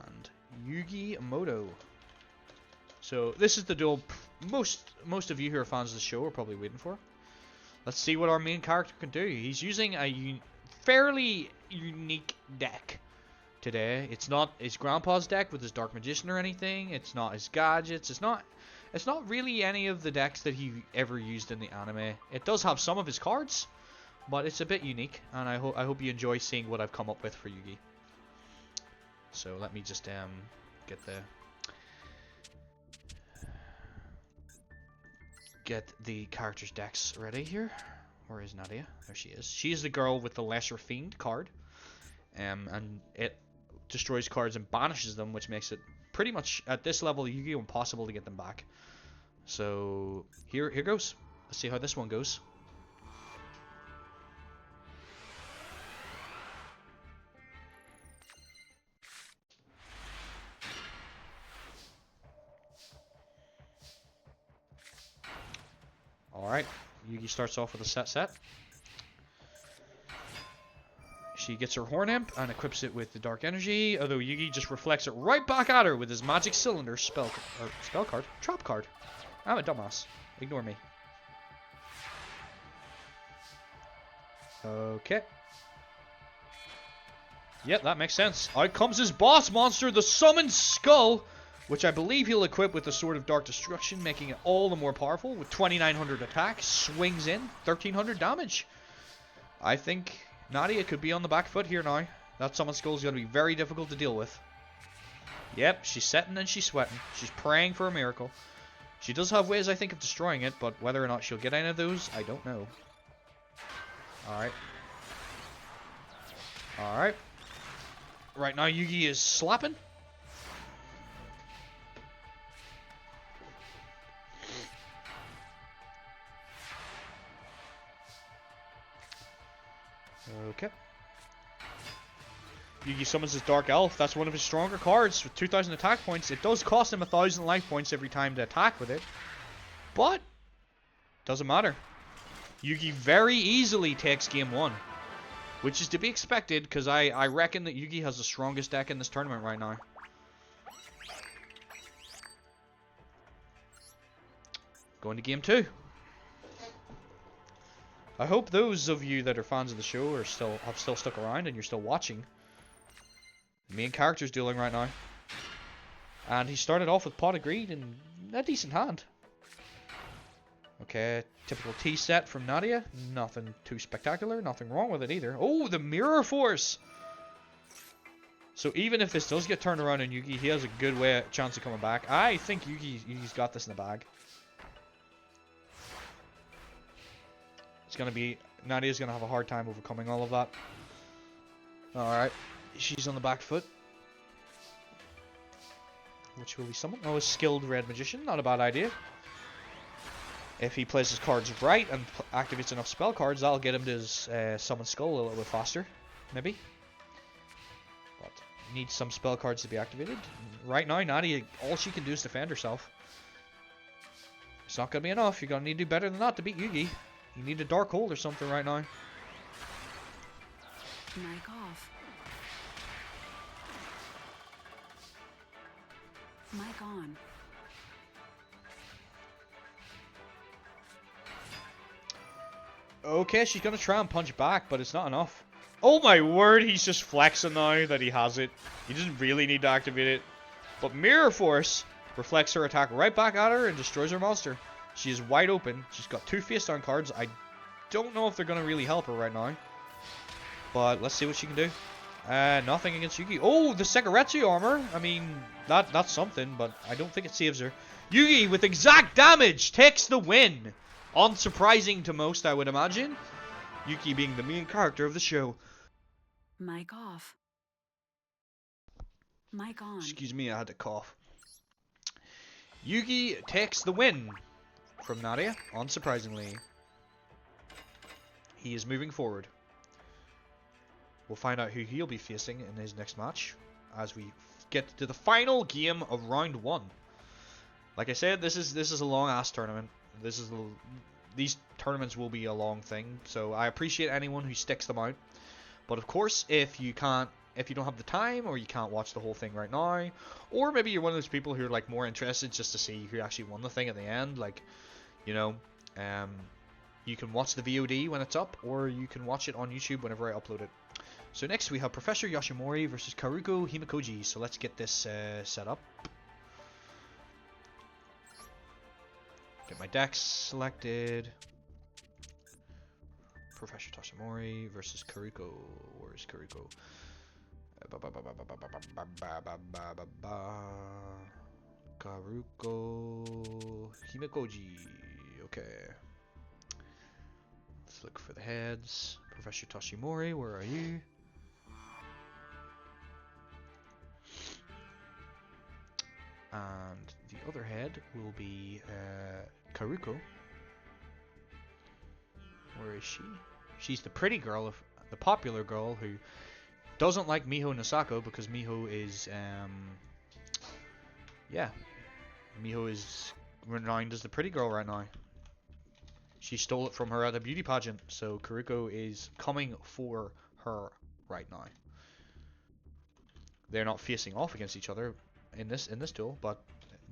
Speaker 3: And Yugioh. So this is the duel most of you who are fans of the show are probably waiting for. Let's see what our main character can do. He's using a fairly unique deck today. It's not his grandpa's deck with his Dark Magician or anything. It's not his gadgets. It's not really any of the decks that he ever used in the anime. It does have some of his cards, but it's a bit unique, and I hope you enjoy seeing what I've come up with for Yugi. So let me just get the characters' decks ready here. Where is Nadia? There she is. She is the girl with the Lesser Fiend card, and it destroys cards and banishes them, which makes it pretty much at this level Yu-Gi-Oh impossible to get them back. So here goes. Let's see how this one goes. Alright, Yugi starts off with a set. She gets her Horn Imp and equips it with the Dark Energy, although Yugi just reflects it right back at her with his Magic Cylinder spell card? Trap card. I'm a dumbass. Ignore me. Okay. Yep, that makes sense. Out comes his boss monster, the Summoned Skull, which I believe he'll equip with the Sword of Dark Destruction, making it all the more powerful with 2,900 attack, swings in, 1,300 damage. I think Nadia could be on the back foot here now. That Summoned Skull is going to be very difficult to deal with. Yep, she's setting and she's sweating. She's praying for a miracle. She does have ways, I think, of destroying it, but whether or not she'll get any of those, I don't know. Alright. Alright. Right now, Yugi is slapping. Okay. Yugi summons his Dark Elf. That's one of his stronger cards with 2,000 attack points. It does cost him 1,000 life points every time to attack with it. But, doesn't matter. Yugi very easily takes game 1. Which is to be expected, because I reckon that Yugi has the strongest deck in this tournament right now. Going to game 2. I hope those of you that are fans of the show have still stuck around and you're still watching. The main character's dueling right now. And he started off with Pot of Greed in a decent hand. Okay, typical T set from Nadia. Nothing too spectacular, nothing wrong with it either. Oh, the Mirror Force! So even if this does get turned around on Yugi, he has a good chance of coming back. I think Yugi's got this in the bag. It's gonna be... Nadia's gonna have a hard time overcoming all of that. Alright, she's on the back foot. Which will be someone? Oh, a skilled Red Magician, not a bad idea. If he plays his cards right and activates enough spell cards, that'll get him to his Summon Skull a little bit faster, maybe. But needs some spell cards to be activated. Right now, Nadia, all she can do is defend herself. It's not going to be enough. You're going to need to do better than that to beat Yugi. You need a Dark Hold or something right now.
Speaker 1: Mic off. Mic on.
Speaker 3: Okay, she's going to try and punch back, but it's not enough. Oh my word, he's just flexing now that he has it. He doesn't really need to activate it. But Mirror Force reflects her attack right back at her and destroys her monster. She is wide open. She's got 2 face down cards. I don't know if they're going to really help her right now. But let's see what she can do. Nothing against Yugi. Oh, the Sekiretsu armor. I mean, that's something, but I don't think it saves her. Yugi, with exact damage, takes the win. Unsurprising to most, I would imagine. Yugi being the main character of the show.
Speaker 1: Mic off. Mic on.
Speaker 3: Excuse me, I had to cough. Yugi takes the win from Nadia, unsurprisingly. He is moving forward. We'll find out who he'll be facing in his next match as we get to the final game of round 1. Like I said, this is a long ass tournament. These tournaments will be a long thing, so I appreciate anyone who sticks them out. But of course, if you don't have the time, or you can't watch the whole thing right now, or maybe you're one of those people who are like more interested just to see who actually won the thing at the end, like, you know, you can watch the VOD when it's up, or you can watch it on YouTube whenever I upload it. So next we have Professor Yoshimori versus Karuko Himikoji. So let's get this set up. Get my decks selected. Professor Toshimori versus Karuko. Where is Karuko? Karuko Himikoji. Okay. Let's look for the heads. Professor Toshimori, where are you? And the other head will be Karuko. Where is she? She's the pretty girl, the popular girl who doesn't like Miho Nasako because Miho is, yeah, Miho is renowned as the pretty girl right now. She stole it from her at the beauty pageant, so Kuriko is coming for her right now. They're not facing off against each other in this duel, but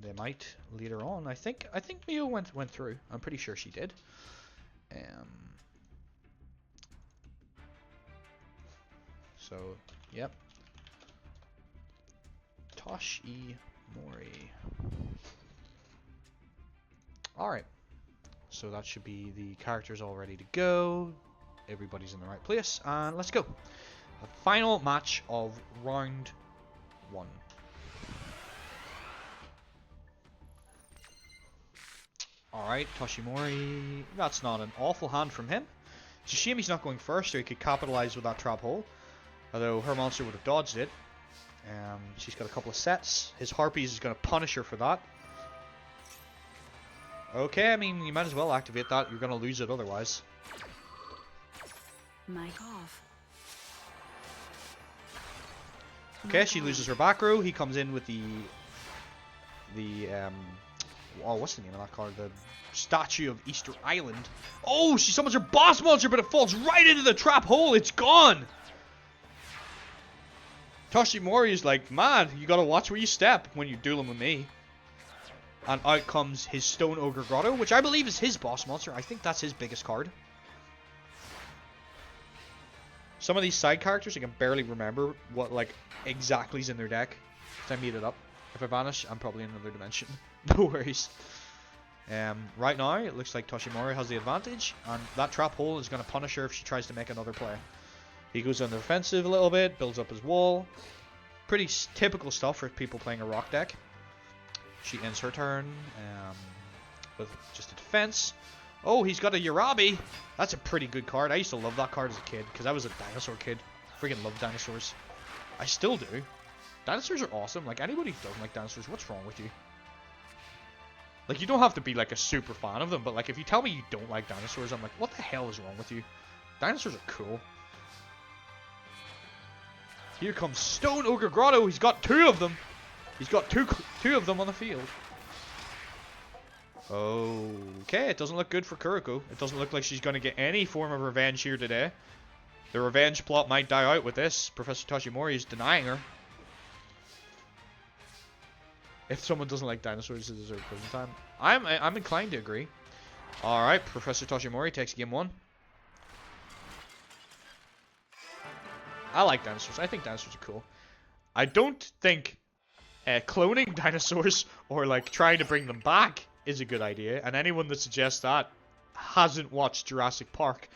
Speaker 3: they might later on. I think Mio went through. I'm pretty sure she did. So, yep. Toshi Mori. Alright. So that should be the characters all ready to go. Everybody's in the right place. And let's go. The final match of round 1. Alright, Toshimori. That's not an awful hand from him. It's a shame he's not going first, or he could capitalize with that trap hole. Although her monster would have dodged it. She's got a couple of sets. His Harpies is going to punish her for that. Okay, I mean, you might as well activate that. You're going to lose it otherwise.
Speaker 1: Mic off.
Speaker 3: Okay, she loses her back row. He comes in with the oh, what's the name of that card? The Statue of Easter Island. Oh, she summons her boss monster, but it falls right into the trap hole. It's gone. Toshimori is like, man, you gotta watch where you step when you're dueling with me. And out comes his Stone Ogre Grotto, which I believe is his boss monster. I think that's his biggest card. Some of these side characters, I can barely remember what, like, exactly is in their deck. Because I made it up. If I vanish, I'm probably in another dimension. No worries. Right now, it looks like Toshimori has the advantage. And that trap hole is going to punish her if she tries to make another play. He goes on the defensive a little bit, builds up his wall. Pretty typical stuff for people playing a rock deck. She ends her turn with just a defense. Oh, he's got a Urabi. That's a pretty good card. I used to love that card as a kid because I was a dinosaur kid. Freaking love dinosaurs. I still do. Dinosaurs are awesome. Like, anybody who doesn't like dinosaurs, what's wrong with you? Like, you don't have to be like a super fan of them, but like if you tell me you don't like dinosaurs, I'm like, what the hell is wrong with you? Dinosaurs are cool. Here comes Stone Ogre Grotto. He's got 2 of them. He's got two of them on the field. Okay, it doesn't look good for Kuriko. It doesn't look like she's going to get any form of revenge here today. The revenge plot might die out with this. Professor Toshimori is denying her. If someone doesn't like dinosaurs, they deserve prison time. I'm inclined to agree. Alright, Professor Toshimori takes game 1. I like dinosaurs. I think dinosaurs are cool. I don't think cloning dinosaurs or like trying to bring them back is a good idea. And anyone that suggests that hasn't watched Jurassic Park.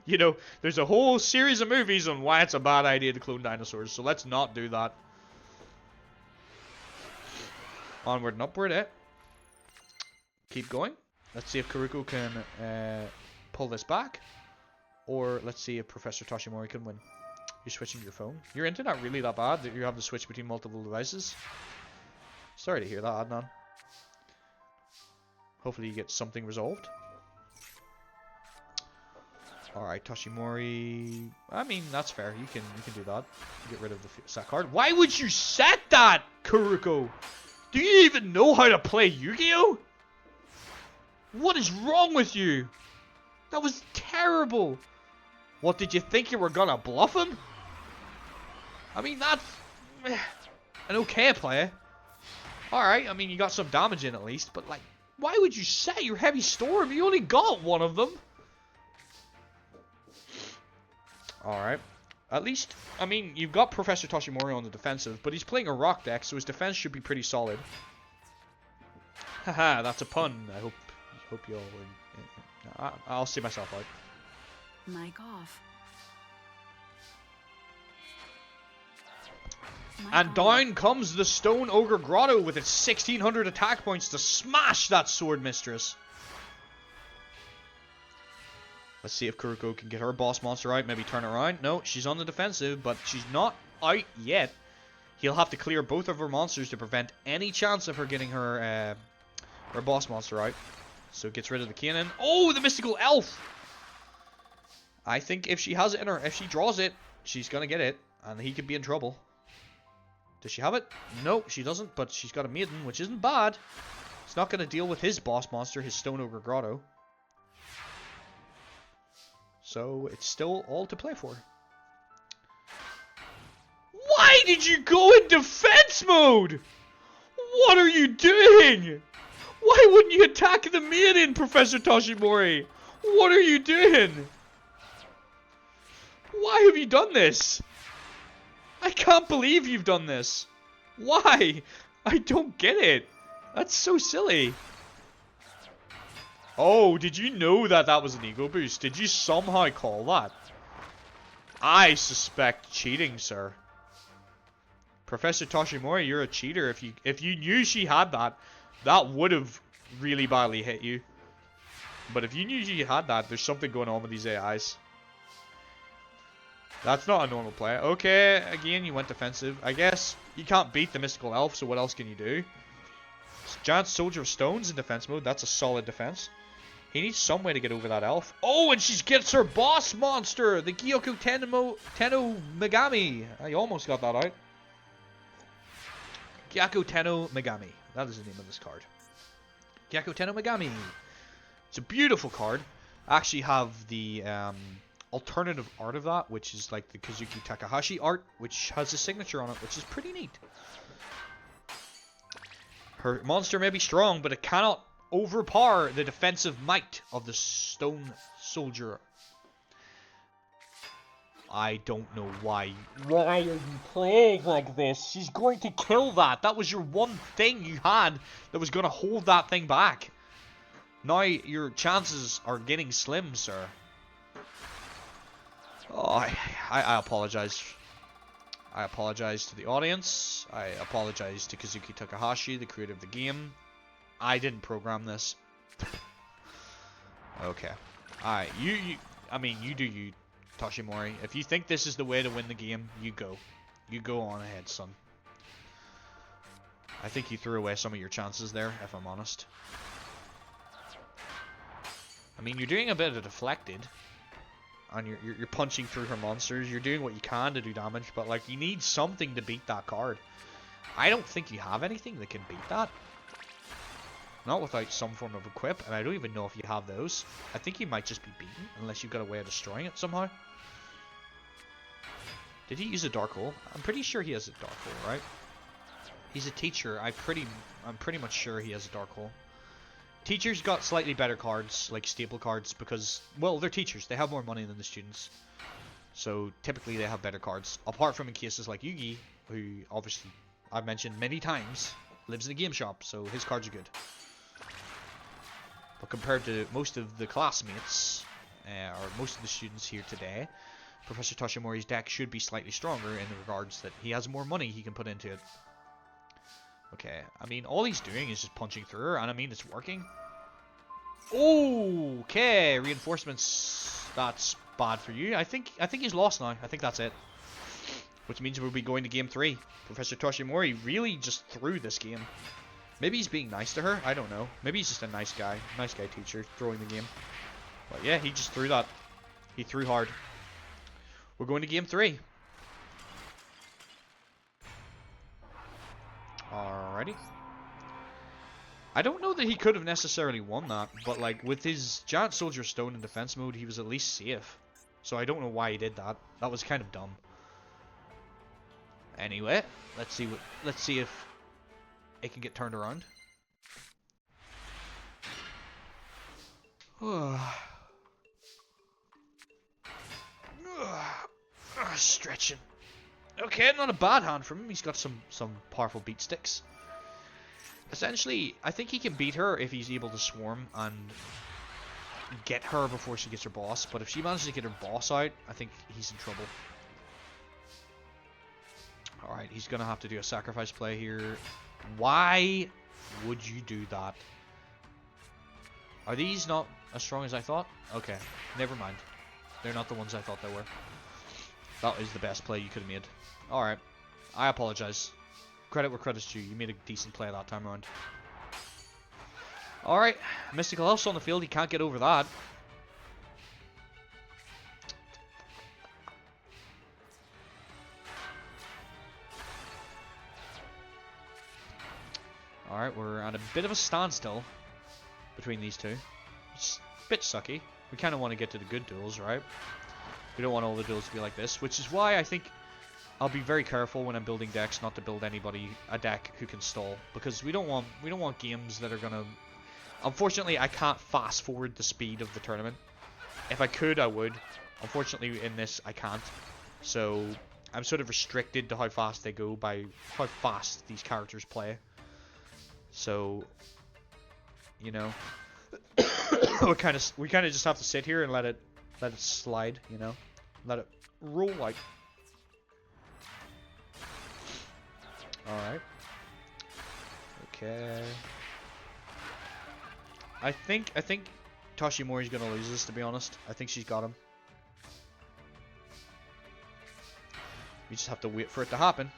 Speaker 3: You know, there's a whole series of movies on why it's a bad idea to clone dinosaurs. So let's not do that. Onward and upward, eh? Keep going. Let's see if Kuriko can pull this back. Or let's see if Professor Toshimori can win. You're switching your phone. Your internet really that bad that you have to switch between multiple devices? Sorry to hear that, Adnan. Hopefully you get something resolved. Alright, Toshimori. I mean, that's fair. You can do that. Get rid of the set card. Why would you set that, Kuriko? Do you even know how to play Yu-Gi-Oh? What is wrong with you? That was terrible. What, did you think you were gonna bluff him? I mean, that's an okay play. Alright, I mean, you got some damage in at least, but like, why would you set your Heavy Storm? You only got one of them. Alright. At least, I mean, you've got Professor Toshimori on the defensive, but he's playing a rock deck, so his defense should be pretty solid. Haha, that's a pun. I hope you all... I'll see myself out.
Speaker 1: Mic off.
Speaker 3: And down comes the Stone Ogre Grotto with its 1600 attack points to smash that Sword Mistress. Let's see if Kuriko can get her boss monster out, maybe turn around. No, she's on the defensive, but she's not out yet. He'll have to clear both of her monsters to prevent any chance of her getting her boss monster out. So gets rid of the cannon. Oh, the mystical elf! I think if she has it in her, if she draws it, she's gonna get it, and he could be in trouble. Does she have it? No, she doesn't, but she's got a maiden, which isn't bad. It's not gonna deal with his boss monster, his Stone Ogre Grotto. So it's still all to play for. Why did you go in defense mode? What are you doing? Why wouldn't you attack the maiden, Professor Toshimori? What are you doing? Why have you done this? I can't believe you've done this. Why? I don't get it. That's so silly. Oh, did you know that that was an ego boost? Did you somehow call that? I suspect cheating, sir. Professor Toshimori, you're a cheater. If you knew she had that, that would have really badly hit you. But if you knew you had that, there's something going on with these AIs. That's not a normal play. Okay, again, you went defensive. I guess you can't beat the Mystical Elf, so what else can you do? Giant Soldier of Stones in defense mode. That's a solid defense. He needs some way to get over that elf. Oh, and she gets her boss monster, the Gyokyo Tenno Megami. I almost got that out. Gyakko Tenno Megami. That is the name of this card. Gyakko Tenno Megami. It's a beautiful card. I actually have the alternative art of that, which is like the Kazuki Takahashi art, which has a signature on it, which is pretty neat. Her monster may be strong, but it cannot overpower the defensive might of the Stone Soldier. I don't know why. Why are you playing like this? She's going to kill that. That was your one thing you had that was going to hold that thing back. Now your chances are getting slim, sir. Oh, I apologize. I apologize to the audience. I apologize to Kazuki Takahashi, the creator of the game. I didn't program this. Okay. Alright, I mean, you do you, Toshimori. If you think this is the way to win the game, you go. You go on ahead, son. I think you threw away some of your chances there, if I'm honest. I mean, you're doing a bit of deflected. And you're punching through her monsters. You're doing what you can to do damage, but like you need something to beat that card. I don't think you have anything that can beat that. Not without some form of equip, and I don't even know if you have those. I think you might just be beaten, unless you've got a way of destroying it somehow. Did he use a dark hole? I'm pretty sure he has a dark hole, right? He's a teacher. I'm pretty much sure he has a dark hole. Teachers got slightly better cards, like staple cards, because, well, they're teachers. They have more money than the students. So, typically, they have better cards. Apart from in cases like Yugi, who, obviously, I've mentioned many times, lives in a game shop, so his cards are good. But compared to most of the classmates, or most of the students here today, Professor Toshimori's deck should be slightly stronger in the regards that he has more money he can put into it. Okay, I mean, all he's doing is just punching through her, and I mean, it's working. Okay, reinforcements. That's bad for you. I think he's lost now. I think that's it. Which means we'll be going to game 3. Professor Toshimori really just threw this game. Maybe he's being nice to her. I don't know. Maybe he's just a nice guy. Nice guy teacher throwing the game. But yeah, he just threw that. He threw hard. We're going to game 3. Alrighty. I don't know that he could have necessarily won that, but like with his Giant Soldier Stone in defense mode, he was at least safe. So I don't know why he did that. That was kind of dumb. Anyway, let's see if it can get turned around. Stretching. Okay, not a bad hand from him. He's got some powerful beat sticks. Essentially, I think he can beat her if he's able to swarm and get her before she gets her boss. But if she manages to get her boss out, I think he's in trouble. Alright, he's going to have to do a sacrifice play here. Why would you do that? Are these not as strong as I thought? Okay, never mind. They're not the ones I thought they were. That is the best play you could have made. Alright, I apologize. Credit where credit's due. You made a decent play that time around. Alright, Mystical Elf's on the field. He can't get over that. Alright, we're at a bit of a standstill between these two. It's a bit sucky. We kind of want to get to the good duels, right? We don't want all the duels to be like this, which is why I think I'll be very careful when I'm building decks not to build a deck who can stall, because we don't want games that are gonna. Unfortunately, I can't fast forward the speed of the tournament. If I could, I would. Unfortunately, in this, I can't. So I'm sort of restricted to how fast they go by how fast these characters play. So, you know, we kind of just have to sit here and let it slide, you know, let it roll like. All right. Okay. I think Toshimori's gonna lose this, to be honest. I think she's got him. We just have to wait for it to happen.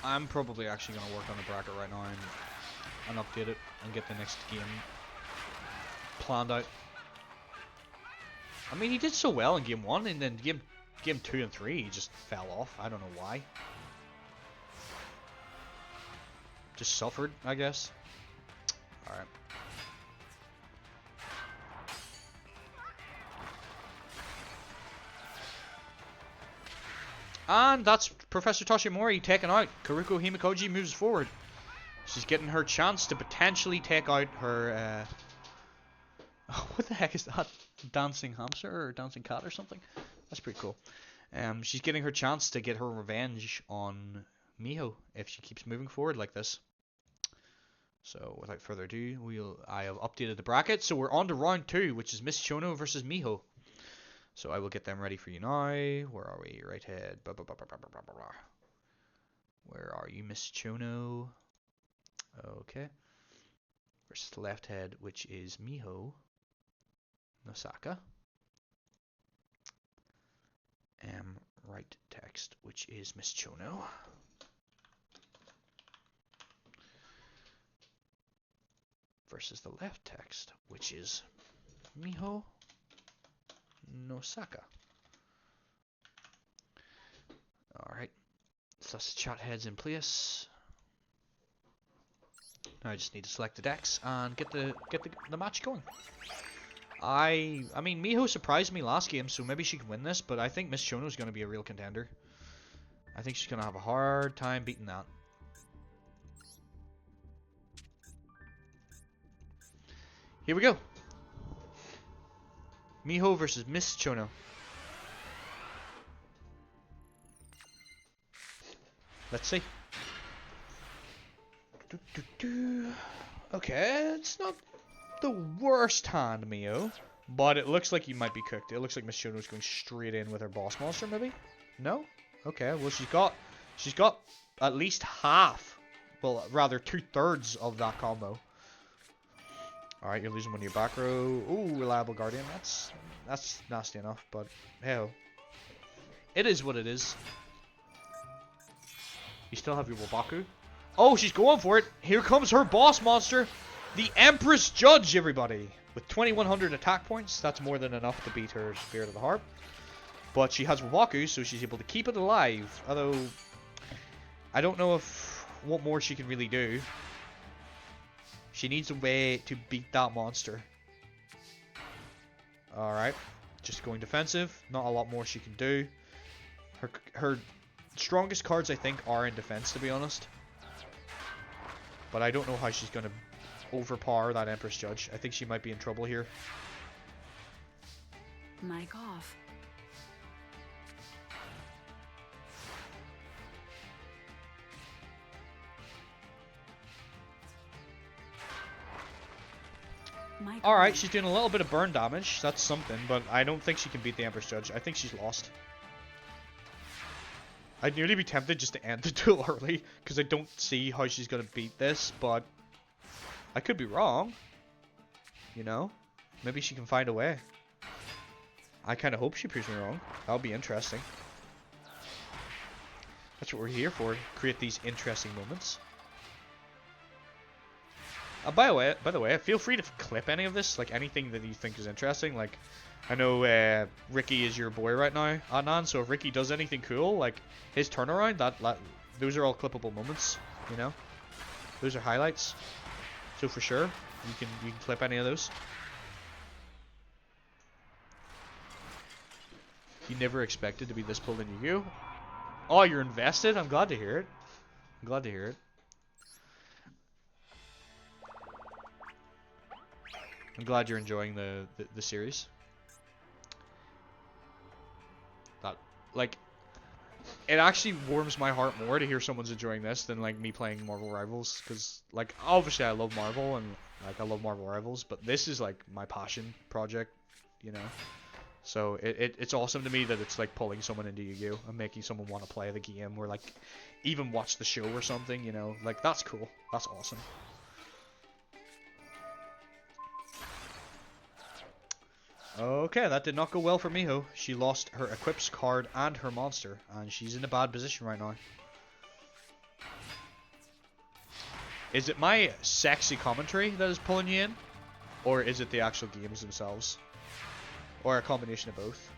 Speaker 3: I'm probably actually gonna work on the bracket right now and update it and get the next game planned out. I mean, he did so well in game 1, and then game 2 and 3 he just fell off. I don't know why. Just suffered, I guess. Alright. And that's Professor Toshimori taken out. Karuko Himikoji moves forward. She's getting her chance to potentially take out her... what the heck is that? Dancing hamster or dancing cat or something? That's pretty cool. She's getting her chance to get her revenge on Miho if she keeps moving forward like this. So without further ado, I have updated the bracket. So we're on to round 2, which is Miss Chono versus Miho. So I will get them ready for you now. Where are we? Right head. Blah, blah, blah, blah, blah, blah, blah, blah. Where are you, Miss Chono? Okay. Versus the left head, which is Miho Nosaka. Right text, which is Miss Chono. Versus the left text, which is Miho Nosaka. Alright. So let's chat heads in place. Now I just need to select the decks and get the match going. I mean, Miho surprised me last game, so maybe she can win this, but I think Miss Chono is going to be a real contender. I think she's going to have a hard time beating that. Here we go. Miho versus Miss Chono. Let's see. Okay, it's not the worst hand, Miho, but it looks like you might be cooked. It looks like Miss Chono's going straight in with her boss monster, maybe? No? Okay, well she's got at least half, well rather 2/3 of that combo. Alright, you're losing one of your back row. Ooh, Reliable Guardian. That's nasty enough, but hey-ho. It is what it is. You still have your Wabaku. Oh, she's going for it. Here comes her boss monster. The Empress Judge, everybody. With 2100 attack points, that's more than enough to beat her Spirit of the Harp. But she has Wabaku, so she's able to keep it alive. Although, I don't know what more she can really do. She needs a way to beat that monster. Alright. Just going defensive. Not a lot more she can do. Her strongest cards, I think, are in defense, to be honest. But I don't know how she's going to overpower that Empress Judge. I think she might be in trouble here.
Speaker 1: Mic off.
Speaker 3: Alright, she's doing a little bit of burn damage. That's something, but I don't think she can beat the Empress Judge. I think she's lost. I'd nearly be tempted just to end the duel early, because I don't see how she's going to beat this, but I could be wrong. You know? Maybe she can find a way. I kind of hope she proves me wrong. That would be interesting. That's what we're here for. Create these interesting moments. By the way, feel free to clip any of this, like anything that you think is interesting. Like, I know Ricky is your boy right now, Adnan. So if Ricky does anything cool, like his turnaround, those are all clippable moments, you know. Those are highlights. So for sure, you can clip any of those. You never expected to be this pulled in Yugioh. Oh, you're invested? I'm glad to hear it. I'm glad to hear it. I'm glad you're enjoying the series. That, like, it actually warms my heart more to hear someone's enjoying this than, like, me playing Marvel Rivals. Because, like, obviously I love Marvel and, like, I love Marvel Rivals. But this is, like, my passion project, you know? So it's awesome to me that it's, like, pulling someone into Yu-Gi-Oh! And making someone want to play the game or, like, even watch the show or something, you know? Like, that's cool. That's awesome. Okay, that did not go well for Miho. She lost her equips card and her monster, and she's in a bad position right now. Is it my sexy commentary that is pulling you in? Or is it the actual games themselves? Or a combination of both?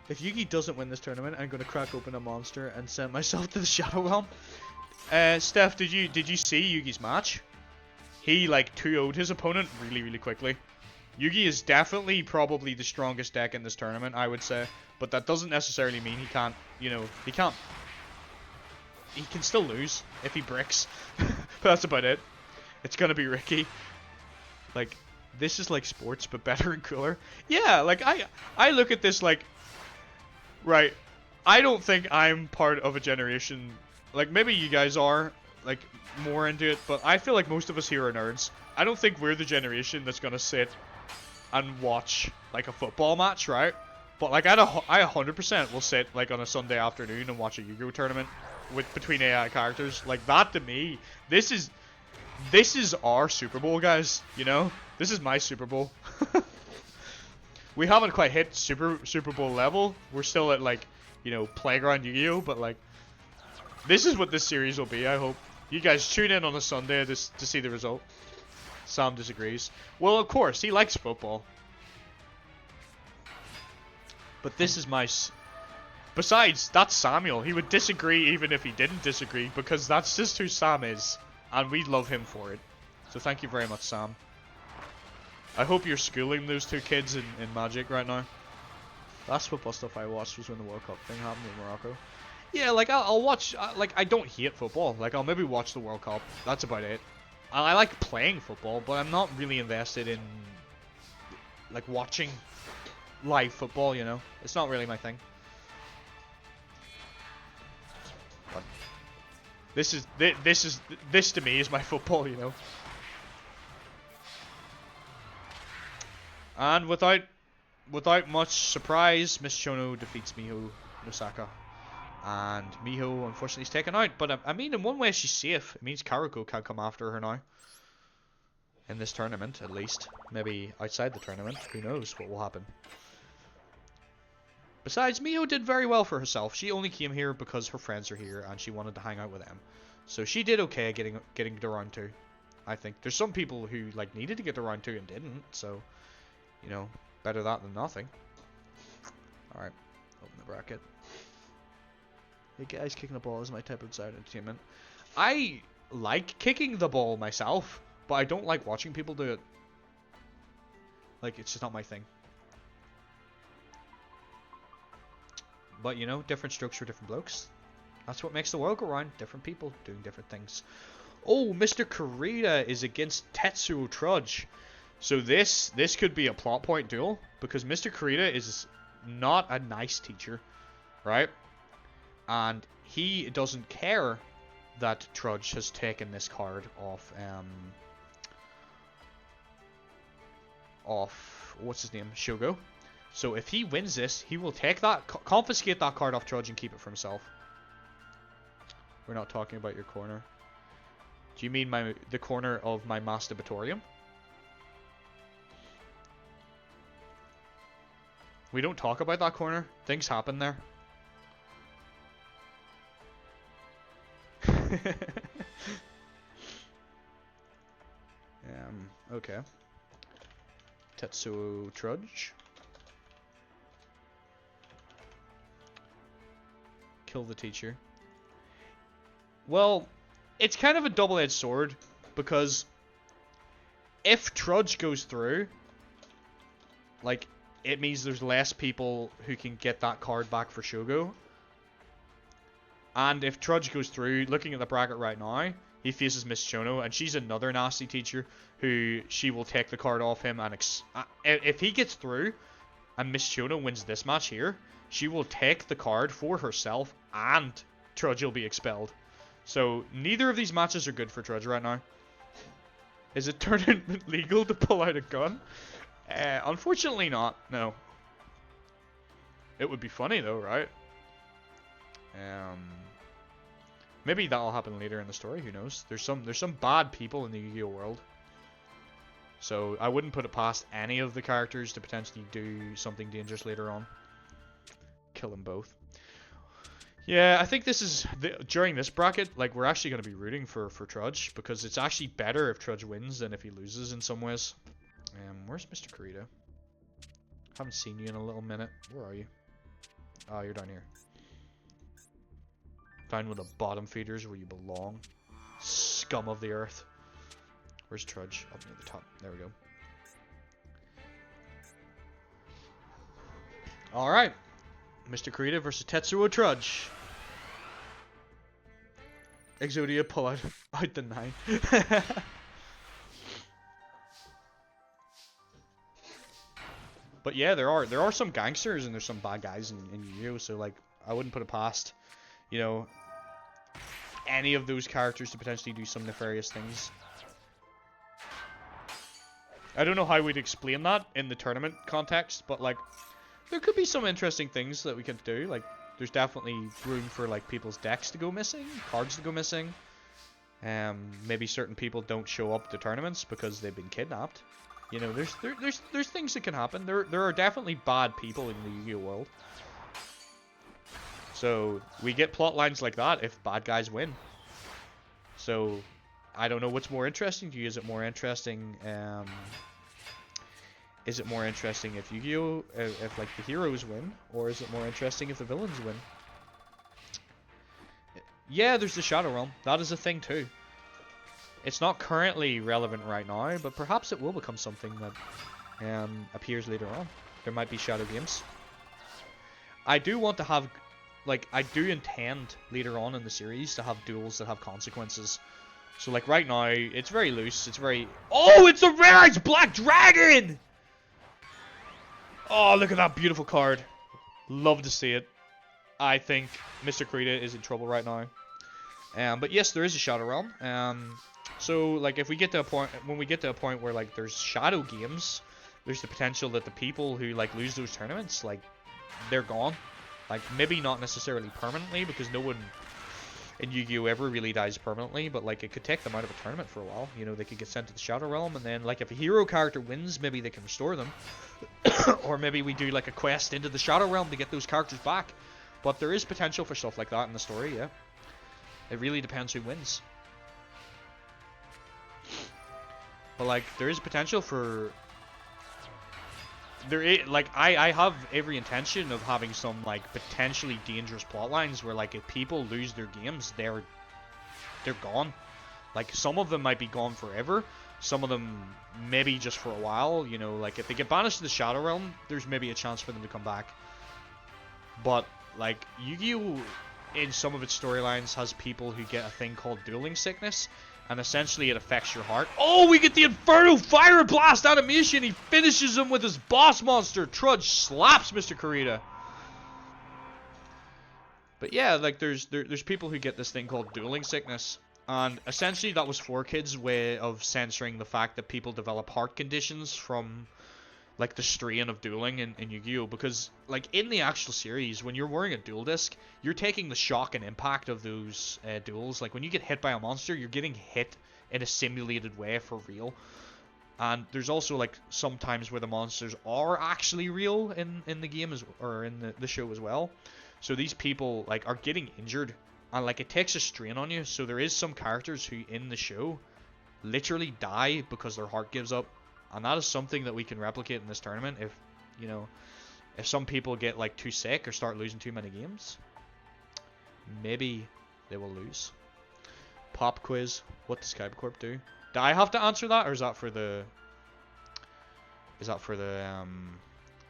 Speaker 3: If Yugi doesn't win this tournament, I'm going to crack open a monster and send myself to the Shadow Realm. Steph, did you see Yugi's match? He, like, 2-0'd his opponent really quickly. Yugi is definitely probably the strongest deck in this tournament, I would say. But that doesn't necessarily mean he can't, you know, he can still lose if he bricks. But that's about it. It's gonna be Ricky. Like, this is like sports, but better and cooler. Yeah, like, I look at this like, right, I don't think I'm part of a generation, like, maybe you guys are, like, more into it, but I feel like most of us here are nerds. I don't think we're the generation that's gonna sit and watch, like, a football match, right? But, like, I 100% will sit, like, on a Sunday afternoon and watch a Yu-Gi-Oh! Tournament between AI characters. Like, that to me, this is our Super Bowl, guys, you know? This is my Super Bowl. We haven't quite hit Super Bowl level. We're still at, like, you know, Playground Yu-Gi-Oh! But, like, this is what this series will be, I hope. You guys tune in on a Sunday to see the result. Sam disagrees. Well, of course, he likes football. But this is my... Besides, that's Samuel. He would disagree even if he didn't disagree, because that's just who Sam is. And we love him for it. So thank you very much, Sam. I hope you're schooling those two kids in Magic right now. Last football stuff I watched was when the World Cup thing happened in Morocco. Yeah, like, I'll watch... like, I don't hate football. Like, I'll maybe watch the World Cup. That's about it. I like playing football, but I'm not really invested in, like, watching live football, you know? It's not really my thing. But this to me is my football, you know? And without much surprise, Miss Chono defeats Miho Nosaka. And Miho, unfortunately, is taken out. But, I mean, in one way, she's safe. It means Karuko can't come after her now. In this tournament, at least. Maybe outside the tournament. Who knows what will happen. Besides, Miho did very well for herself. She only came here because her friends are here and she wanted to hang out with them. So she did okay getting to round 2. I think. There's some people who, like, needed to get to round 2 and didn't. So, you know, better that than nothing. Alright. Open the bracket. Hey guys, kicking the ball is my type of side entertainment. I like kicking the ball myself, but I don't like watching people do it. Like, it's just not my thing. But, you know, different strokes for different blokes. That's what makes the world go round. Different people doing different things. Oh, Mr. Kurita is against Tetsuo Trudge. So this could be a plot point duel, because Mr. Kurita is not a nice teacher, right? And he doesn't care that Trudge has taken this card off, what's his name, Shogo. So if he wins this, he will take that, confiscate that card off Trudge and keep it for himself. We're not talking about your corner. Do you mean the corner of my masturbatorium? We don't talk about that corner. Things happen there. Okay. Tetsuo Trudge. Kill the teacher. Well, it's kind of a double-edged sword, because if Trudge goes through, like, it means there's less people who can get that card back for Shogo. And if Trudge goes through, looking at the bracket right now, he faces Miss Chono, and she's another nasty teacher who she will take the card off him. And if he gets through and Miss Chono wins this match here, she will take the card for herself and Trudge will be expelled. So neither of these matches are good for Trudge right now. Is it tournament legal to pull out a gun? Unfortunately not, no. It would be funny though, right? Maybe that'll happen later in the story, who knows? There's some bad people in the Yu-Gi-Oh world. So I wouldn't put it past any of the characters to potentially do something dangerous later on. Kill them both. Yeah, I think this is during this bracket, like, we're actually going to be rooting for Trudge, because it's actually better if Trudge wins than if he loses in some ways. Where's Mr. Kurita? Haven't seen you in a little minute. Where are you? Oh, you're down here. Down with the bottom feeders where you belong. Scum of the earth. Where's Trudge? Up near the top. There we go. Alright. Mr. Kurita versus Tetsuo Trudge. Exodia pull out the 9. But yeah, there are some gangsters and there's some bad guys in Yu-Gi-Oh! So like, I wouldn't put it past, you know, any of those characters to potentially do some nefarious things. I don't know how we'd explain that in the tournament context, but like, there could be some interesting things that we could do. Like, there's definitely room for like people's decks to go missing, cards to go missing. Maybe certain people don't show up to tournaments because they've been kidnapped. You know, there's things that can happen. There are definitely bad people in the Yu-Gi-Oh world. So we get plot lines like that if bad guys win. So I don't know what's more interesting to you. Is it more interesting? Is it more interesting if Yu-Gi-Oh, if like the heroes win, or is it more interesting if the villains win? Yeah, there's the Shadow Realm. That is a thing too. It's not currently relevant right now, but perhaps it will become something that appears later on. There might be Shadow games. I do want to have, like, I do intend later on in the series to have duels that have consequences. So, like, right now, it's very loose. It's very... Oh, it's a rare! It's Black Dragon! Oh, look at that beautiful card. Love to see it. I think Mr. Kurita is in trouble right now. But yes, there is a Shadow Realm. So, like, if we get to a point, when we get to a point where, like, there's shadow games, there's the potential that the people who, like, lose those tournaments, like, they're gone. Like, maybe not necessarily permanently, because no one in Yu-Gi-Oh! Ever really dies permanently, but, like, it could take them out of a tournament for a while. You know, they could get sent to the Shadow Realm, and then, like, if a hero character wins, maybe they can restore them. Or maybe we do, like, a quest into the Shadow Realm to get those characters back. But there is potential for stuff like that in the story, yeah. It really depends who wins. But, like, there is potential for... I have every intention of having some, like, potentially dangerous plot lines where, like, if people lose their games, they're gone. Like, some of them might be gone forever. Some of them maybe just for a while, you know. Like, if they get banished to the Shadow Realm, there's maybe a chance for them to come back. But, like, Yu-Gi-Oh! In some of its storylines has people who get a thing called dueling sickness. And essentially it affects your heart. Oh, we get the Inferno Fire Blast animation. He finishes him with his boss monster. Trudge slaps Mr. Kurita. But yeah, like there's people who get this thing called dueling sickness. And essentially that was 4Kids' way of censoring the fact that people develop heart conditions from like the strain of dueling in Yu-Gi-Oh! Because like in the actual series, when you're wearing a duel disc, you're taking the shock and impact of those duels. Like when you get hit by a monster, you're getting hit in a simulated way for real. And there's also like some times where the monsters are actually real in the game or in the show as well. So these people like are getting injured and like it takes a strain on you. So there is some characters who in the show literally die because their heart gives up. And that is something that we can replicate in this tournament if, you know, if some people get like too sick or start losing too many games, maybe they will lose. pop quiz. What does Kybercorp do? Do I have to answer that, or is that for the... Is that for the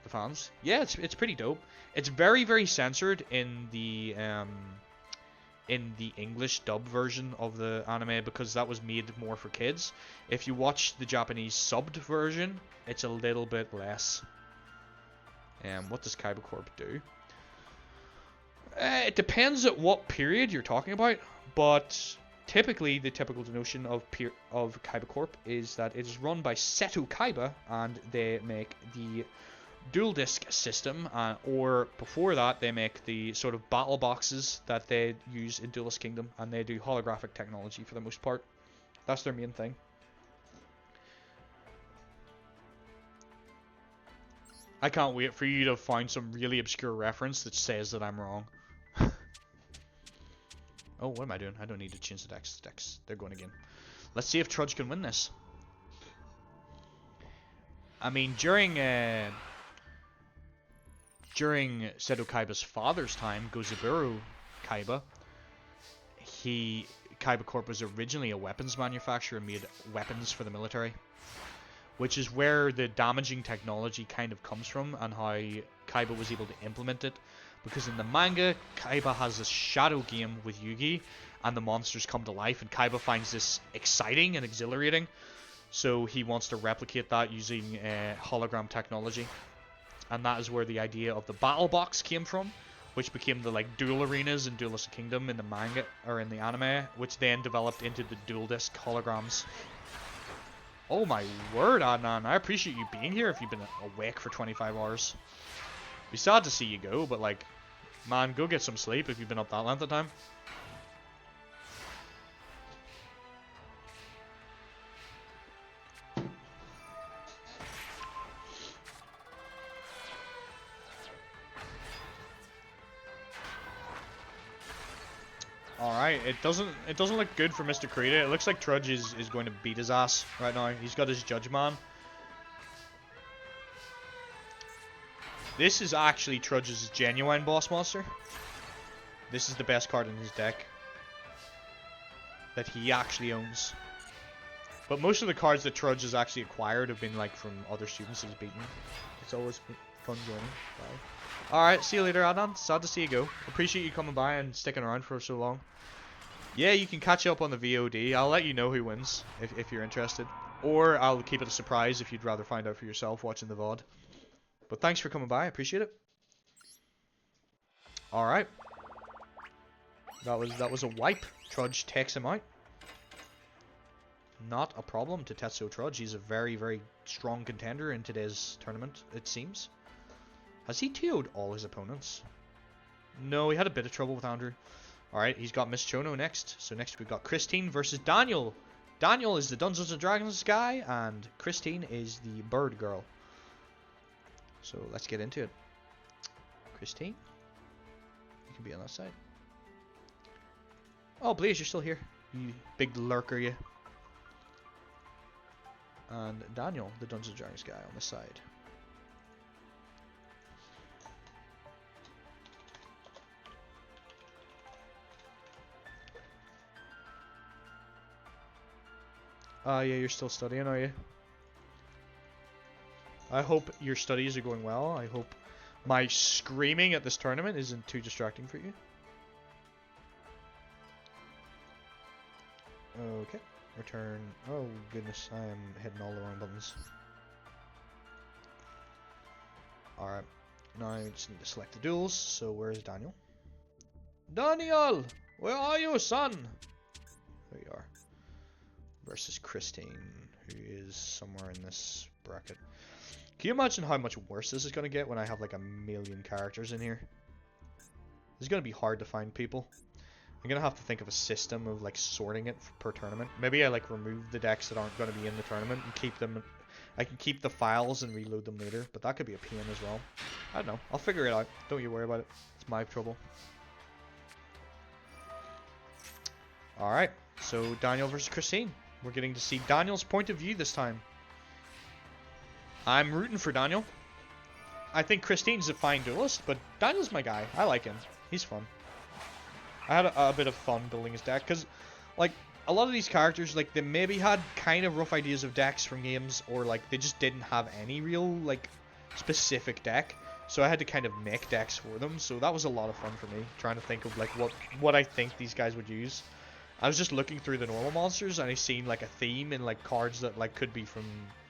Speaker 3: fans? Yeah, it's pretty dope. It's very, very censored in the English dub version of the anime because that was made more for kids. If you watch the Japanese subbed version, it's a little bit less. What does Kybercorp do? It depends at what period you're talking about, but typically the typical notion of Kybercorp is that it is run by Seto Kaiba, and they make the dual disc system, or before that they make the sort of battle boxes that they use in Duelist Kingdom, and they do holographic technology for the most part. That's their main thing. I can't wait for you to find some really obscure reference that says that I'm wrong. Oh, what am I doing? I don't need to change the decks. They're going again. Let's see if Trudge can win this. I mean, during Seto Kaiba's father's time, Gozaburo Kaiba, Kybercorp was originally a weapons manufacturer and made weapons for the military, which is where the damaging technology kind of comes from and how Kaiba was able to implement it. Because in the manga, Kaiba has this shadow game with Yugi, and the monsters come to life, and Kaiba finds this exciting and exhilarating, so he wants to replicate that using hologram technology. And that is where the idea of the battle box came from, which became the like duel arenas in Duelist Kingdom in the manga, or in the anime, which then developed into the dual disc holograms. Oh my word, Adnan, I appreciate you being here if you've been awake for 25 hours. Be sad to see you go, but like, man, go get some sleep if you've been up that length of time. Alright, it doesn't look good for Mr. Krita. It looks like Trudge is going to beat his ass right now. He's got his Judge Man. This is actually Trudge's genuine boss monster. This is the best card in his deck that he actually owns. But most of the cards that Trudge has actually acquired have been like from other students he's beaten. It's always fun joining. Bye. Alright, see you later, Adnan. Sad to see you go. Appreciate you coming by and sticking around for so long. Yeah, you can catch up on the VOD. I'll let you know who wins if you're interested. Or I'll keep it a surprise if you'd rather find out for yourself watching the VOD. But thanks for coming by, I appreciate it. Alright. That was a wipe. Trudge takes him out. Not a problem to Tetsuo Trudge. He's a very, very strong contender in today's tournament, it seems. Has he TO'd all his opponents? No, he had a bit of trouble with Andrew. Alright, he's got Miss Chono next. So next we've got Christine versus Daniel. Daniel is the Dungeons & Dragons guy, and Christine is the bird girl. So let's get into it. Christine? You can be on that side. Oh, Blaze, you're still here. You big lurker, you. And Daniel, the Dungeons & Dragons guy, on the side. Yeah, you're still studying, are you? I hope your studies are going well. I hope my screaming at this tournament isn't too distracting for you. Okay. Return. Oh, goodness. I am hitting all the wrong buttons. Alright. Now I just need to select the duels. So where's Daniel? Daniel! Where are you, son? There you are. Versus Christine, who is somewhere in this bracket. Can you imagine how much worse this is going to get when I have like 1,000,000 characters in here? It's going to be hard to find people. I'm going to have to think of a system of like sorting it per tournament. Maybe I like remove the decks that aren't going to be in the tournament and keep them. I can keep the files and reload them later, but that could be a pain as well. I don't know. I'll figure it out. Don't you worry about it. It's my trouble. Alright, so Daniel versus Christine. We're getting to see Daniel's point of view this time. I'm rooting for Daniel. I think Christine's a fine duelist, but Daniel's my guy. I like him. He's fun. I had a bit of fun building his deck, because, like, a lot of these characters, like, they maybe had kind of rough ideas of decks from games, or like they just didn't have any real like specific deck. So I had to kind of make decks for them. So that was a lot of fun for me, trying to think of like what I think these guys would use. I was just looking through the normal monsters, and I seen like a theme in like cards that like could be from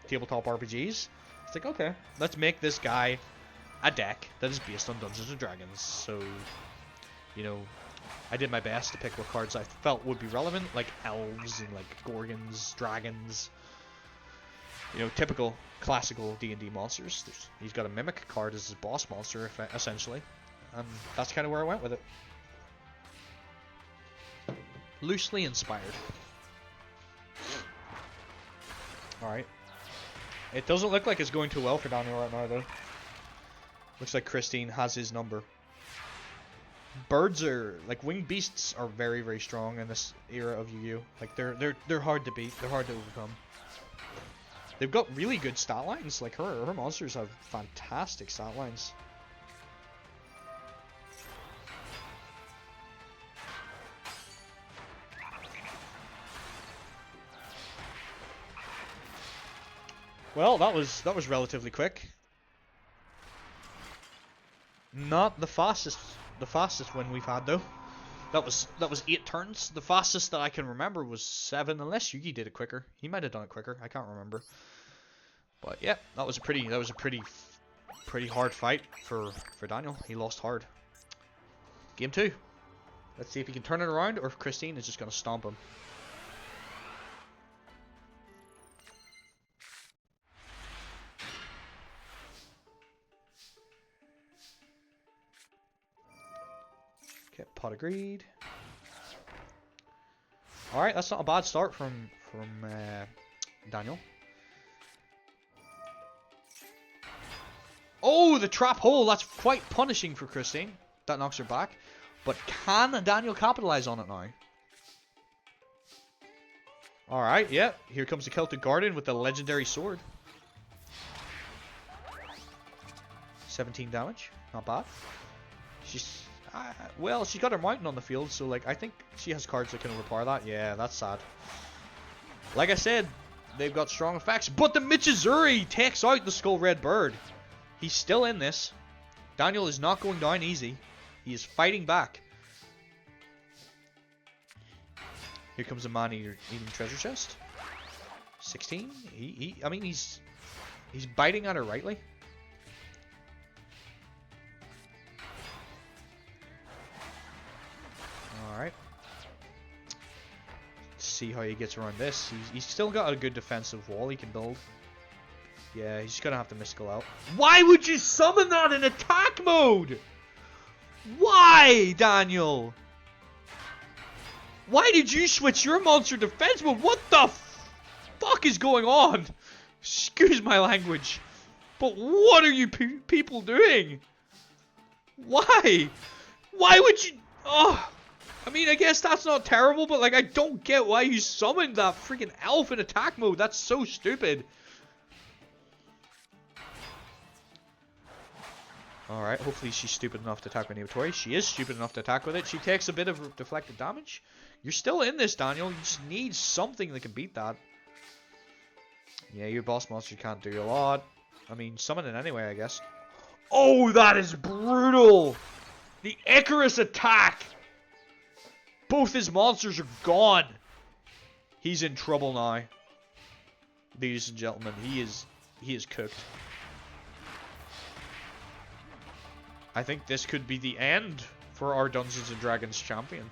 Speaker 3: tabletop RPGs. It's like, okay, let's make this guy a deck that is based on Dungeons and Dragons. So, you know, I did my best to pick what cards I felt would be relevant, like elves and like gorgons, dragons. You know, typical classical D&D monsters. He's got a mimic card as his boss monster, essentially, and that's kind of where I went with it. Loosely inspired. Alright. It doesn't look like it's going too well for Daniel right now, though. Looks like Christine has his number. Birds are, like, winged beasts are very, very strong in this era of Yu-Gi-Oh! Like, they're hard to beat. They're hard to overcome. They've got really good stat lines. Like, her monsters have fantastic stat lines. Well, that was relatively quick. Not the fastest win we've had though. That was 8 turns. The fastest that I can remember was 7, unless Yugi did it quicker. He might have done it quicker. I can't remember. But yeah, that was a pretty hard fight for Daniel. He lost hard. Game 2. Let's see if he can turn it around, or if Christine is just gonna stomp him. Okay, pot agreed. All right, that's not a bad start from Daniel. Oh, the trap hole. That's quite punishing for Christine. That knocks her back. But can Daniel capitalize on it now? Alright, yeah. Here comes the Celtic Guardian with the legendary sword. 17 damage. Not bad. She's... well, she's got her mountain on the field, so like I think she has cards that can overpower that. Yeah, that's sad. Like I said, they've got strong effects. But the Michizuri takes out the Skull Red Bird. He's still in this. Daniel is not going down easy. He is fighting back. Here comes a man eating treasure chest. 16. I mean, he's biting at her rightly. All right. Let's see how he gets around this. He's still got a good defensive wall he can build. Yeah, he's gonna have to mystical out. Why would you summon that in attack mode? Why, Daniel? Why did you switch your monster defense mode? What the fuck is going on? Excuse my language. But what are you people doing? Why? Why would you... Oh, I mean, I guess that's not terrible, but like, I don't get why you summoned that freaking elf in attack mode. That's so stupid. Alright, hopefully she's stupid enough to attack with Neotori. She is stupid enough to attack with it. She takes a bit of deflected damage. You're still in this, Daniel. You just need something that can beat that. Yeah, your boss monster can't do a lot. I mean, summon it anyway, I guess. Oh, that is brutal! The Icarus attack! Both his monsters are gone. He's in trouble now. Ladies and gentlemen, he is cooked. I think this could be the end for our Dungeons & Dragons champion.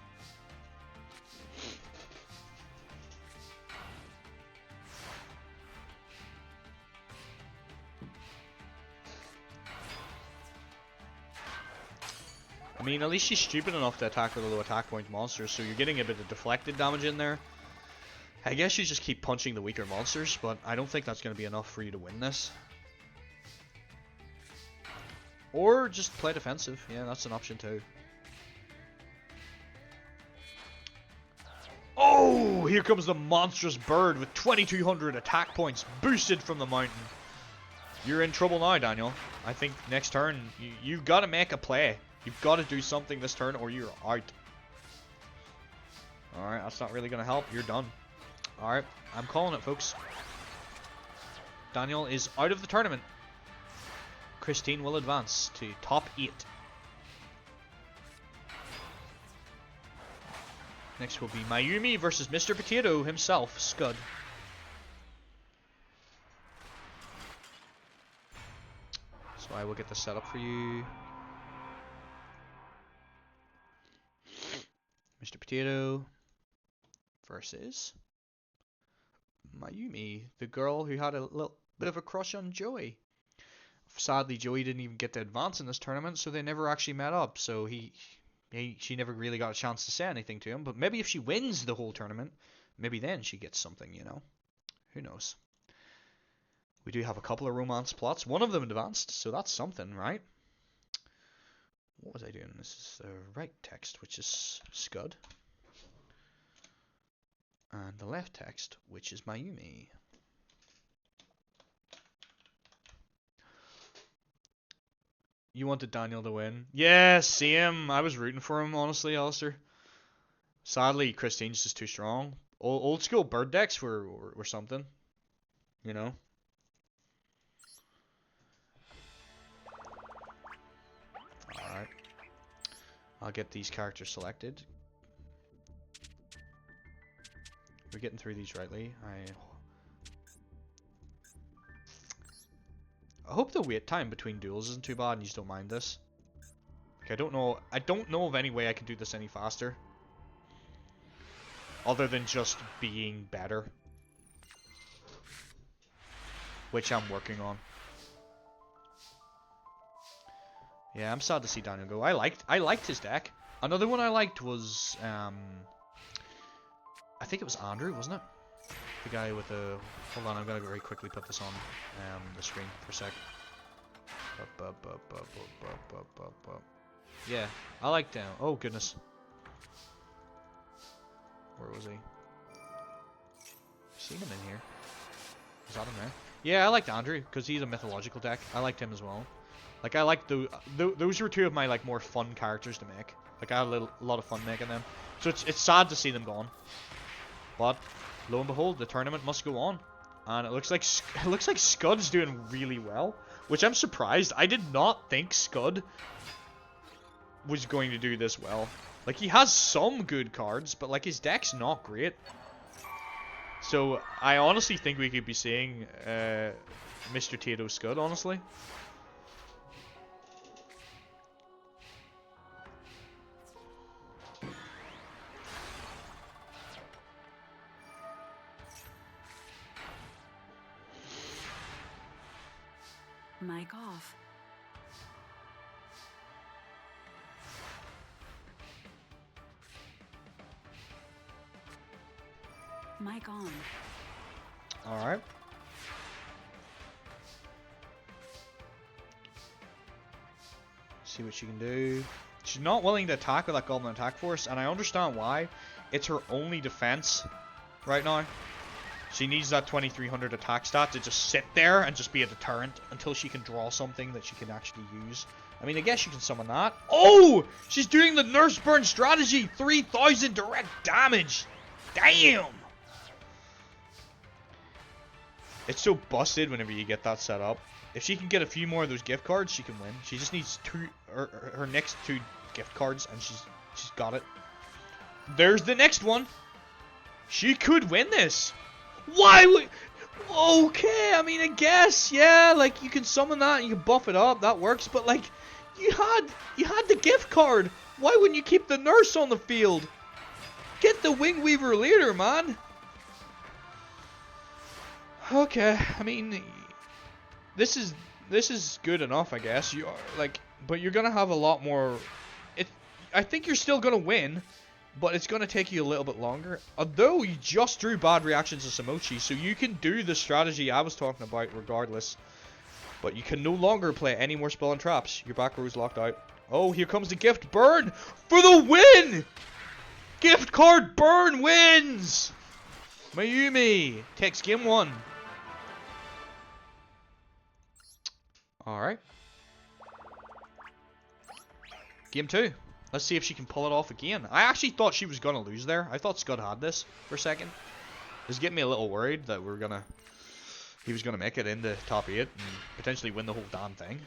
Speaker 3: I mean, at least she's stupid enough to attack with a low attack point monster, so you're getting a bit of deflected damage in there. I guess you just keep punching the weaker monsters, but I don't think that's going to be enough for you to win this. Or just play defensive. Yeah, that's an option too. Oh, here comes the monstrous bird with 2200 attack points boosted from the mountain. You're in trouble now, Daniel. I think next turn, you've got to make a play. You've got to do something this turn or you're out. Alright, that's not really going to help. You're done. Alright, I'm calling it, folks. Daniel is out of the tournament. Christine will advance to top 8. Next will be Mayumi versus Mr. Potato himself, Scud. So I will get this set up for you. Mr. Potato versus Mayumi, the girl who had a little bit of a crush on Joey. Sadly, Joey didn't even get to advance in this tournament, so they never actually met up. So she never really got a chance to say anything to him. But maybe if she wins the whole tournament, maybe then she gets something, you know? Who knows? We do have a couple of romance plots. One of them advanced, so that's something, right? What was I doing? This is the right text, which is Scud. And the left text, which is Mayumi. You wanted Daniel to win? Yeah, same. I was rooting for him, honestly, Alistair. Sadly, Christine's just too strong. Old school bird decks were something, you know? Alright. I'll get these characters selected. We're getting through these rightly. I hope the wait time between duels isn't too bad and you just don't mind this. Okay, I don't know of any way I can do this any faster. Other than just being better. Which I'm working on. Yeah, I'm sad to see Daniel go. I liked his deck. Another one I liked was I think it was Andrew, wasn't it? The guy with the... Hold on, I'm gonna very quickly put this on the screen for a sec. Yeah, I liked him. Oh goodness. Where was he? Seen him in here. Is that him there? Yeah, I liked Andrew because he's a mythological deck. I liked him as well. Like I liked those were two of my like more fun characters to make. Like I had a lot of fun making them. So it's sad to see them gone. But lo and behold, the tournament must go on, and it looks like Scud's doing really well, which I'm surprised. I did not think Scud was going to do this well. Like he has some good cards, but like his deck's not great. So I honestly think we could be seeing Mr. Tato Scud, honestly.
Speaker 1: Mic off. Mic on.
Speaker 3: Alright. See what she can do. She's not willing to attack with that Goblin Attack Force, and I understand why. It's her only defense right now. She needs that 2300 attack stat to just sit there and just be a deterrent until she can draw something that she can actually use. I mean, I guess you can summon that. Oh! She's doing the Nurse Burn strategy! 3000 direct damage! Damn! It's so busted whenever you get that set up. If she can get a few more of those gift cards, she can win. She just needs her next 2 gift cards, and she's got it. There's the next one! She could win this! Why would... Okay, I mean, I guess, yeah, like, you can summon that and you can buff it up, that works, but, like, you had the gift card! Why wouldn't you keep the nurse on the field? Get the Wing Weaver later, man! Okay, I mean, this is good enough, I guess. You are, like, but you're gonna have a lot more... I think you're still gonna win, but it's going to take you a little bit longer. Although you just drew bad reactions to Samochi, so you can do the strategy I was talking about regardless. But you can no longer play any more spell and traps. Your back row is locked out. Oh, here comes the gift burn for the win! Gift card burn wins! Mayumi takes game 1. Alright. Game 2. Let's see if she can pull it off again. I actually thought she was gonna lose there. I thought Scud had this for a second. It was getting me a little worried that he was gonna make it into top 8 and potentially win the whole damn thing.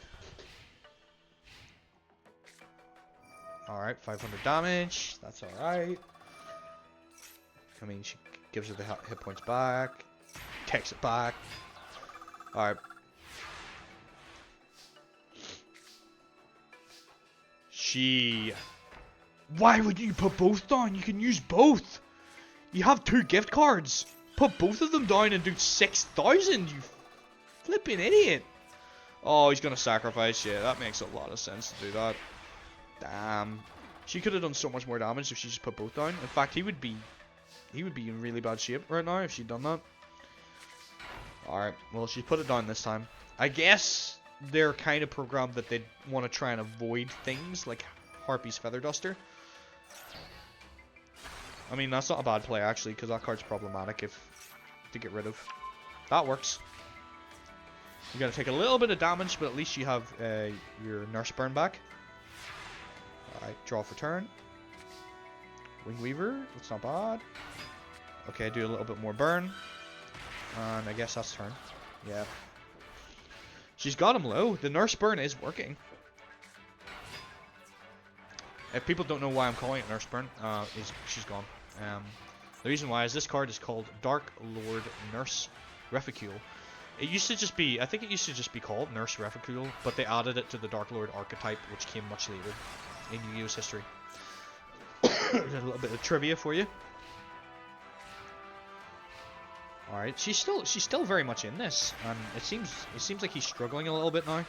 Speaker 3: Alright, 500 damage. That's alright. I mean, she gives her the hit points back. Takes it back. Alright. Why would you put both down? You can use both. You have 2 gift cards. Put both of them down and do 6,000. You flipping idiot. Oh, he's gonna sacrifice. Yeah, that makes a lot of sense to do that. Damn. She could have done so much more damage if she just put both down. In fact, he would be in really bad shape right now if she'd done that. Alright, well, she put it down this time. I guess they're kind of programmed that they want to try and avoid things like Harpy's Feather Duster. I mean, that's not a bad play, actually, because that card's problematic to get rid of. That works. You're going to take a little bit of damage, but at least you have your Nurse Burn back. Alright, draw for turn. Wing Weaver, that's not bad. Okay, do a little bit more burn. And I guess that's turn. Yeah. She's got him low. The Nurse Burn is working. If people don't know why I'm calling it Nurse Burn, she's gone. The reason why is this card is called Dark Lord Nurse Reficule. It used to just be, I think it used to just be called Nurse Reficule, but they added it to the Dark Lord archetype, which came much later in Yu-Gi-Oh's history. A little bit of trivia for you. Alright, she's still very much in this, and it seems like he's struggling a little bit now.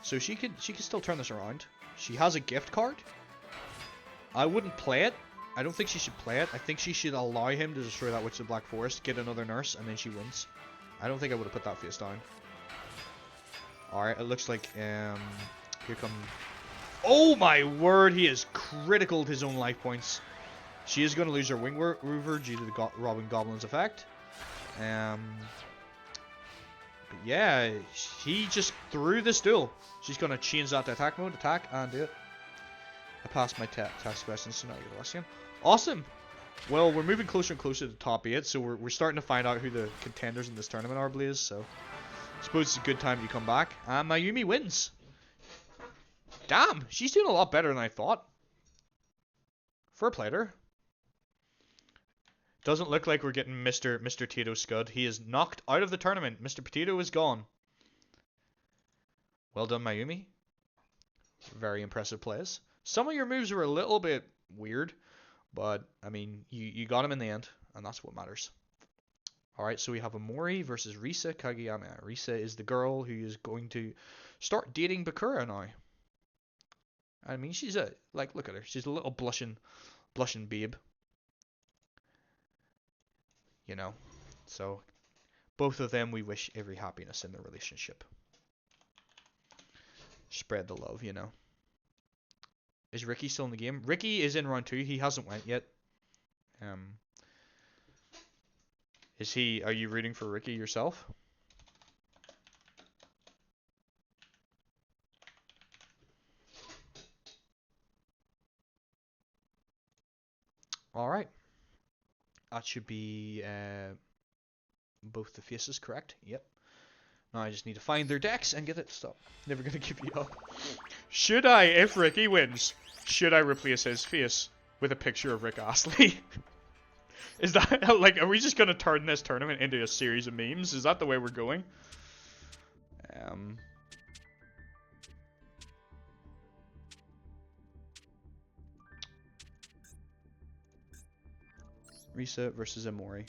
Speaker 3: So she could still turn this around. She has a gift card. I wouldn't play it. I don't think she should play it. I think she should allow him to destroy that Witch of the Black Forest, get another nurse, and then she wins. I don't think I would have put that face down. Alright, it looks like, here come... Oh my word, he has criticaled his own life points. She is going to lose her Wing Weaver due to the Robbing Goblins effect. But yeah, he just threw this duel. She's going to change that to attack mode, attack, and do it. I passed my task questions, so now I get the last one. Awesome! Well, we're moving closer and closer to top 8, so we're starting to find out who the contenders in this tournament are, Blaze, so I suppose it's a good time to come back. And Mayumi wins. Damn, she's doing a lot better than I thought. Fair play to her. Doesn't look like we're getting Mr. Tito Scud. He is knocked out of the tournament. Mr. Potato is gone. Well done, Mayumi. Very impressive plays. Some of your moves were a little bit weird, but, I mean, you got him in the end, and that's what matters. Alright, so we have Amori versus Risa Kageyama. Risa is the girl who is going to start dating Bakura now. I mean, she's look at her. She's a little blushing babe. You know, so both of them, we wish every happiness in their relationship. Spread the love, you know. Is Ricky still in the game? Ricky is in round 2. He hasn't went yet. Is he? Are you rooting for Ricky yourself? All right. That should be both the faces correct. Yep. Now I just need to find their decks and get it. Stop. Never gonna give you up. Should I, if Ricky wins, should I replace his face with a picture of Rick Astley? Is that, like, are we just gonna turn this tournament into a series of memes? Is that the way we're going? Risa versus Amori.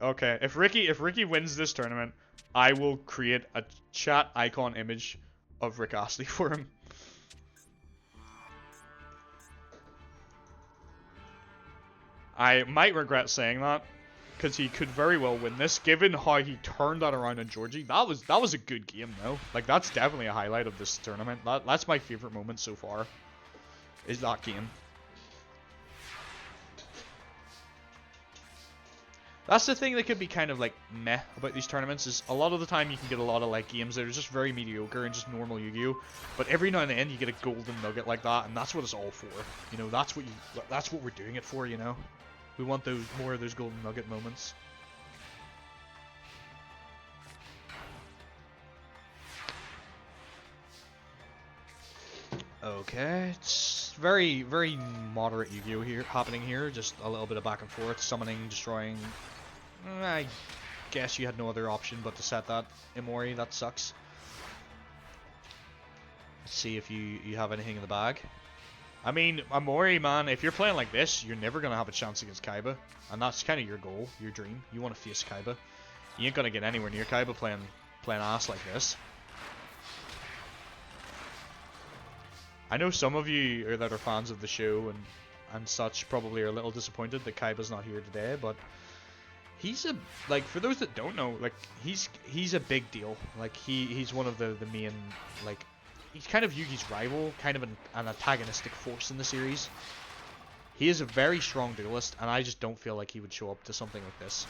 Speaker 3: Okay, if Ricky wins this tournament, I will create a chat icon image of Rick Astley for him. I might regret saying that, because he could very well win this, given how he turned that around on Georgie. That was a good game, though. Like, that's definitely a highlight of this tournament. That's my favorite moment so far, is that game. That's the thing that could be kind of like meh about these tournaments, is a lot of the time you can get a lot of like games that are just very mediocre and just normal Yu-Gi-Oh, but every now and then you get a golden nugget like that, and that's what it's all for. You know, that's what we're doing it for, you know. We want those more of those golden nugget moments. Okay, it's very, very moderate Yu-Gi-Oh here happening here. Just a little bit of back and forth, summoning, destroying. I guess you had no other option but to set that Imori. That sucks. Let's see if you have anything in the bag. I mean, Imori, man, if you're playing like this, you're never gonna have a chance against Kaiba, and that's kind of your goal, your dream. You want to face Kaiba. You ain't gonna get anywhere near Kaiba playing ass like this. I know some of you that are fans of the show and such probably are a little disappointed that Kaiba's not here today, but he's a, like, for those that don't know, like, he's a big deal. Like, he's one of the main, like, he's kind of Yugi's rival, kind of an antagonistic force in the series. He is a very strong duelist, and I just don't feel like he would show up to something like this.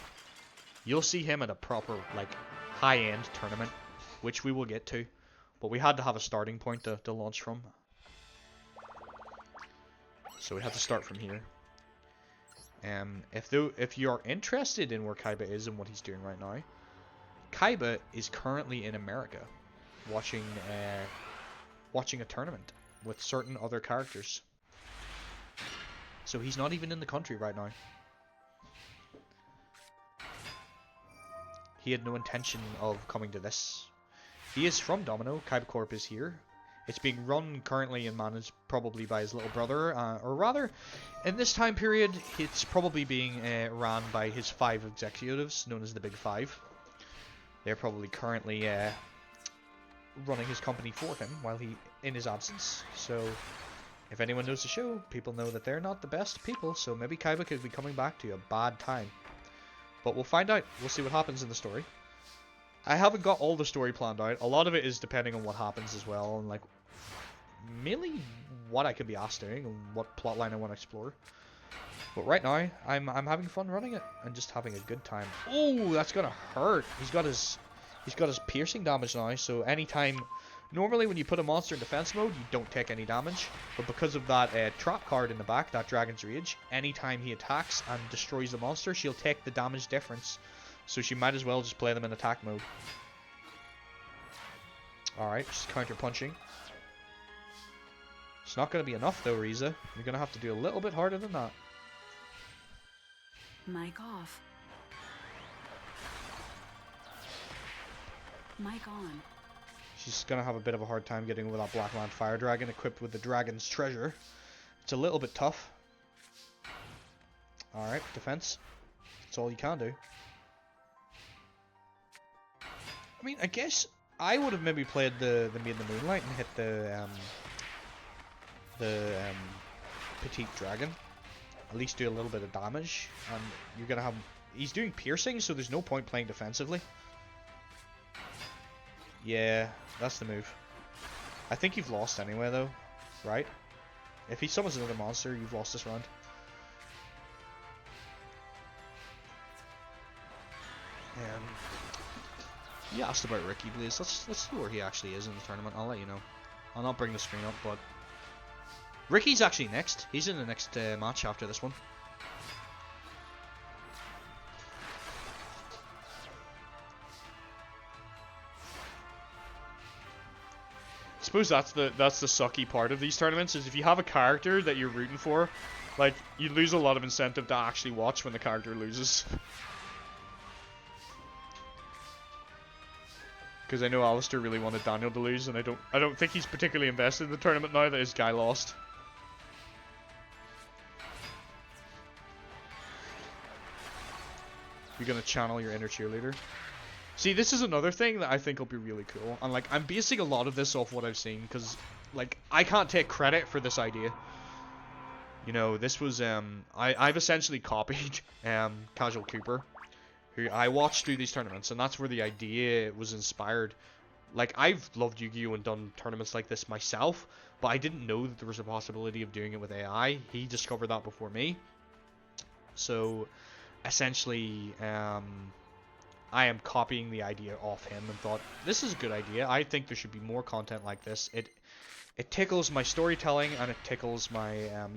Speaker 3: You'll see him at a proper, like, high-end tournament, which we will get to, but we had to have a starting point to launch from. So we have to start from here. If you are interested in where Kaiba is and what he's doing right now, Kaiba is currently in America, watching a tournament with certain other characters. So he's not even in the country right now. He had no intention of coming to this. He is from Domino. Kaiba Corp is here. It's being run currently and managed probably by his little brother, or rather, in this time period, it's probably being ran by his 5 executives, known as the Big Five. They're probably currently running his company for him while in his absence. So, if anyone knows the show, people know that they're not the best people, so maybe Kaiba could be coming back to a bad time. But we'll find out. We'll see what happens in the story. I haven't got all the story planned out. A lot of it is depending on what happens as well, and like mainly what I could be asked doing and what plotline I want to explore. But right now, I'm having fun running it and just having a good time. Oh, that's gonna hurt. He's got his piercing damage now, so anytime. Normally, when you put a monster in defense mode, you don't take any damage. But because of that trap card in the back, that Dragon's Rage, anytime he attacks and destroys the monster, she'll take the damage difference. So she might as well just play them in attack mode. Alright, just counter punching. It's not going to be enough though, Riza. You're going to have to do a little bit harder than that.
Speaker 1: Mic off. Mic on.
Speaker 3: She's going to have a bit of a hard time getting with that Blackland Fire Dragon equipped with the Dragon's Treasure. It's a little bit tough. Alright, defense. That's all you can do. I mean, I guess I would have maybe played the Maid in the Moonlight and hit the Petite Dragon. At least do a little bit of damage. And you're going to have... He's doing piercing, so there's no point playing defensively. Yeah, that's the move. I think you've lost anyway, though. Right? If he summons another monster, you've lost this round. You asked about Ricky Blaze. Let's see where he actually is in the tournament. I'll let you know. I'll not bring the screen up, but Ricky's actually next. He's in the next match after this one. I suppose that's the sucky part of these tournaments, is if you have a character that you're rooting for, like, you lose a lot of incentive to actually watch when the character loses. Because I know Alistair really wanted Daniel to lose, and I don't think he's particularly invested in the tournament now that his guy lost. You're gonna channel your inner cheerleader. See, this is another thing that I think will be really cool, and like, I'm basing a lot of this off what I've seen, because like, I can't take credit for this idea. You know, this was I've essentially copied Casual Cooper, who I watched through these tournaments, and that's where the idea was inspired. Like, I've loved Yu-Gi-Oh! And done tournaments like this myself, but I didn't know that there was a possibility of doing it with AI. He discovered that before me. So, essentially, I am copying the idea off him and thought, this is a good idea. I think there should be more content like this. It tickles my storytelling and it tickles my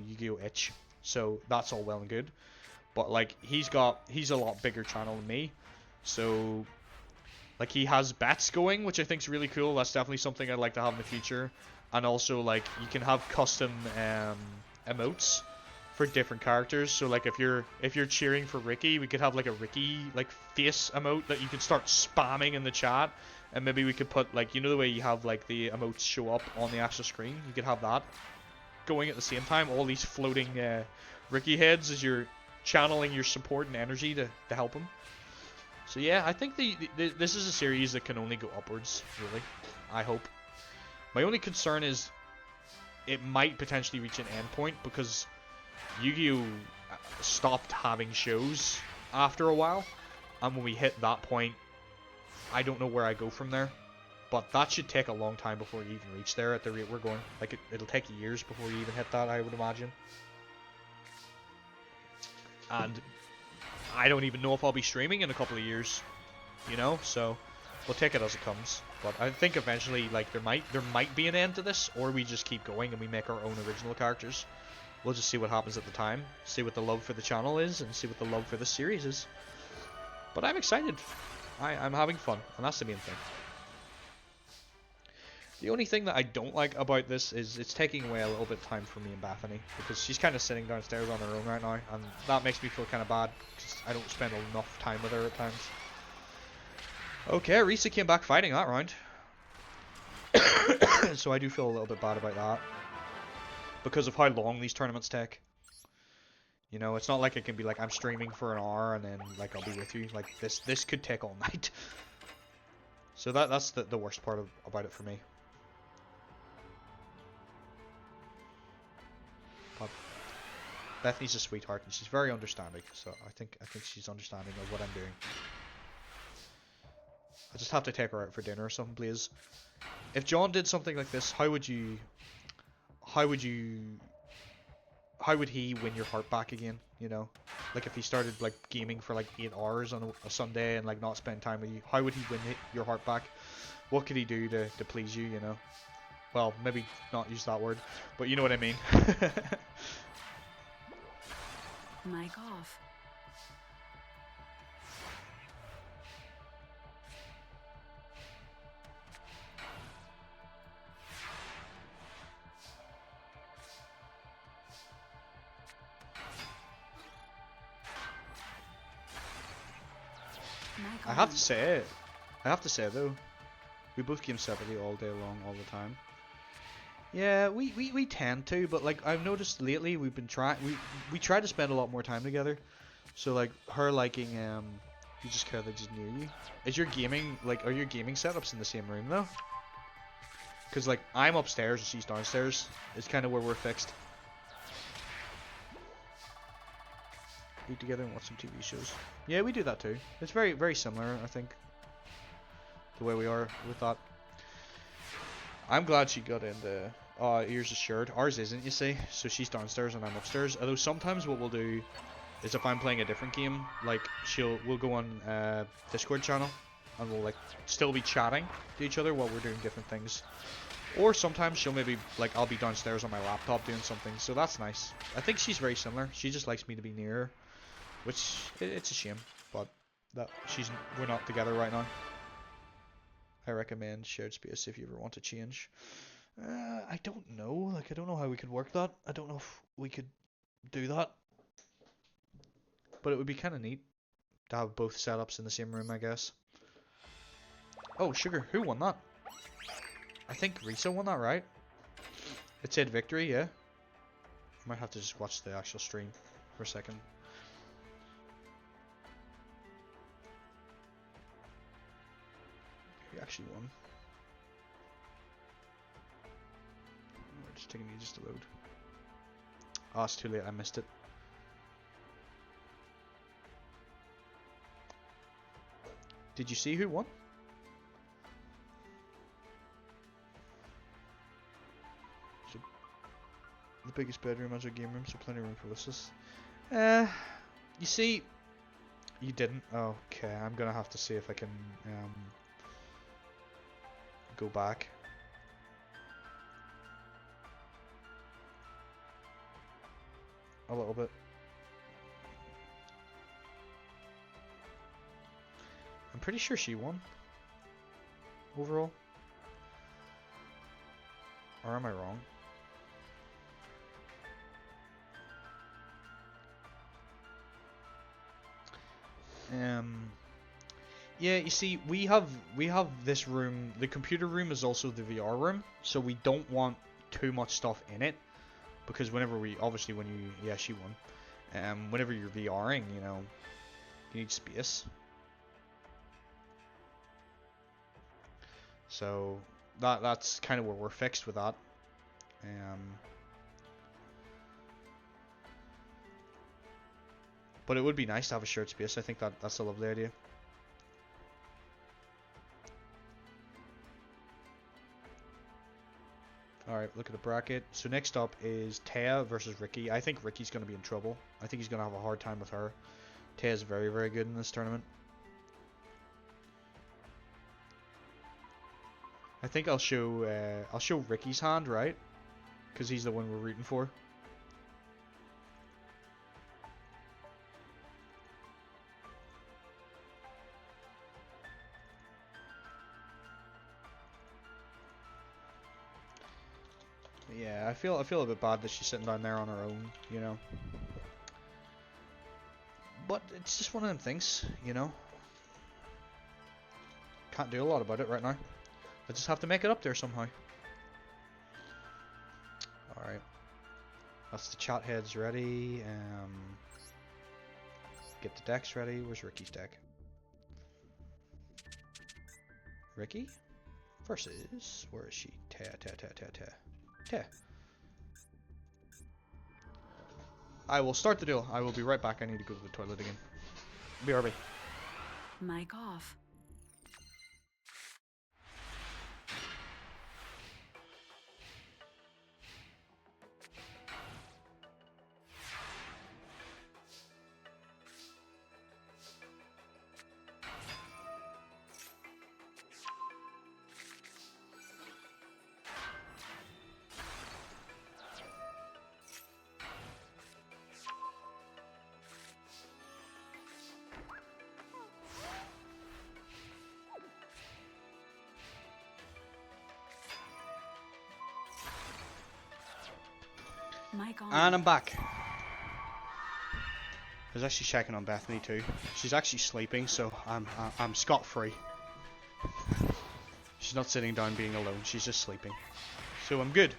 Speaker 3: Yu-Gi-Oh itch. So that's all well and good. But like he's a lot bigger channel than me. So like he has bets going, which I think is really cool. That's definitely something I'd like to have in the future. And also like you can have custom emotes for different characters. So like if you're cheering for Ricky, we could have like a Ricky like face emote that you could start spamming in the chat. And maybe we could put like, you know the way you have like the emotes show up on the actual screen? You could have that going at the same time. All these floating Ricky heads as you're channeling your support and energy to help him. So yeah, I think this is a series that can only go upwards, really. I hope. My only concern is it might potentially reach an endpoint because Yu-Gi-Oh! Stopped having shows after a while. And when we hit that point, I don't know where I go from there. But that should take a long time before you even reach there at the rate we're going. Like, it'll take years before you even hit that, I would imagine. And I don't even know if I'll be streaming in a couple of years, you know? So, we'll take it as it comes. But I think eventually, like, there might be an end to this, or we just keep going and we make our own original characters. We'll just see what happens at the time, see what the love for the channel is, and see what the love for the series is. But I'm excited. I'm having fun, and that's the main thing. The only thing that I don't like about this is it's taking away a little bit of time for me and Bethany, because she's kind of sitting downstairs on her own right now, and that makes me feel kind of bad, because I don't spend enough time with her at times. Okay, Risa came back fighting that round. So I do feel a little bit bad about that, because of how long these tournaments take. You know, it's not like it can be like, I'm streaming for an hour, and then, like, I'll be with you. Like, this could take all night. So that's the worst part about it for me. But Bethany's a sweetheart and she's very understanding, so I think she's understanding of what I'm doing. I just have to take her out for dinner or something, please. If John did something like this, how would he win your heart back again? You know, like if he started like gaming for like 8 hours on a Sunday and like not spend time with you, how would he win your heart back? What could he do to please you? You know, well, maybe not use that word, but you know what I mean.
Speaker 1: Mic off. Mic
Speaker 3: I have to say though, we both game separately all day long, all the time. Yeah, we tend to, but like I've noticed lately we've been we try to spend a lot more time together. So like her liking you just kind of just near you. Is your gaming are your gaming setups in the same room though? Cause like I'm upstairs and she's downstairs. It's kind of where we're fixed. Eat together and watch some TV shows. Yeah, we do that too. It's very, very similar, I think, the way we are with that. I'm glad she got into ears assured. Ours isn't, you see. So she's downstairs and I'm upstairs. Although sometimes what we'll do is if I'm playing a different game, like we'll go on Discord channel and we'll like still be chatting to each other while we're doing different things. Or sometimes she'll maybe I'll be downstairs on my laptop doing something. So that's nice. I think she's very similar. She just likes me to be near her. Which, it's a shame, but we're not together right now. I recommend shared space if you ever want to change. I don't know, I don't know how we could work that. I don't know if we could do that. But it would be kind of neat to have both setups in the same room, I guess. Oh, sugar, who won that? I think Risa won that, right? It said victory, yeah? I might have to just watch the actual stream for a second. Actually won. Oh, it's taking ages to load. Oh, it's too late, I missed it. Did you see who won? So, the biggest bedroom has a game room, so plenty of room for listeners. You see, You didn't? Okay, I'm gonna have to see if I can go back. A little bit. I'm pretty sure she won. Overall. Or am I wrong? Yeah, you see, we have this room. The computer room is also the VR room, so we don't want too much stuff in it, because whenever we, obviously when you, yeah, she won. Whenever you're VRing, you know, you need space. So that's kind of where we're fixed with that. But it would be nice to have a shared space. I think that's a lovely idea. Alright, look at the bracket. So next up is Taya versus Ricky. I think Ricky's going to be in trouble. I think he's going to have a hard time with her. Taya's very, very good in this tournament. I think I'll show Ricky's hand, right? Because he's the one we're rooting for. Yeah, I feel a bit bad that she's sitting down there on her own, you know. But it's just one of them things, you know. Can't do a lot about it right now. I just have to make it up there somehow. Alright. That's the chat heads ready. Get the decks ready. Where's Ricky's deck? Ricky? Versus... Where is she? Taya. I will start the duel. I will be right back. I need to go to the toilet again. BRB.
Speaker 1: Mic off. Mic on.
Speaker 2: And I'm back. I was actually checking on Bethany too. She's actually sleeping, so I'm scot-free. She's not sitting down being alone. She's just sleeping. So I'm good.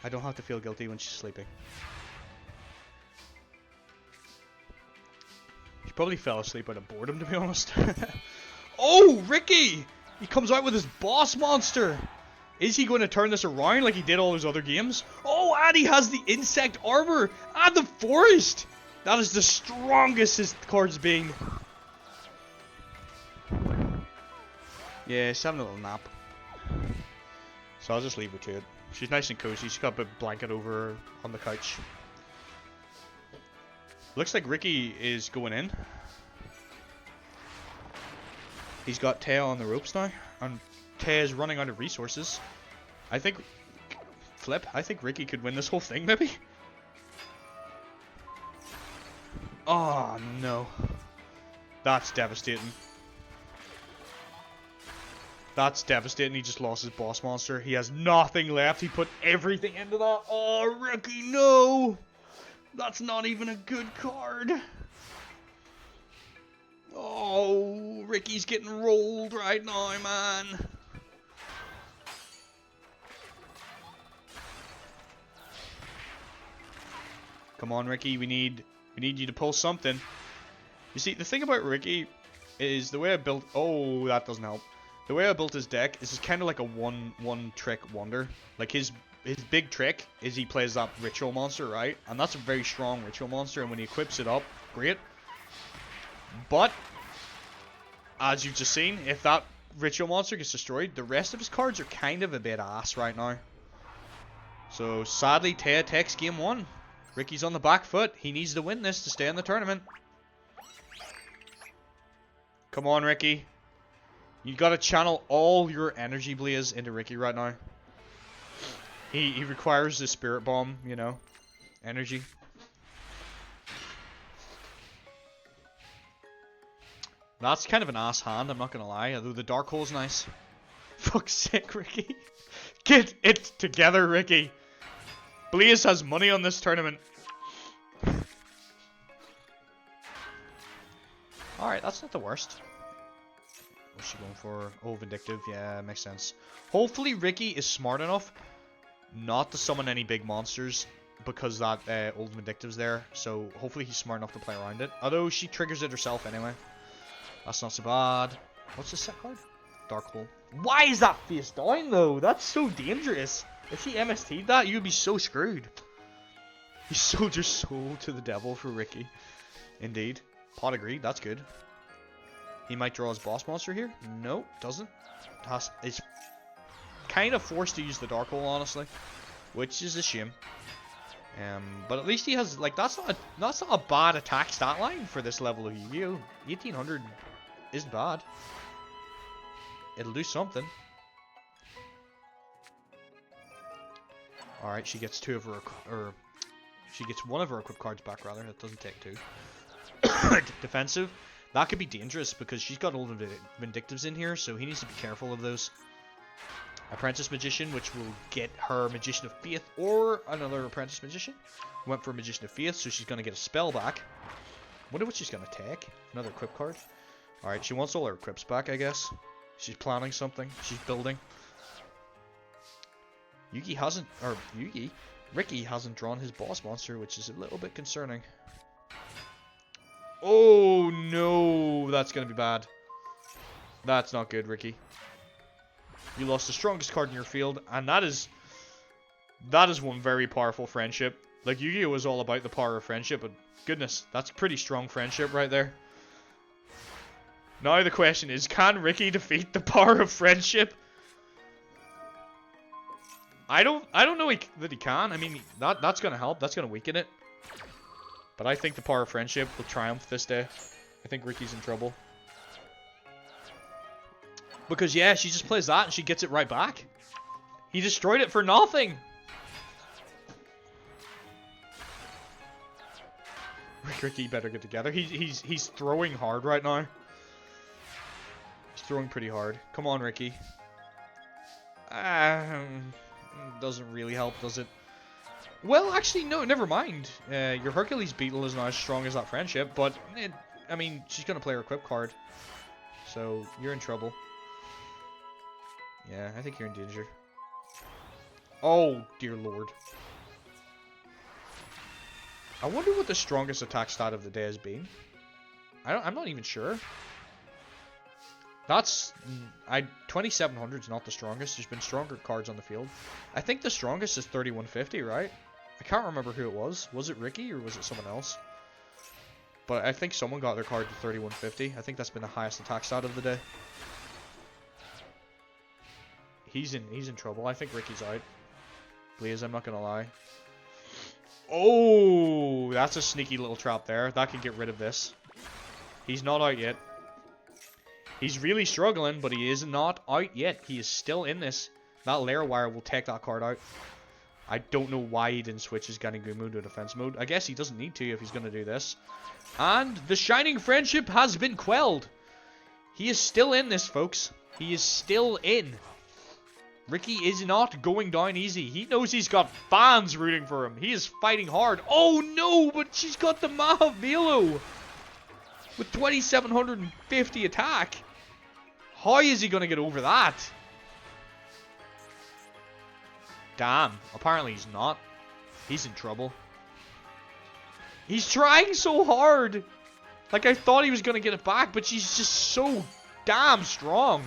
Speaker 2: I don't have to feel guilty when she's sleeping. She probably fell asleep out of boredom, to be honest. Oh, Ricky! He comes out with his boss monster. Is he going to turn this around like he did all his other games? Oh, and he has the insect armor and the forest. That is the strongest his card's been. Yeah, she's having a little nap. So I'll just leave her to it. She's nice and cozy. She's got a big blanket over her on the couch. Looks like Ricky is going in. He's got Taya on the ropes now. And Taya's running out of resources. I think... Flip. I think Ricky could win this whole thing, maybe? Oh, no. That's devastating. That's devastating. He just lost his boss monster. He has nothing left. He put everything into that. Oh, Ricky, no! That's not even a good card. Oh, Ricky's getting rolled right now, man. Come on, Ricky. We need you to pull something. You see, the thing about Ricky is the way I built... Oh, that doesn't help. The way I built his deck is kind of like a one trick wonder. Like his big trick is he plays that ritual monster, right? And that's a very strong ritual monster, and when he equips it up, great. But as you've just seen, if that ritual monster gets destroyed, the rest of his cards are kind of a bit ass right now. So sadly, Taya takes game 1. Ricky's on the back foot. He needs to win this to stay in the tournament.
Speaker 3: Come on, Ricky. You gotta channel all your energy, Blaze, into Ricky right now. He requires the spirit bomb, you know, energy. That's kind of an ass hand, I'm not gonna lie, although the dark hole's nice. Fuck's sake, Ricky. Get it together, Ricky. Blaze has money on this tournament. Alright, that's not the worst. What's she going for? Oh, Vindictive. Yeah, makes sense. Hopefully Ricky is smart enough not to summon any big monsters because that old Vindictive's there. So hopefully he's smart enough to play around it. Although she triggers it herself anyway. That's not so bad. What's this set card? Dark Hole. Why is that face down though? That's so dangerous. If she MST'd that, you'd be so screwed. You sold your soul to the devil for Ricky. Indeed. Pot of Greed, that's good. He might draw his boss monster here. No, doesn't. It's kind of forced to use the Dark Hole, honestly, which is a shame. But at least he has, like, that's not a bad attack stat line for this level of Yu-Gi-Oh. 1800 isn't bad. It'll do something. All right, she gets she gets one of her equipped cards back, rather. That doesn't take two. Defensive. That could be dangerous because she's got all the Vindictives in here, so he needs to be careful of those. Apprentice Magician, which will get her Magician of Faith or another Apprentice Magician. Went for Magician of Faith, so she's going to get a spell back. Wonder what she's going to take. Another equip card. Alright, she wants all her equips back, I guess. She's planning something. She's building. Ricky hasn't drawn his boss monster, which is a little bit concerning. Oh no, that's gonna be bad. That's not good, Ricky. You lost the strongest card in your field, and that is one very powerful friendship. Like, Yu-Gi-Oh is all about the power of friendship, but goodness, that's pretty strong friendship right there. Now the question is, can Ricky defeat the power of friendship? I don't know that he can. I mean, that's gonna help. That's gonna weaken it. But I think the power of friendship will triumph this day. I think Ricky's in trouble. Because, yeah, she just plays that and she gets it right back. He destroyed it for nothing. Ricky better get together. He's throwing hard right now. He's throwing pretty hard. Come on, Ricky. Doesn't really help, does it? Well, actually, no, never mind. Your Hercules Beetle is not as strong as that friendship, but, I mean, she's going to play her equip card. So, you're in trouble. Yeah, I think you're in danger. Oh, dear lord. I wonder what the strongest attack stat of the day has been. I'm not even sure. That's... 2700 is not the strongest. There's been stronger cards on the field. I think the strongest is 3150, right? I can't remember who it was. Was it Ricky or was it someone else? But I think someone got their card to 3150. I think that's been the highest attack stat of the day. He's in trouble. I think Ricky's out. Please, I'm not gonna lie. Oh, that's a sneaky little trap there. That can get rid of this. He's not out yet. He's really struggling, but he is not out yet. He is still in this. That layer wire will take that card out. I don't know why he didn't switch his Ganigumu to defense mode. I guess he doesn't need to if he's going to do this. And the Shining Friendship has been quelled. He is still in this, folks. He is still in. Ricky is not going down easy. He knows he's got fans rooting for him. He is fighting hard. Oh no, but she's got the Mahavelo with 2750 attack. How is he going to get over that? Damn, apparently he's not. He's in trouble. He's trying so hard. Like, I thought he was going to get it back, but she's just so damn strong.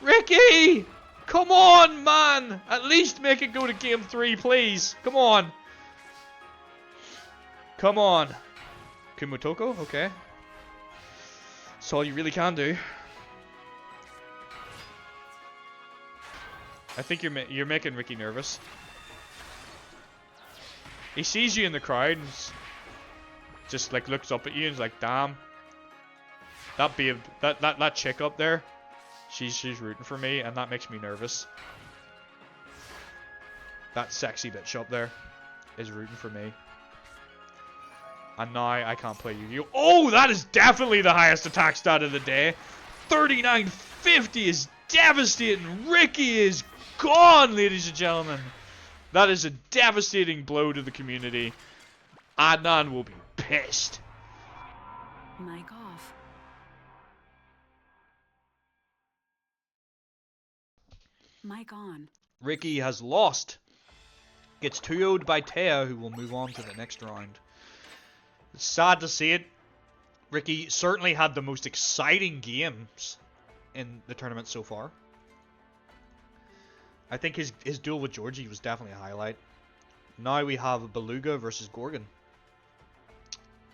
Speaker 3: Ricky! Come on, man! At least make it go to game 3, please. Come on. Come on. Kumotoko? Okay. That's all you really can do. I think you're making Ricky nervous. He sees you in the crowd and just like looks up at you and is like, damn, That babe, that chick up there, she's rooting for me, and that makes me nervous. That sexy bitch up there is rooting for me. And now I can't play Yu-Gi-Oh! Oh, that is definitely the highest attack stat of the day. 3950 is devastating. Ricky is gone, ladies and gentlemen. That is a devastating blow to the community. Adnan will be pissed.
Speaker 1: Mic off. Mic on.
Speaker 2: Ricky has lost. Gets 2-0'd by Taya, who will move on to the next round. It's sad to see it. Ricky certainly had the most exciting games in the tournament so far. I think his duel with Georgie was definitely a highlight. Now we have Beluga versus Gorgon.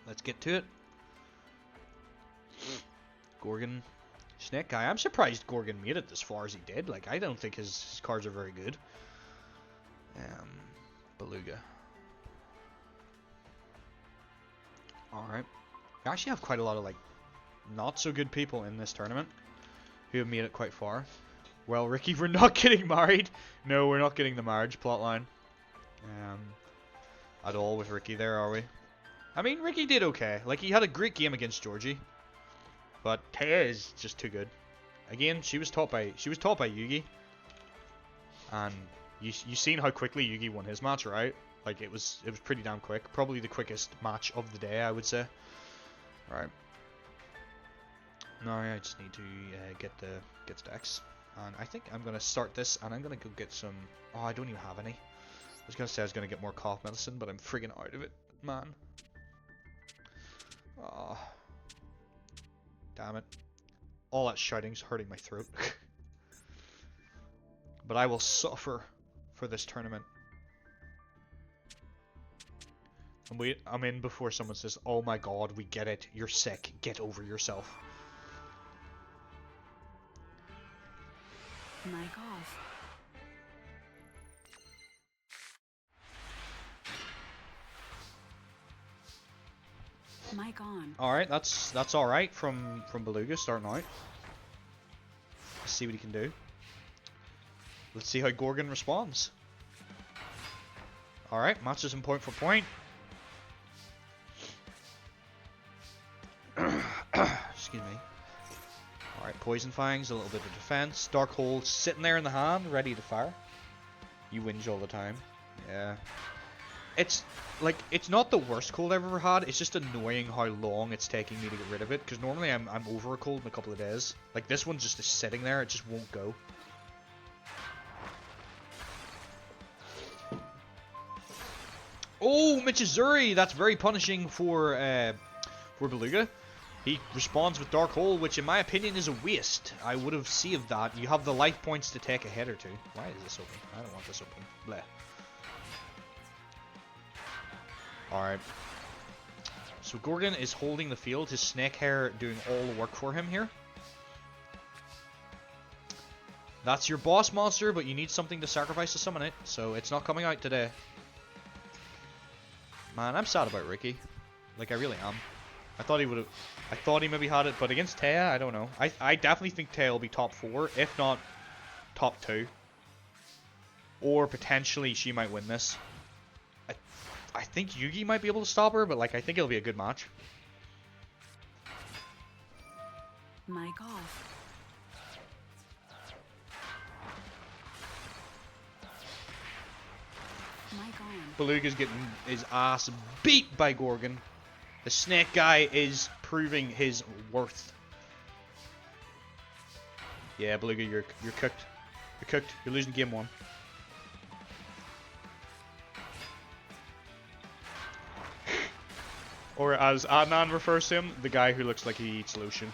Speaker 2: Let's get to it. Gorgon, Snake Guy. I'm surprised Gorgon made it as far as he did. Like, I don't think his cards are very good. Beluga. Alright. We actually have quite a lot of, like, not so good people in this tournament who have made it quite far. Well, Ricky, we're not getting married. No, we're not getting the marriage plotline. At all with Ricky there, are we? I mean, Ricky did okay. Like, he had a great game against Georgie. But Taya is just too good. Again, she was taught by Yugi. And you seen how quickly Yugi won his match, right? Like, it was pretty damn quick. Probably the quickest match of the day, I would say. Right. Now I just need to get stacks. And I think I'm gonna start this, and I'm gonna go get some. Oh, I don't even have any. I was gonna say I was gonna get more cough medicine, but I'm friggin' out of it, man. Oh, damn it! All that shouting's hurting my throat. But I will suffer for this tournament. And I'm in before someone says, "Oh my God, we get it. You're sick. Get over yourself."
Speaker 1: Mic off. Mic on.
Speaker 3: All right, that's all right from Beluga starting out. Let's see what he can do. Let's see how Gorgon responds. All right, matches him point for point. Excuse me. Alright, Poison Fangs, a little bit of defense. Dark Hole sitting there in the hand, ready to fire. You whinge all the time. Yeah. It's, like, it's not the worst cold I've ever had. It's just annoying how long it's taking me to get rid of it. Because normally I'm over a cold in a couple of days. Like, this one just is sitting there. It just won't go. Oh, Michizuri! That's very punishing for Beluga. He responds with Dark Hole, which in my opinion is a waste. I would have saved that. You have the life points to take a hit or two. Why is this open? I don't want this open. Bleh. Alright. So Gorgon is holding the field. His snake hair doing all the work for him here. That's your boss monster, but you need something to sacrifice to summon it. So it's not coming out today. Man, I'm sad about Ricky. Like, I really am. I thought he maybe had it, but against Taya, I don't know. I definitely think Taya will be top 4, if not top 2. Or potentially she might win this. I think Yugi might be able to stop her, but like I think it'll be a good match.
Speaker 1: Mic off. Mic on.
Speaker 3: Beluga's getting his ass beat by Gorgon. The snake guy is proving his worth. Yeah, Beluga, you're cooked. You're cooked. You're losing game 1. Or as Adnan refers to him, the guy who looks like he eats lotion.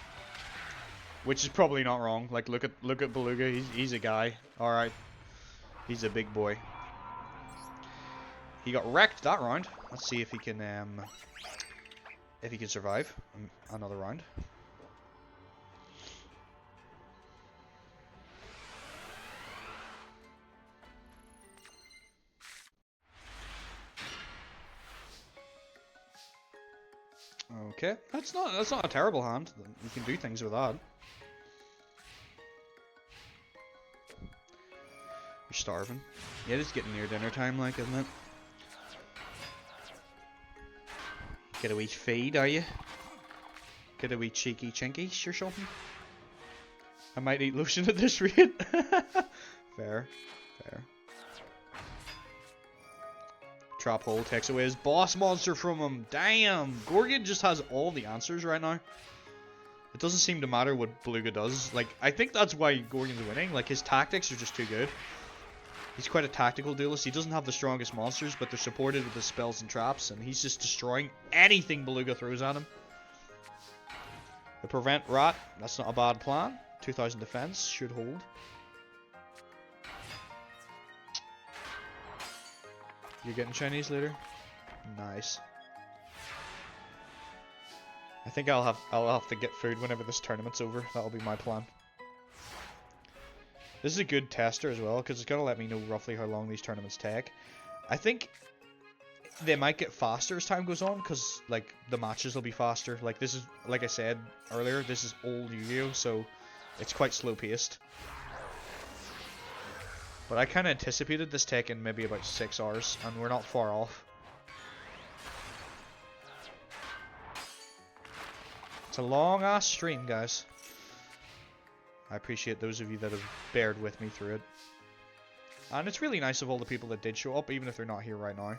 Speaker 3: Which is probably not wrong. Like look at Beluga, he's a guy. Alright. He's a big boy. He got wrecked that round. Let's see if he can survive another round. Okay, that's not a terrible hand. You can do things with that. You're starving. Yeah, it's getting near dinner time, like, isn't it? Get a wee feed, are you? Get a wee cheeky chinkies or something? I might eat lotion at this rate. Fair. Fair. Trap hole takes away his boss monster from him. Damn! Gorgon just has all the answers right now. It doesn't seem to matter what Beluga does. Like, I think that's why Gorgon's winning. Like, his tactics are just too good. He's quite a tactical duelist. He doesn't have the strongest monsters, but they're supported with his spells and traps, and he's just destroying anything Beluga throws at him. The prevent rat, that's not a bad plan. 2000 defense, should hold. You're getting Chinese later? Nice. I think I'll have to get food whenever this tournament's over. That'll be my plan. This is a good tester as well, because it's going to let me know roughly how long these tournaments take. I think they might get faster as time goes on, because, like, the matches will be faster. Like, this is, like I said earlier, this is old Yu-Gi-Oh, so it's quite slow-paced. But I kind of anticipated this taking maybe about 6 hours, and we're not far off. It's a long-ass stream, guys. I appreciate those of you that have bared with me through it. And it's really nice of all the people that did show up, even if they're not here right now.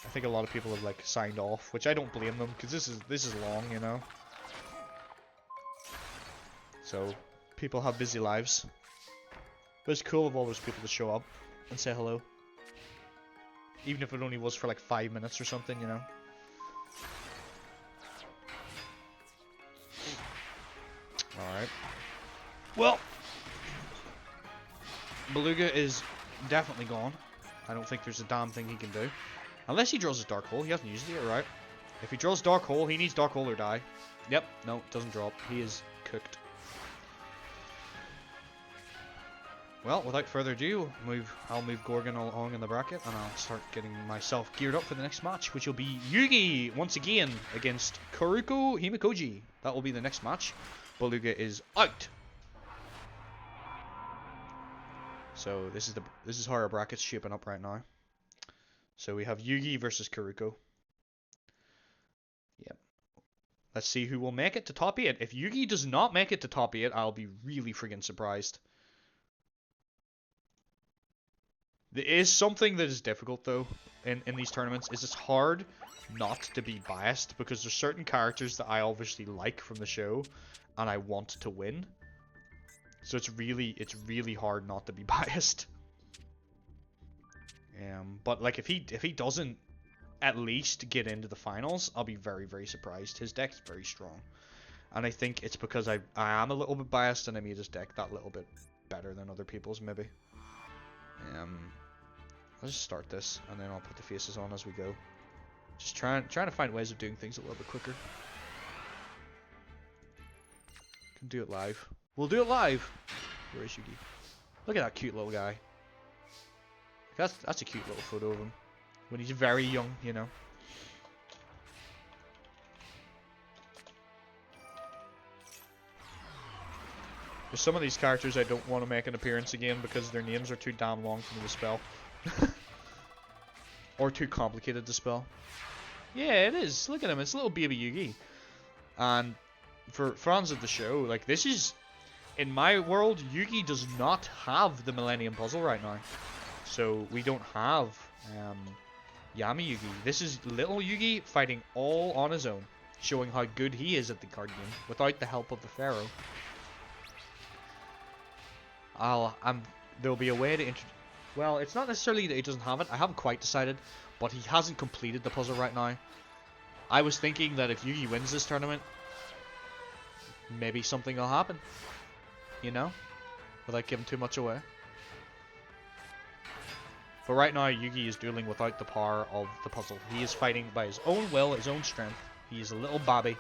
Speaker 3: I think a lot of people have, like, signed off, which I don't blame them, because this is long, you know? So, people have busy lives. But it's cool of all those people to show up and say hello. Even if it only was for, like, 5 minutes or something, you know? Alright. Well, Beluga is definitely gone. I don't think there's a damn thing he can do. Unless he draws his Dark Hole. He hasn't used it yet, right? If he draws Dark Hole, he needs Dark Hole or die. Yep, no, doesn't drop. He is cooked. Well, without further ado, I'll move Gorgon along in the bracket, and I'll start getting myself geared up for the next match, which will be Yugi once again against Karuko Himikoji. That will be the next match. Beluga is out. So this is how our bracket's shaping up right now. So we have Yugi versus Karuko. Yep. Let's see who will make it to top 8. If Yugi does not make it to top 8, I'll be really friggin' surprised. There is something that is difficult though in these tournaments. Is it's hard not to be biased, because there's certain characters that I obviously like from the show and I want to win. So it's really hard not to be biased. But like if he doesn't at least get into the finals, I'll be very, very surprised. His deck's very strong. And I think it's because I am a little bit biased and I made his deck that little bit better than other people's maybe. I'll just start this and then I'll put the faces on as we go. Just trying to find ways of doing things a little bit quicker. Can do it live. We'll do it live. Where is Yugi? Look at that cute little guy. That's a cute little photo of him when he's very young, you know. There's some of these characters I don't want to make an appearance again because their names are too damn long for me to spell. Or too complicated to spell. Yeah, it is. Look at him. It's little baby Yugi. And for fans of the show, like, this is... In my world, Yugi does not have the Millennium Puzzle right now. So, we don't have Yami Yugi. This is little Yugi fighting all on his own. Showing how good he is at the card game, without the help of the Pharaoh. There'll be a way to well, it's not necessarily that he doesn't have it. I haven't quite decided, but he hasn't completed the puzzle right now. I was thinking that if Yugi wins this tournament, maybe something will happen. You know? Without giving too much away. But right now, Yugi is dueling without the power of the puzzle. He is fighting by his own will, his own strength. He is a little babby.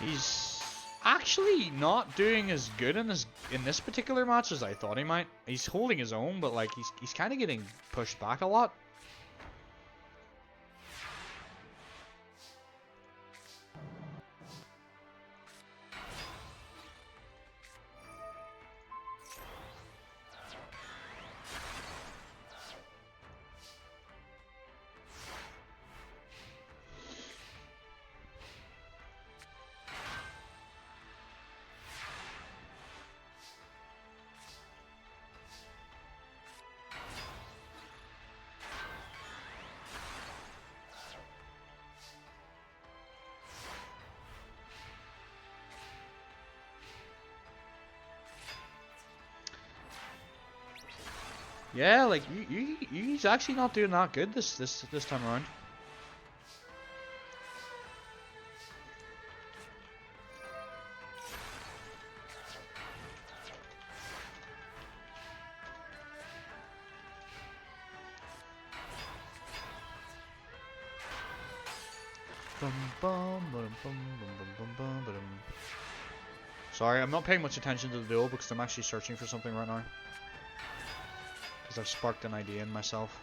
Speaker 3: He's actually not doing as good in this particular match as I thought he might. He's holding his own, but like he's kind of getting pushed back a lot. Yeah, like he's actually not doing that good this time around. Sorry, I'm not paying much attention to the duel because I'm actually searching for something right now. Because I've sparked an idea in myself.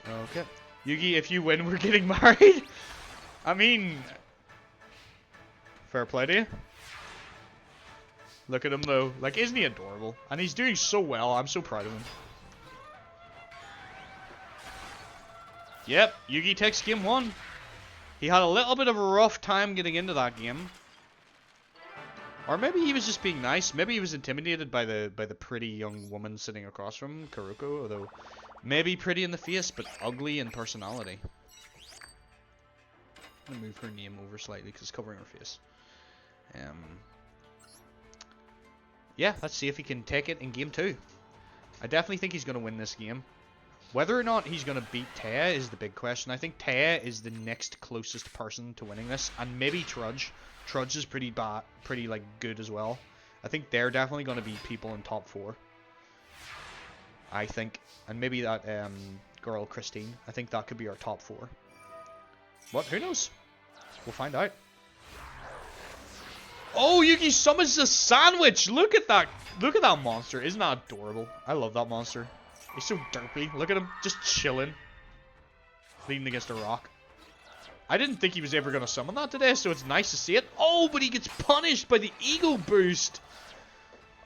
Speaker 3: Okay. Yugi, if you win, we're getting married? I mean... Fair play to you. Look at him though. Like, isn't he adorable? And he's doing so well. I'm so proud of him. Yep, Yugi takes game 1. He had a little bit of a rough time getting into that game. Or maybe he was just being nice. Maybe he was intimidated by the pretty young woman sitting across from him, Kuroko, although maybe pretty in the face, but ugly in personality. I'm gonna move her name over slightly because it's covering her face. Yeah, let's see if he can take it in game 2. I definitely think he's gonna win this game. Whether or not he's going to beat Taya is the big question. I think Taya is the next closest person to winning this. And maybe Trudge. Trudge is pretty like good as well. I think they're definitely going to be people in top 4. I think. And maybe that girl, Christine. I think that could be our top 4. What? Who knows? We'll find out. Oh, Yugi summons a sandwich! Look at that! Look at that monster. Isn't that adorable? I love that monster. He's so derpy. Look at him, just chilling. Leaning against a rock. I didn't think he was ever going to summon that today, so it's nice to see it. Oh, but he gets punished by the ego boost.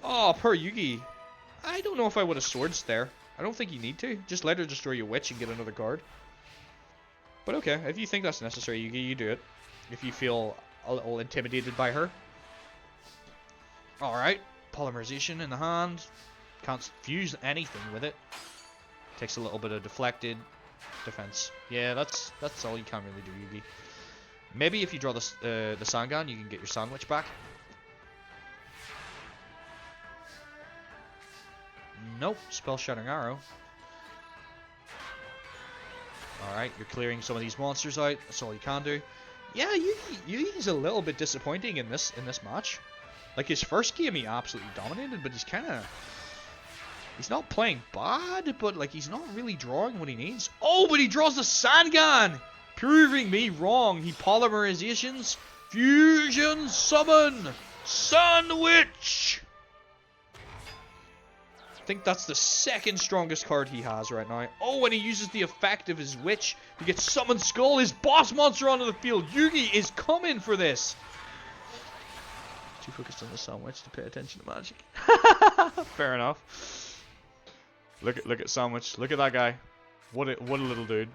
Speaker 3: Oh, poor Yugi. I don't know if I would have swords there. I don't think you need to. Just let her destroy your witch and get another card. But okay, if you think that's necessary, Yugi, you do it. If you feel a little intimidated by her. Alright, polymerization in the hand. Can't fuse anything with it. Takes a little bit of deflected defense. Yeah, that's all you can really do, Yugi. Maybe if you draw the Sangan, you can get your sandwich back. Nope, spell shattering arrow. Alright, you're clearing some of these monsters out. That's all you can do. Yeah, Yugi's a little bit disappointing in this match. Like his first game he absolutely dominated, but he's not playing bad, but like he's not really drawing what he needs. Oh, but he draws the Sangan! Proving me wrong. He polymerizations, fusion, summon, sandwich! I think that's the second strongest card he has right now. Oh, and he uses the effect of his witch to get Summon Skull, his boss monster, onto the field. Yugi is coming for this. Too focused on the sandwich to pay attention to magic. Fair enough. Look at Sandwich. Look at that guy. What a little dude.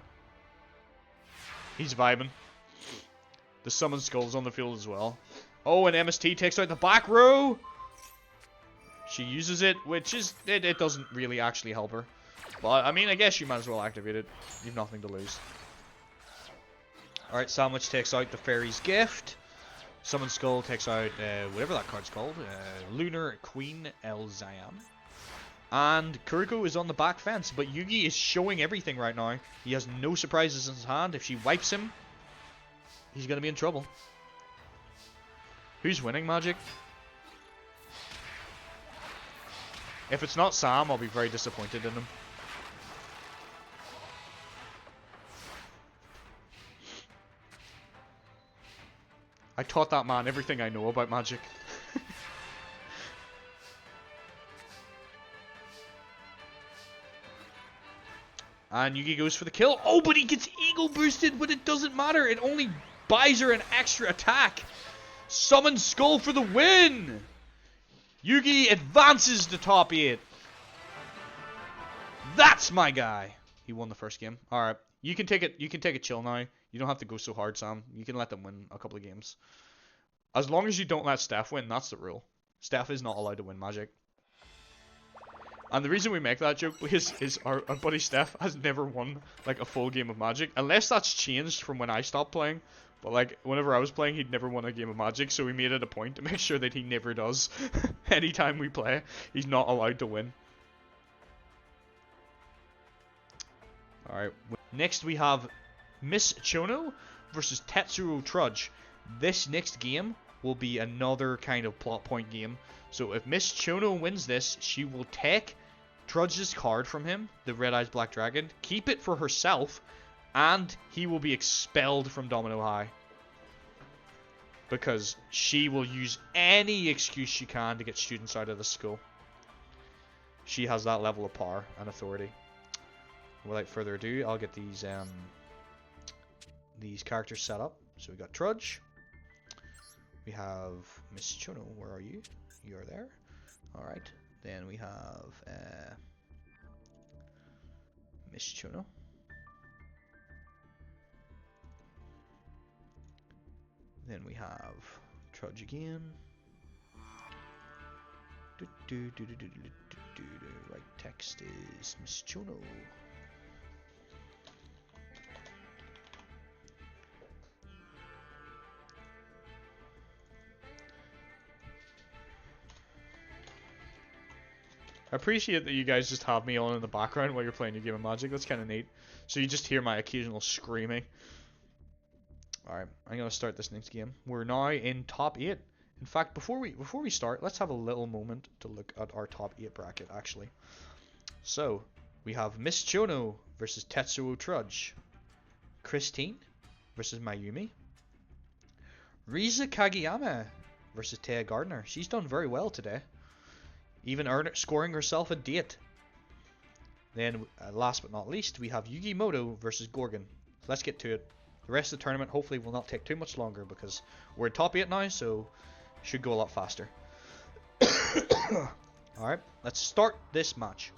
Speaker 3: He's vibing. The Summon Skull's on the field as well. Oh, and MST takes out the back row. She uses it, which is it doesn't really actually help her. But I mean, I guess you might as well activate it. You've nothing to lose. Alright, Sandwich takes out the Fairy's Gift. Summon Skull takes out whatever that card's called. Lunar Queen El Zayam. And Kuriko is on the back fence, but Yugi is showing everything right now. He has no surprises in his hand. If she wipes him, he's going to be in trouble. Who's winning, Magic? If it's not Sam, I'll be very disappointed in him. I taught that man everything I know about magic. And Yugi goes for the kill. Oh, but he gets ego boosted, but it doesn't matter. It only buys her an extra attack. Summon Skull for the win! Yugi advances to top 8. That's my guy. He won the first game. Alright. You can take it chill now. You don't have to go so hard, Sam. You can let them win a couple of games. As long as you don't let Steph win, that's the rule. Steph is not allowed to win Magic. And the reason we make that joke is our buddy Steph has never won like a full game of Magic. Unless that's changed from when I stopped playing. But like, whenever I was playing, he'd never won a game of Magic. So we made it a point to make sure that he never does. Anytime we play, he's not allowed to win. Alright. Next we have Miss Chono versus Tetsuro Trudge. This next game will be another kind of plot point game. So if Miss Chono wins this, she will take Trudge's card from him, the Red Eyes Black Dragon, keep it for herself, and he will be expelled from Domino High. Because she will use any excuse she can to get students out of the school. She has that level of power and authority. Without further ado, I'll get these characters set up. So we got Trudge. We have Miss Chono. Where are you? You're there. Alright. Then we have Miss Chono. Then we have Trudge again. Right text is Miss Chono. I appreciate that you guys just have me on in the background while you're playing your game of Magic. That's kind of neat. So you just hear my occasional screaming. Alright, I'm going to start this next game. We're now in top 8. In fact, before we start, let's have a little moment to look at our top 8 bracket, actually. So, we have Miss Chono versus Tetsuo Trudge. Christine versus Mayumi. Riza Kageyama versus Taya Gardner. She's done very well today. Even scoring herself a date. Then, last but not least, we have Yugi Moto versus Gorgon. Let's get to it. The rest of the tournament hopefully will not take too much longer because we're in top 8 now, so should go a lot faster. Alright, let's start this match.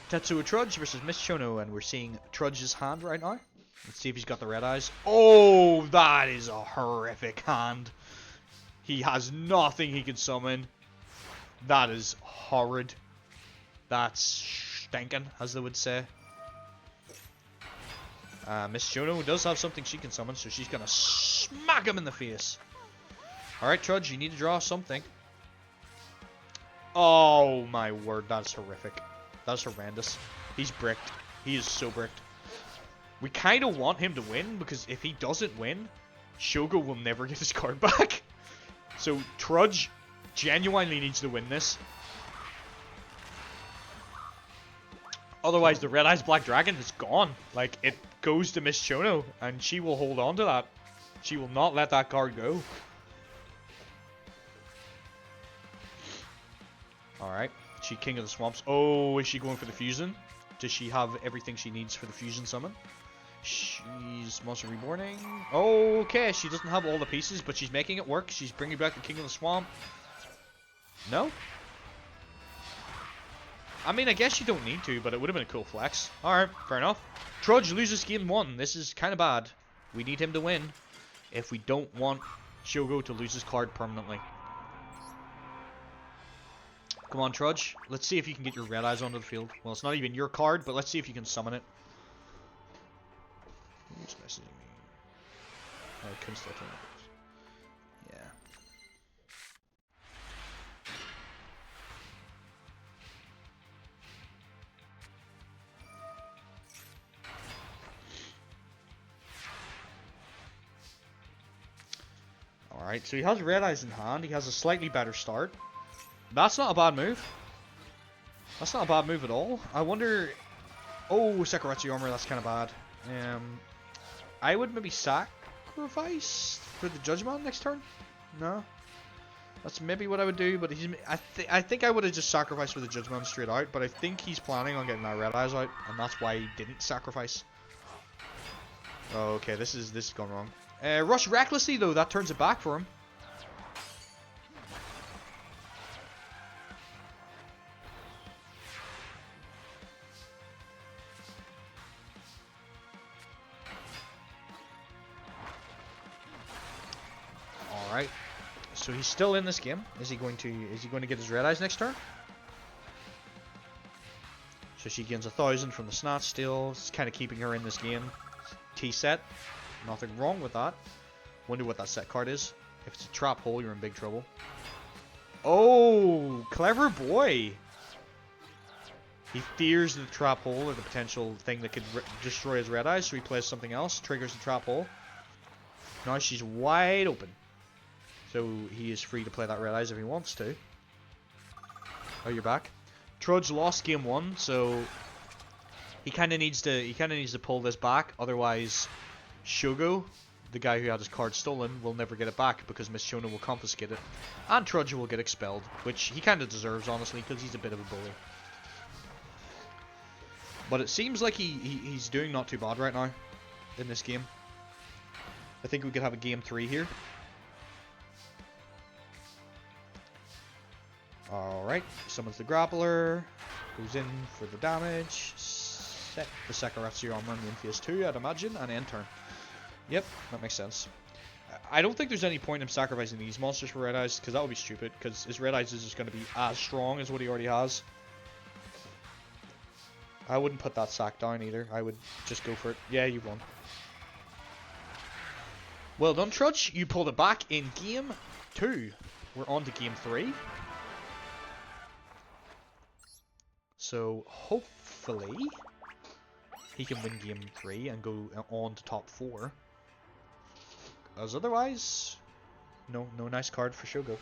Speaker 3: Tetsuo Trudge versus Miss Chono, and we're seeing Trudge's hand right now. Let's see if he's got the red eyes. Oh, that is a horrific hand. He has nothing he can summon. That is horrid. That's stinking, as they would say. Miss Chono does have something she can summon, so she's gonna smack him in the face. Alright, Trudge, you need to draw something. Oh my word, that's horrific. That's horrendous. He's bricked. He is so bricked. We kind of want him to win, because if he doesn't win, Shogo will never get his card back. So, Trudge genuinely needs to win this. Otherwise, the Red Eyes Black Dragon is gone. Like, it goes to Miss Chono, and she will hold on to that. She will not let that card go. Alright. She King of the Swamps. Oh, is she going for the fusion? Does she have everything she needs for the fusion summon? She's Monster Reborning. Okay, she doesn't have all the pieces, but she's making it work. She's bringing back the King of the Swamp. No? I mean, I guess you don't need to, but it would have been a cool flex. Alright, fair enough. Trudge loses game 1. This is kind of bad. We need him to win if we don't want Shogo to lose his card permanently. Come on, Trudge. Let's see if you can get your red eyes onto the field. Well, it's not even your card, but let's see if you can summon it. Who's messaging me? Oh, I couldn't start turning it. Yeah. Alright, so he has red eyes in hand. He has a slightly better start. That's not a bad move. That's not a bad move at all. I wonder... Oh, Sakaratsu armor, that's kind of bad. I would maybe sacrifice for the Judgment next turn? No? That's maybe what I would do, but I think I would have just sacrificed for the Judgment straight out, but I think he's planning on getting that Red Eyes out, and that's why he didn't sacrifice. Oh, okay, this is gone wrong. Rush recklessly though, that turns it back for him. Alright. So he's still in this game. Is he going to get his Red Eyes next turn? So she gains 1,000 from the Snatch still. It's kind of keeping her in this game. T-set. Nothing wrong with that. Wonder what that set card is. If it's a trap hole, you're in big trouble. Oh, clever boy. He fears the trap hole or the potential thing that could destroy his Red Eyes, so he plays something else, triggers the trap hole. Now she's wide open. So he is free to play that Red Eyes if he wants to. Oh, you're back. Trudge lost game 1, so he kind of needs to pull this back. Otherwise, Shogo, the guy who had his card stolen, will never get it back because Miss Chono will confiscate it, and Trudge will get expelled, which he kind of deserves, honestly, because he's a bit of a bully. But it seems like he's doing not too bad right now in this game. I think we could have a game 3 here. Alright, summons the grappler, goes in for the damage, set the Sakaratsu armor in phase 2, I'd imagine, and end turn. Yep, that makes sense. I don't think there's any point in sacrificing these monsters for Red Eyes, because that would be stupid, because his Red Eyes is just going to be as strong as what he already has. I wouldn't put that sack down either, I would just go for it. Yeah, you won. Well done, Trudge, you pulled it back in game 2. We're on to game 3. So, hopefully, he can win game 3 and go on to top 4. As otherwise, no nice card for Shogo.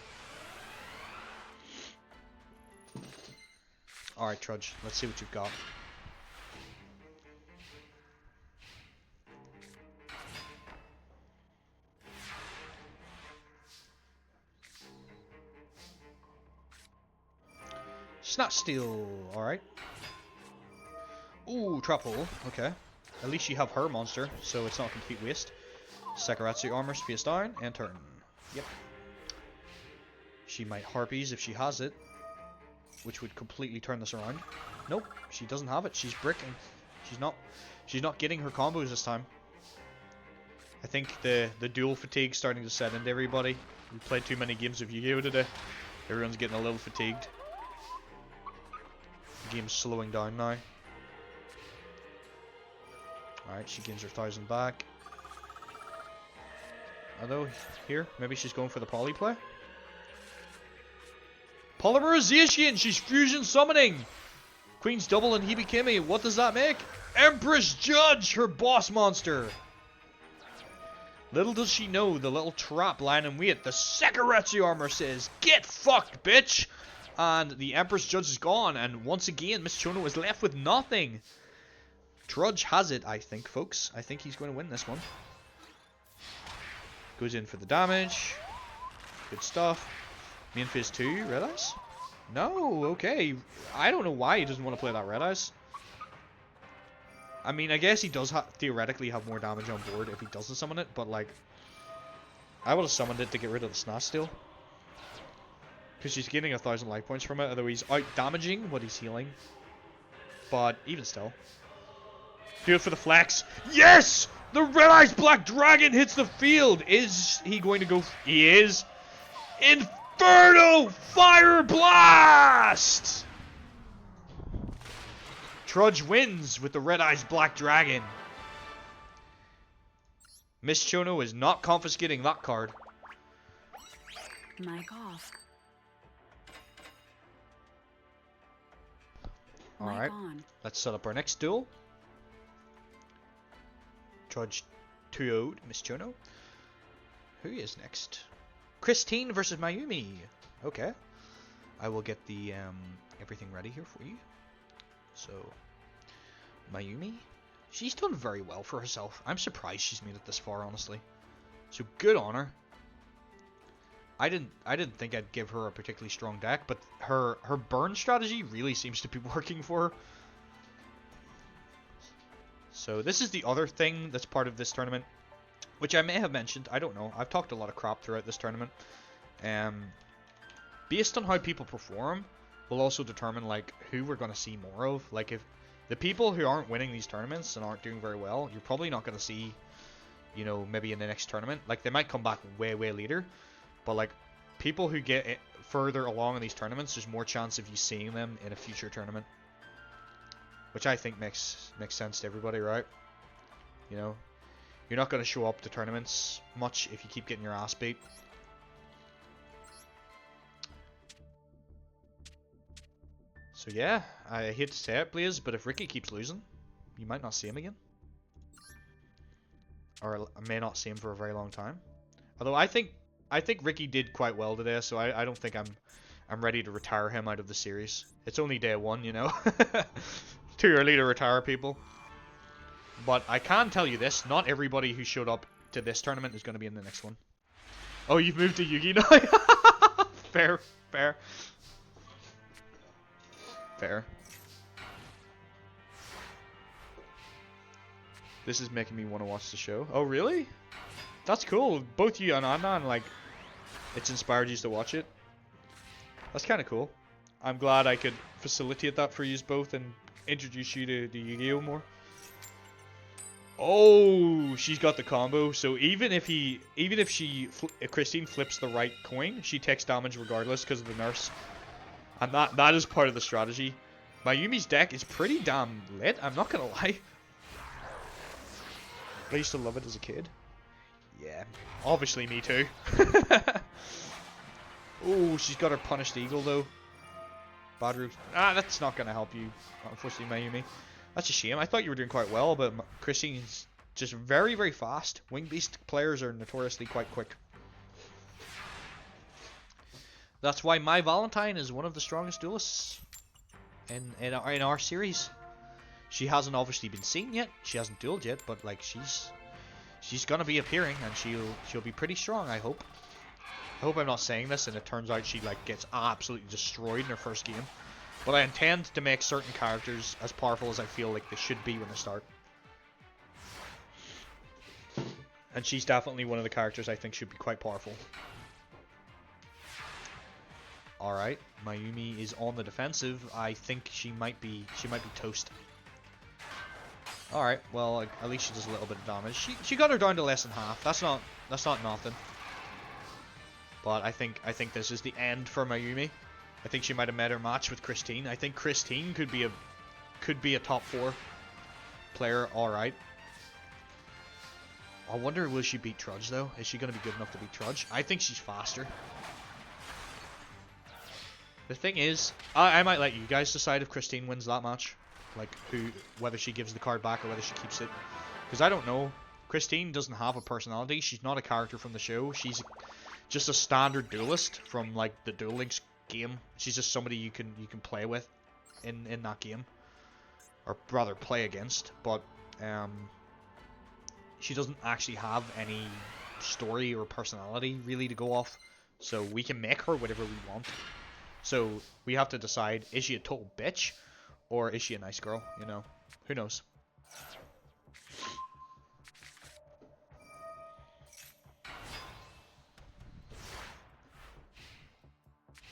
Speaker 3: Alright, Trudge, let's see what you've got. Snatch Steel, alright. Ooh, Trap Hole, okay. At least you have her monster, so it's not a complete waste. Sakaratsu armor, face down, and turn. Yep. She might Harpies if she has it, which would completely turn this around. Nope, she doesn't have it. She's bricking. She's not getting her combos this time. I think the duel fatigue starting to set into everybody. We played too many games of Yu-Gi-Oh today. Everyone's getting a little fatigued. The game's slowing down now. Alright, she gains her 1,000 back. Although, here, maybe she's going for the poly play. Polymerization! She's fusion summoning! Queen's double and Hibikimi, what does that make? Empress Judge, her boss monster! Little does she know the little trap lying in wait. The Sakaratsu armor says, "Get fucked, bitch!" And the Empress Judge is gone, and once again, Miss Chono is left with nothing. Trudge has it, I think, folks. I think he's going to win this one. Goes in for the damage. Good stuff. Main phase 2, Red Eyes? No, okay. I don't know why he doesn't want to play that Red Eyes. I mean, I guess he does theoretically have more damage on board if he doesn't summon it, but like, I would have summoned it to get rid of the Snatch Steel. Because she's getting 1,000 life points from it, although he's out damaging what he's healing. But even still. Do it for the flex. Yes! The Red Eyes Black Dragon hits the field! Is he going to go? He is. Inferno Fire Blast! Trudge wins with the Red Eyes Black Dragon. Miss Chono is not confiscating that card.
Speaker 1: Mic off.
Speaker 3: Alright, let's set up our next duel. Trudge 2-0'd Miss Chono. Who is next? Christine versus Mayumi. Okay. I will get the everything ready here for you. So, Mayumi, she's done very well for herself. I'm surprised she's made it this far, honestly. So good on her. I didn't think I'd give her a particularly strong deck, but her burn strategy really seems to be working for her. So this is the other thing that's part of this tournament, which I may have mentioned. I don't know. I've talked a lot of crap throughout this tournament. Based on how people perform, will also determine like who we're going to see more of. Like if the people who aren't winning these tournaments and aren't doing very well, you're probably not going to see, you know, maybe in the next tournament. Like they might come back way later, but like people who get it further along in these tournaments, there's more chance of you seeing them in a future tournament, which I think makes sense to everybody, right? You know, you're not going to show up to tournaments much if you keep getting your ass beat. So yeah, I hate to say it, Blaze, but if Ricky keeps losing, you might not see him again. Or I may not see him for a very long time. Although I think Ricky did quite well today, so I don't think I'm ready to retire him out of the series. It's only day one, you know. Too early to retire people. But I can tell you this, not everybody who showed up to this tournament is going to be in the next one. Oh, you've moved to Yugi now? Fair. Fair. This is making me want to watch the show. Oh, really? That's cool. Both you and Anna, like, it's inspired you to watch it. That's kind of cool. I'm glad I could facilitate that for you both and introduce you to Yu-Gi-Oh more. Oh, she's got the combo. So if Christine flips the right coin, she takes damage regardless because of the nurse. And that is part of the strategy. Mayumi's deck is pretty damn lit, I'm not gonna lie. I used to love it as a kid. Yeah, obviously me too. Oh, she's got her Punished Eagle though. Bad roof. That's not gonna help you, unfortunately, Mayumi. That's a shame. I thought you were doing quite well, but Christine's just very fast. Wing Beast players are notoriously quite quick. That's why my Valentine is one of the strongest duelists in our series. She hasn't obviously been seen yet. She hasn't dueled yet, but like she's gonna be appearing and she'll be pretty strong. I hope. I hope I'm not saying this and it turns out she like gets absolutely destroyed in her first game. But I intend to make certain characters as powerful as I feel like they should be when they start. And she's definitely one of the characters I think should be quite powerful. Alright, Mayumi is on the defensive. I think she might be toast. Alright, well at least she does a little bit of damage. She got her down to less than half. That's not nothing. But I think this is the end for Mayumi. I think she might have met her match with Christine. I think Christine could be a top 4 player, alright. I wonder will she beat Trudge though? Is she gonna be good enough to beat Trudge? I think she's faster. The thing is, I might let you guys decide if Christine wins that match. Like, whether she gives the card back or whether she keeps it. Because I don't know. Christine doesn't have a personality. She's not a character from the show. She's just a standard duelist from, like, the Duel Links game. She's just somebody you can play with in that game. Or rather, play against. But, she doesn't actually have any story or personality, really, to go off. So we can make her whatever we want. So we have to decide, is she a total bitch or is she a nice girl, you know? Who knows?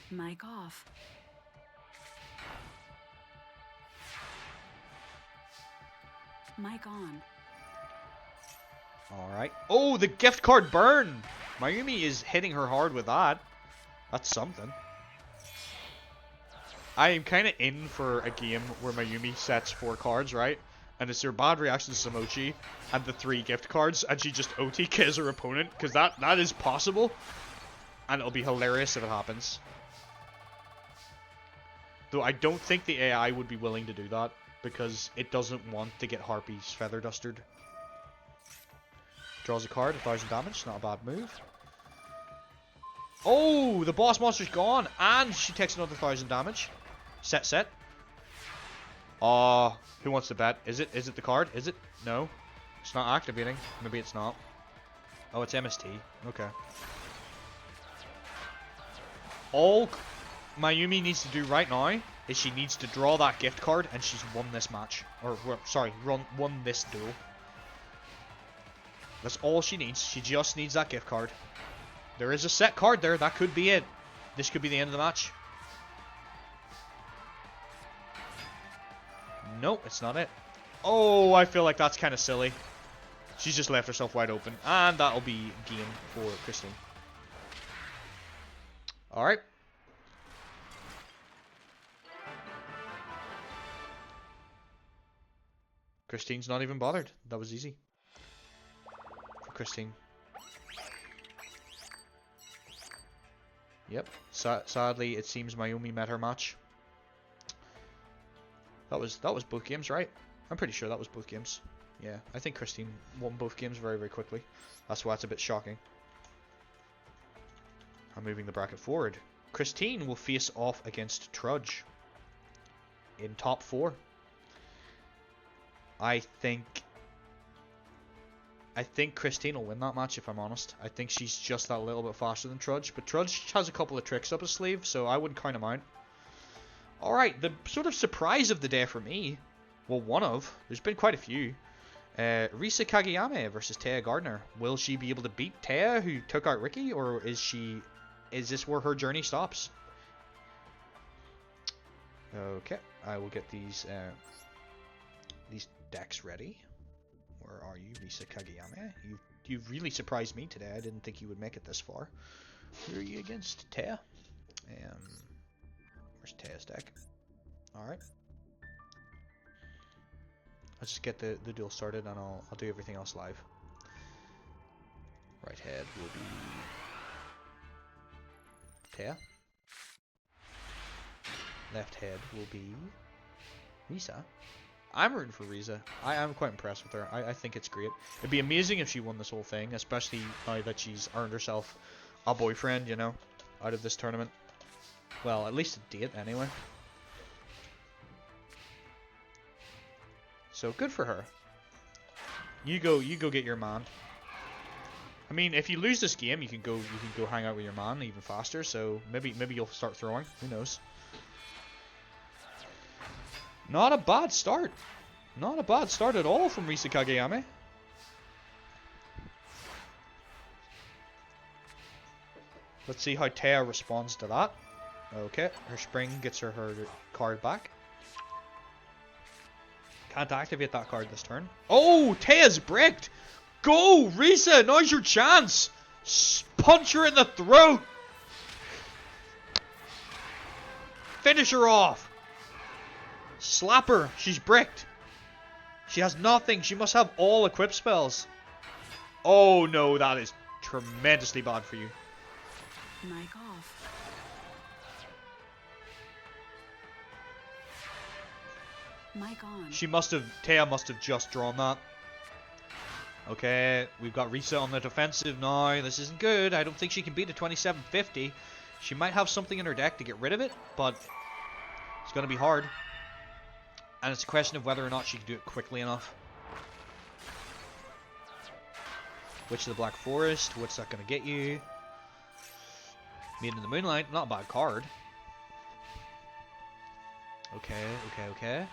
Speaker 1: Mic off. Mic on.
Speaker 3: Alright. Oh, the gift card burn! Mayumi is hitting her hard with that. That's something. I am kind of in for a game where Mayumi sets 4 cards, right? And it's her bad reaction to Samochi and the 3 gift cards, and she just OTKs her opponent, because that is possible. And it'll be hilarious if it happens. Though I don't think the AI would be willing to do that, because it doesn't want to get Harpy's Feather Dustered. Draws a card, 1000 damage, not a bad move. Oh, the boss monster's gone, and she takes another 1,000 damage. Set. Who wants to bet? Is it the card? Is it? No. It's not activating. Maybe it's not. Oh, it's MST. Okay. All Mayumi needs to do right now is she needs to draw that gift card, and she's won this match. Or, sorry, won this duel. That's all she needs. She just needs that gift card. There is a set card there. That could be it. This could be the end of the match. Nope, it's not it. Oh, I feel like that's kind of silly. She's just left herself wide open. And that'll be game for Christine. Alright. Christine's not even bothered. That was easy. For Christine. Yep. Sadly, it seems Mayumi met her match. That was both games, right? I'm pretty sure that was both games. Yeah, I think Christine won both games very, very quickly. That's why it's a bit shocking. I'm moving the bracket forward. Christine will face off against Trudge in top 4. I think Christine will win that match, if I'm honest. I think she's just that little bit faster than Trudge, but Trudge has a couple of tricks up his sleeve, so I wouldn't count him out. Alright, the sort of surprise of the day for me, well, one of, there's been quite a few. Risa Kageyame versus Taya Gardner. Will she be able to beat Taya, who took out Ricky, or is this where her journey stops? Okay, I will get these decks ready. Where are you, Risa Kageyame? You've really surprised me today. I didn't think you would make it this far. Who are you against? Taya? Where's Taya's deck? Alright. Let's just get the duel started, and I'll do everything else live. Right head will be Taya. Left head will be Risa. I'm rooting for Risa. I am quite impressed with her. I think it's great. It'd be amazing if she won this whole thing, especially now that she's earned herself a boyfriend, you know, out of this tournament. Well, at least a date, anyway. So, good for her. You go get your man. I mean, if you lose this game, you can go hang out with your man even faster, so maybe you'll start throwing. Who knows? Not a bad start. Not a bad start at all from Risa Kageyame. Let's see how Taya responds to that. Okay, her spring gets her card back. Can't activate that card this turn. Oh, Taya's bricked! Go, Risa! Now's your chance! Punch her in the throat! Finish her off! Slap her! She's bricked! She has nothing. She must have all equip spells. Oh no, that is tremendously bad for you.
Speaker 1: Mic off. Mic on.
Speaker 3: Taya must have just drawn that. Okay, we've got Risa on the defensive now. This isn't good. I don't think she can beat a 2750. She might have something in her deck to get rid of it, but it's going to be hard. And it's a question of whether or not she can do it quickly enough. Witch of the Black Forest. What's that going to get you? Maiden in the Moonlight. Not a bad card. Okay.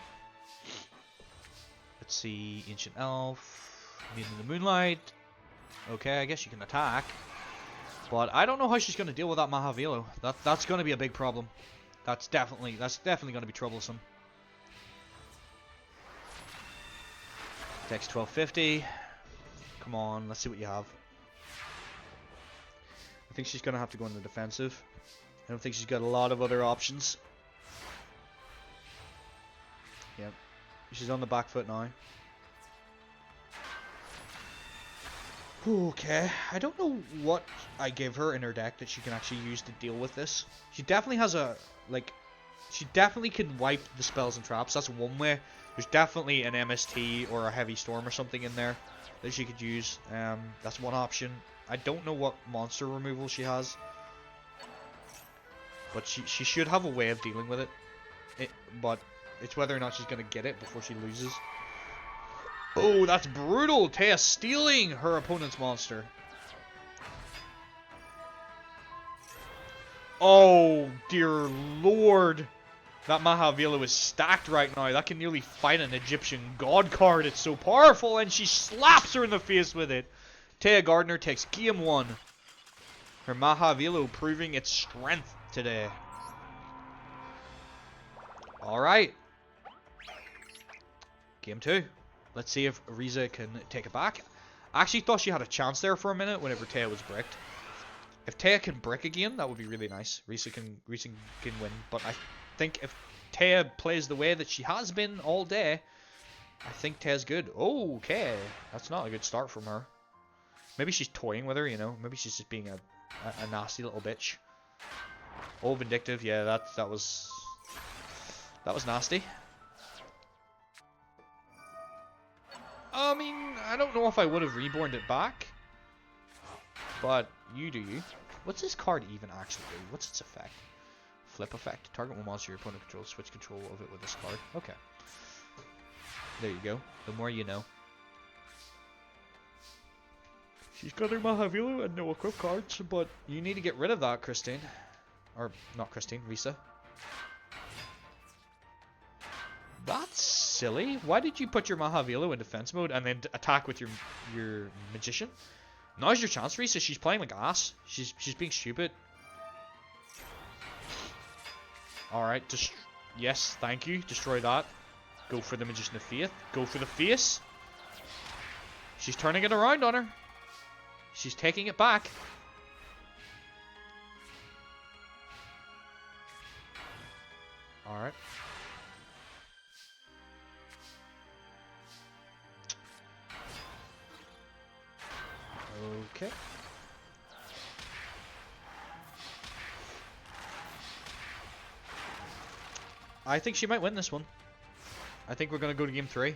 Speaker 3: Let's see. Ancient Elf. Maiden in the Moonlight. Okay, I guess you can attack. But I don't know how she's going to deal with that Mahavelo. That's going to be a big problem. That's definitely going to be troublesome. Dex 1250. Come on, let's see what you have. I think she's going to have to go in the defensive. I don't think she's got a lot of other options. Yep. She's on the back foot now. Okay. I don't know what I give her in her deck that she can actually use to deal with this. She definitely has a, like, she definitely can wipe the spells and traps. That's one way. There's definitely an MST or a Heavy Storm or something in there that she could use. That's one option. I don't know what monster removal she has. But she should have a way of dealing with it. But it's whether or not she's going to get it before she loses. Oh, that's brutal. Taya stealing her opponent's monster. Oh, dear lord. That Mahavila is stacked right now. That can nearly fight an Egyptian god card. It's so powerful, and she slaps her in the face with it. Taya Gardner takes game 1. Her Mahavila proving its strength today. Alright. Game 2. Let's see if Riza can take it back. I actually thought she had a chance there for a minute whenever Taya was bricked. If Taya can brick again, that would be really nice. Riza can win, but I think if Taya plays the way that she has been all day, I think Taya's good. Oh, okay. That's not a good start from her. Maybe she's toying with her, you know. Maybe she's just being a nasty little bitch. Oh, vindictive. Yeah, that was nasty. I mean, I don't know if I would have reborned it back. But you do you. What's this card even actually do? What's its effect? Flip effect. Target one monster your opponent controls. Switch control of it with this card. Okay. There you go. The more you know. She's got her Mahavila and no equip cards, but you need to get rid of that, Christine. Or, not Christine, Risa. That's silly. Why did you put your Mahavila in defense mode and then attack with your Magician? Now's your chance, Risa. She's playing like ass. She's being stupid. Alright, yes, thank you. Destroy that. Go for the Magician of Faith. Go for the face. She's turning it around on her. She's taking it back. Alright. Okay. I think she might win this one. I think we're going to go to game 3.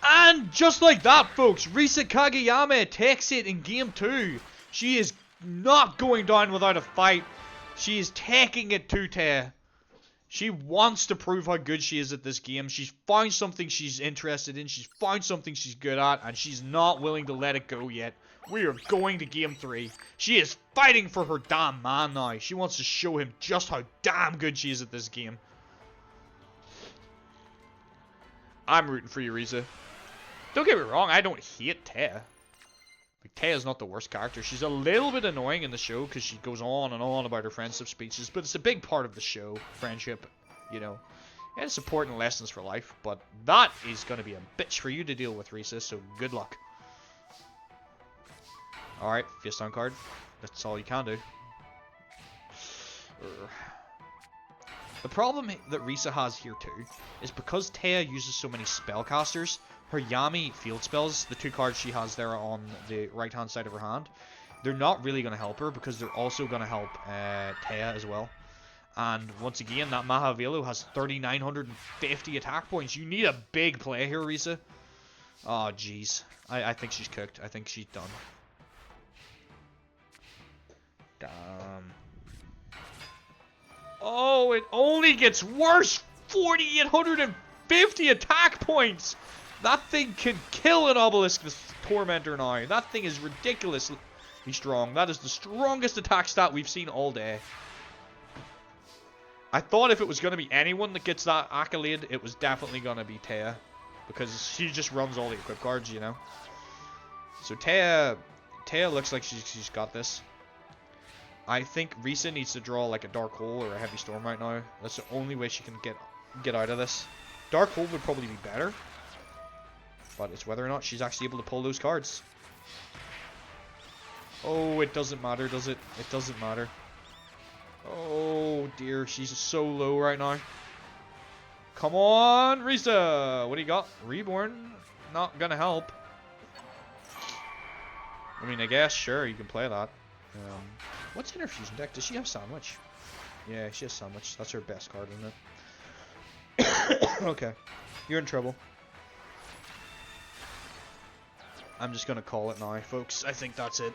Speaker 3: And just like that, folks, Risa Kageyama takes it in game 2. She is not going down without a fight. She is taking it to Taya. She wants to prove how good she is at this game. She's found something she's interested in. She's found something she's good at. And she's not willing to let it go yet. We are going to game 3. She is fighting for her damn man now. She wants to show him just how damn good she is at this game. I'm rooting for you, Risa. Don't get me wrong, I don't hate Taya. Like, Taya's not the worst character. She's a little bit annoying in the show because she goes on and on about her friendship speeches, but it's a big part of the show, friendship, you know. And it's important lessons for life, but that is going to be a bitch for you to deal with, Risa, so good luck. Alright, face down card. That's all you can do. The problem that Risa has here too is because Taya uses so many spellcasters, her Yami field spells, the 2 cards she has there on the right hand side of her hand, they're not really going to help her because they're also going to help Taya as well. And once again, that Mahavilo has 3,950 attack points. You need a big play here, Risa. Oh, jeez. I think she's cooked. I think she's done. Damn. Oh, it only gets worse! 4,850 attack points! That thing can kill an Obelisk the Tormentor now. That thing is ridiculously strong. That is the strongest attack stat we've seen all day. I thought if it was going to be anyone that gets that accolade, it was definitely going to be Taya. Because she just runs all the equip cards, you know. So Taya looks like she's got this. I think Risa needs to draw like a Dark Hole or a Heavy Storm right now. That's the only way she can get out of this. Dark Hole would probably be better. But it's whether or not she's actually able to pull those cards. Oh, it doesn't matter, does it? It doesn't matter. Oh, dear. She's so low right now. Come on, Risa. What do you got? Reborn. Not gonna help. I mean, I guess, sure, you can play that. What's in her fusion deck? Does she have Sandwich? Yeah, she has Sandwich. That's her best card, isn't it? Okay. You're in trouble. I'm just gonna call it now, folks. I think that's it.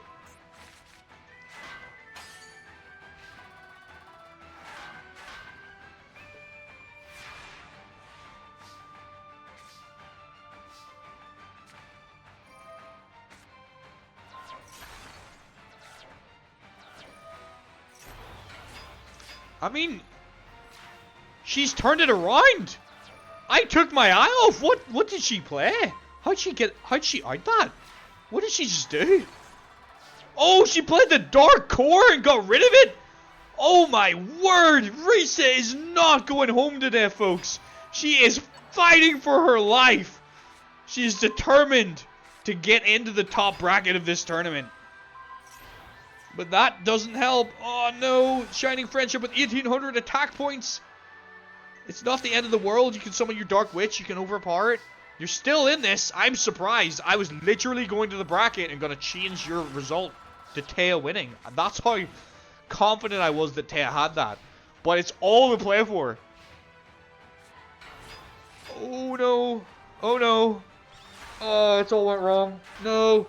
Speaker 3: I mean, she's turned it around. I took my eye off. What did she play? How'd she out that? What did she just do? Oh, she played the Dark Core and got rid of it? Oh my word, Risa is not going home today, folks. She is fighting for her life. She is determined to get into the top bracket of this tournament. But that doesn't help. Oh no, Shining Friendship with 1800 attack points. It's not the end of the world. You can summon your Dark Witch. You can overpower it. You're still in this. I'm surprised. I was literally going to the bracket and going to change your result to Taya winning. And that's how confident I was that Taya had that. But it's all to play for. Oh no. Oh no. Oh, it's all went wrong. No.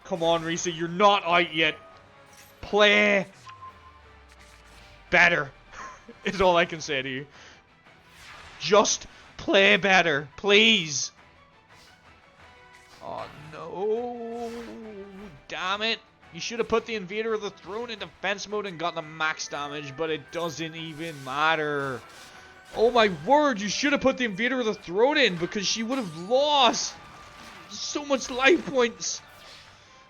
Speaker 3: Come on, Risa. You're not out yet. Play better. Is all I can say to you. Just play better, please. Oh no. Damn it. You should have put the Invader of the Throne in defense mode and gotten the max damage, but it doesn't even matter. Oh my word, you should have put the Invader of the Throne in because she would have lost so much life points.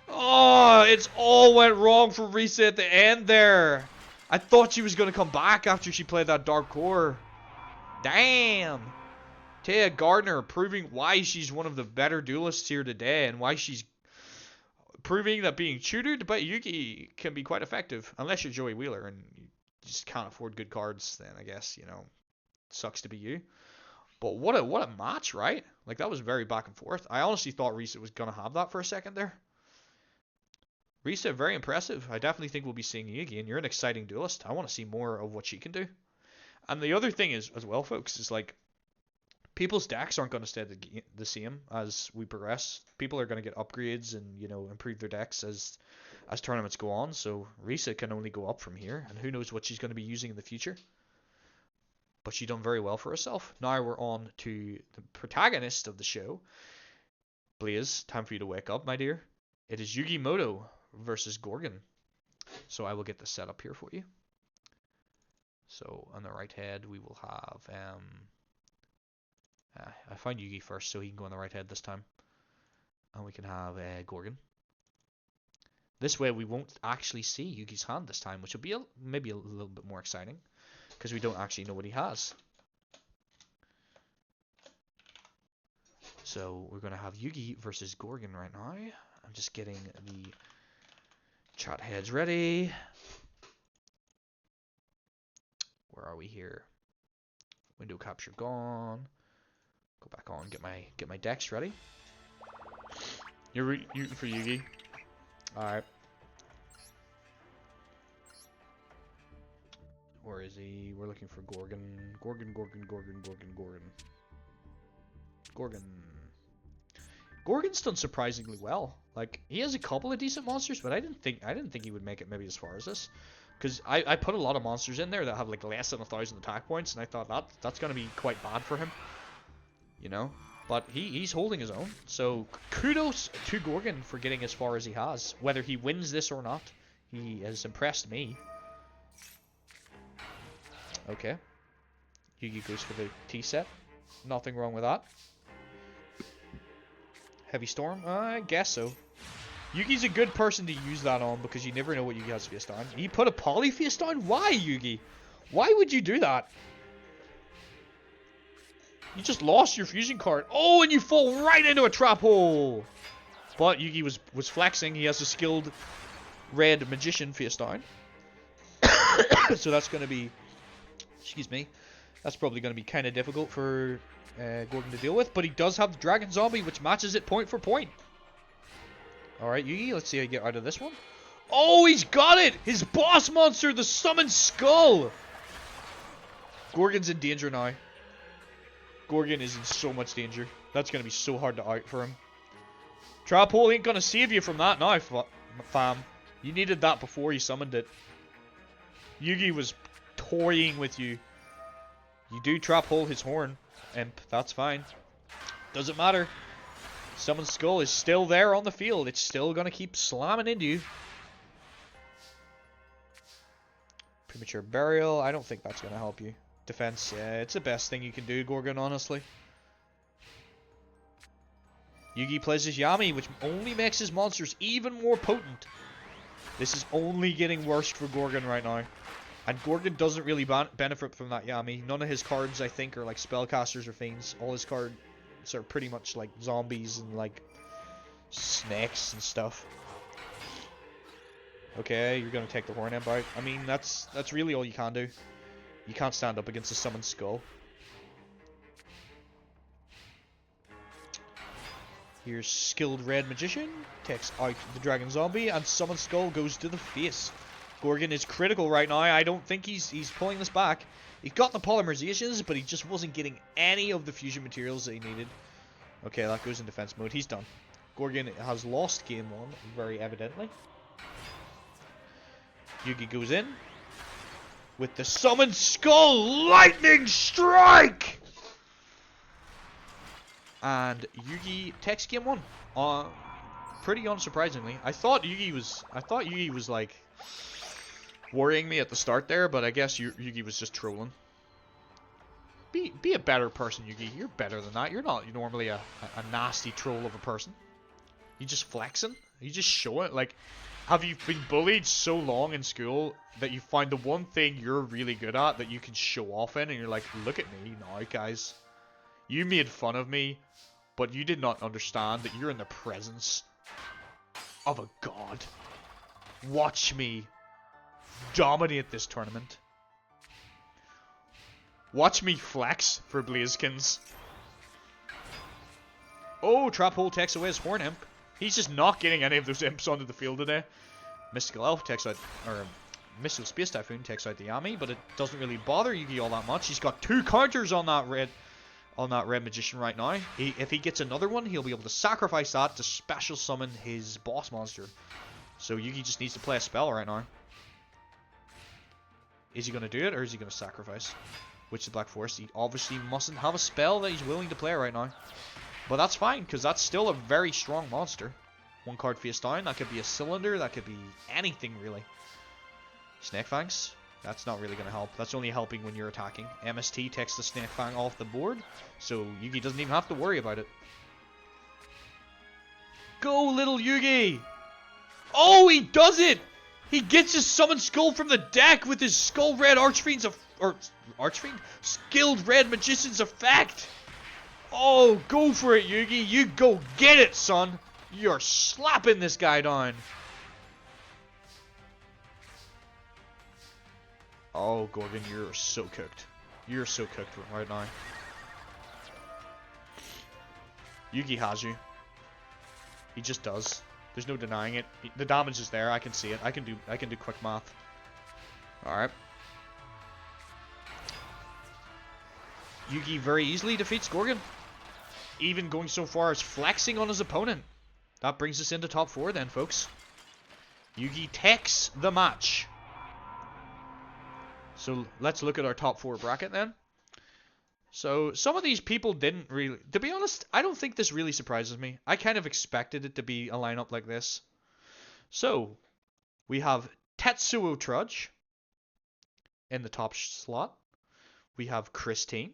Speaker 3: Oh, it's all went wrong for Risa at the end there. I thought she was going to come back after she played that Dark Core. Damn. Taya Gardner proving why she's one of the better duelists here today and why she's proving that being tutored by Yugi can be quite effective. Unless you're Joey Wheeler and you just can't afford good cards, then I guess, you know, sucks to be you. But what a match, right? Like, that was very back and forth. I honestly thought Risa was going to have that for a second there. Risa, very impressive. I definitely think we'll be seeing Yugi, and you're an exciting duelist. I want to see more of what she can do. And the other thing is, as well, folks, is like, people's decks aren't going to stay the same as we progress. People are going to get upgrades and, you know, improve their decks as tournaments go on. So Risa can only go up from here, and who knows what she's going to be using in the future. But she's done very well for herself. Now we're on to the protagonist of the show. Blaze, time for you to wake up, my dear. It is Yugimoto versus Gorgon. So I will get the setup here for you. So on the right head we will have I find Yugi first so he can go on the right head this time. And we can have Gorgon. This way we won't actually see Yugi's hand this time, which will be maybe a little bit more exciting because we don't actually know what he has. So we're going to have Yugi versus Gorgon right now. I'm just getting the chat heads ready. Where are we here? Window capture gone. Go back on, get my decks ready. You're rooting for Yugi. Alright. Where is he? We're looking for Gorgon. Gorgon. Gorgon's done surprisingly well. Like, he has a couple of decent monsters, but I didn't think he would make it maybe as far as this. Because I put a lot of monsters in there that have like less than 1,000 attack points, and I thought that's gonna be quite bad for him. You know? But he's holding his own. So kudos to Gorgon for getting as far as he has. Whether he wins this or not, he has impressed me. Okay. Yugi goes for the T set. Nothing wrong with that. Heavy Storm? I guess so. Yugi's a good person to use that on because you never know what Yugi has face down. He put a poly face down? Why, Yugi? Why would you do that? You just lost your fusion card. Oh, and you fall right into a trap hole. But Yugi was flexing. He has a skilled red magician face down. So that's going to be... Excuse me. That's probably going to be kind of difficult for Gorgon to deal with. But he does have the Dragon Zombie, which matches it point for point. Alright, Yugi, let's see how you get out of this one. Oh, he's got it! His boss monster, the summoned skull! Gorgon's in danger now. Gorgon is in so much danger. That's going to be so hard to out for him. Trap hole ain't going to save you from that now, fam. You needed that before you summoned it. Yugi was toying with you. You do trap hole his horn, imp. That's fine. Doesn't matter. Summoned skull is still there on the field. It's still going to keep slamming into you. Premature burial. I don't think that's going to help you. Defense, yeah, it's the best thing you can do, Gorgon, honestly. Yugi plays his Yami, which only makes his monsters even more potent. This is only getting worse for Gorgon right now. And Gorgon doesn't really benefit from that Yami. None of his cards, I think, are like spellcasters or fiends. All his cards are pretty much like zombies and like snakes and stuff. Okay, you're gonna take the horn imp out. I mean, that's really all you can do. You can't stand up against a summoned skull. Here's Skilled Red Magician. Takes out the Dragon Zombie. And Summoned Skull goes to the face. Gorgon is critical right now. I don't think he's pulling this back. He got the polymerizations, but he just wasn't getting any of the fusion materials that he needed. Okay, that goes in defense mode. He's done. Gorgon has lost game 1, very evidently. Yugi goes in. With the Summoned Skull Lightning Strike! And Yugi takes game 1. Pretty unsurprisingly. I thought Yugi was like worrying me at the start there, but I guess Yugi was just trolling. Be a better person, Yugi. You're better than that. You're not normally a nasty troll of a person. You just flexing. You just show it. Like, have you been bullied so long in school that you find the one thing you're really good at that you can show off in, and you're like, look at me now, guys. You made fun of me, but you did not understand that you're in the presence of a god. Watch me dominate this tournament. Watch me flex for Blazekins. Oh, Trap Hole takes away his Horn Imp. He's just not getting any of those imps onto the field today. Mystical Elf takes out, or Mystical Space Typhoon takes out the Yami, but it doesn't really bother Yugi all that much. He's got 2 counters on that red Magician right now. If he gets another one, he'll be able to sacrifice that to special summon his boss monster. So Yugi just needs to play a spell right now. Is he going to do it, or is he going to sacrifice? Witch of the Black Forest. He obviously mustn't have a spell that he's willing to play right now. But that's fine, because that's still a very strong monster. 1 card face down. That could be a cylinder. That could be anything, really. Snake Fangs. That's not really going to help. That's only helping when you're attacking. MST takes the Snake Fang off the board, so Yugi doesn't even have to worry about it. Go, little Yugi! Oh, he does it! He gets his Summoned Skull from the deck with his Skull Red Archfiend's Archfiend? Skilled Red Magician's effect! Oh, go for it, Yugi. You go get it, son. You're slapping this guy down. Oh, Gorgon, you're so cooked. You're so cooked right now. Yugi has you. He just does. There's no denying it. The damage is there. I can see it. I can do quick math. All right. Yugi very easily defeats Gorgon. Even going so far as flexing on his opponent. That brings us into top 4 then, folks. Yugi takes the match. So let's look at our top 4 bracket then. So some of these people didn't really... To be honest, I don't think this really surprises me. I kind of expected it to be a lineup like this. So, we have Tetsuo Trudge in the top slot. We have Christine.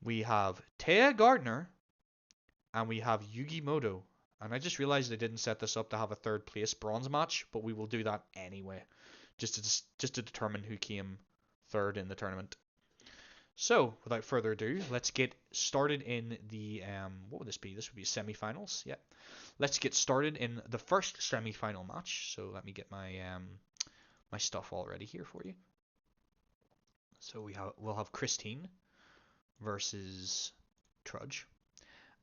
Speaker 3: We have Taya Gardner. And we have Yugi Moto. And I just realized I didn't set this up to have a 3rd place bronze match, but we will do that anyway. Just to determine who came 3rd in the tournament. So, without further ado, let's get started in the, what would this be? This would be semi-finals, yeah. Let's get started in the first semi-final match. So let me get my my stuff all ready here for you. So we'll have Christine versus Trudge.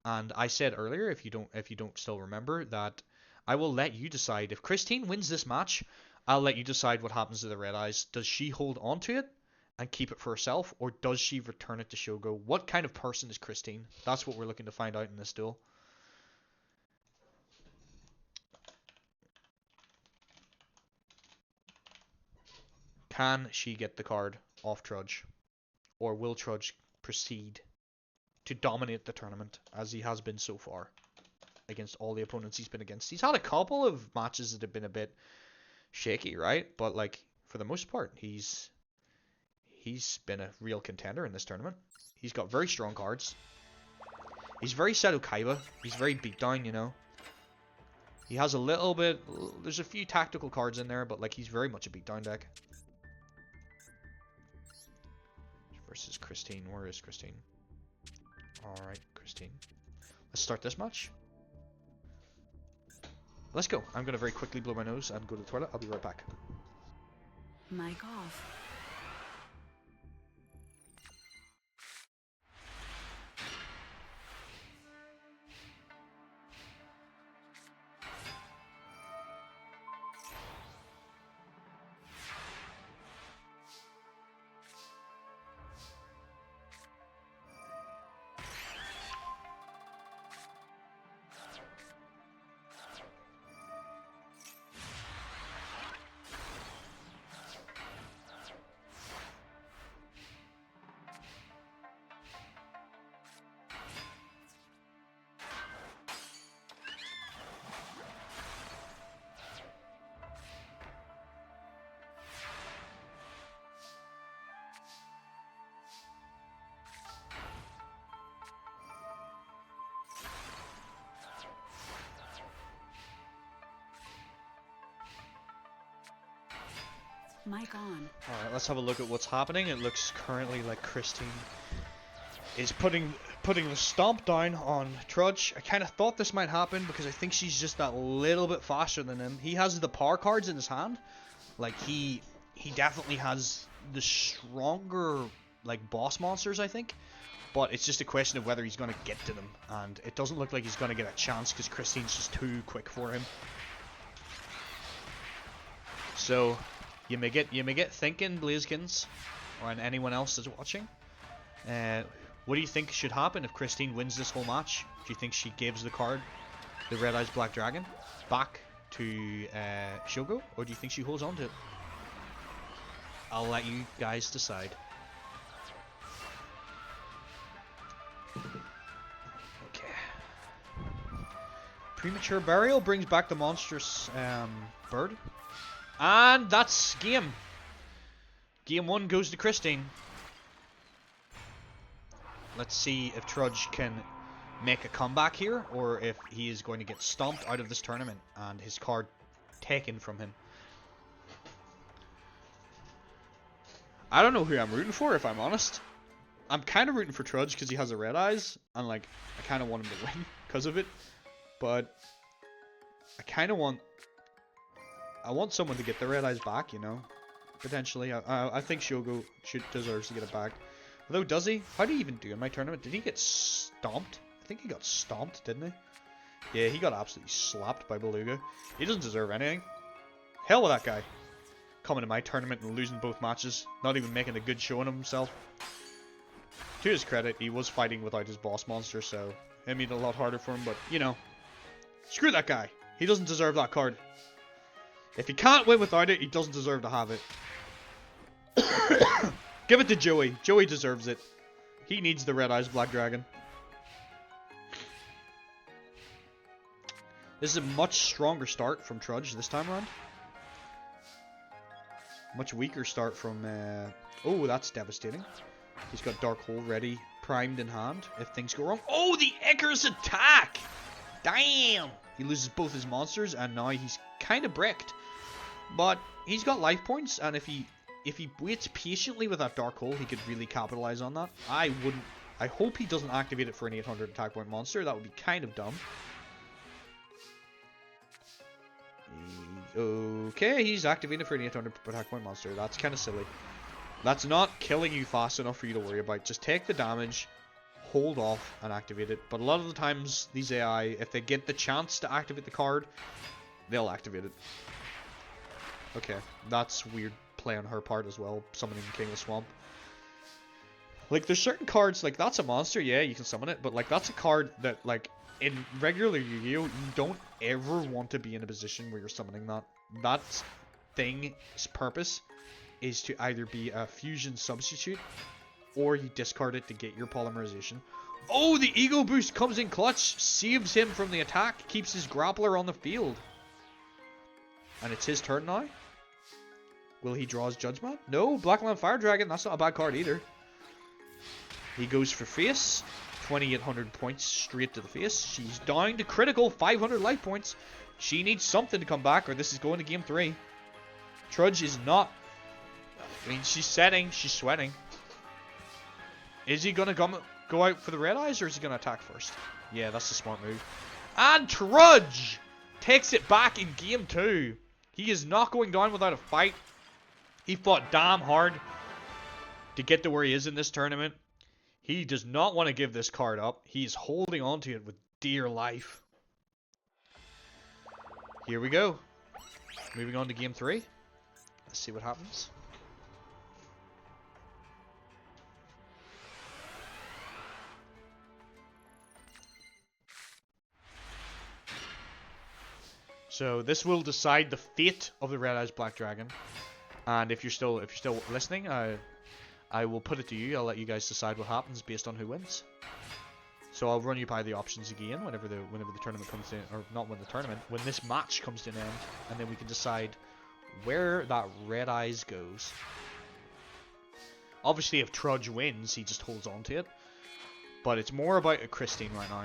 Speaker 3: And I said earlier, if you don't still remember, that I will let you decide. If Christine wins this match, I'll let you decide what happens to the Red Eyes. Does she hold on to it and keep it for herself, or does she return it to Shogo? What kind of person is Christine? That's what we're looking to find out in this duel. Can she get the card off Trudge? Or will Trudge proceed to dominate the tournament as he has been so far against all the opponents he's been against? He's had a couple of matches that have been a bit shaky, right? But like for the most part, he's been a real contender in this tournament. He's got very strong cards. He's very Seto Kaiba. He's very beatdown, you know. He has a little bit... There's a few tactical cards in there, but like he's very much a beatdown deck. Versus Christine. Where is Christine? Alright, Christine. Let's start this match. Let's go. I'm going to very quickly blow my nose and go to the toilet. I'll be right back.
Speaker 1: Mic off. Mic on.
Speaker 3: Alright, let's have a look at what's happening. It looks currently like Christine is putting the stomp down on Trudge. I kind of thought this might happen because I think she's just that little bit faster than him. He has the power cards in his hand. Like he definitely has the stronger like boss monsters, I think. But it's just a question of whether he's going to get to them, and it doesn't look like he's going to get a chance because Christine's just too quick for him. So you may get thinking, Blazekins, or anyone else that's watching. What do you think should happen if Christine wins this whole match? Do you think she gives the card, the Red Eyes Black Dragon, back to Shogo, or do you think she holds on to it? I'll let you guys decide. Okay. Premature Burial brings back the monstrous bird. And that's game. Game 1 goes to Christine. Let's see if Trudge can make a comeback here, or if he is going to get stomped out of this tournament and his card taken from him. I don't know who I'm rooting for, if I'm honest. I'm kind of rooting for Trudge because he has the Red Eyes, and like I kind of want him to win because of it. But I kind of want someone to get the Red Eyes back, you know, potentially. I think Shogo deserves to get it back. Although, does he? How did he even do in my tournament? Did he get stomped? I think he got stomped, didn't he? Yeah, he got absolutely slapped by Beluga. He doesn't deserve anything. Hell with that guy. Coming to my tournament and losing both matches. Not even making a good showing of himself. To his credit, he was fighting without his boss monster, so it made it a lot harder for him, but, you know. Screw that guy. He doesn't deserve that card. If he can't win without it, he doesn't deserve to have it. Give it to Joey. Joey deserves it. He needs the Red Eyes Black Dragon. This is a much stronger start from Trudge this time around. Much weaker start from... Oh, that's devastating. He's got Dark Hole ready, primed in hand, if things go wrong. Oh, the Icarus attack! Damn! He loses both his monsters, and now he's kind of bricked. But he's got life points, and if he waits patiently with that Dark Hole, he could really capitalize on that. I hope he doesn't activate it for an 800 attack point monster. That would be kind of dumb. Okay, he's activated for an 800 attack point monster. That's kind of silly. That's not killing you fast enough for you to worry about. Just take the damage, hold off and activate it. But a lot of the times, these AI, if they get the chance to activate the card, they'll activate it. Okay, that's weird play on her part as well, summoning King of the Swamp. Like, there's certain cards, like, that's a monster, yeah, you can summon it, but, like, that's a card that, like, in regular Yu-Gi-Oh, you don't ever want to be in a position where you're summoning that. That thing's purpose is to either be a fusion substitute, or you discard it to get your polymerization. Oh, the ego boost comes in clutch, saves him from the attack, keeps his grappler on the field. And it's his turn now? Will he draw his Judgment? No, Blackland Fire Dragon, that's not a bad card either. He goes for face, 2800 points straight to the face. She's down to critical, 500 life points. She needs something to come back, or this is going to game 3. Trudge is not... I mean, she's setting, she's sweating. Is he going to go out for the red eyes, or is he going to attack first? Yeah, that's the smart move. And Trudge takes it back in game 2. He is not going down without a fight. He fought damn hard to get to where he is in this tournament. He does not want to give this card up. He's holding on to it with dear life. Here we go. Moving on to game 3. Let's see what happens. So this will decide the fate of the Red Eyes Black Dragon. And if you're still listening, I will put it to you. I'll let you guys decide what happens based on who wins. So I'll run you by the options again whenever the tournament comes in, or not when the tournament, when this match comes to an end, and then we can decide where that Red Eyes goes. Obviously, if Trudge wins, he just holds on to it. But it's more about a Christine right now.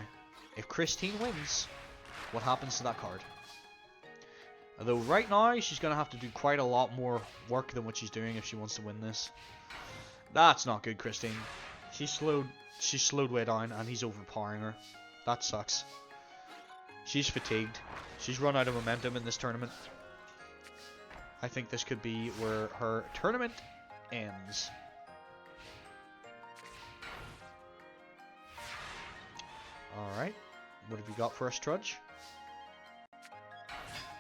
Speaker 3: If Christine wins, what happens to that card? Although right now, she's going to have to do quite a lot more work than what she's doing if she wants to win this. That's not good, Christine. She's slowed way down, and he's overpowering her. That sucks. She's fatigued. She's run out of momentum in this tournament. I think this could be where her tournament ends. Alright. What have you got for us, Trudge?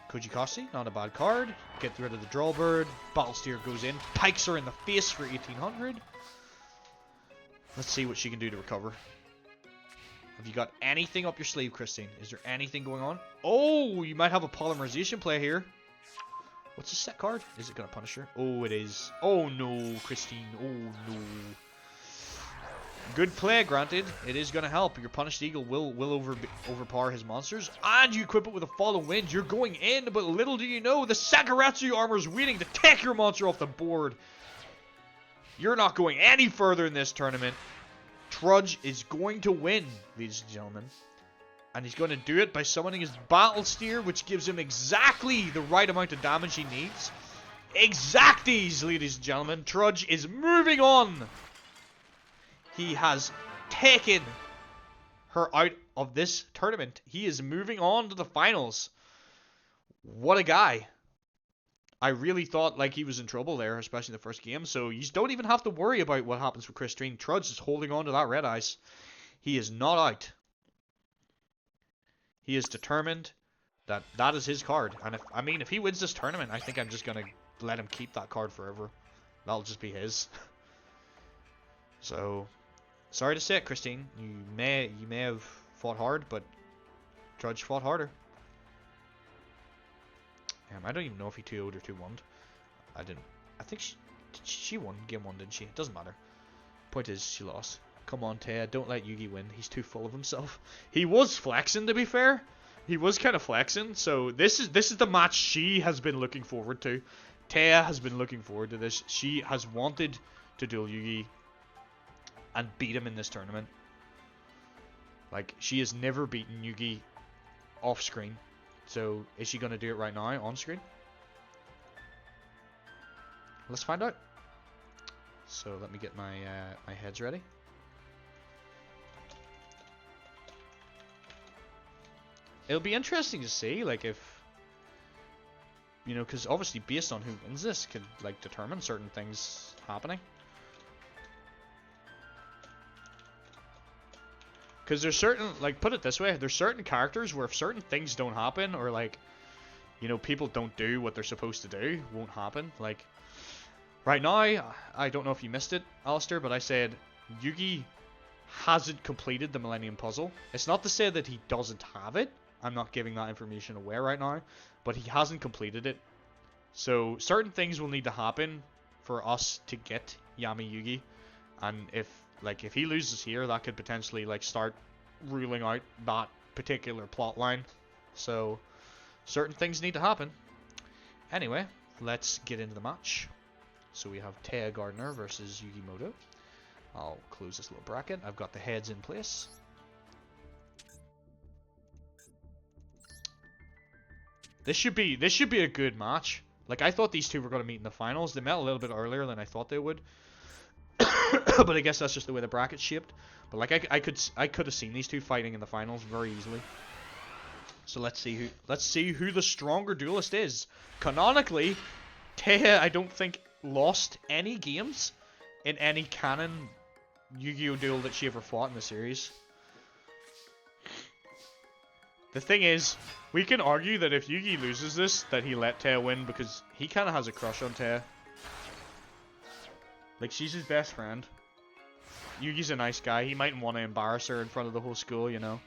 Speaker 3: Kujikoshi, not a bad card. Get rid of the Drawbird. Battlesteer goes in. Pikes her in the face for 1800. Let's see what she can do to recover. Have you got anything up your sleeve, Christine? Is there anything going on? Oh, you might have a polymerization play here. What's the set card? Is it going to punish her? Oh, it is. Oh, no, Christine. Oh, no. Good play, granted. It is going to help. Your Punished Eagle will overpower his monsters. And you equip it with a Fallen Wind. You're going in, but little do you know, the Sakuratsu armor is waiting to take your monster off the board. You're not going any further in this tournament. Trudge is going to win, ladies and gentlemen. And he's going to do it by summoning his Battlesteer, which gives him exactly the right amount of damage he needs. Exacties, ladies and gentlemen. Trudge is moving on. He has taken her out of this tournament. He is moving on to the finals. What a guy. I really thought like he was in trouble there, especially in the first game. So you don't even have to worry about what happens with Christine. Trudge is holding on to that Red Eyes. He is not out. He is determined that that is his card. And if he wins this tournament, I think I'm just going to let him keep that card forever. That'll just be his. So, sorry to say it, Christine. You may have fought hard, but Trudge fought harder. I don't even know if he 2-0'd or 2-1'd. I think she won game 1, didn't she? It doesn't matter. Point is, she lost. Come on, Taya, don't let Yugi win. He's too full of himself. He was flexing, to be fair. He was kind of flexing. So this is the match she has been looking forward to. Taya has been looking forward to this. She has wanted to duel Yugi and beat him in this tournament. Like, she has never beaten Yugi off screen. So, is she going to do it right now, on screen? Let's find out. So, let me get my my heads ready. It'll be interesting to see, like, if... You know, because obviously based on who wins this could, like, determine certain things happening.
Speaker 2: Because there's certain, like, put it this way, there's certain characters where if certain things don't happen, or like, you know, people don't do what they're supposed to do, won't happen. Like, right now, I don't know if you missed it, Alistair, but I said Yugi hasn't completed the Millennium Puzzle. It's not to say that he doesn't have it. I'm not giving that information away right now, but he hasn't completed it. So certain things will need to happen for us to get Yami Yugi, and if he loses here, that could potentially like start ruling out that particular plot line. So certain things need to happen. Anyway, let's get into the match. So we have Taya Gardner versus Yugi Moto. I'll close this little bracket. I've got the heads in place. This should be a good match. Like, I thought these two were going to meet in the finals. They met a little bit earlier than I thought they would. But I guess that's just the way the bracket's shaped. But like, I could have seen these two fighting in the finals very easily. So let's see who the stronger duelist is. Canonically, Taya, I don't think, lost any games in any canon Yu-Gi-Oh duel that she ever fought in the series. The thing is, we can argue that if Yugi loses this, that he let Taya win because he kind of has a crush on Taya. Like, she's his best friend. Yugi's a nice guy. He mightn't want to embarrass her in front of the whole school, you know.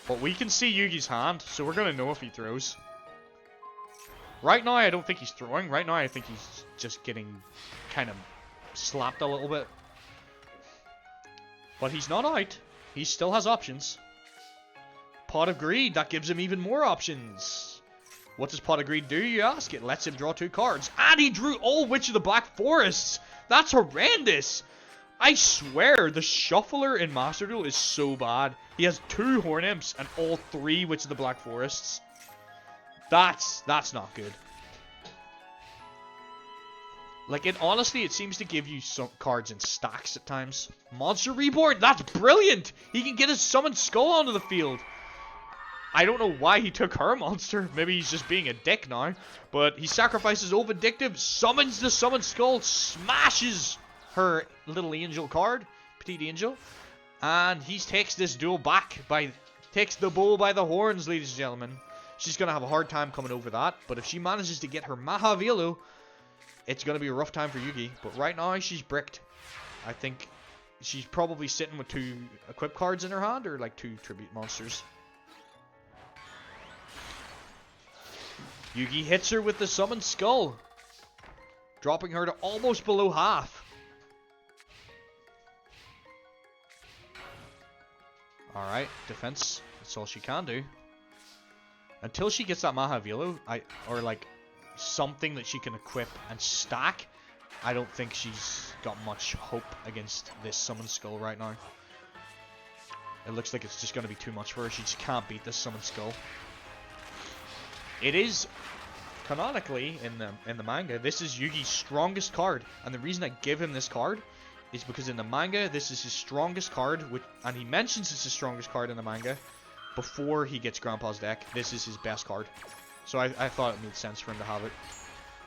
Speaker 2: But we can see Yugi's hand, so we're going to know if he throws. Right now, I don't think he's throwing. Right now, I think he's just getting kind of slapped a little bit. But he's not out. He still has options. Pot of Greed, that gives him even more options. What does Pot of Greed do, you ask? It lets him draw 2 cards. And he drew all Witch of the Black Forests. That's horrendous. I swear, the Shuffler in Master Duel is so bad. He has 2 Horn Imps and all 3 Witch of the Black Forests. That's not good. Like, honestly, it seems to give you some cards in stacks at times. Monster Reborn, that's brilliant! He can get his Summoned Skull onto the field. I don't know why he took her monster. Maybe he's just being a dick now. But he sacrifices Old Vindictive, summons the Summoned Skull, smashes her little angel card, Petite Angel. And he takes this duel back takes the bull by the horns, ladies and gentlemen. She's going to have a hard time coming over that. But if she manages to get her Mahavelu, it's going to be a rough time for Yugi. But right now, she's bricked. I think she's probably sitting with 2 equip cards in her hand, or like 2 tribute monsters. Yugi hits her with the Summoned Skull, dropping her to almost below half. Alright, defense. That's all she can do. Until she gets that Mahavelu, or like something that she can equip and stack, I don't think she's got much hope against this Summoned Skull right now. It looks like it's just going to be too much for her. She just can't beat this Summoned Skull. It is, canonically, in the manga, this is Yugi's strongest card. And the reason I give him this card is because in the manga, this is his strongest card, and he mentions it's his strongest card in the manga before he gets Grandpa's deck. This is his best card. So I thought it made sense for him to have it.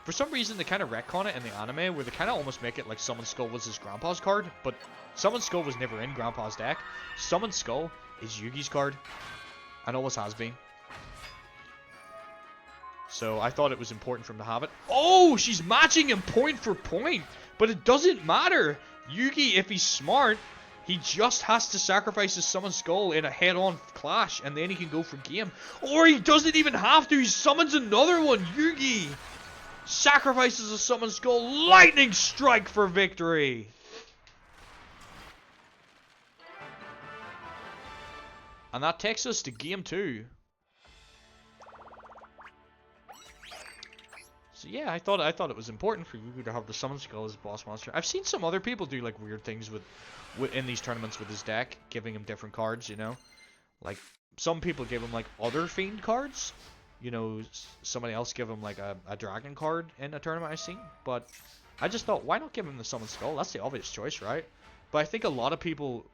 Speaker 2: For some reason, they kind of retcon it in the anime, where they kind of almost make it like Summoned Skull was his Grandpa's card, but Summoned Skull was never in Grandpa's deck. Summoned Skull is Yugi's card, and always has been. So I thought it was important for him to have it. Oh, she's matching him point for point, but it doesn't matter. Yugi, if he's smart, he just has to sacrifice his Summoned Skull in a head-on clash, and then he can go for game. Or he doesn't even have to. He summons another one. Yugi sacrifices a Summoned Skull. Lightning Strike for victory. And that takes us to game 2. So yeah, I thought it was important for Yugi to have the Summoned Skull as boss monster. I've seen some other people do like weird things in these tournaments with his deck, giving him different cards, you know? Like, some people give him like other Fiend cards. You know, somebody else give him like a Dragon card in a tournament I've seen. But I just thought, why not give him the Summoned Skull? That's the obvious choice, right? But I think a lot of people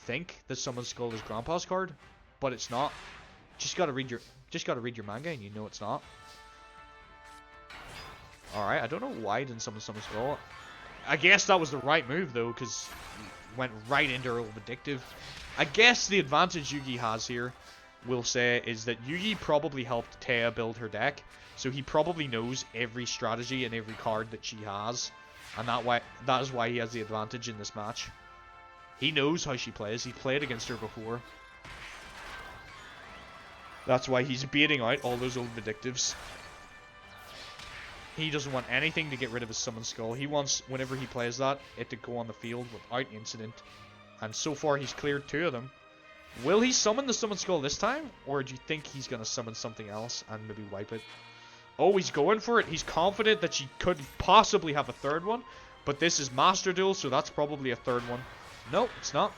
Speaker 2: think the Summoned Skull is Grandpa's card, but it's not. Just gotta read your manga and you know it's not. Alright, I don't know why he didn't summon Summoned Skull.
Speaker 3: I guess that was the right move, though, because went right into her Vindictive. I guess the advantage Yugi has here, we'll say, is that Yugi probably helped Taya build her deck, so he probably knows every strategy and every card that she has, and that is why he has the advantage in this match. He knows how she plays. He played against her before. That's why he's baiting out all those old Vindictives. He doesn't want anything to get rid of his Summon Skull. He wants, whenever he plays that, it to go on the field without incident. And so far, he's cleared 2 of them. Will he summon the Summon Skull this time? Or do you think he's going to summon something else and maybe wipe it? Oh, he's going for it. He's confident that she could possibly have a 3rd one. But this is Master Duel, so that's probably a 3rd one. No, it's not.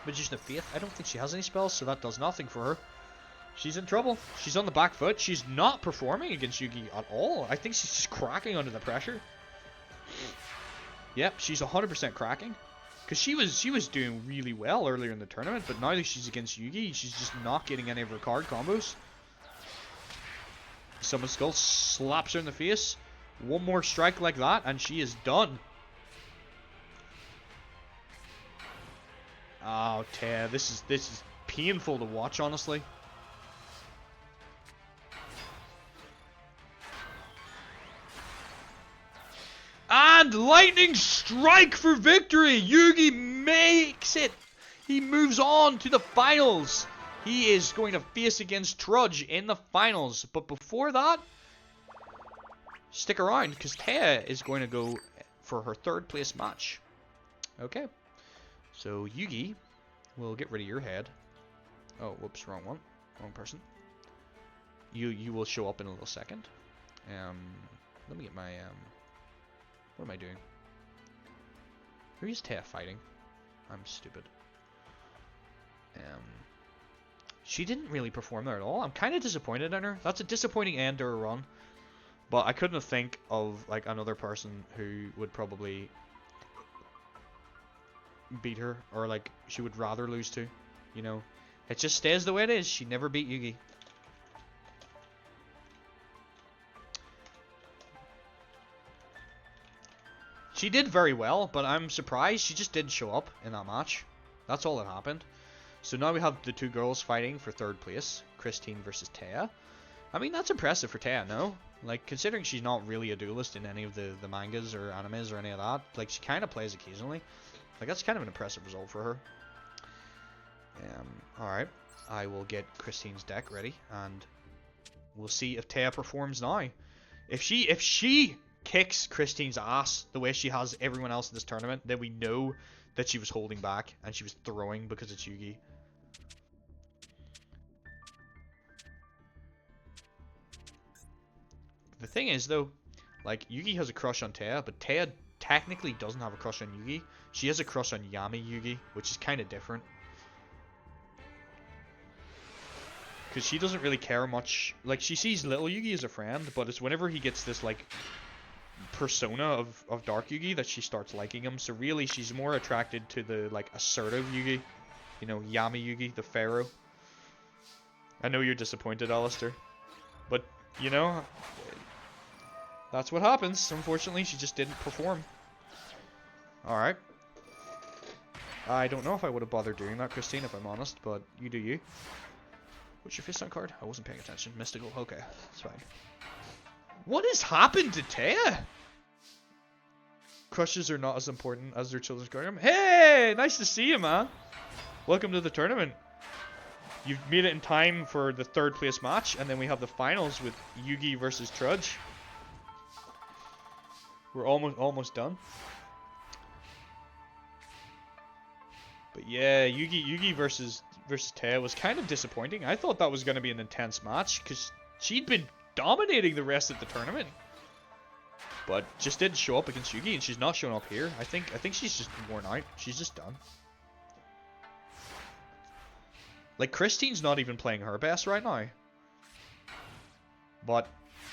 Speaker 3: Magician of Faith. I don't think she has any spells, so that does nothing for her. She's in trouble. She's on the back foot. She's not performing against Yugi at all. I think she's just cracking under the pressure. Yep, she's 100% cracking. Because she was doing really well earlier in the tournament, but now that she's against Yugi, she's just not getting any of her card combos. Summon Skull slaps her in the face. One more strike like that, and she is done. Oh, Taya, this is painful to watch, honestly. And lightning strike for victory! Yugi makes it! He moves on to the finals. He is going to face against Trudge in the finals. But before that, stick around, because Taya is going to go for her 3rd place match. Okay. So Yugi will get rid of your head. Oh, whoops, wrong one. Wrong person. You will show up in a little second. Let me get my what am I doing? Who is Taya fighting? I'm stupid. She didn't really perform there at all. I'm kind of disappointed in her. That's a disappointing end to her run. But I couldn't think of like another person who would probably beat her, or like she would rather lose to. You know, it just stays the way it is. She never beat Yugi. She did very well, but I'm surprised she just didn't show up in that match. That's all that happened. So now we have the 2 girls fighting for 3rd place. Christine versus Taya. I mean, that's impressive for Taya, no? Like, considering she's not really a duelist in any of the mangas or animes or any of that. Like, she kind of plays occasionally. Like, that's kind of an impressive result for her. Alright. I will get Christine's deck ready, and we'll see if Taya performs now. If she kicks Christine's ass the way she has everyone else in this tournament, then we know that she was holding back and she was throwing because it's Yugi. The thing is, though, like, Yugi has a crush on Taya, but Taya technically doesn't have a crush on Yugi. She has a crush on Yami Yugi, which is kind of different. Because she doesn't really care much. Like, she sees little Yugi as a friend, but it's whenever he gets this, like, persona of Dark Yugi that she starts liking him. So really, she's more attracted to the, like, assertive Yugi. You know, Yami Yugi, the Pharaoh. I know you're disappointed, Alistair. But, you know, that's what happens. Unfortunately, she just didn't perform. Alright. I don't know if I would have bothered doing that, Christine, if I'm honest, but you do you. What's your face on card? I wasn't paying attention. Mystical. Okay, that's fine. What has happened to Taya? Crushes are not as important as their children's program. Hey! Nice to see you, man. Welcome to the tournament. You've made it in time for the 3rd place match, and then we have the finals with Yugi versus Trudge. We're almost done. But yeah, Yugi versus Taya was kind of disappointing. I thought that was going to be an intense match because she'd been dominating the rest of the tournament, but just didn't show up against Yugi, and she's not showing up here. I think she's just worn out. She's just done. Like, Christine's not even playing her best right now. But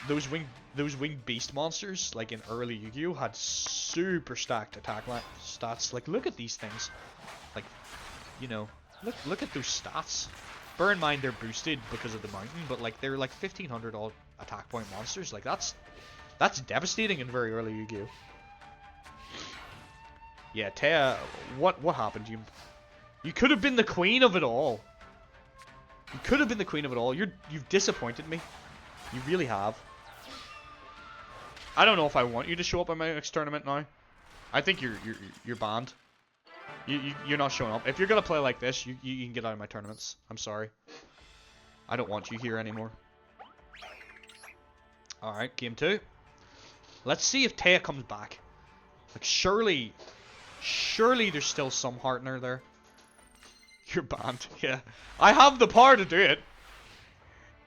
Speaker 3: those winged beast monsters, like in early Yu-Gi-Oh, had super stacked attack stats. Like, look at these things. Like, you know, look at those stats. Bear in mind they're boosted because of the mountain, but like they're like 1500 all attack point monsters. Like that's devastating in very early Yu-Gi-Oh. Yeah, Taya, what happened? You could have been the queen of it all. You could have been the queen of it all. You've disappointed me. You really have. I don't know if I want you to show up at my next tournament now. I think you're banned. You're not showing up. If you're gonna play like this, you can get out of my tournaments. I'm sorry. I don't want you here anymore. All right, game 2. Let's see if Taya comes back. Like surely there's still some heart in her there. You're banned. Yeah, I have the power to do it.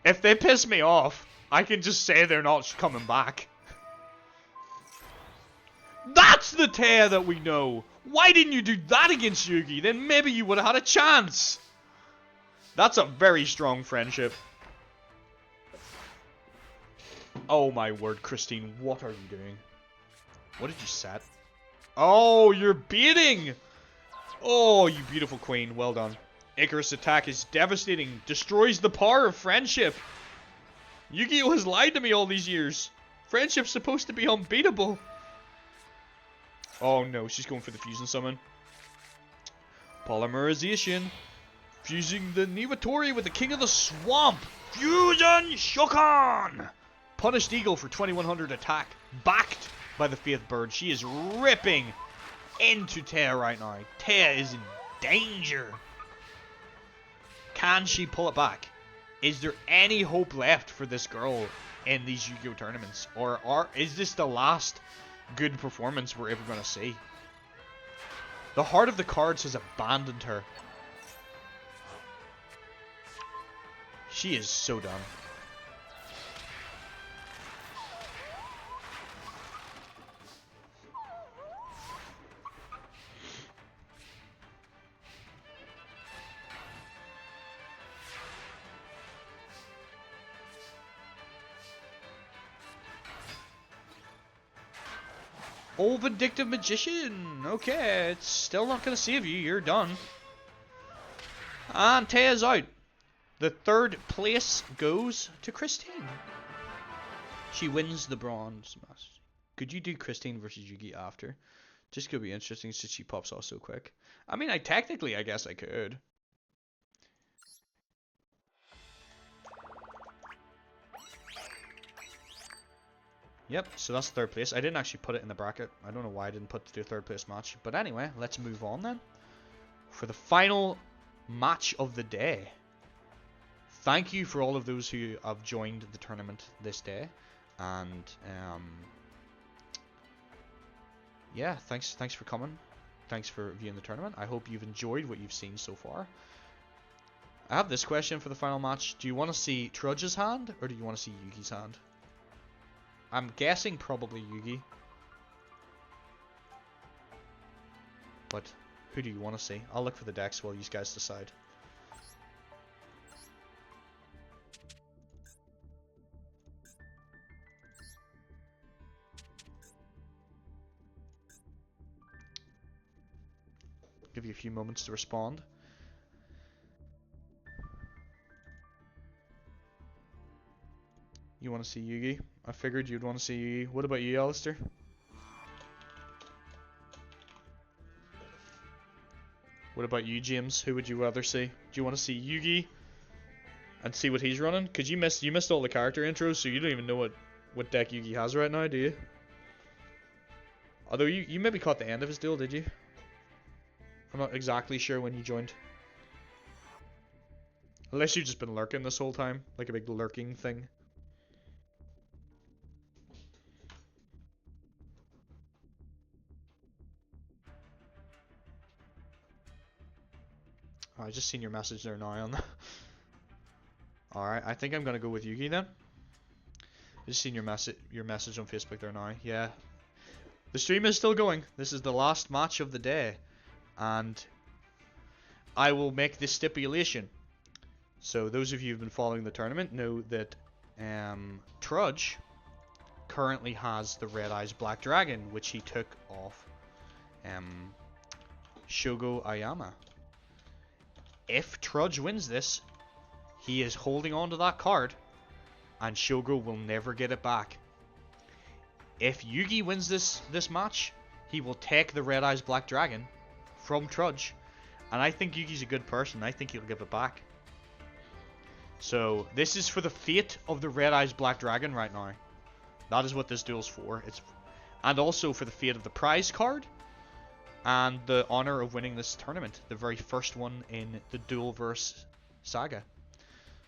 Speaker 3: If they piss me off, I can just say they're not coming back. That's the Taya that we know. Why didn't you do that against Yugi? Then maybe you would have had a chance. That's a very strong friendship. Oh my word, Christine, what are you doing? What did you set? Oh, you're baiting! Oh, you beautiful queen, well done. Icarus' attack is devastating, destroys the power of friendship. Yu-Gi-Oh has lied to me all these years. Friendship's supposed to be unbeatable. Oh no, she's going for the fusion summon. Polymerization. Fusing the Nivatori with the King of the Swamp. Fusion Shokan! Punished Eagle for 2100 attack. Backed by the Faith Bird. She is ripping into Taya right now. Taya is in danger. Can she pull it back? Is there any hope left for this girl in these Yu-Gi-Oh tournaments? Or is this the last good performance we're ever going to see? The heart of the cards has abandoned her. She is so done. Oh, Vindictive Magician! Okay, it's still not going to save you. You're done. And Taya's out. The 3rd place goes to Christine. She wins the bronze match. Could you do Christine versus Yugi after? Just could be interesting since she pops off so quick. I mean, I guess I could. Yep, so that's 3rd place. I didn't actually put it in the bracket. I don't know why I didn't put the 3rd place match. But anyway, let's move on then. For the final match of the day. Thank you for all of those who have joined the tournament this day. And, yeah, thanks for coming. Thanks for viewing the tournament. I hope you've enjoyed what you've seen so far. I have this question for the final match. Do you want to see Trudge's hand, or do you want to see Yugi's hand? I'm guessing probably Yugi. But who do you want to see? I'll look for the decks while you guys decide. Give you a few moments to respond. You want to see Yugi? I figured you'd want to see Yugi. What about you, Alistair? What about you, James? Who would you rather see? Do you want to see Yugi and see what he's running? Cause you missed all the character intros, so you don't even know what deck Yugi has right now, do you? Although you maybe caught the end of his duel, did you? I'm not exactly sure when you joined. Unless you've just been lurking this whole time, like a big lurking thing. Oh, I just seen your message there now on that. Alright, I think I'm gonna go with Yugi then. I just seen your message on Facebook there now. Yeah. The stream is still going. This is the last match of the day. And I will make this stipulation. So those of you who've been following the tournament know that Trudge currently has the Red Eyes Black Dragon, which he took off Shogo Ayama. If Trudge wins this, he is holding on to that card, and Shogo will never get it back. If Yugi wins this match, he will take the Red Eyes Black Dragon from Trudge. And I think Yugi's a good person. I think he'll give it back. So, this is for the fate of the Red Eyes Black Dragon right now. That is what this duel's for. And also for the fate of the prize card. And the honor of winning this tournament. The very first one in the Duelverse saga.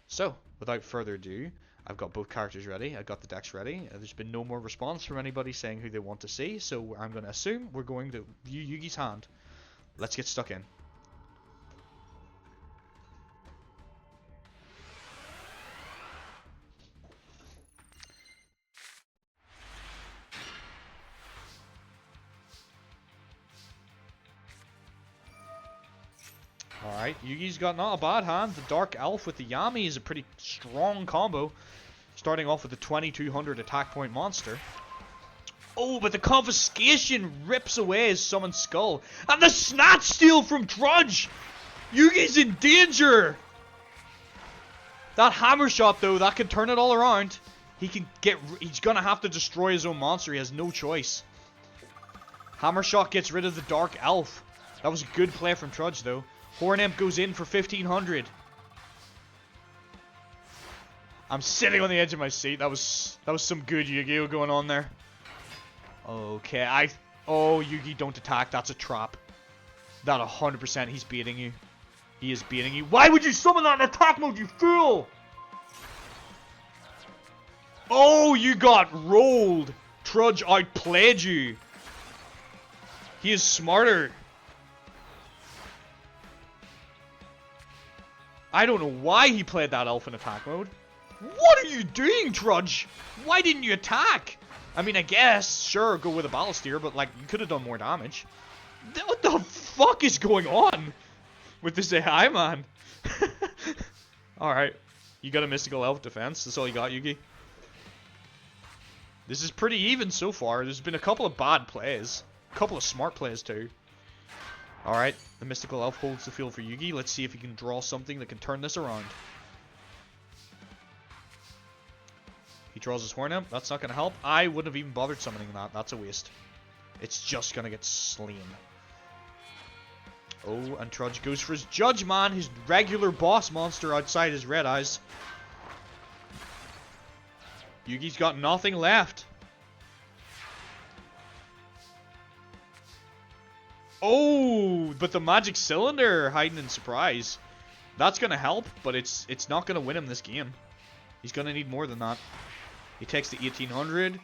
Speaker 3: So, without further ado, I've got both characters ready. I've got the decks ready. There's been no more response from anybody saying who they want to see. So, I'm going to assume we're going to view Yugi's hand. Let's get stuck in. Alright, Yugi's got not a bad hand. The Dark Elf with the Yami is a pretty strong combo. Starting off with the 2200 attack point monster. Oh, but the Confiscation rips away his Summoned Skull. And the Snatch Steal from Trudge! Yugi's in danger! That Hammer Shot, though, that can turn it all around. He's gonna have to destroy his own monster. He has no choice. Hammer Shot gets rid of the Dark Elf. That was a good play from Trudge, though. Horn Imp goes in for 1500. I'm sitting on the edge of my seat. That was some good Yu-Gi-Oh going on there. Okay, oh, Yugi, don't attack. That's a trap. That 100%, he's beating you. He is beating you. Why would you summon that in attack mode, you fool? Oh, you got rolled. Trudge outplayed you. He is smarter. I don't know why he played that elf in attack mode. What are you doing, Trudge? Why didn't you attack? I mean, I guess, sure, go with a Battle Steer, but, like, you could have done more damage. What the fuck is going on with this AI, man? Alright. You got a Mystical Elf defense. That's all you got, Yugi. This is pretty even so far. There's been a couple of bad plays. A couple of smart plays, too. Alright, the Mystical Elf holds the field for Yugi. Let's see if he can draw something that can turn this around. He draws his Horn Imp. That's not going to help. I wouldn't have even bothered summoning that. That's a waste. It's just going to get slain. Oh, and Trudge goes for his Judge Man, his regular boss monster outside his Red Eyes. Yugi's got nothing left. Oh, but the Magic Cylinder hiding in Surprise. That's going to help, but it's not going to win him this game. He's going to need more than that. He takes the 1800.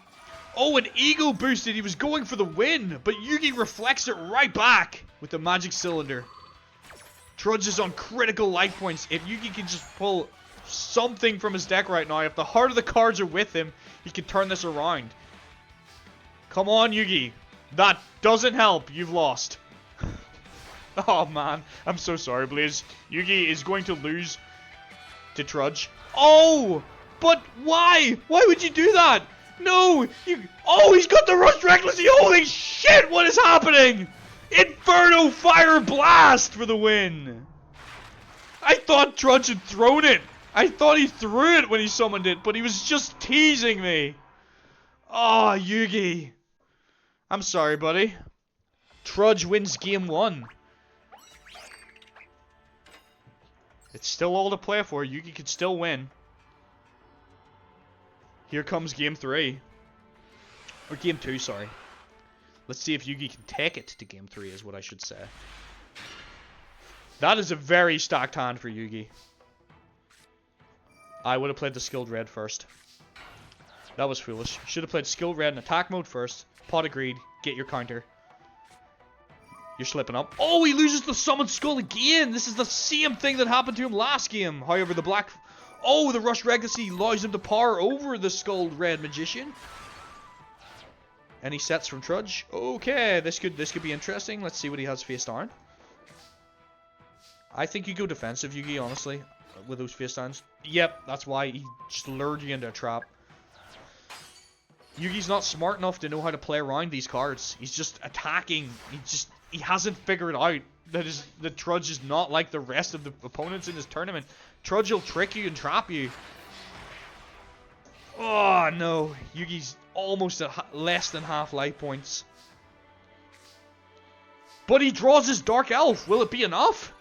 Speaker 3: Oh, an Ego boosted. He was going for the win, but Yugi reflects it right back with the Magic Cylinder. Trudge is on critical life points. If Yugi can just pull something from his deck right now, if the heart of the cards are with him, he can turn this around. Come on, Yugi. That doesn't help. You've lost. Oh, man. I'm so sorry, Blaze. Yugi is going to lose to Trudge. Oh! But why? Why would you do that? No! Oh, he's got the Rush Recklessly! Holy shit! What is happening? Inferno Fire Blast for the win! I thought Trudge had thrown it. I thought he threw it when he summoned it, but he was just teasing me. Oh, Yugi. I'm sorry, buddy. Trudge wins game 1. It's still all to play for. Yugi could still win. Here comes game 3. Or game 2, sorry. Let's see if Yugi can take it to game 3 is what I should say. That is a very stacked hand for Yugi. I would have played the Skilled Red first. That was foolish. Should have played Skilled Red in attack mode first. Pot of Greed. Get your counter. You're slipping up. Oh, he loses the Summoned Skull again. This is the same thing that happened to him last game. However, the black... Oh, the Rush Legacy allows him to power over the Skulled Red Magician. Any sets from Trudge? Okay, this could be interesting. Let's see what he has face down. I think you go defensive, Yugi, honestly, with those face downs. Yep, that's why he just lured you into a trap. Yugi's not smart enough to know how to play around these cards. He's just attacking. He hasn't figured out that Trudge is not like the rest of the opponents in this tournament. Trudge will trick you and trap you. Oh no, Yugi's almost at less than half life points.
Speaker 2: But he draws his Dark Elf. Will it be enough?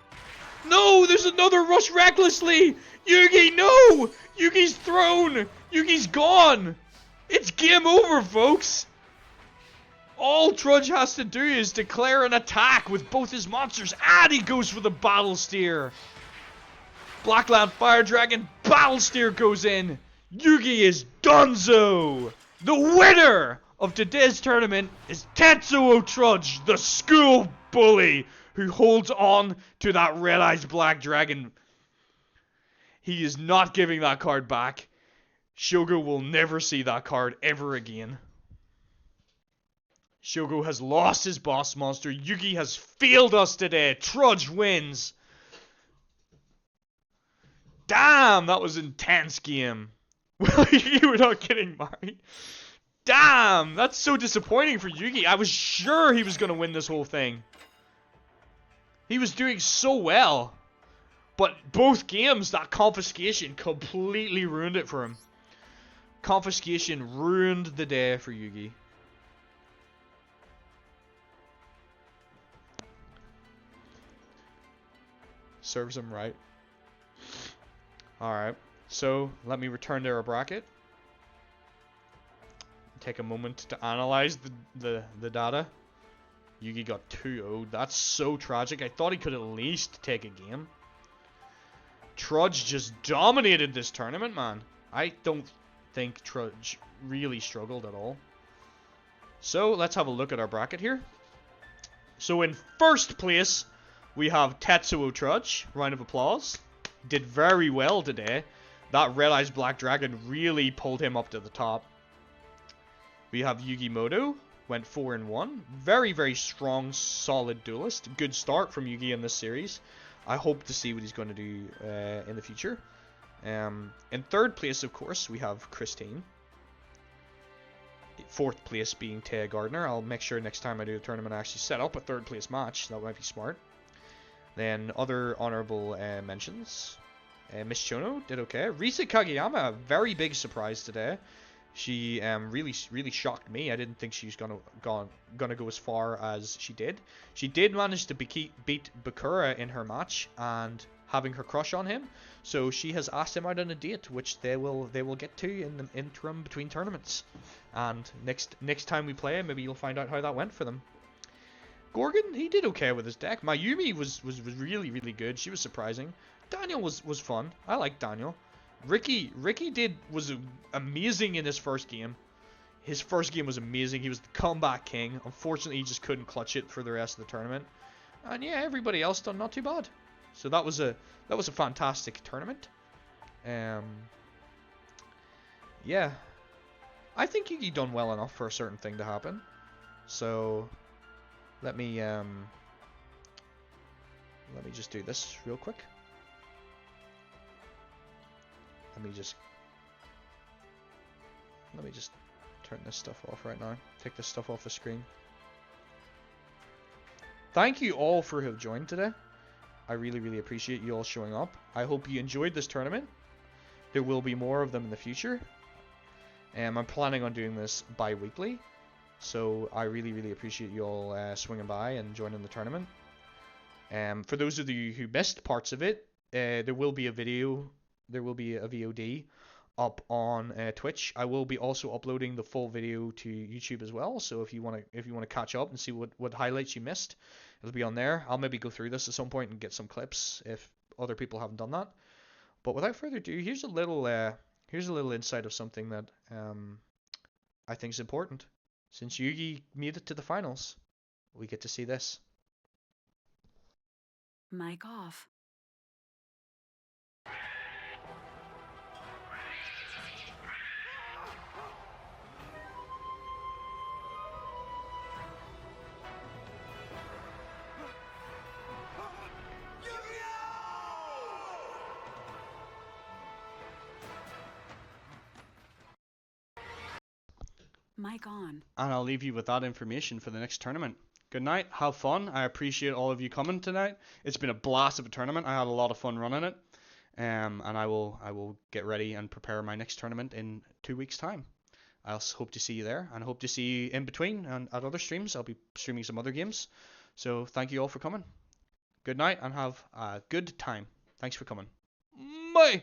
Speaker 3: No, there's another rush recklessly. Yugi, no! Yugi's thrown. Yugi's gone. It's game over, folks.
Speaker 2: All Trudge has to do is declare an attack with both his monsters, and he goes for the Battle Steer. Blackland Fire Dragon Battle Steer goes in. Yugi is donezo. The winner of today's tournament is Tetsuo Trudge, the school bully who holds on to that Red Eyes Black Dragon. He is not giving that card back. Shogo will never see that card ever again. Shogo has lost his boss monster. Yugi has failed us today. Trudge wins. Damn, that was an intense game. You were not getting married. Damn, that's so disappointing for Yugi. I was sure he was going to win this whole thing. He was doing so well. But both games, that confiscation completely ruined it for him. Confiscation ruined the day for Yugi. Serves him right. Alright, so let me return to our bracket. Take a moment to analyze the data. Yugi got 2-0. That's so tragic. I thought he could at least take a game. Trudge just dominated this tournament, man. I don't think Trudge really struggled at all. So, let's have a look at our bracket here. So, in first place, we have Tetsuo Trudge. Round of applause. Did very well today. That Red Eyes Black Dragon really pulled him up to the top. We have Yugi Moto. Went 4-1. Very, very strong, solid duelist. Good start from Yugi in this series. I hope to see what he's going to do in the future. In third place, of course, we have Christine. Fourth place being Taya Gardner. I'll make sure next time I do a tournament I actually set up a third place match. That might be smart. Then other honorable mentions. Miss Chono did okay. Risa Kageyama, a very big surprise today. She really shocked me. I didn't think she was gonna go as far as she did. She did manage to beat Bakura in her match and having her crush on him. So she has asked him out on a date, which they will get to in the interim between tournaments. And next time we play, maybe you'll find out how that went for them. Gorgon, he did okay with his deck. Mayumi was really good. She was surprising. Daniel was fun. I like Daniel. Ricky was amazing in his first game. His first game was amazing. He was the comeback king. Unfortunately, he just couldn't clutch it for the rest of the tournament. And yeah, everybody else done not too bad. So that was a fantastic tournament. Yeah, I think Yugi done well enough for a certain thing to happen. So let me just do this real quick. Let me just turn this stuff off right now. Take this stuff off the screen. Thank you all for who have joined today. I really appreciate you all showing up. I hope you enjoyed this tournament. There will be more of them in the future. I'm planning on doing this bi-weekly. So I really appreciate you all swinging by and joining the tournament. For those of you who missed parts of it, there will be a video. There will be a VOD up on Twitch. I will be also uploading the full video to YouTube as well. So if you want to catch up and see what highlights you missed, it'll be on there. I'll maybe go through this at some point and get some clips if other people haven't done that. But without further ado, here's a little insight of something that I think is important. Since Yugi made it to the finals, we get to see this.
Speaker 1: Mic off. Mic on.
Speaker 2: And I'll leave you with that information for the next tournament. Good night. Have fun. I appreciate all of you coming tonight. It's been a blast of a tournament. I had a lot of fun running it. And I will get ready and prepare my next tournament in 2 weeks' time. I also hope to see you there, and hope to see you in between and at other streams. I'll be streaming some other games. So thank you all for coming. Good night and have a good time. Thanks for coming. Bye.